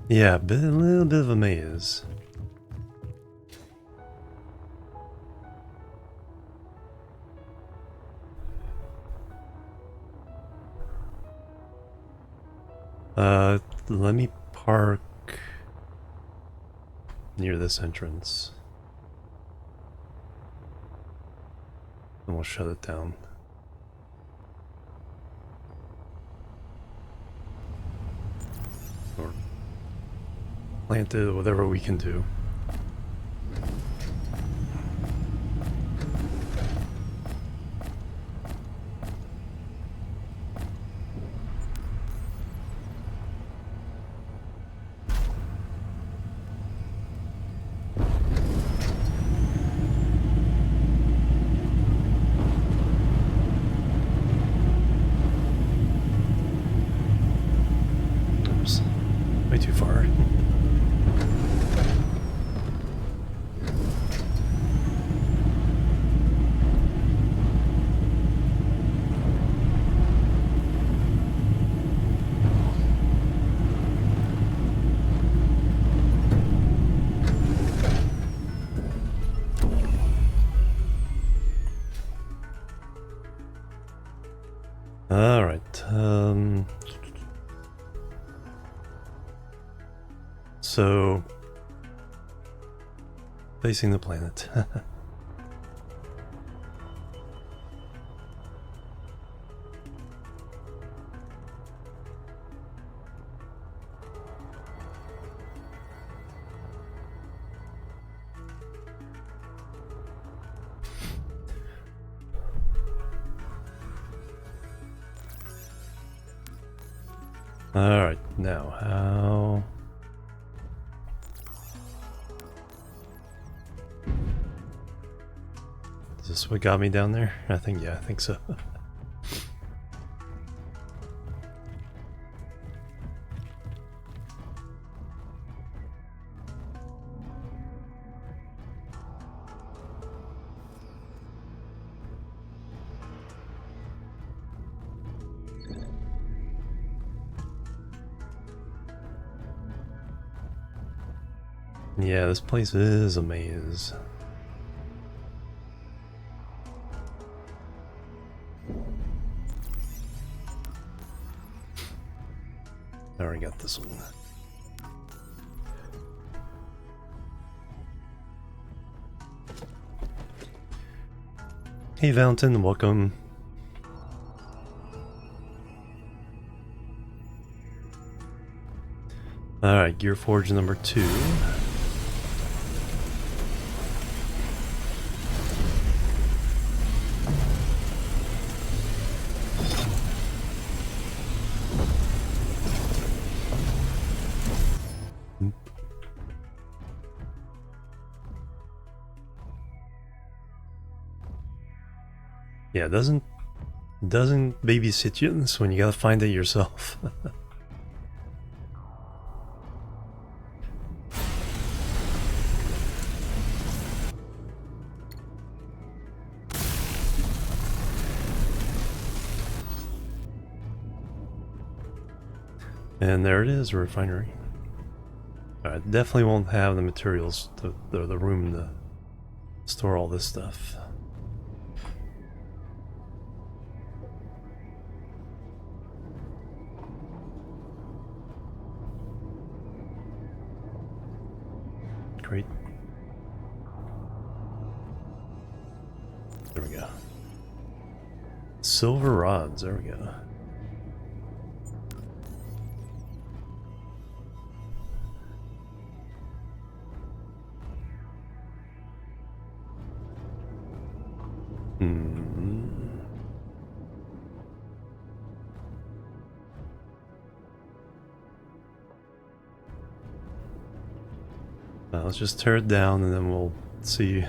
Yeah, a little bit of a maze. Let me park near this entrance. And we'll shut it down. Or plant it, whatever we can do. Way too far. All right. So, facing the planet. Alright, now how... Is this what got me down there? I think so. Yeah, this place is a maze. I already got this one. Hey Valentin, welcome. Alright, Gear Forge number 2. Yeah, doesn't babysit you in this one. You gotta find it yourself. And there it is, a refinery. I definitely won't have the materials, the room to store all this stuff. Great. There we go. Silver rods, there we go. Let's just tear it down and then we'll see.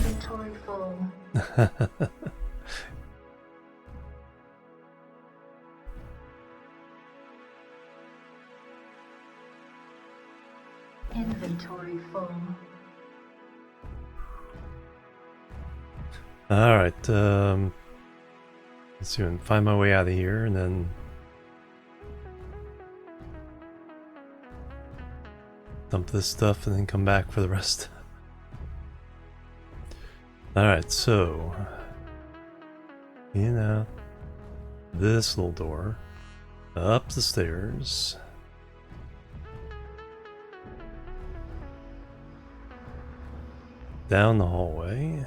Inventory full. Inventory full. Alright, let's see, if I can find my way out of here and then dump this stuff and then come back for the rest. Alright, so in out this little door, up the stairs, down the hallway,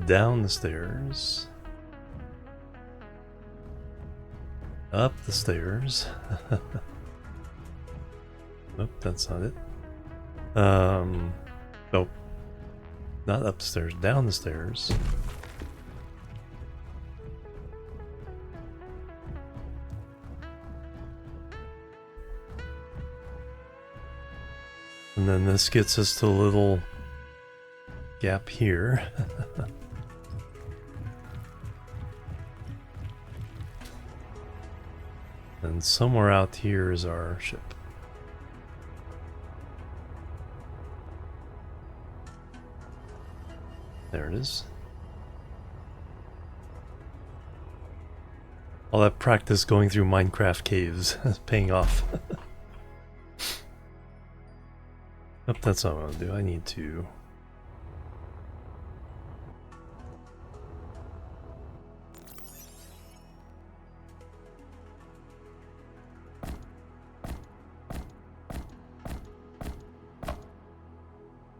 down the stairs, up the stairs. Nope, that's not it. Nope. Not upstairs, down the stairs. And then this gets us to a little gap here. And somewhere out here is our ship. There it is. All that practice going through Minecraft caves is paying off. Nope, that's not what I want to do. I need to...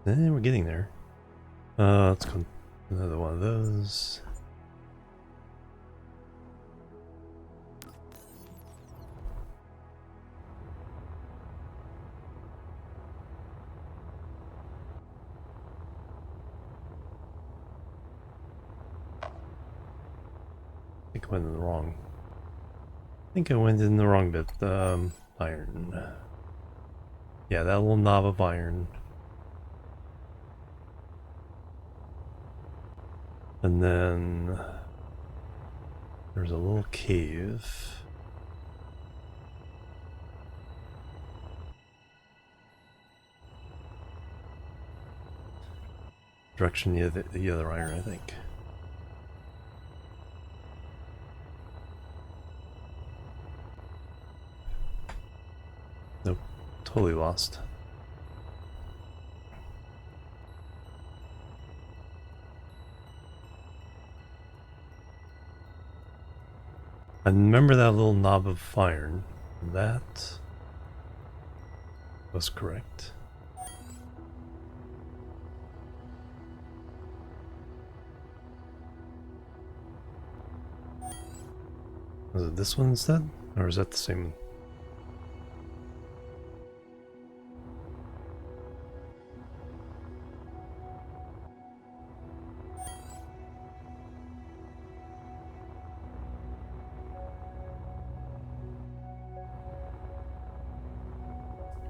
We're getting there. Let's go another one of those. I think I went in the wrong. I think I went in the wrong bit. Iron. Yeah, that little knob of iron. And then there's a little cave. Direction the other iron, I think. Nope, totally lost. I remember that little knob of iron. That was correct. Was it this one instead? Or is that the same one?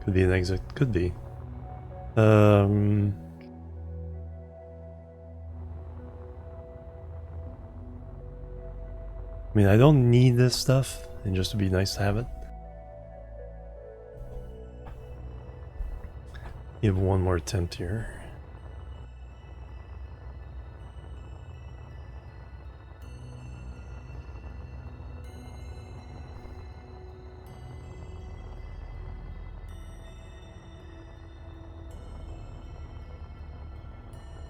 Could be an exit. Could be. I mean, I don't need this stuff, and just to be nice to have it. Give one more attempt here.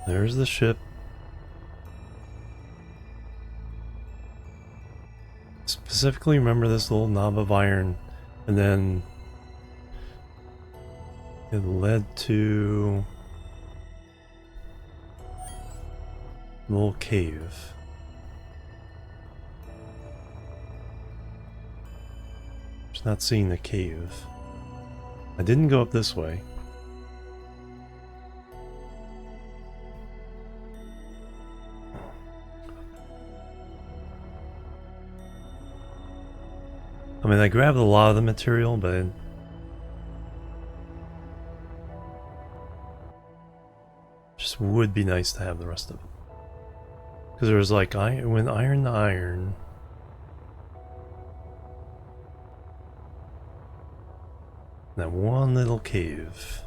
There's the ship. Specifically remember this little knob of iron, and then it led to a little cave. Just not seeing the cave. I didn't go up this way. I mean, I grabbed a lot of the material, but just would be nice to have the rest of it. Because there was like, when iron to iron, that one little cave.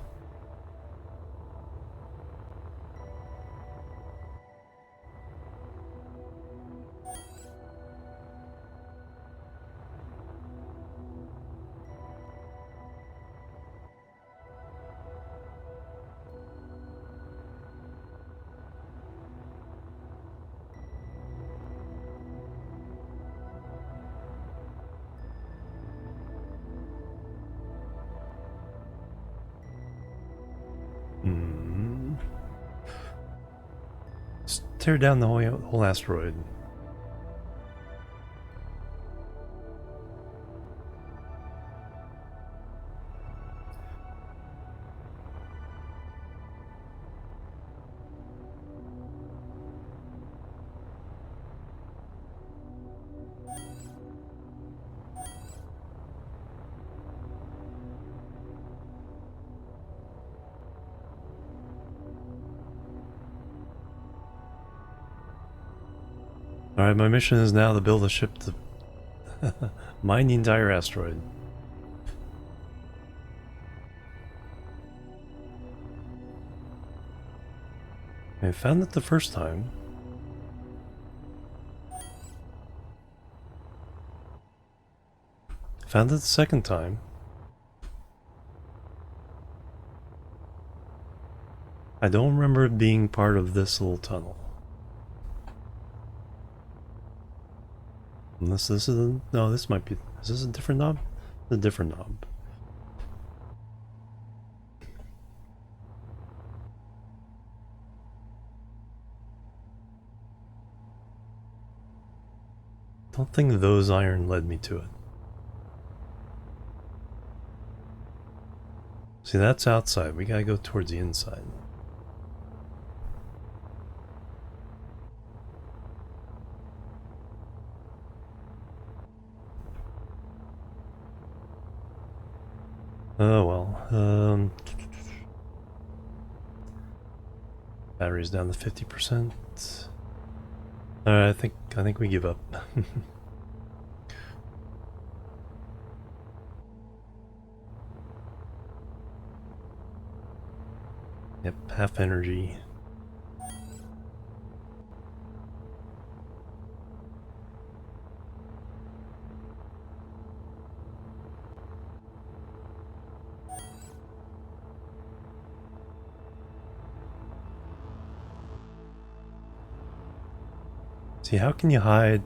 Just tear down the whole asteroid. Alright, my mission is now to build a ship to mine the entire asteroid. I found it the first time. Found it the second time. I don't remember it being part of this little tunnel. Unless this is a, no, this might be, is this a different knob? A different knob. don't think those iron led me to it. See, that's outside. We gotta go towards the inside. Oh well. Battery's down to 50%. Alright, I think we give up. Yep, half energy. See, how can you hide?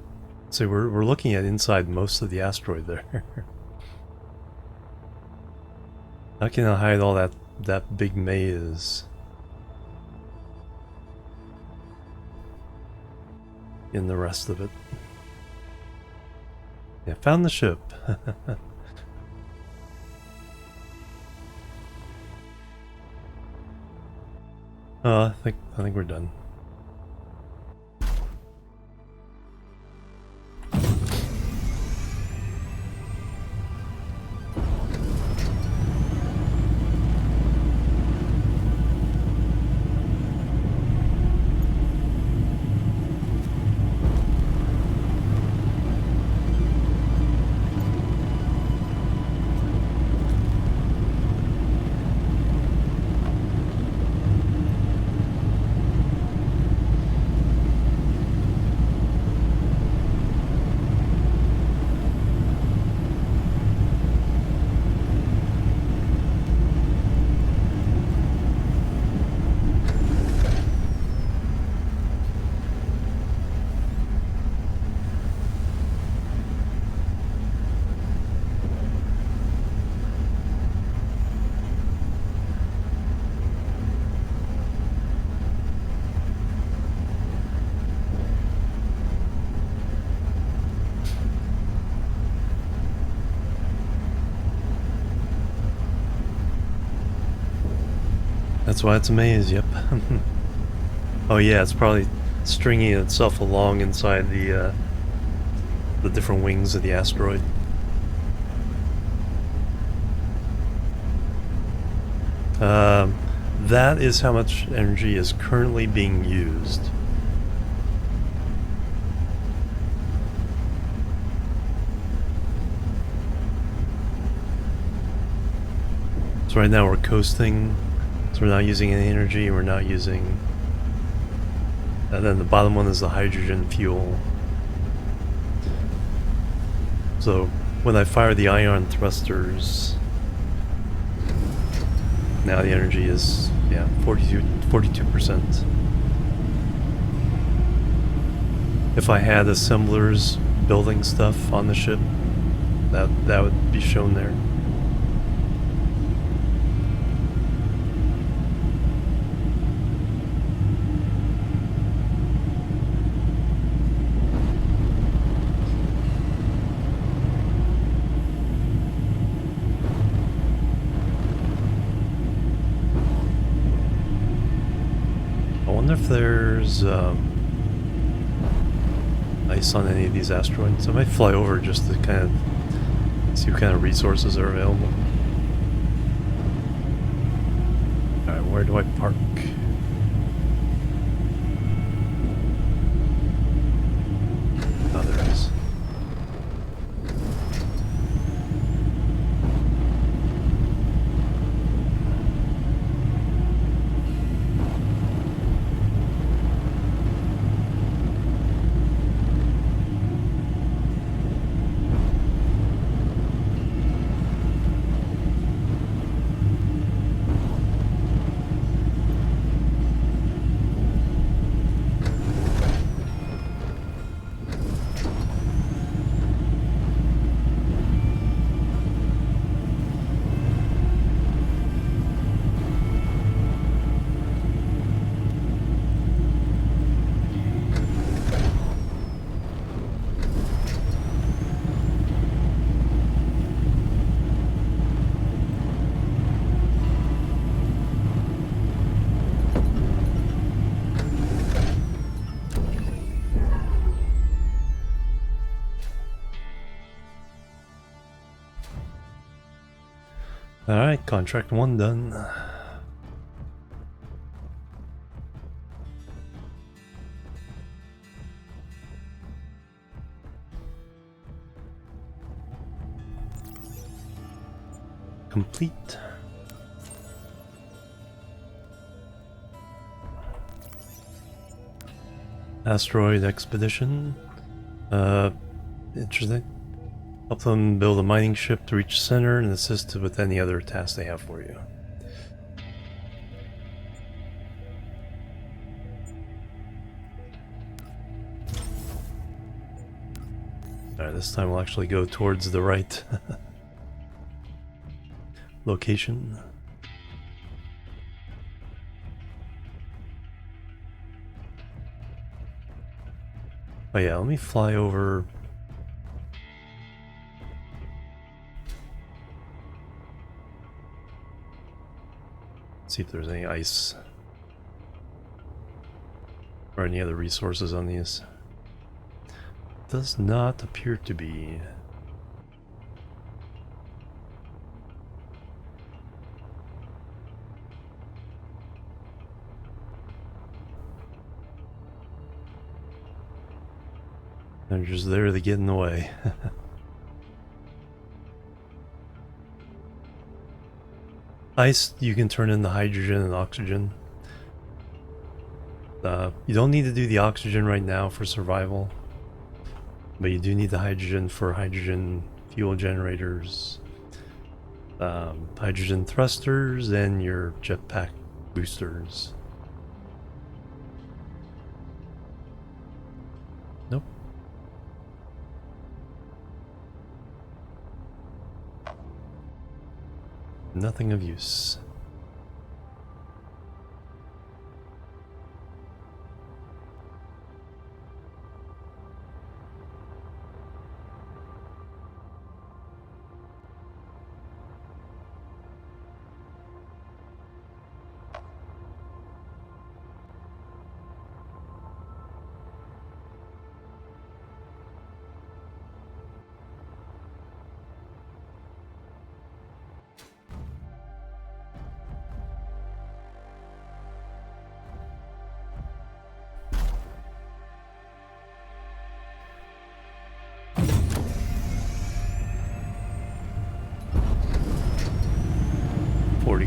So we're looking at inside most of the asteroid there. How can I hide all that big maze in the rest of it? Yeah, found the ship. Oh, I think we're done. That's why it's a maze, yep. Oh yeah, it's probably stringing itself along inside the different wings of the asteroid. That is how much energy is currently being used. So right now we're coasting. So we're not using any energy, we're not using... And then the bottom one is the hydrogen fuel. So when I fire the ion thrusters, now the energy is, yeah, 42%. If I had assemblers building stuff on the ship, that would be shown there. I wonder if there's ice on any of these asteroids. I might fly over just to kind of see what kind of resources are available. Alright, where do I park? Oh, there it is. Alright, contract 1 done. Complete. Asteroid expedition. Interesting. Help them build a mining ship to reach center and assist with any other tasks they have for you. Alright, this time we'll actually go towards the right location. Oh yeah, let me fly over. See if there's any ice or any other resources on these. Does not appear to be. They're just there to get in the way. Ice, you can turn into hydrogen and oxygen. You don't need to do the oxygen right now for survival, but you do need the hydrogen for hydrogen fuel generators, hydrogen thrusters, and your jetpack boosters. Nope. Nothing of use.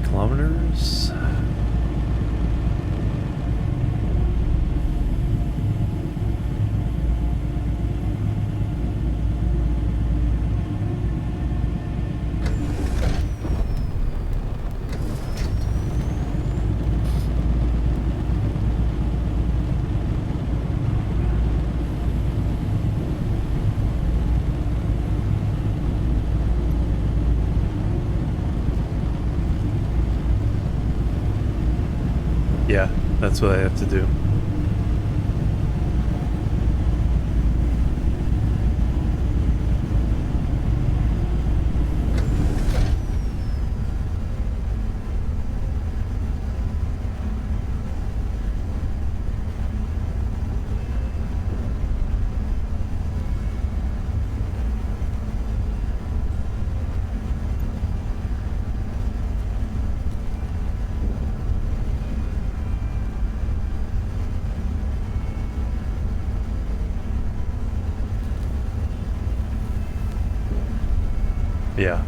Kilometers. Yeah, that's what I have to do. Yeah.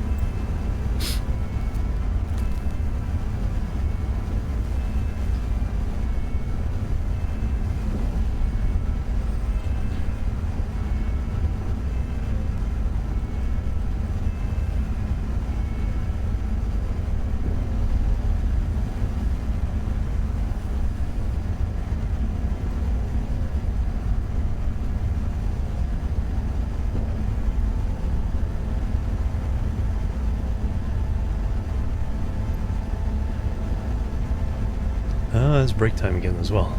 It's break time again as well.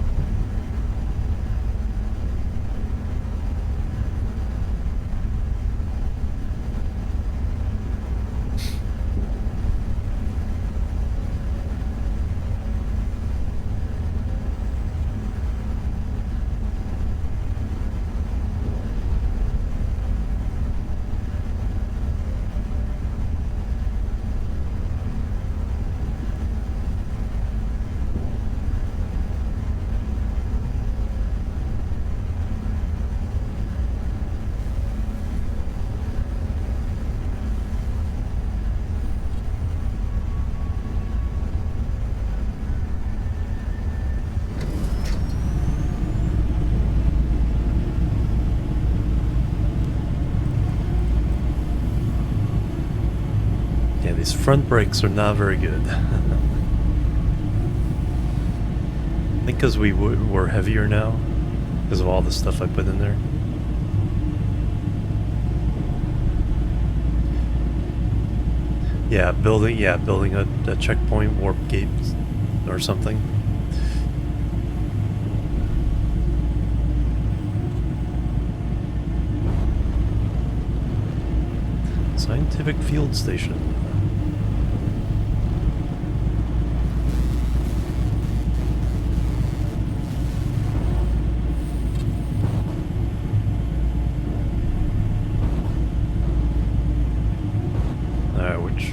These front brakes are not very good. I think because we're heavier now, because of all the stuff I put in there. Yeah, building a checkpoint warp gate or something. Scientific field station.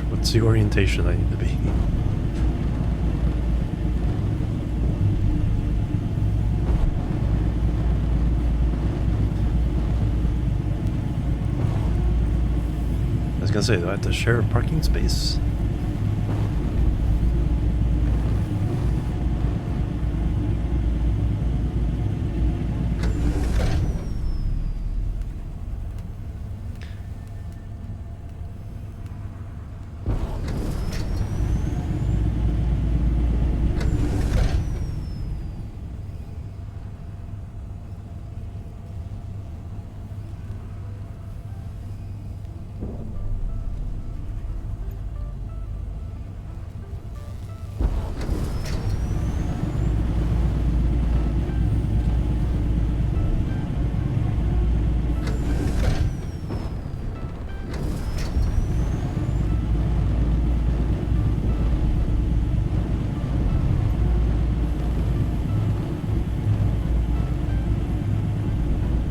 What's the orientation I need to be? I was gonna say, do I have to share a parking space?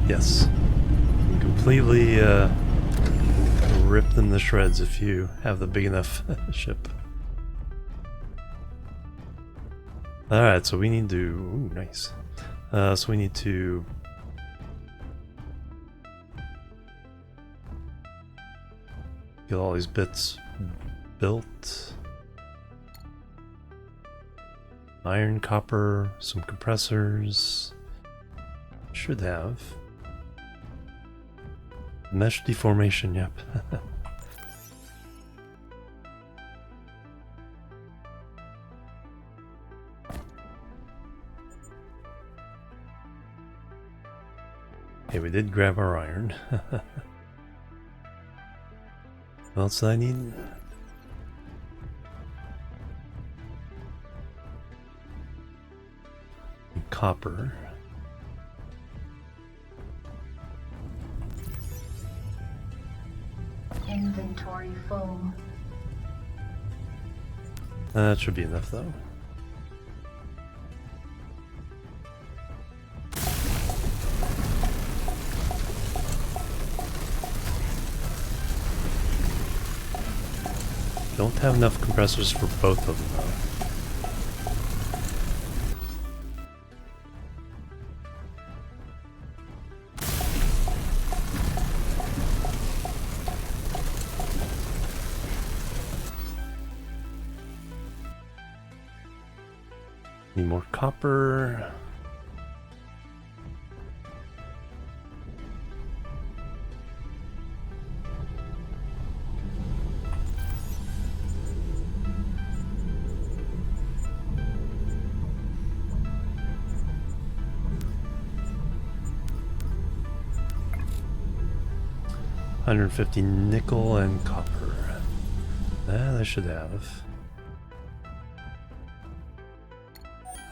Yes. Completely rip them to shreds if you have the big enough ship. Alright, so we need to... Ooh, nice. So we need to... get all these bits built. Iron, copper, some compressors. Should have. Mesh deformation, yep. Okay, we did grab our iron. What else do I need? Copper. Inventory full. That should be enough though. Don't have enough compressors for both of them though. 'Need more copper. $150 nickel and copper. That I should have.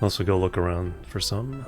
Also go look around for some.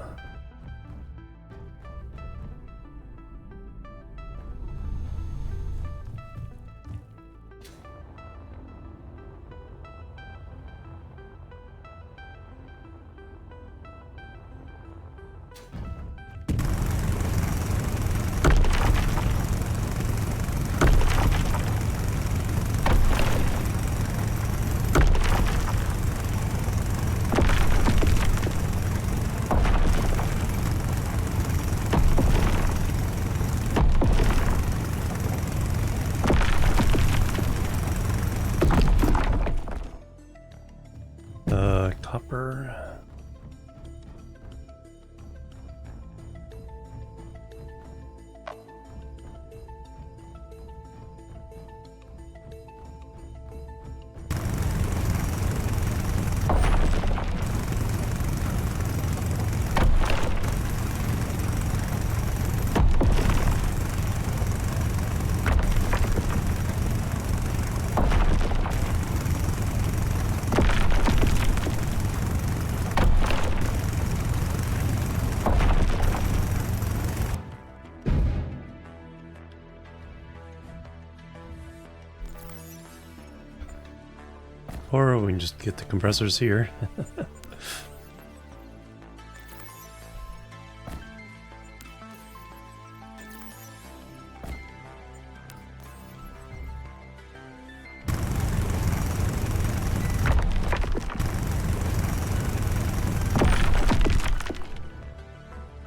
Or we can just get the compressors here.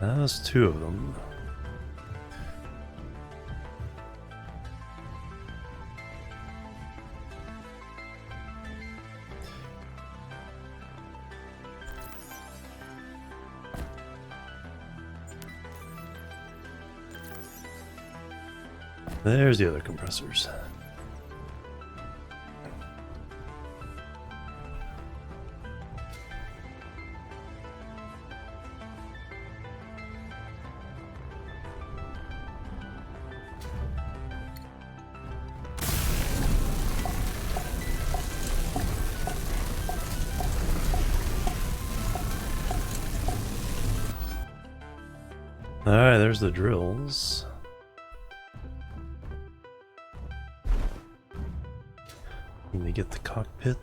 That was 2 of them. There's the other compressors. Alright, there's the drills. Need to get the cockpit.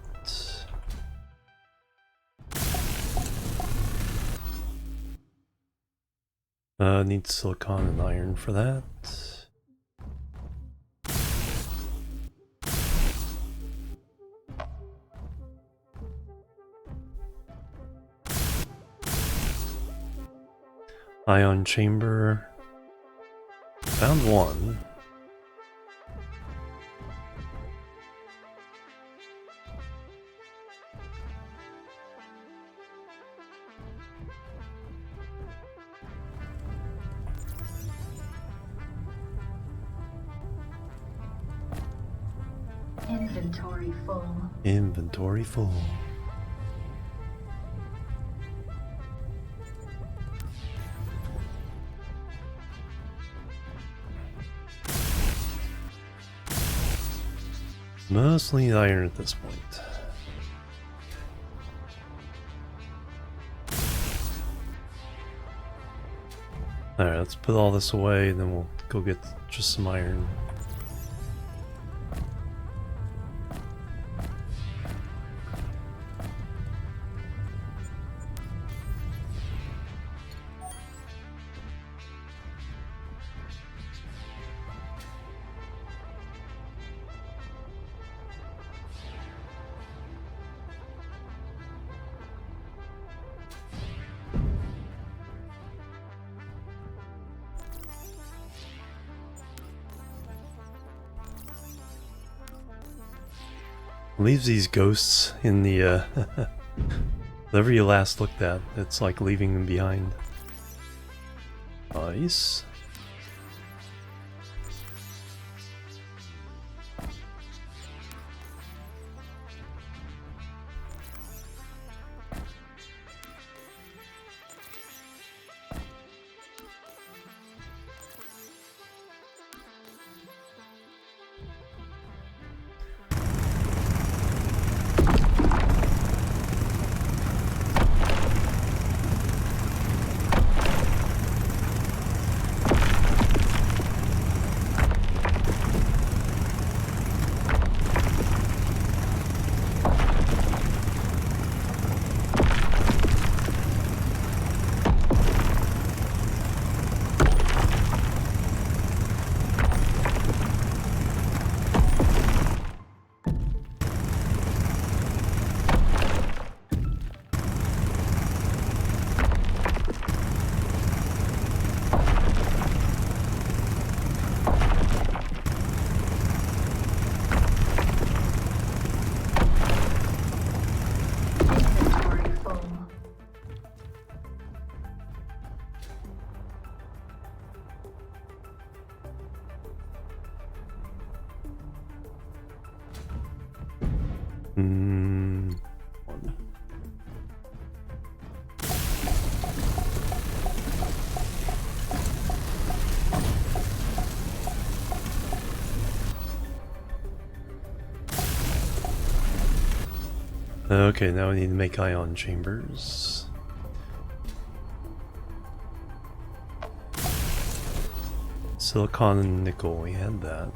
Need silicon and iron for that. Ion chamber. Found one. Inventory full. Inventory full. Mostly iron at this point. Alright, let's put all this away and then we'll go get just some iron. Leaves these ghosts in the whatever you last looked at. It's like leaving them behind. Nice. Inventory full. One. Okay, now we need to make ion chambers. Silicon and nickel, we had that.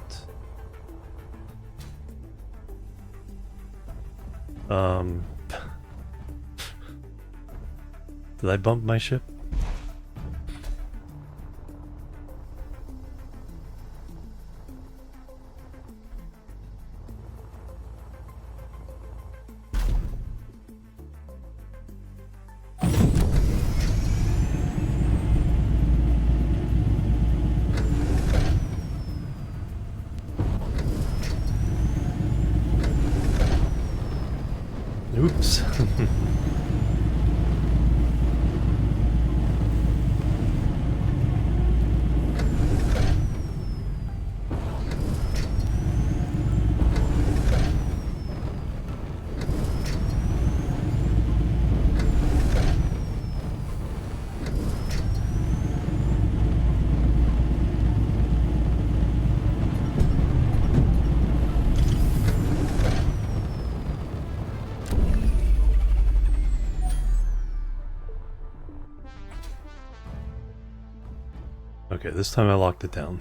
Um, did I bump my ship? Oops. Okay, this time I locked it down.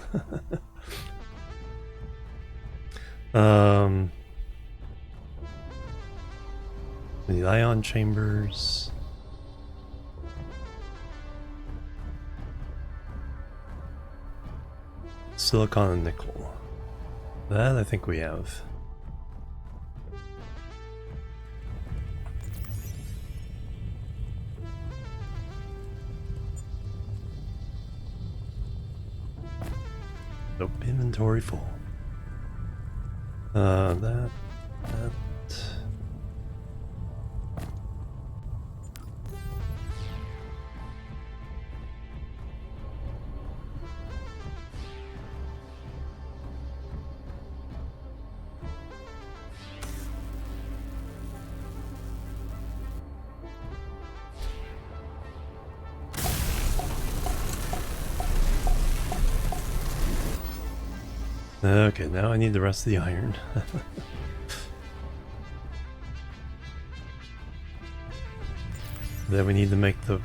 We need ion chambers. Silicon and nickel. That I think we have. Nope, inventory full. That. Okay, now I need the rest of the iron. Then we need to make the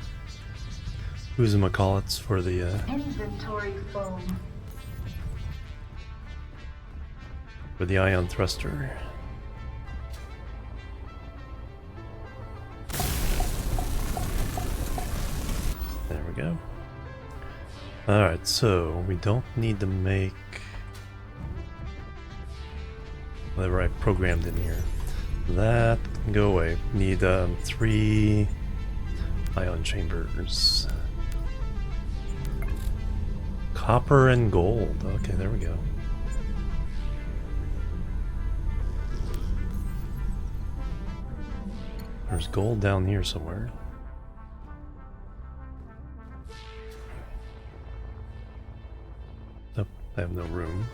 who's-em-a-call-its for the Inventory full. for the ion thruster. There we go. Alright, so we don't need to make whatever I programmed in here. That can go away. Need 3 ion chambers. Copper and gold. Okay, there we go. There's gold down here somewhere. Nope, I have no room.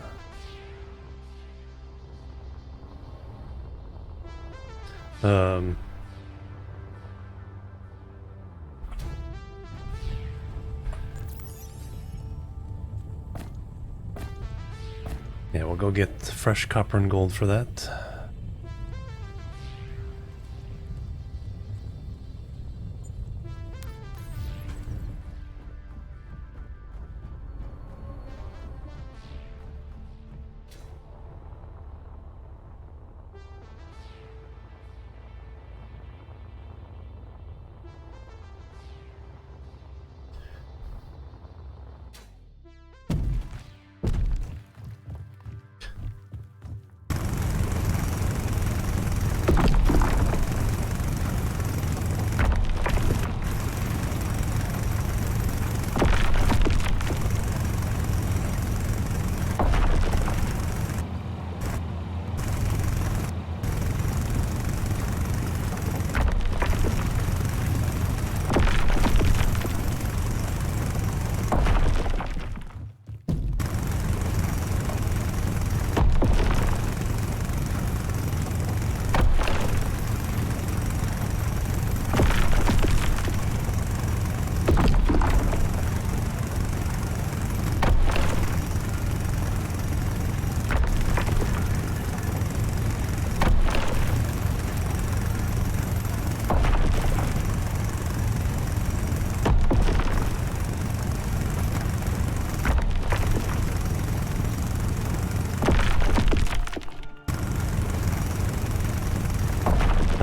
Yeah, we'll go get fresh copper and gold for that.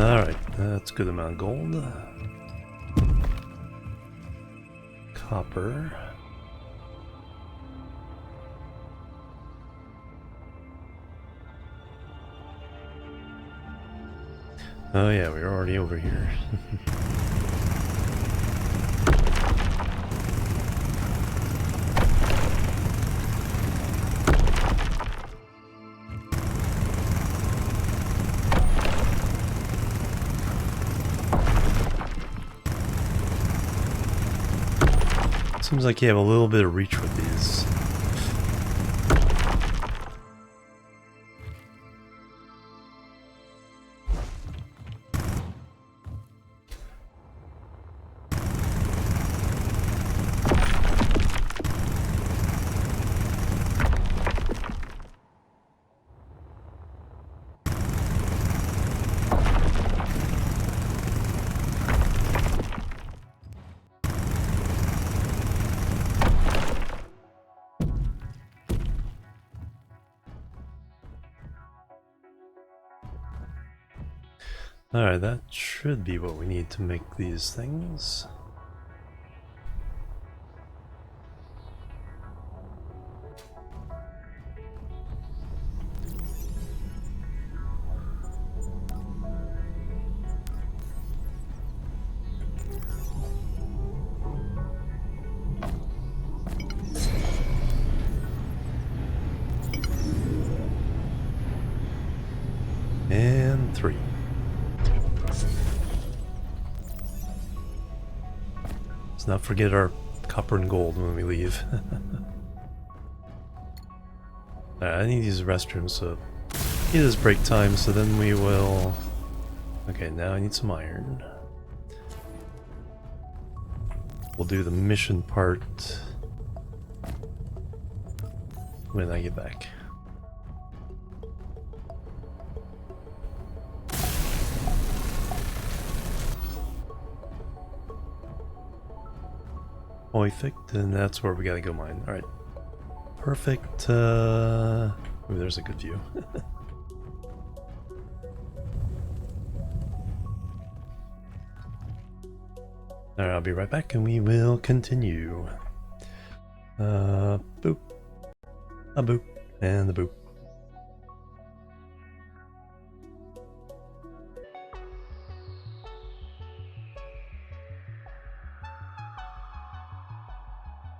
Alright, that's a good amount of gold. Copper. Oh yeah, we're already over here. Seems like you have a little bit of reach with these. Alright, that should be what we need to make these things. And 3. Let's not forget our copper and gold when we leave. I need to use the restroom, so it is break time, so then we will... Okay, now I need some iron. We'll do the mission part when I get back. Perfect, and that's where we gotta go mine. Alright. Perfect. Ooh, there's a good view. Alright, I'll be right back and we will continue. Boop. A boop. And the boop.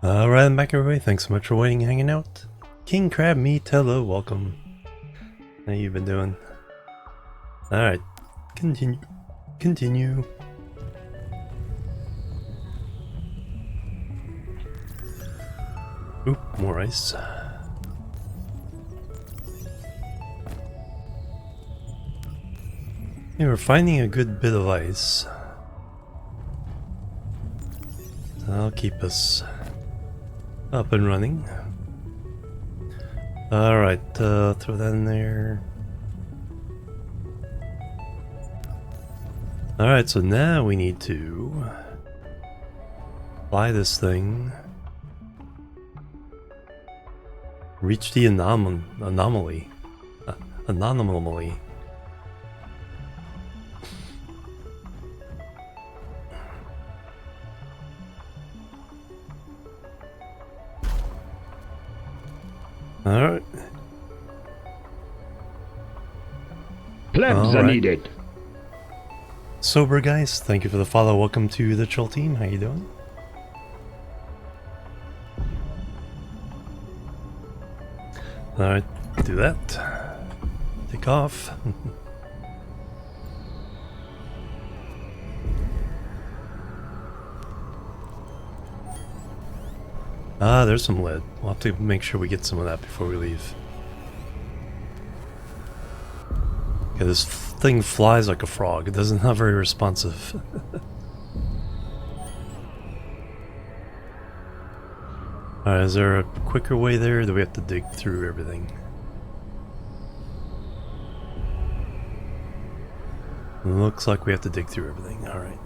Alright, I'm back everybody. Thanks so much for waiting and hanging out. King Crab Meat, hello, welcome. How you been doing? Alright, continue. Continue. Oop, more ice. Yeah, we're finding a good bit of ice. That'll keep us up and running. Alright, throw that in there. Alright, so now we need to fly this thing. Reach the anomaly. Anomaly. Alright. Plebs are needed. Sober guys, thank you for the follow. Welcome to the Chill Team. How you doing? Alright, do that. Take off. Ah, there's some lead. We'll have to make sure we get some of that before we leave. Okay, this thing flies like a frog. It doesn't not very responsive. Alright, is there a quicker way there, or do we have to dig through everything? Looks like we have to dig through everything. Alright.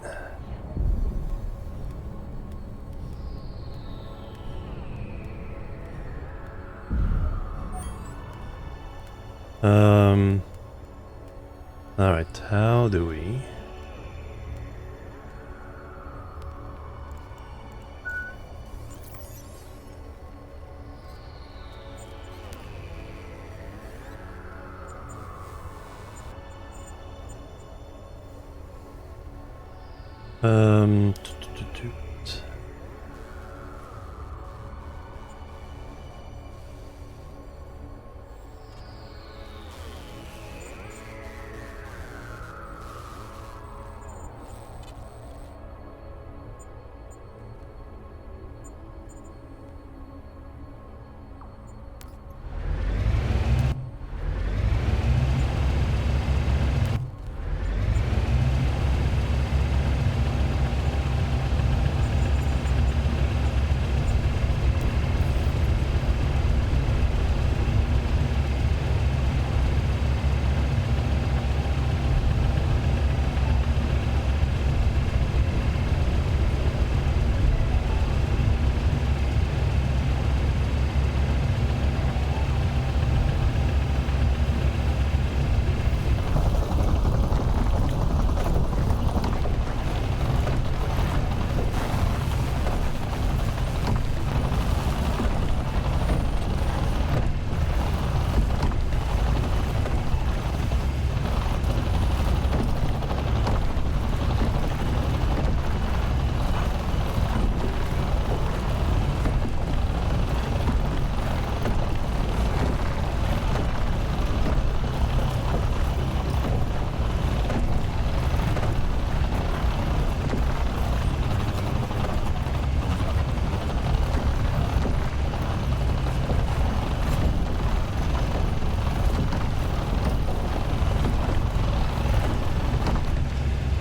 Alright, how do we... Um...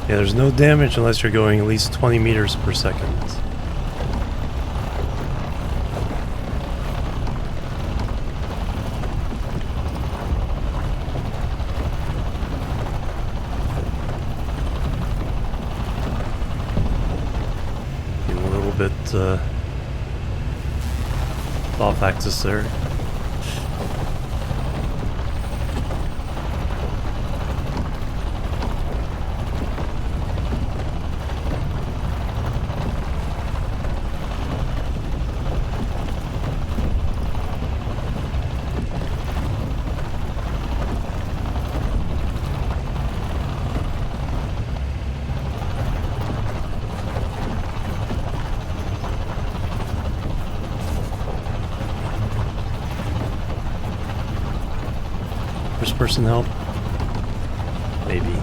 Yeah, there's no damage unless you're going at least 20 meters per second. Getting a little bit off axis there. First person help? Maybe.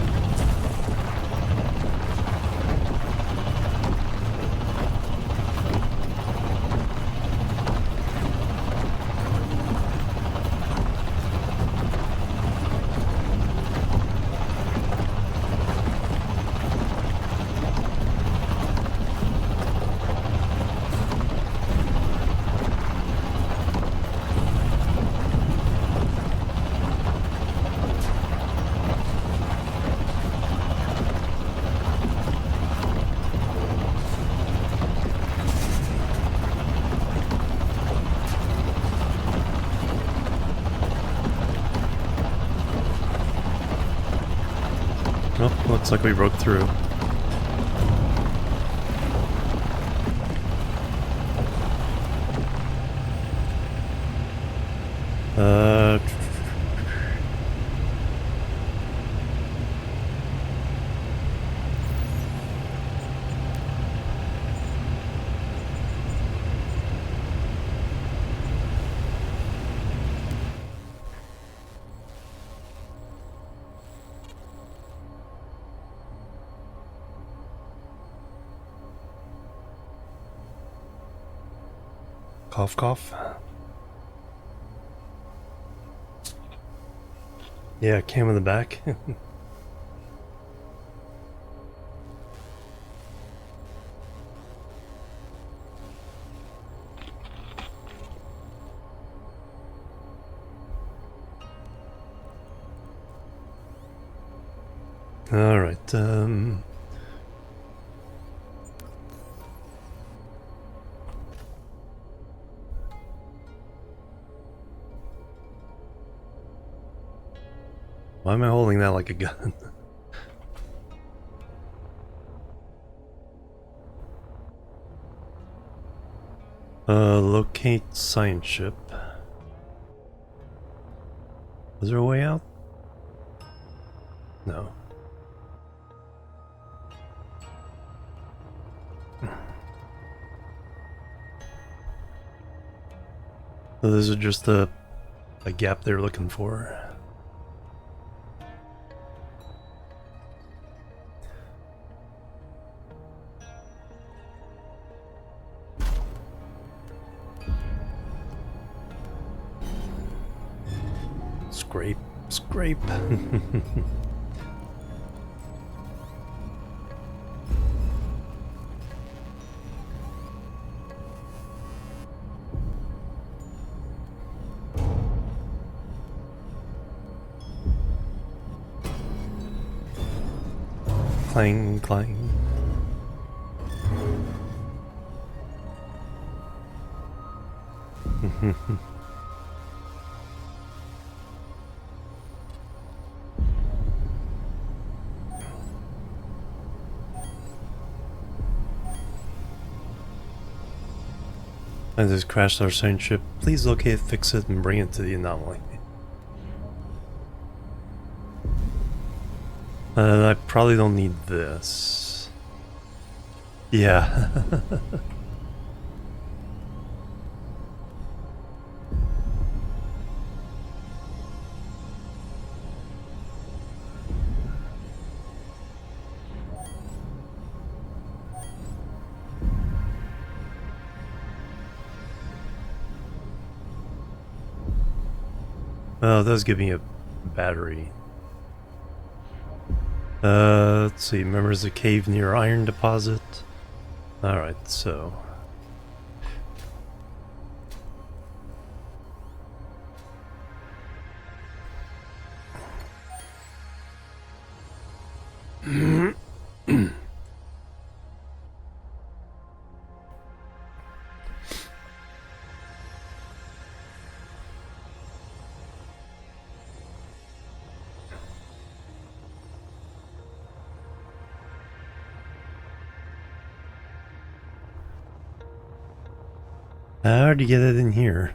Oh, looks like we broke through. Uh... Cough, cough. Yeah, cam in the back. All right. Why am I holding that like a gun? Locate science ship. Was there a way out? No. So this is just a gap they're looking for. Scrape, scrape. Clang, clang. I just crashed our science ship. Please locate, fix it, and bring it to the anomaly. I probably don't need this. Yeah. Oh, it does give me a battery. Let's see. Remember, there's a cave near iron deposit. Alright, so. How to get it in here?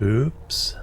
Oops.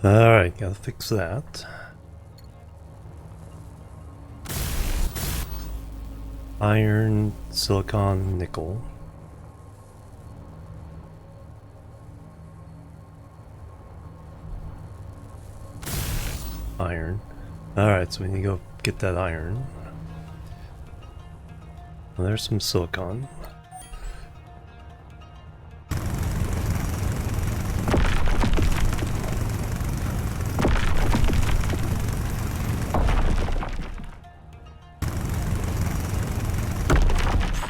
Alright, gotta fix that. Iron, silicon, nickel. Iron. Alright, so we need to go get that iron. Well, there's some silicon.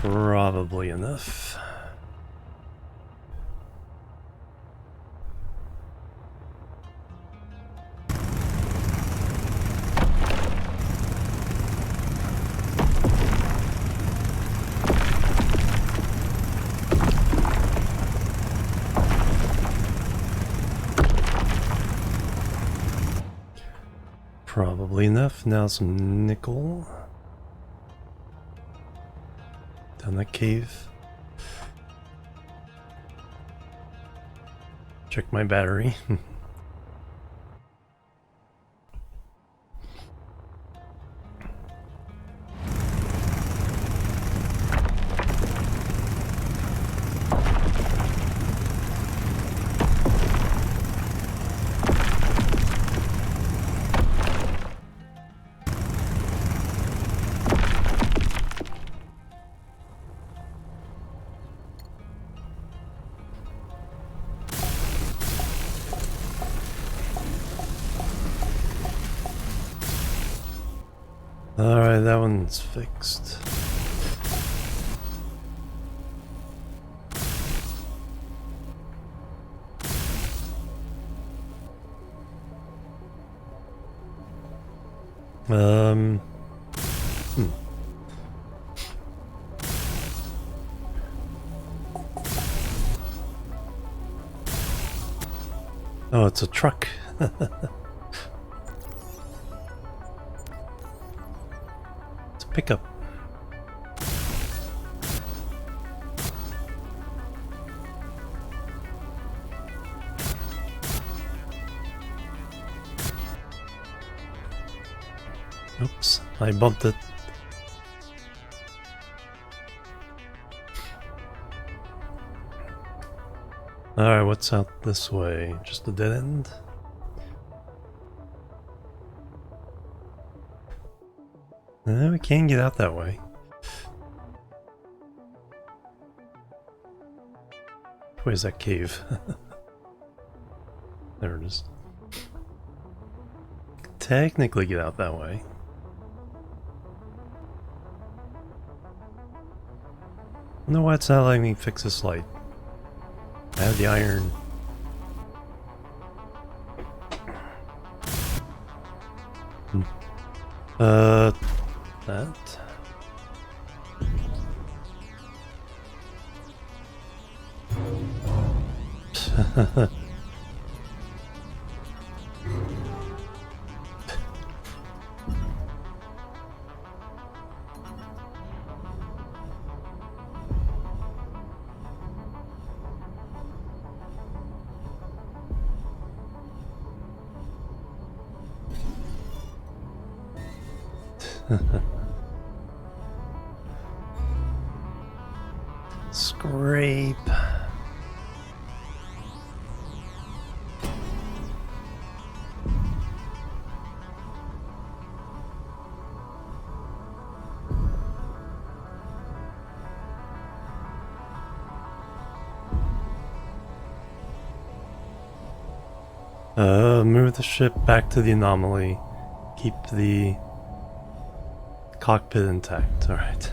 Probably enough. Probably enough. Now some nickel. Down that cave. Check my battery. Alright, that one's fixed. Oh, it's a truck. It's a pickup. Oops, I bumped it. Alright, what's out this way? Just a dead end? We can get out that way. Where's that cave? There it is. Technically get out that way. I don't know why it's not letting me fix this light. I have the iron. That. Scrape. Move the ship back to the anomaly. Keep the cockpit intact. All right.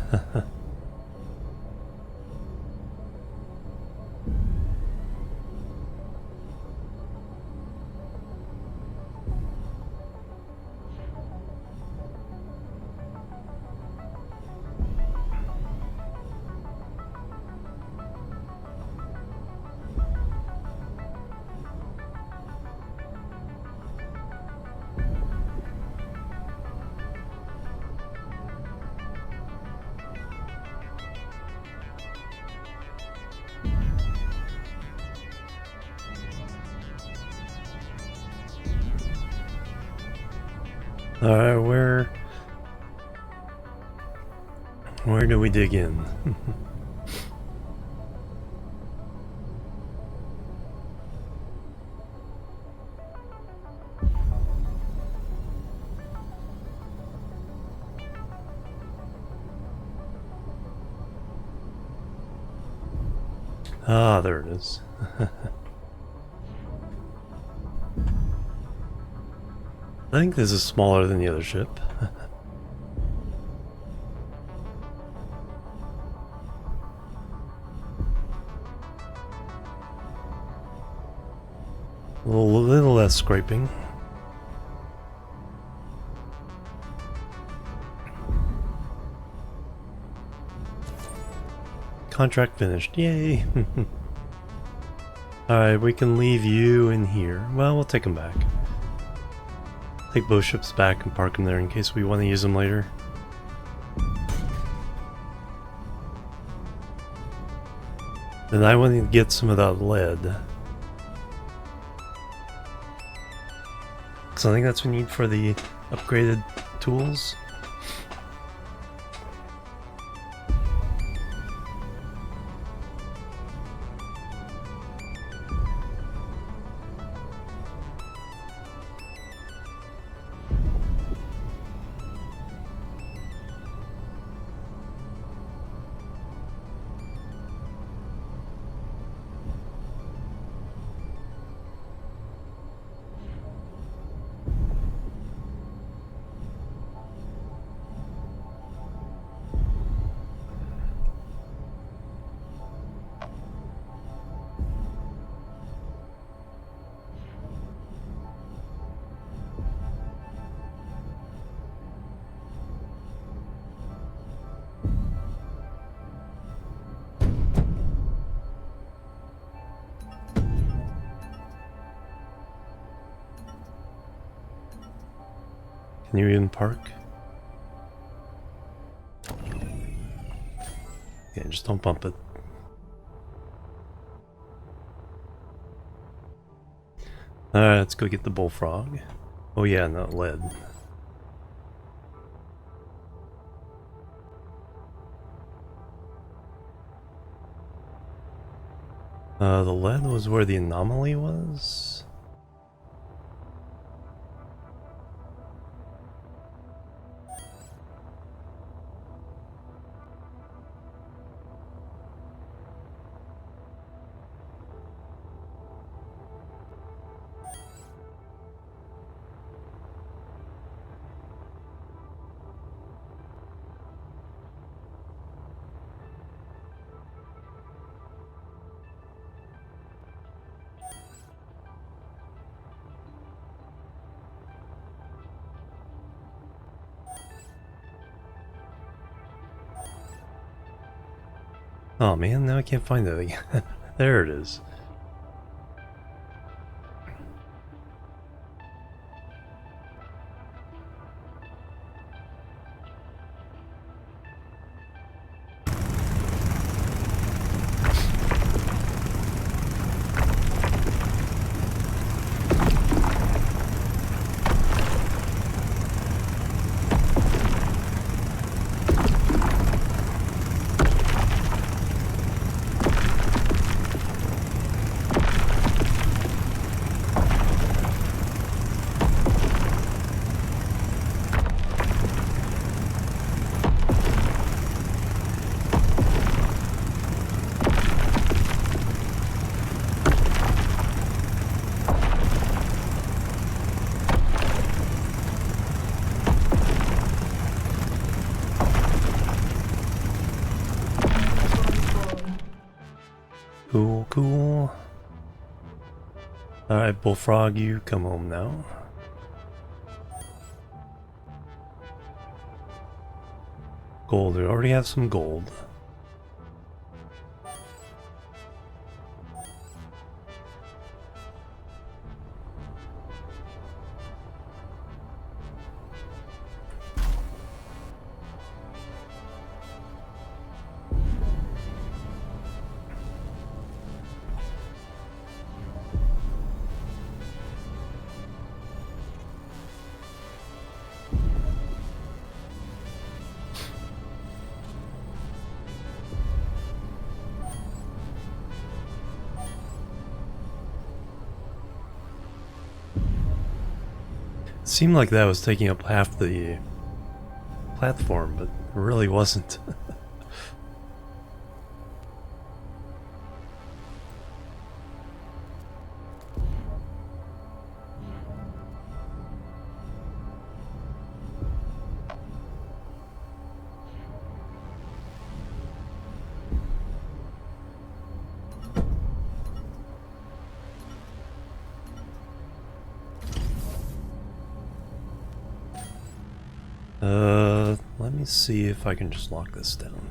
Alright, where do we dig in? Ah, there it is. I think this is smaller than the other ship. A little less scraping. Contract finished. Yay! Alright, we can leave you in here. Well, we'll take him back. take both ships back and park them there in case we want to use them later. Then I want to get some of that lead. Because I think that's what we need for the upgraded tools. Can you even park? Yeah, just don't bump it. Alright, let's go get the bullfrog. Oh yeah, not lead. The lead was where the anomaly was? Oh man, now I can't find it again. There it is. Cool, cool. Alright, Bullfrog, you come home now. Gold, we already have some gold. It seemed like that was taking up half the platform, but it really wasn't. Let me see if I can just lock this down.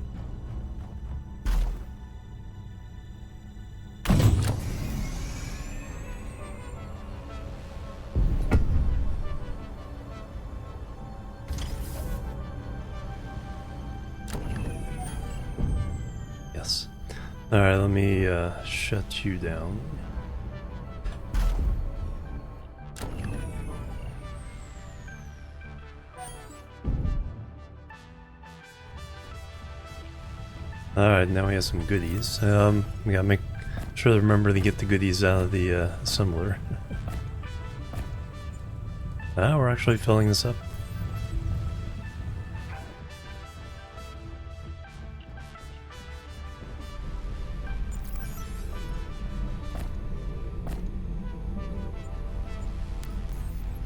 Alright, let me shut you down. Alright, now we have some goodies. We gotta make sure to remember to get the goodies out of the assembler. Ah, we're actually filling this up.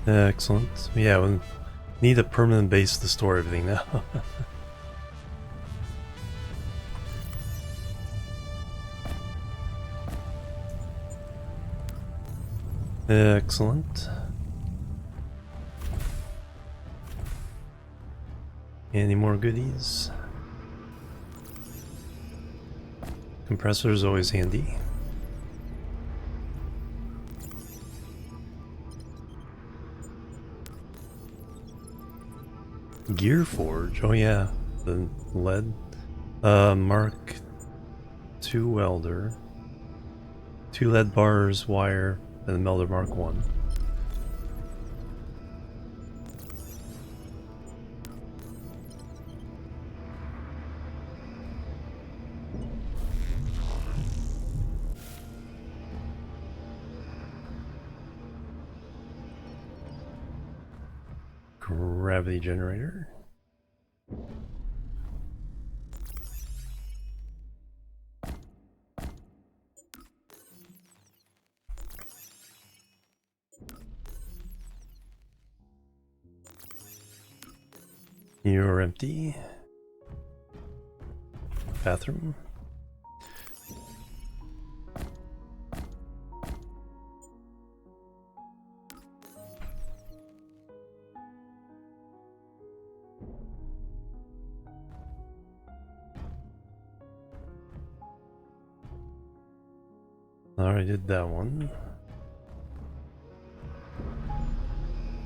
Excellent. Yeah, we need a permanent base to store everything now. Excellent. Any more goodies? Compressor is always handy. Gear Forge, oh yeah, the lead. Mark 2 welder. 2 lead bars, wire, and a melder Mark 1. Gravity generator. You're empty. Bathroom. Already did that one.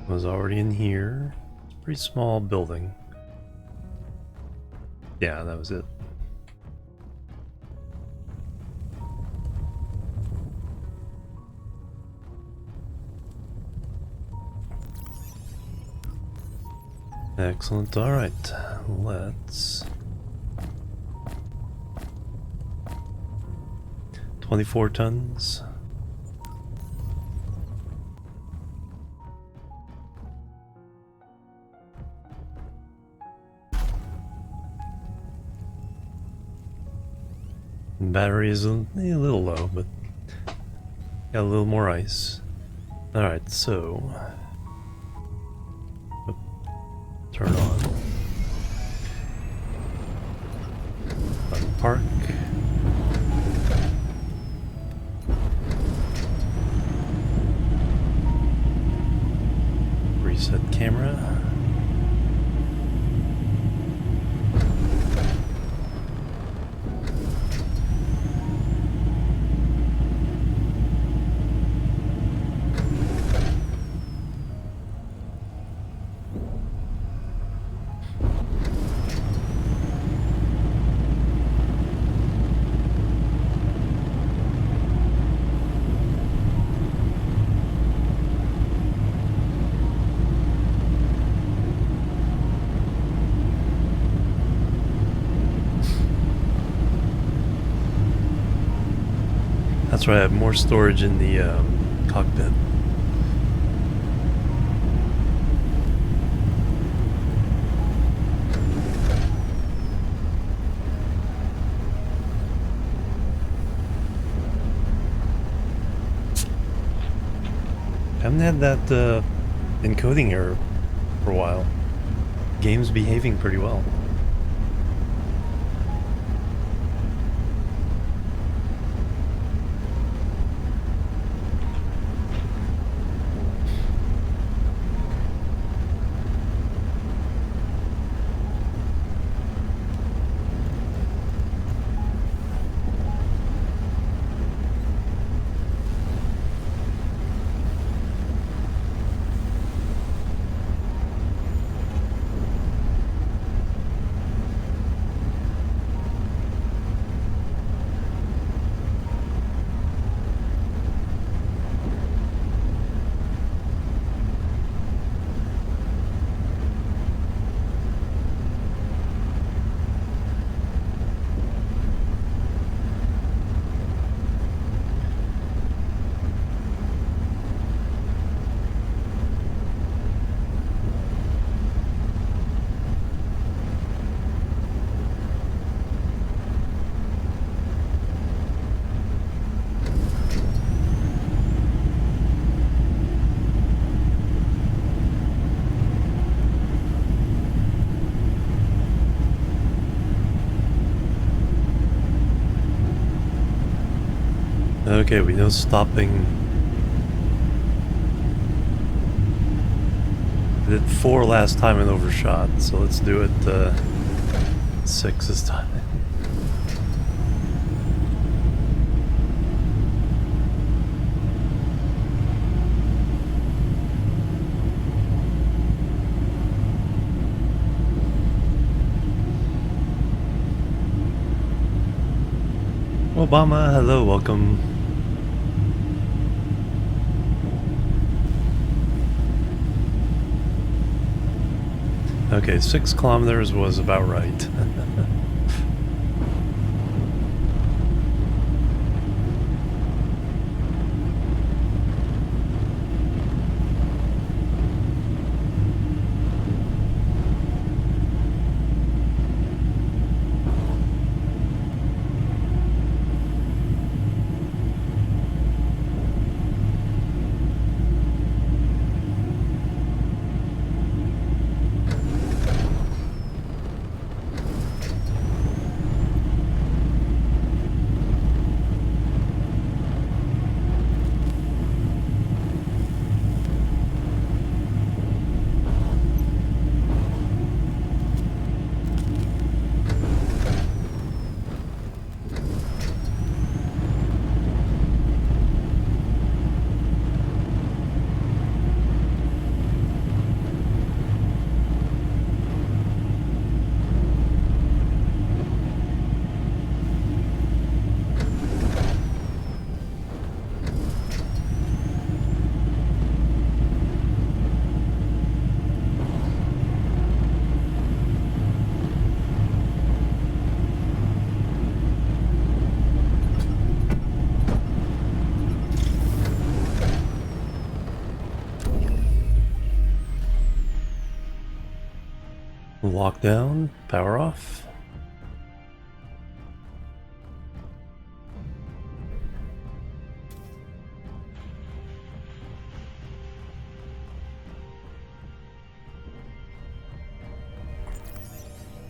Was already in here. It's a pretty small building. Yeah, that was it. Excellent. All right, let's 24 tons. Battery is a little low, but got a little more ice. Alright, so turn on. Park. Reset camera. That's right, I have more storage in the cockpit. Haven't had that encoding error for a while. Game's behaving pretty well. Okay, we know stopping. I did 4 last time and overshot, so let's do it 6 this time. Obama, hello, welcome. Okay, 6 kilometers was about right. Lockdown, power off.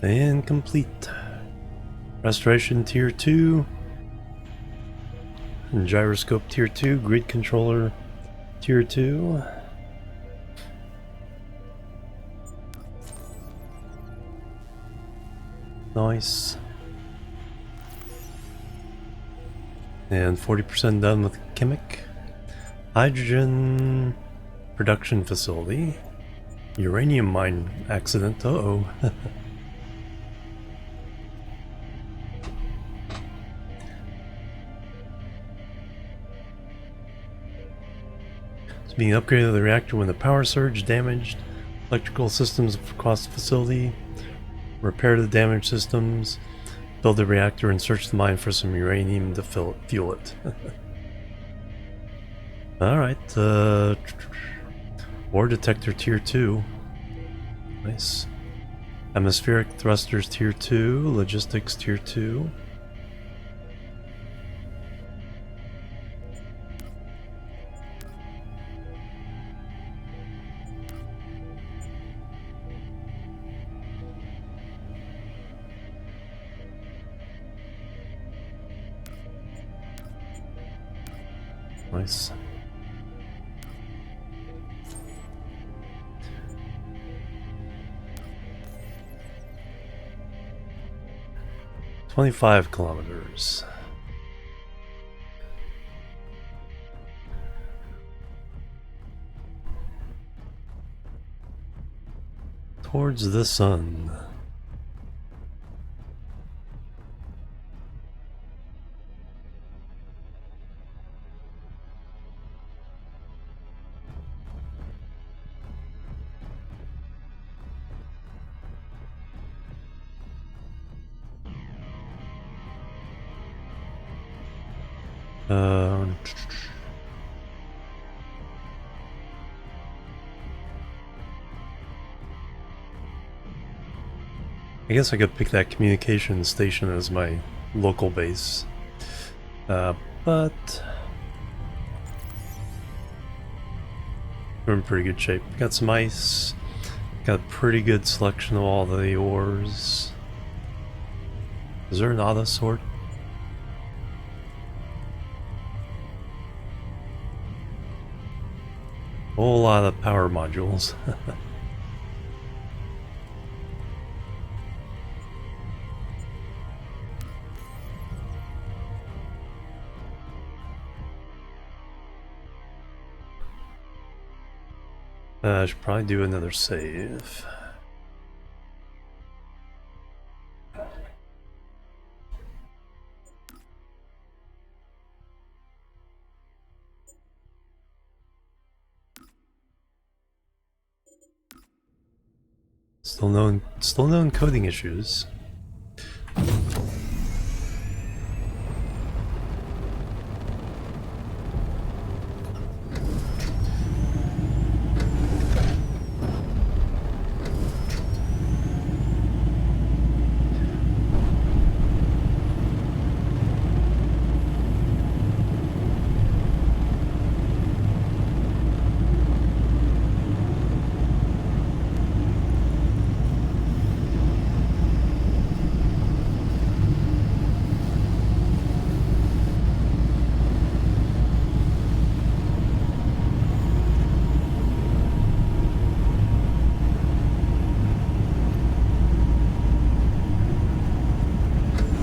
And complete. Restoration tier 2. And gyroscope tier 2. Grid controller tier 2. Nice. And 40% done with chemic. Hydrogen production facility. Uranium mine accident. Uh-oh. It's being upgraded to the reactor when the power surge damaged electrical systems across the facility. Repair the damaged systems, build the reactor, and search the mine for some uranium to fuel it. Alright, war detector tier 2. Nice. Atmospheric thrusters tier 2, logistics tier 2. Nice. "25 kilometers. Towards the sun. I guess I could pick that communication station as my local base, but we're in pretty good shape. Got some ice, got a pretty good selection of all the ores. Is there an auto sort? Whole lot of power modules. I should probably do another save. Still no encoding issues.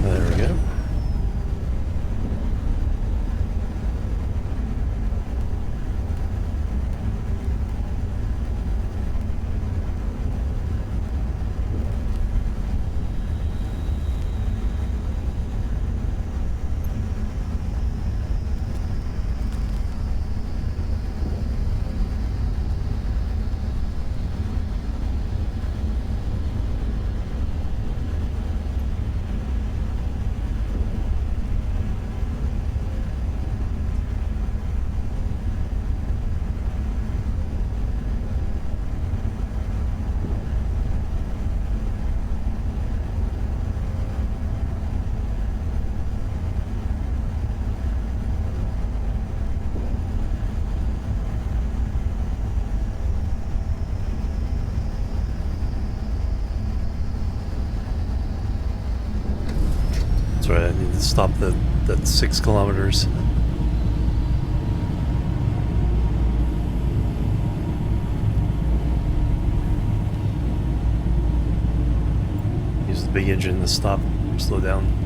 There we go. That's right, I need to stop that 6 kilometers. Use the big engine to stop, slow down.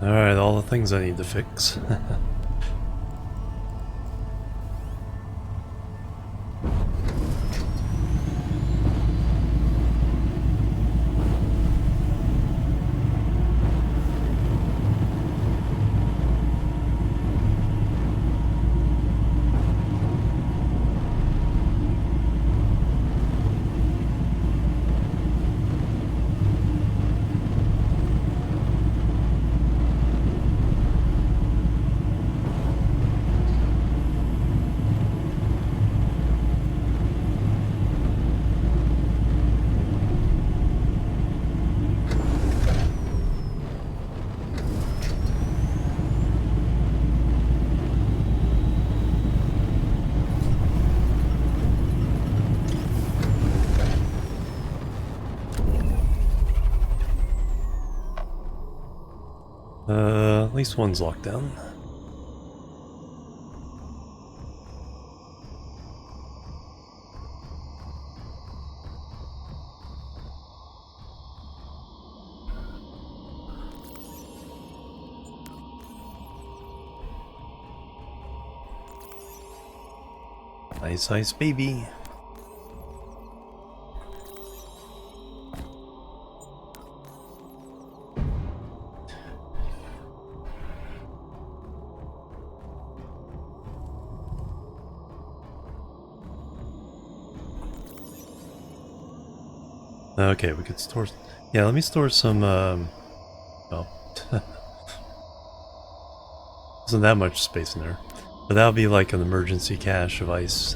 Alright, all the things I need to fix. At least one's locked down. Nice baby. Okay, we could store... Yeah, let me store some, well... Isn't that much space in there. But that'll be like an emergency cache of ice.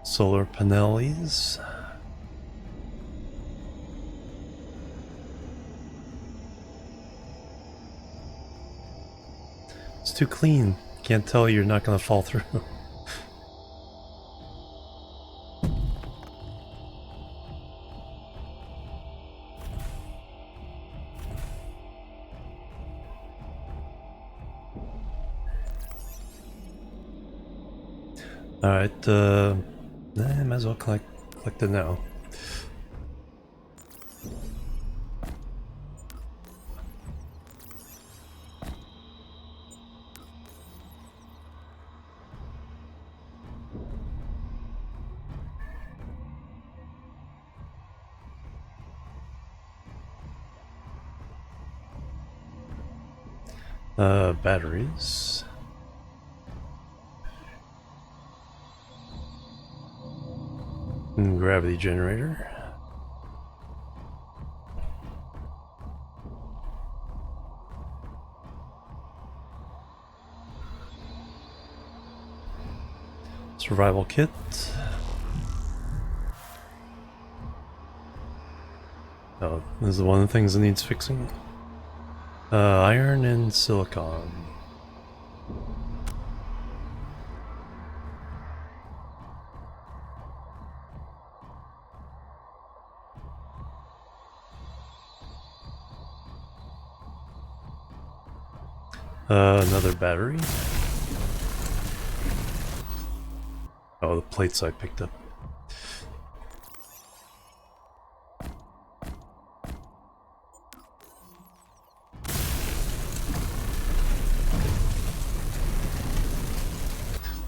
Solar panels. It's too clean. Can't tell you're not gonna fall through. Alright, might as well collect it now. Batteries. And gravity generator. Survival kit. Oh, this is one of the things that needs fixing. Iron and silicon. Another battery. Oh, the plates I picked up.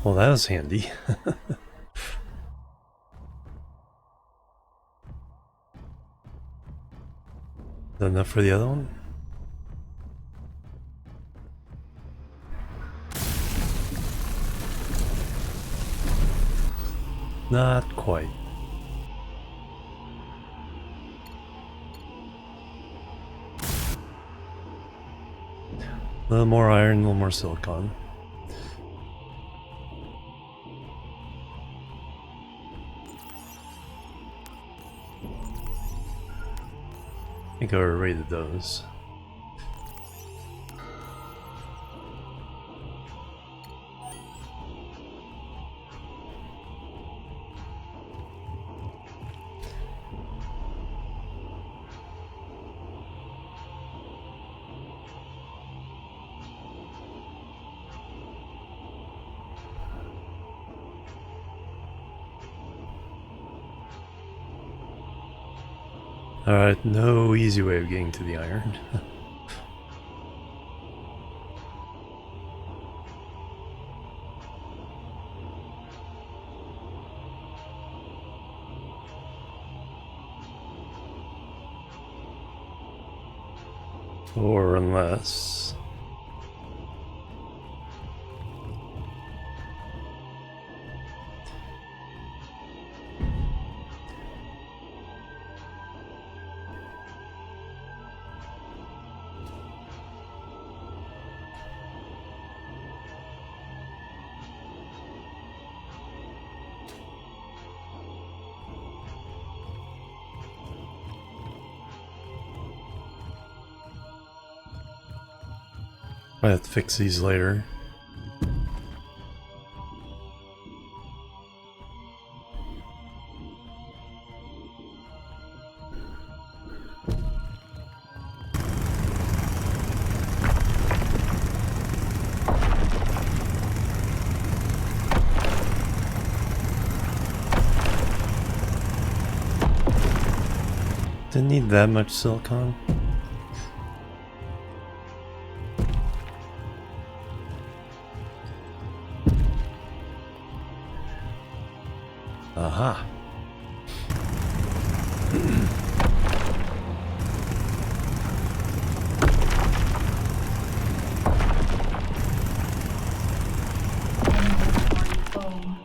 Well, that was handy. Is that enough for the other one? Not quite. A little more iron, a little more silicon. I think I already rated those. Alright, no easy way of getting to the iron. Or unless... I have to fix these later. Didn't need that much silicon. Aha. Inventory foam.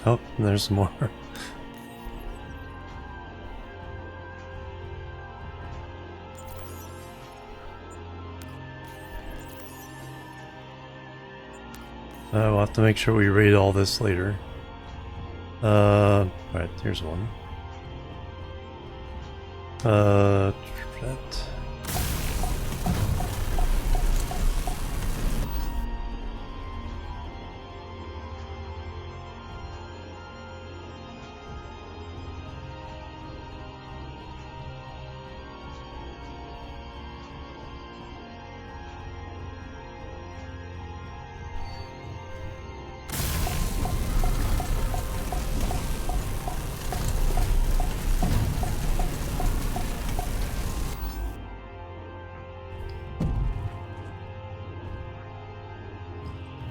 Oh, there's more. We'll have to make sure we read all this later. Alright, here's one. That.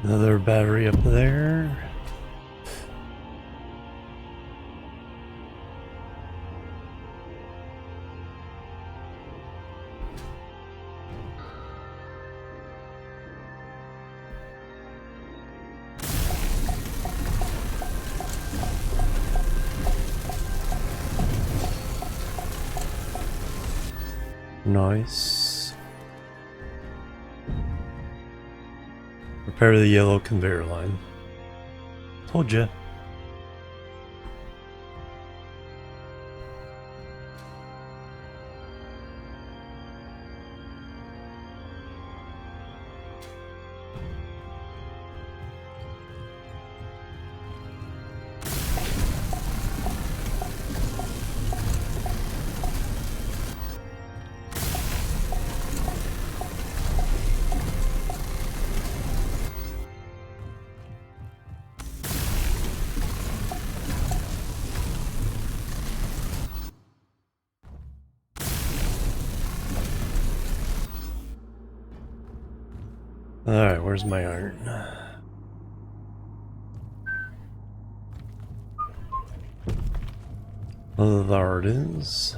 Another battery up there. Nice. Repair the yellow conveyor line. Told ya. Alright, where's my iron? Oh, there it is.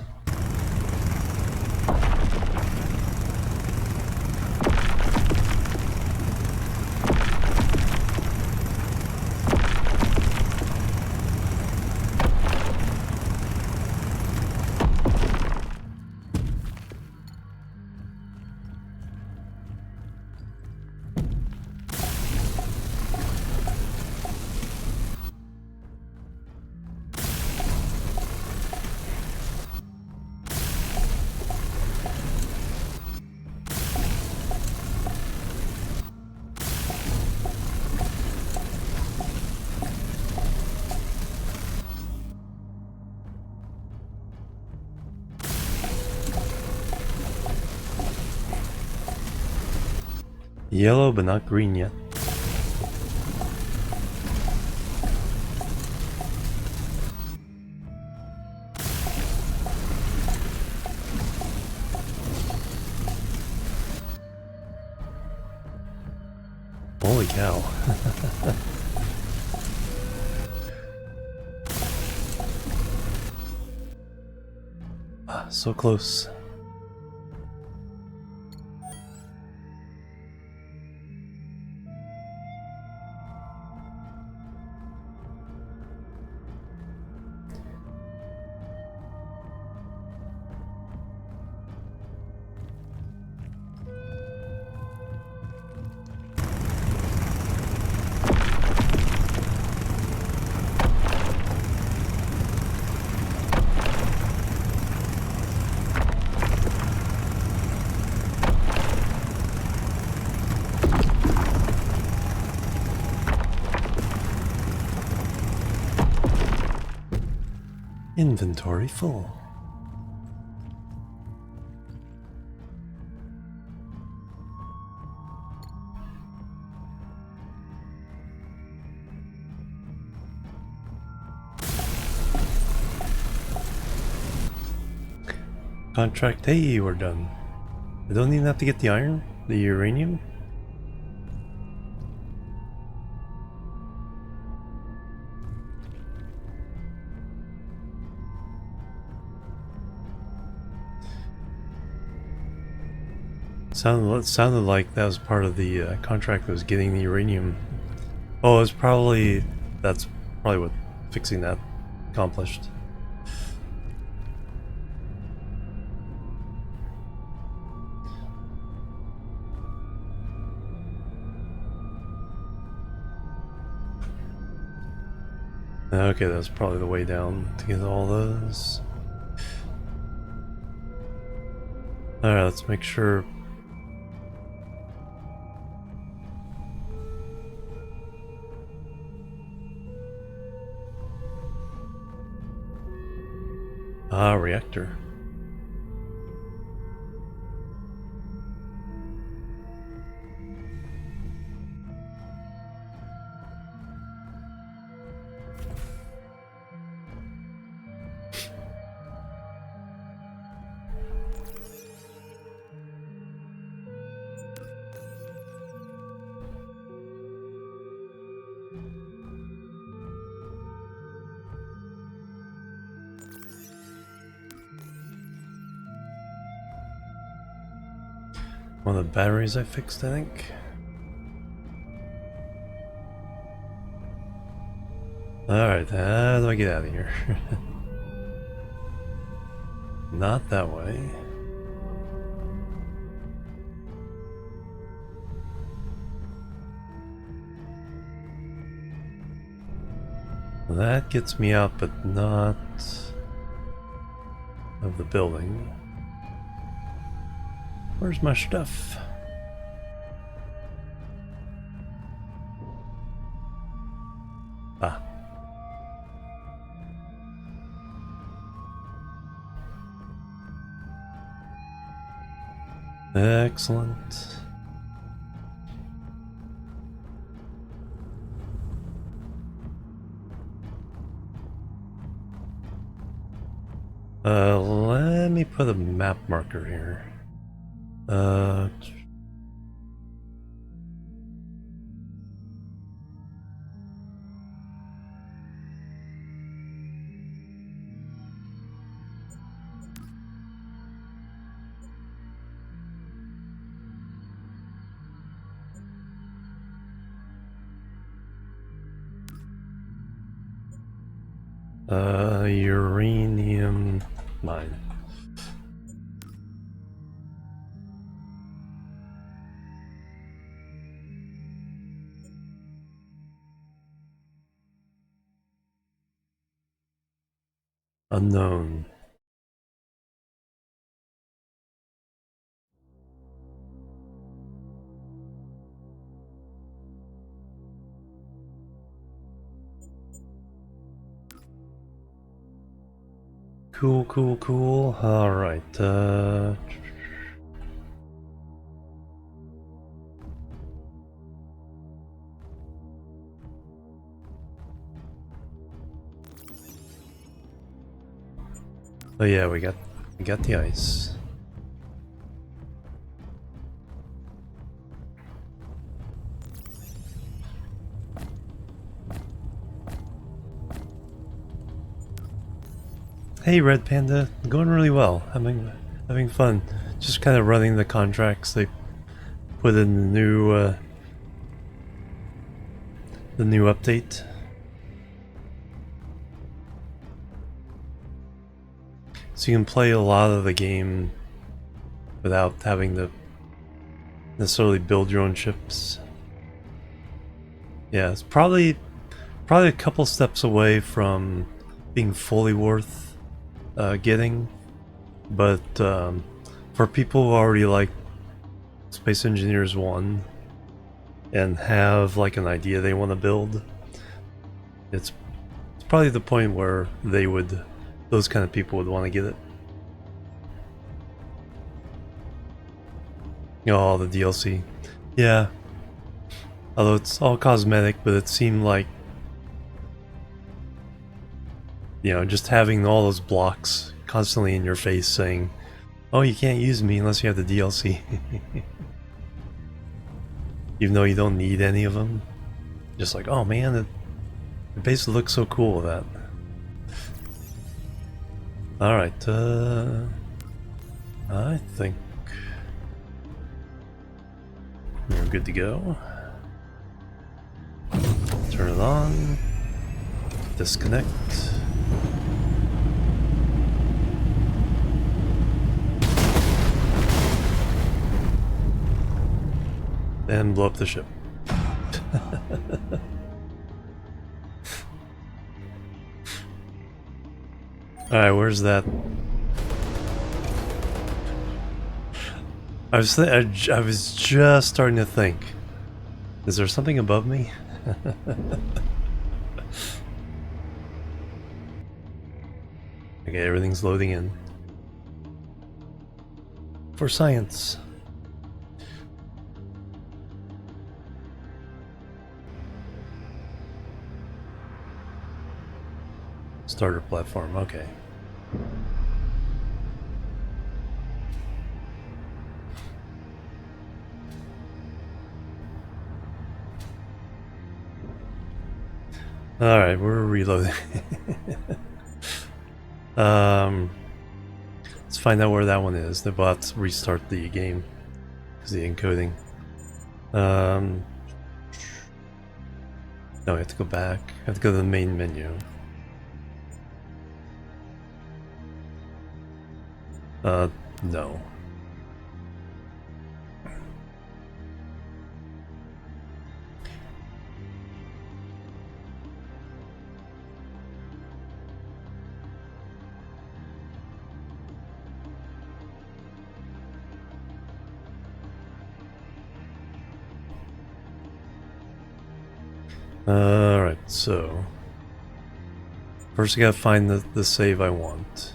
Yellow, but not green yet. Holy cow. So close. Inventory full. Contract. Hey, we're done. I don't even have to get the iron, the uranium. Sounded like that was part of the contract that was getting the uranium. Oh, it's probably that's probably what fixing that accomplished. Okay, that's probably the way down to get all those. Alright, let's make sure. Ah, reactor. One of the batteries I fixed, I think. Alright, how do I get out of here? Not that way. That gets me out, but not of the building. Where's my stuff? Ah. Excellent. Let me put a map marker here. Uranium mine. Unknown. Cool, cool, cool. Alright, oh yeah, we got the ice. Hey, Red Panda, going really well. Having fun. Just kind of running the contracts they put in the new update. So you can play a lot of the game without having to necessarily build your own ships. Yeah, it's probably a couple steps away from being fully worth getting, but for people who already like Space Engineers 1 and have like an idea they want to build, it's probably the point where those kind of people would want to get it. Oh, the DLC. Yeah. Although it's all cosmetic, but it seemed like, you know, just having all those blocks constantly in your face saying, Oh, you can't use me unless you have the DLC. Even though you don't need any of them. Just like, oh man, it basically looks so cool with that. Alright, I think we're good to go. Turn it on. Disconnect. And blow up the ship. Alright, where's that? I was just starting to think. Is there something above me? Okay, everything's loading in. For science. Starter platform, okay. Alright, we're reloading. Let's find out where that one is. They're about to restart the game because the encoding. No, I have to go back. I have to go to the main menu. No. Alright, so first I gotta find the save I want.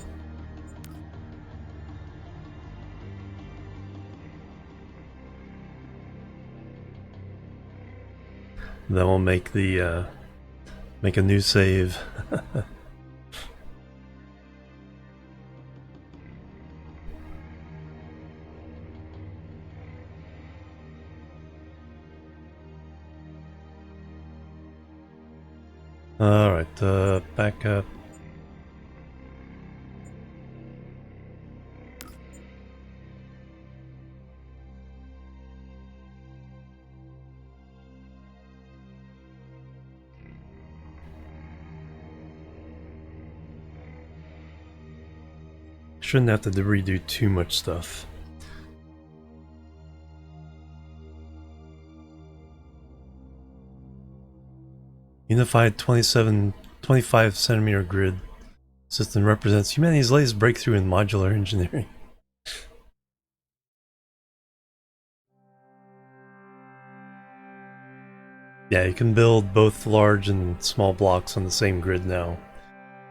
Then we'll make the make a new save. Alright, back up. Shouldn't have to redo too much stuff. Unified 25 centimeter grid system represents humanity's latest breakthrough in modular engineering. Yeah, you can build both large and small blocks on the same grid now.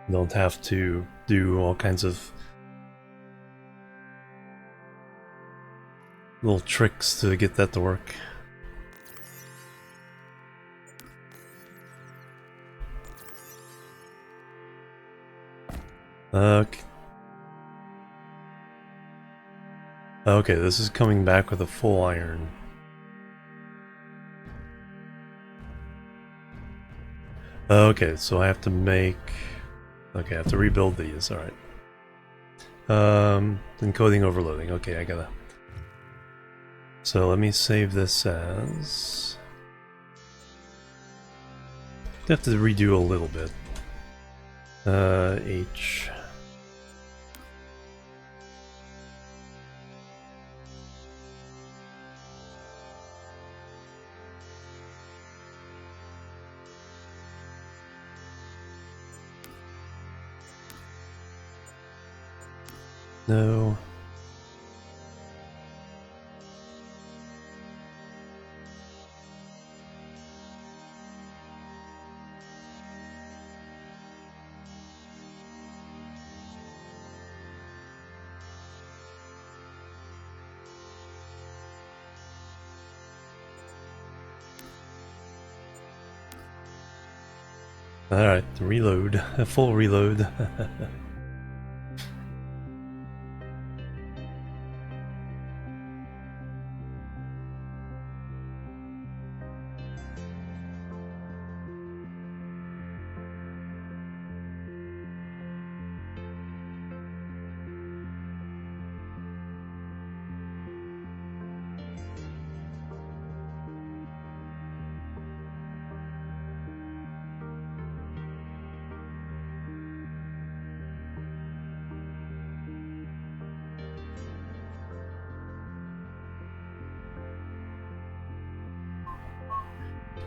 You don't have to do all kinds of little tricks to get that to work. Okay. Okay, this is coming back with a full iron. Okay, so I have to make... Okay, I have to rebuild these, alright. Encoding overloading, okay, I gotta... So let me save this as... I have to redo a little bit. H... No. Alright, reload. A full reload.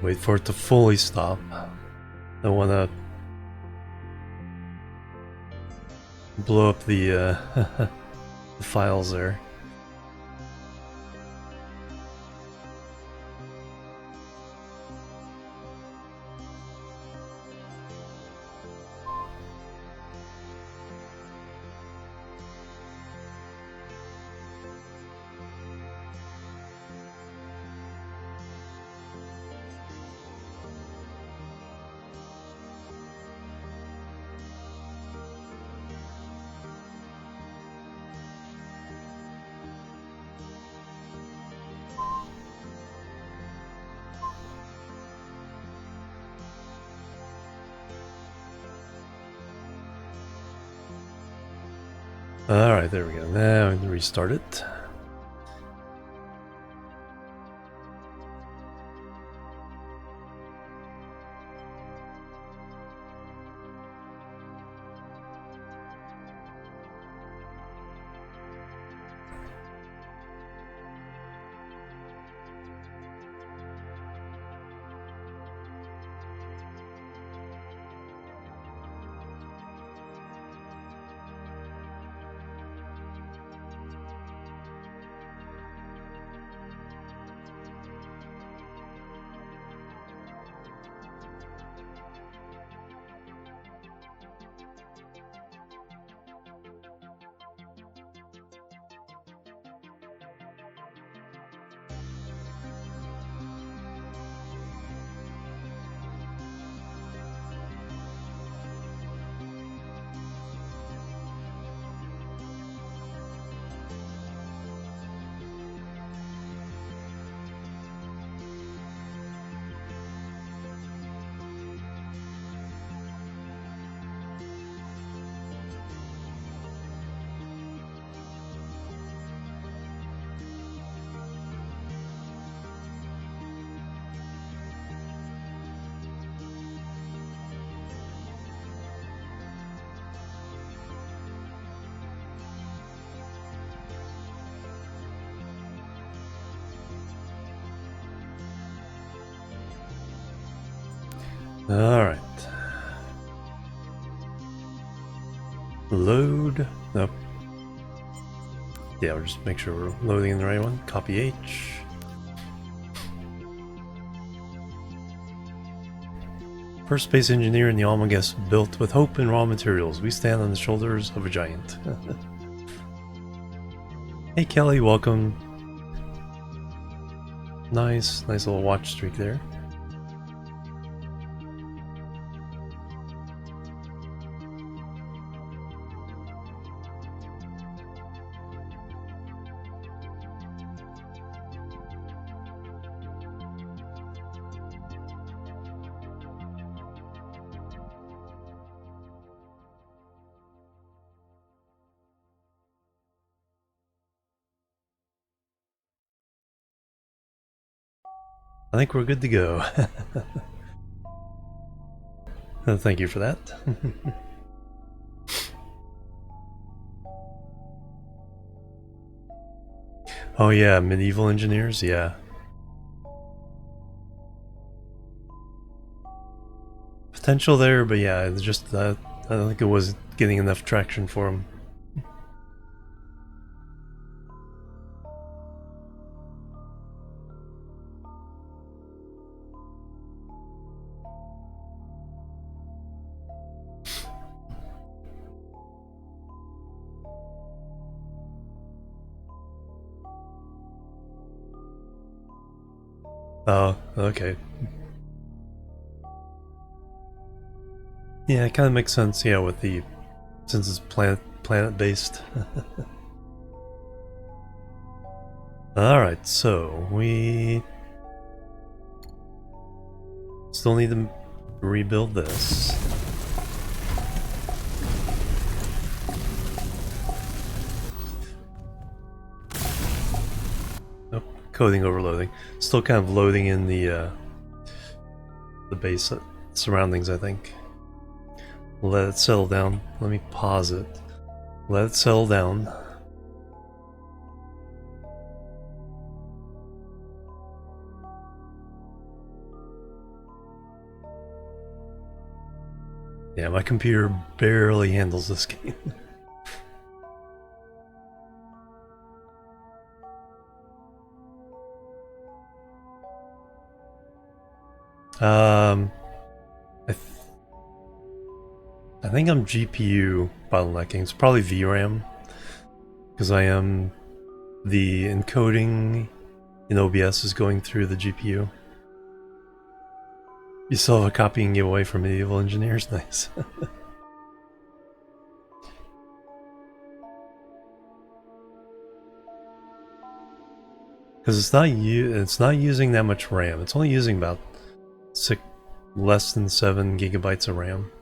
Wait for it to fully stop. Don't want to blow up the, the files there. Alright, there we go. Now we can restart it. Alright. Load. Nope. Yeah, we'll just make sure we're loading in the right one. Copy H. First space engineer in the Almaguest, built with hope and raw materials. We stand on the shoulders of a giant. Hey Kelly, welcome. Nice little watch streak there. I think we're good to go. Thank you for that. Oh yeah, medieval engineers, yeah. Potential there, but yeah, it's just I don't think it was getting enough traction for them. Oh, okay. Yeah, it kind of makes sense, yeah, with the since it's planet based. All right, so we still need to rebuild this. Coding overloading. Still kind of loading in the base surroundings, I think. Let it settle down. Let me pause it. Let it settle down. Yeah, my computer barely handles this game. I, th I think I'm GPU bottlenecking. It's probably VRAM, because the encoding in OBS is going through the GPU. You still have a copy and give away from Medieval Engineers? Nice. Because it's not using that much RAM. It's only using about less than 7 gigabytes of RAM.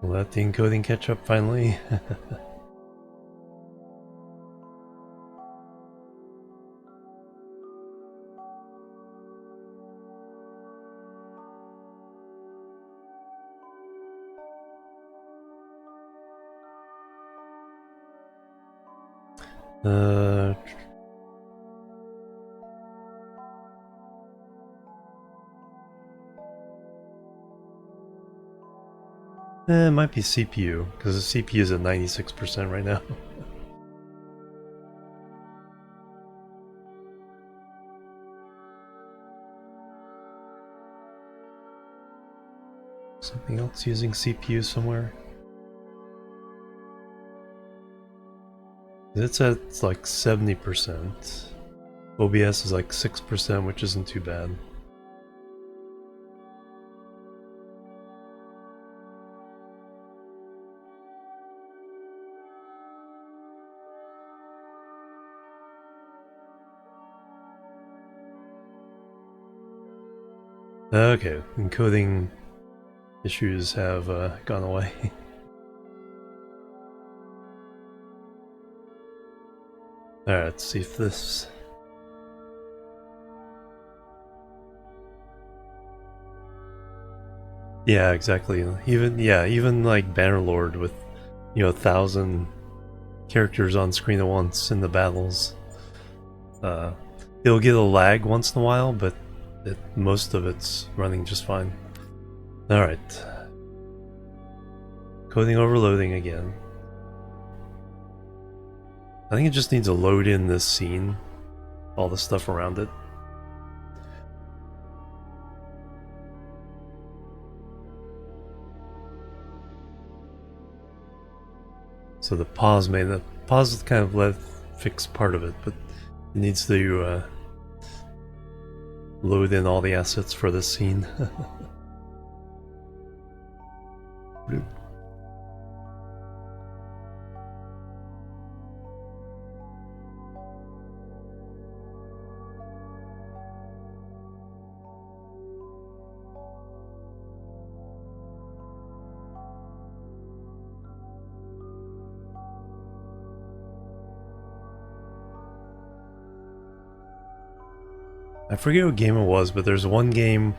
Will let the encoding catch up finally. It might be CPU, because the CPU is at 96% right now. Something else using CPU somewhere? It's at like 70%. OBS is like 6%, which isn't too bad. Okay, encoding issues have gone away. Alright, let's see if this... Yeah, exactly. Even like Bannerlord with, 1,000 characters on screen at once in the battles. It'll get a lag once in a while, but most of it's running just fine. Alright. Coding overloading again. I think it just needs to load in this scene, all the stuff around it. So the pause is kind of fix part of it, but it needs to load in all the assets for this scene. I forget what game it was, but there's one game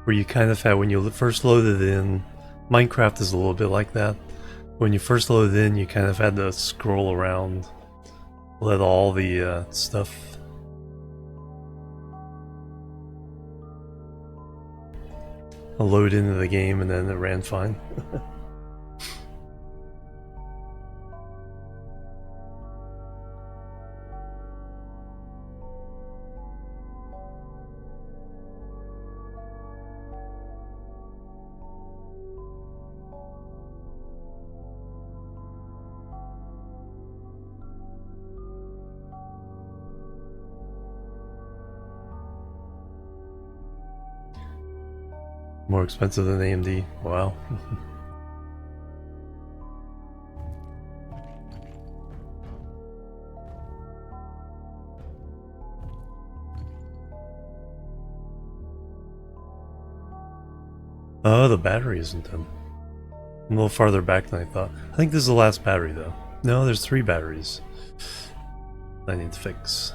where you kind of had, when you first loaded it in, Minecraft is a little bit like that. When you first loaded it in, you kind of had to scroll around, let all the stuff load into the game, and then it ran fine. More expensive than AMD. Wow. Oh, the battery isn't done. I'm a little farther back than I thought. I think this is the last battery, though. No, there's 3 batteries I need to fix.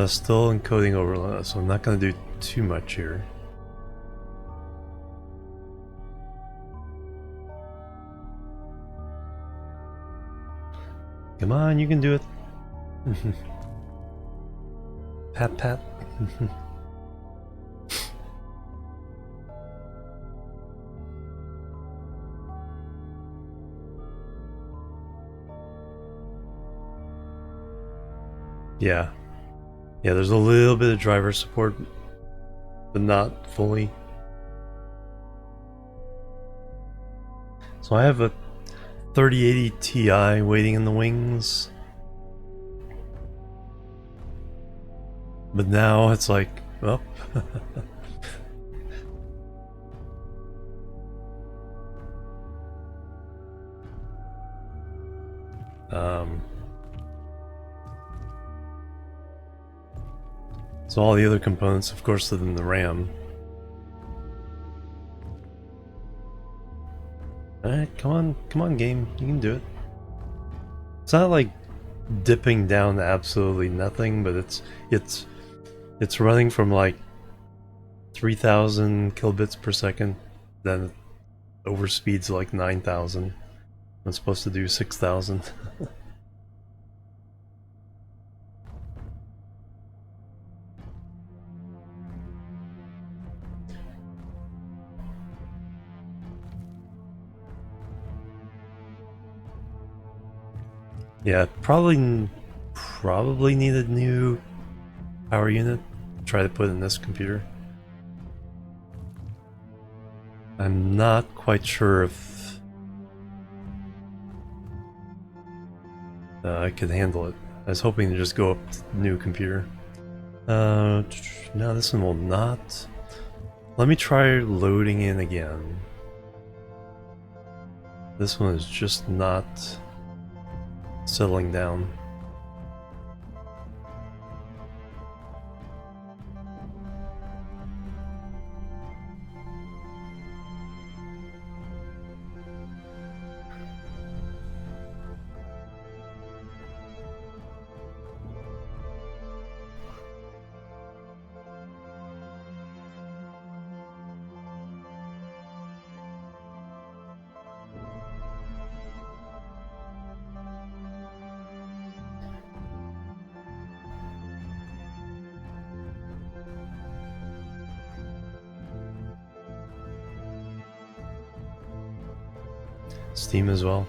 Still encoding overload, so I'm not going to do too much here. Come on, you can do it. Pat pat. Yeah. Yeah, there's a little bit of driver support, but not fully. So I have a 3080 Ti waiting in the wings. But now it's like, oh. So all the other components, of course, other than the RAM. Alright, come on game, you can do it. It's not like dipping down to absolutely nothing, but it's running from like 3,000 kilobits per second, then overspeeds like 9,000. I'm supposed to do 6,000. Yeah, probably need a new power unit. Try to put in this computer. I'm not quite sure if I could handle it. I was hoping to just go up to the new computer. No, this one will not. Let me try loading in again. This one is just not settling down. Steam as well.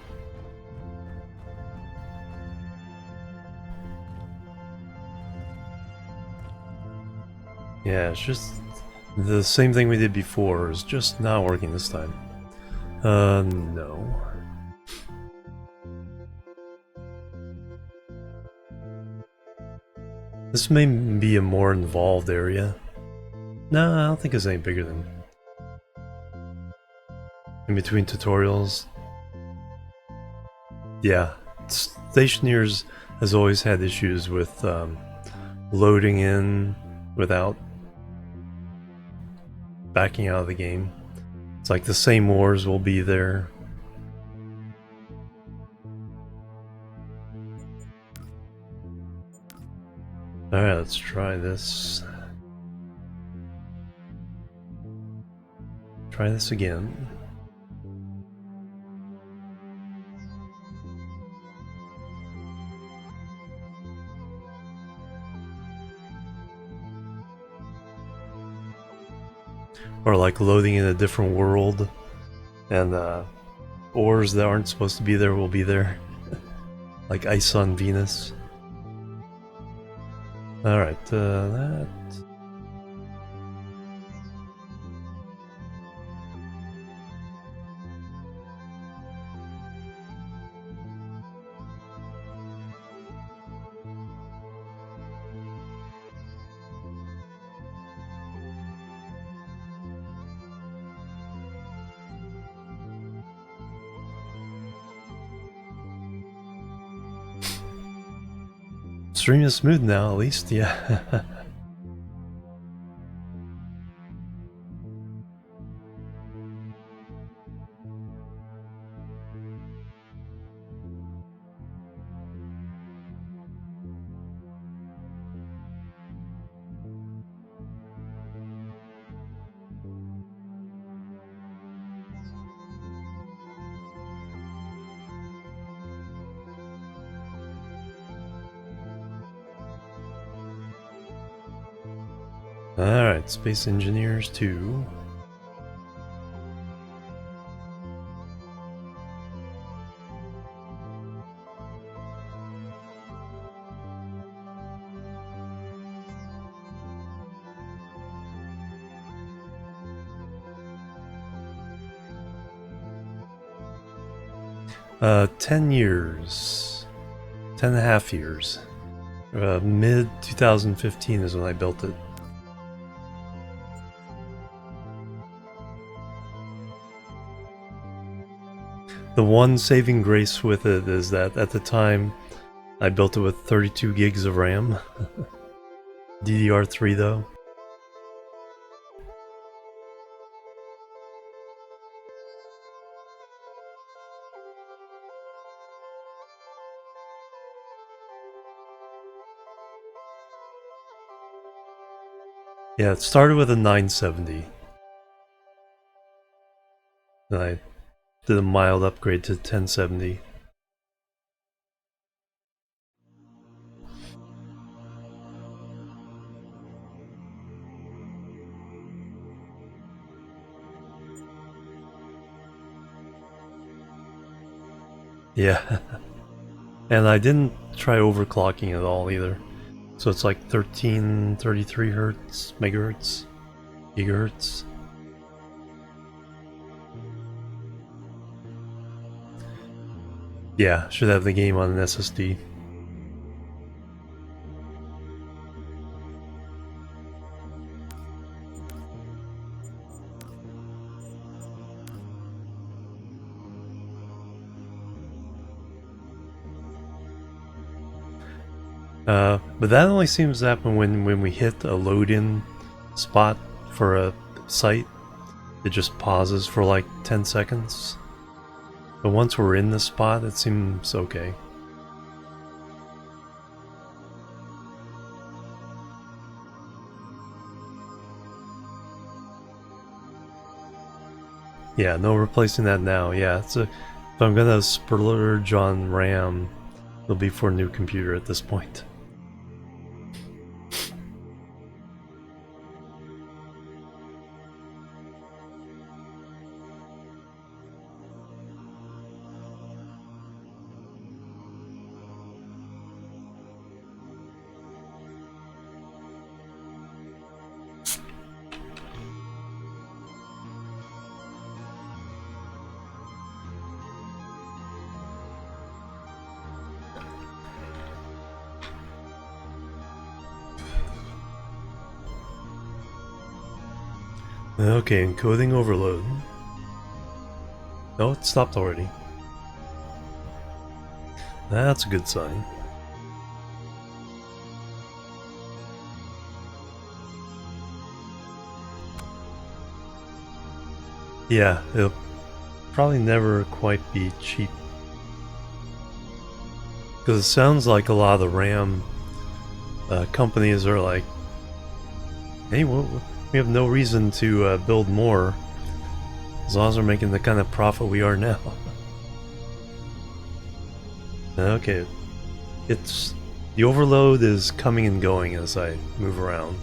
Yeah, it's just the same thing we did before. It's just not working this time. No. This may be a more involved area. No, I don't think it's any bigger than in between tutorials. Yeah, Stationeers has always had issues with loading in without backing out of the game. It's like the same wars will be there. Alright, let's try this. Try this again. Or like loading in a different world, and ores that aren't supposed to be there will be there. Like ice on Venus. Alright, that... Stream is smooth now, at least, yeah. Alright, Space Engineers 2. Uh, 10 years. 10 and a half years. Mid 2015 is when I built it. The one saving grace with it is that at the time I built it with 32 gigs of RAM. DDR3 though. Yeah, it started with a 970. Then I did a mild upgrade to 1070. Yeah. And I didn't try overclocking at all either. So it's like 1333 hertz, megahertz, gigahertz. Yeah, should have the game on an SSD. But that only seems to happen when we hit a load-in spot for a site. It just pauses for like 10 seconds. But once we're in the spot, it seems okay. Yeah, no replacing that now. Yeah, if I'm gonna splurge on RAM, it'll be for a new computer at this point. Okay, encoding overload. No, it stopped already. That's a good sign. Yeah, it'll probably never quite be cheap. Because it sounds like a lot of the RAM companies are like, hey, we have no reason to build more as long as we're making the kind of profit we are now. Okay, the overload is coming and going as I move around.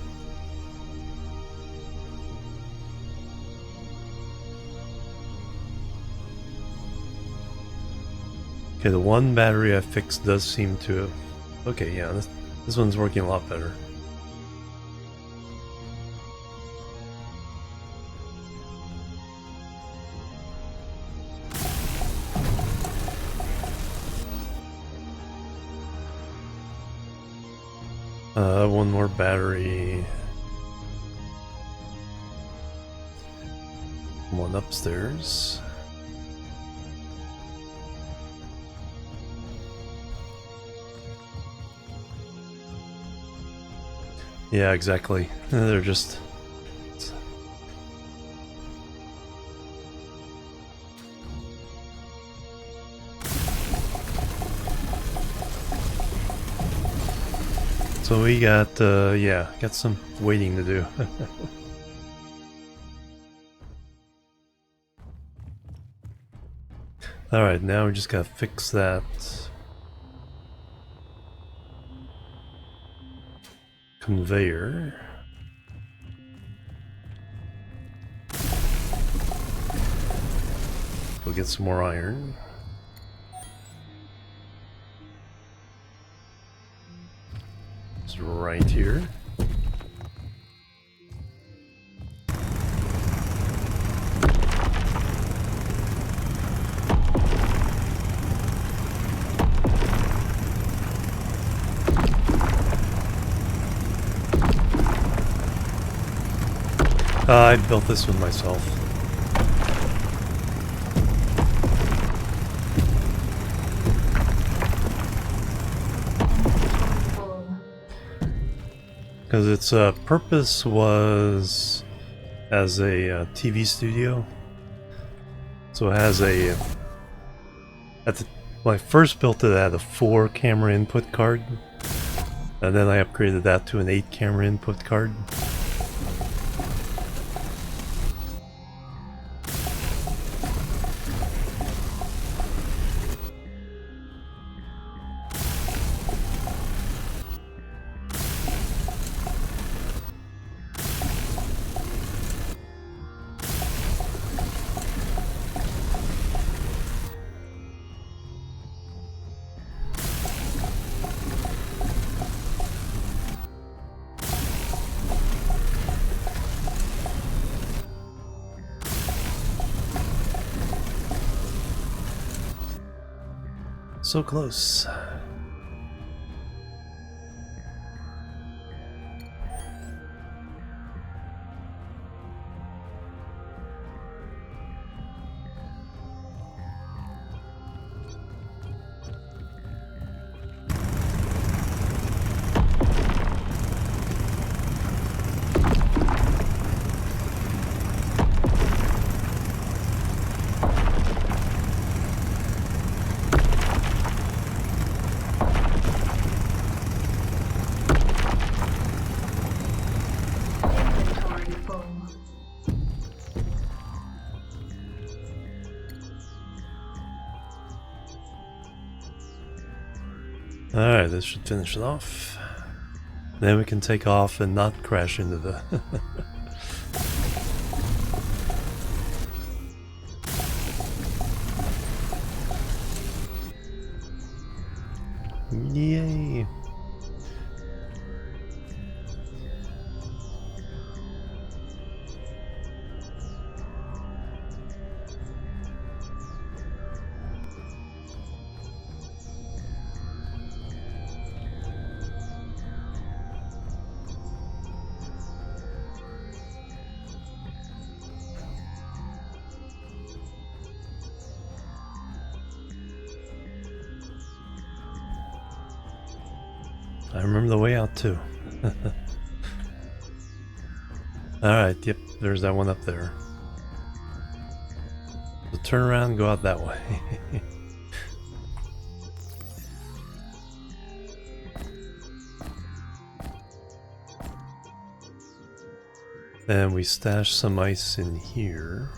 Okay, the one battery I fixed does seem to have... Okay, yeah, this one's working a lot better. One more battery. One upstairs. Yeah, exactly. They're just... So we got, yeah, got some waiting to do. Alright, now we just gotta fix that. Conveyor. get some more iron. It's right here. I built this one myself. Because its purpose was as a TV studio. So it has a... when I first built it, it had a 4 camera input card. And then I upgraded that to an 8 camera input card. So close. Inventory full. Alright, this should finish it off. Then we can take off and not crash into the... Yay! I remember the way out too. Alright, yep, there's that one up there. So turn around and go out that way. And we stash some ice in here.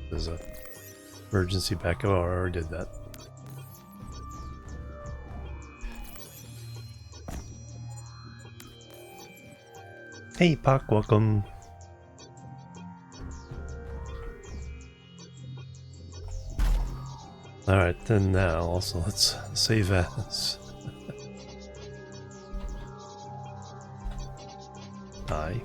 There's a emergency backup. Oh, I already did that. Hey, Puck, welcome. Alright, then now also let's save as. Hi.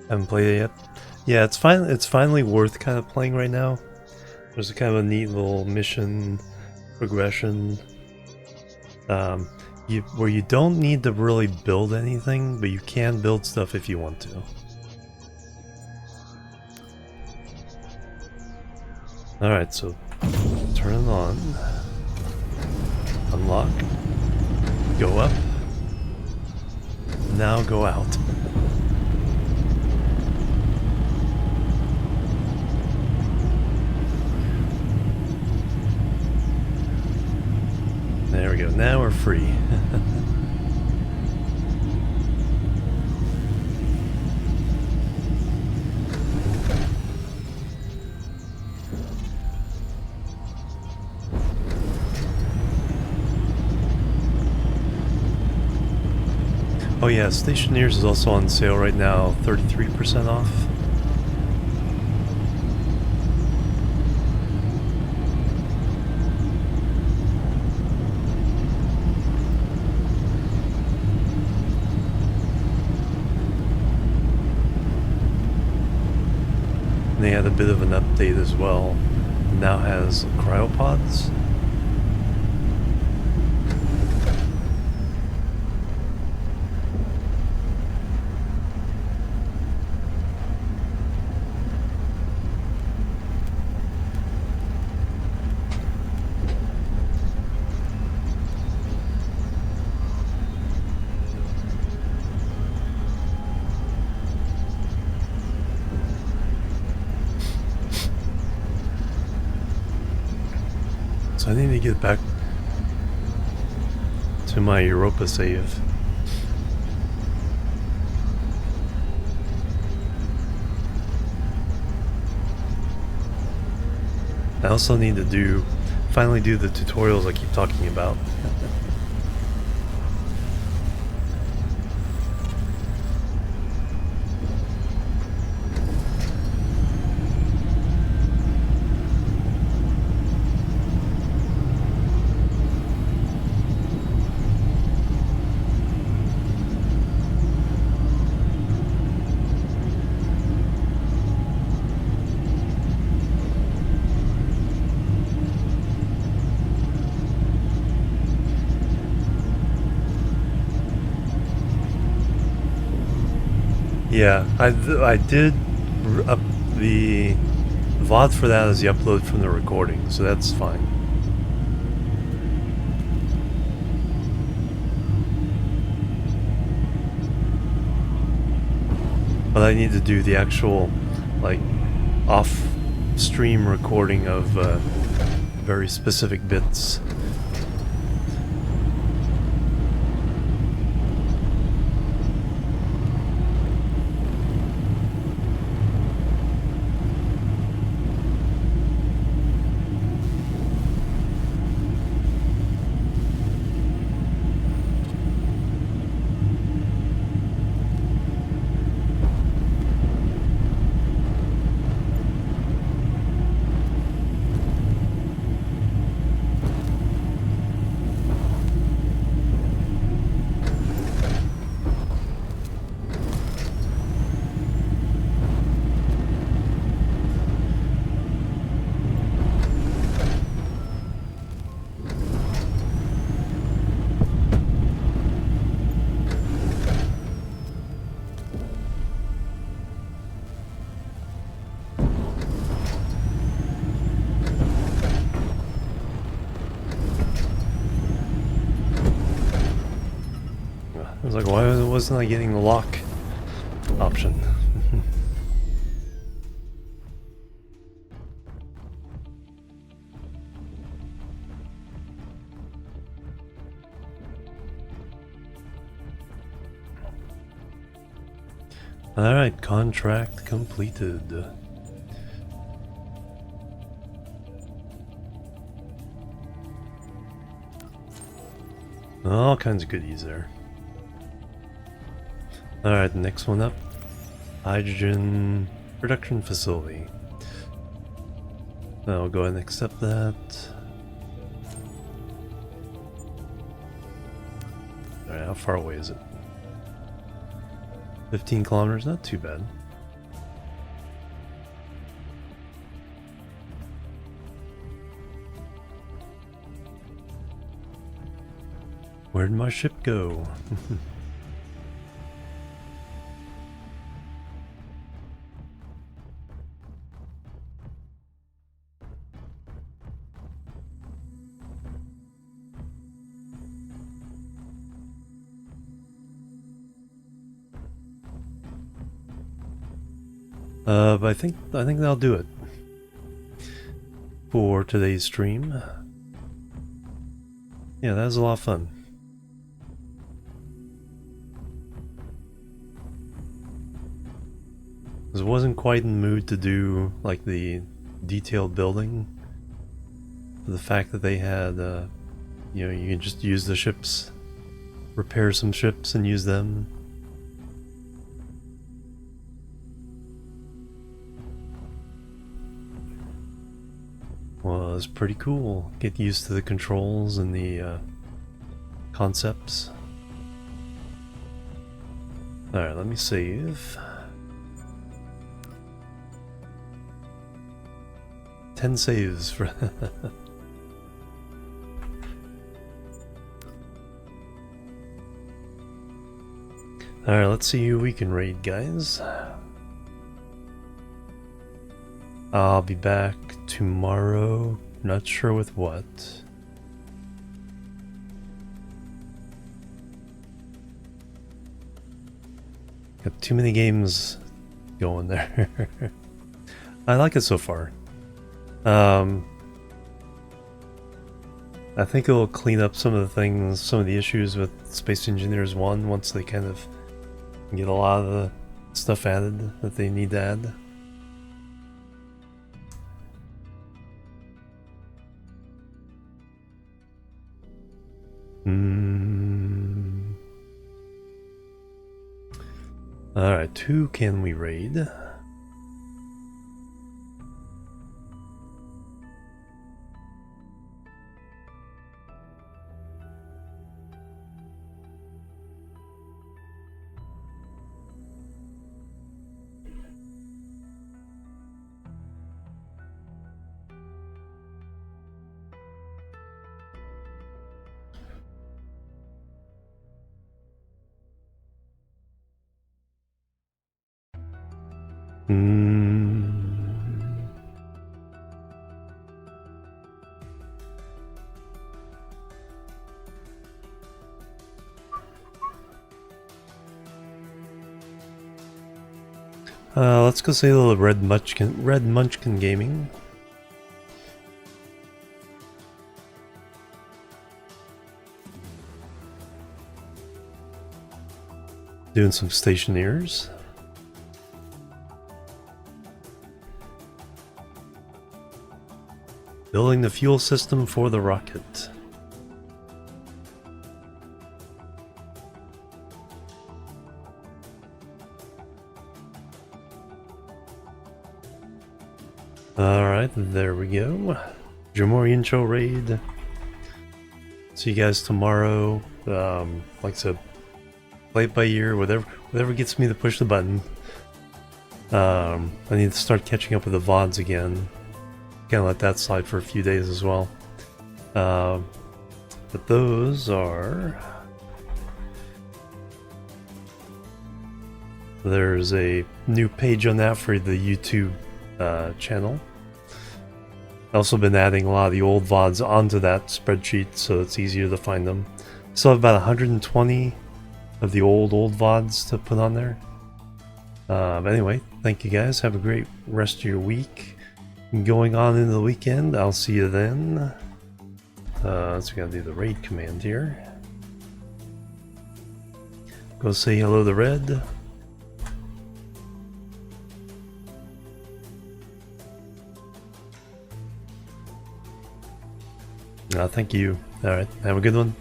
Haven't played it yet. Yeah, it's finally worth kind of playing right now. There's a kind of a neat little mission progression where you don't need to really build anything, but you can build stuff if you want to. Alright, so turn it on. Unlock. Go up. Now go out. There we go, now we're free. Oh yeah, Stationeers is also on sale right now, 33% off. And they had a bit of an update as well. It now has cryopods. So I need to get back to my Europa save. I also need to finally do the tutorials I keep talking about. Yeah, I did up the VOD for that as the upload from the recording, so that's fine. But I need to do the actual, like, off-stream recording of very specific bits. I was like, why wasn't I getting the lock option? Alright, contract completed. All kinds of goodies there. Alright, next one up. Hydrogen production facility. I'll go ahead and accept that. Alright, how far away is it? 15 kilometers, not too bad. Where'd my ship go? But I think that'll do it for today's stream. Yeah, that was a lot of fun. I wasn't quite in the mood to do like the detailed building. The fact that they had, you know, you can just use the ships repair some ships and use them. Was pretty cool. Get used to the controls and the concepts. Alright, let me save. 10 saves for Alright, let's see who we can raid, guys. I'll be back tomorrow. Not sure with what. Got too many games going there. I like it so far. I think it'll clean up some of the things, some of the issues with Space Engineers 1 once they kind of get a lot of the stuff added that they need to add. Alright, who can we raid? Let's go say a little Red Munchkin Gaming. Doing some stationeers. Building the fuel system for the rocket. Alright, there we go. Jimorian show raid. See you guys tomorrow. Like I said, play it by ear, whatever gets me to push the button. I need to start catching up with the VODs again. Can't let that slide for a few days as well. But those are... There's a new page on that for the YouTube channel. I've also been adding a lot of the old VODs onto that spreadsheet so it's easier to find them. Still have about 120 of the old VODs to put on there. But anyway, thank you guys. Have a great rest of your week. Going on into the weekend. I'll see you then. So we gotta do the raid command here. Go say hello to Red. Thank you. Alright, have a good one.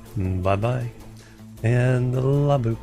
Bye bye. And la boop.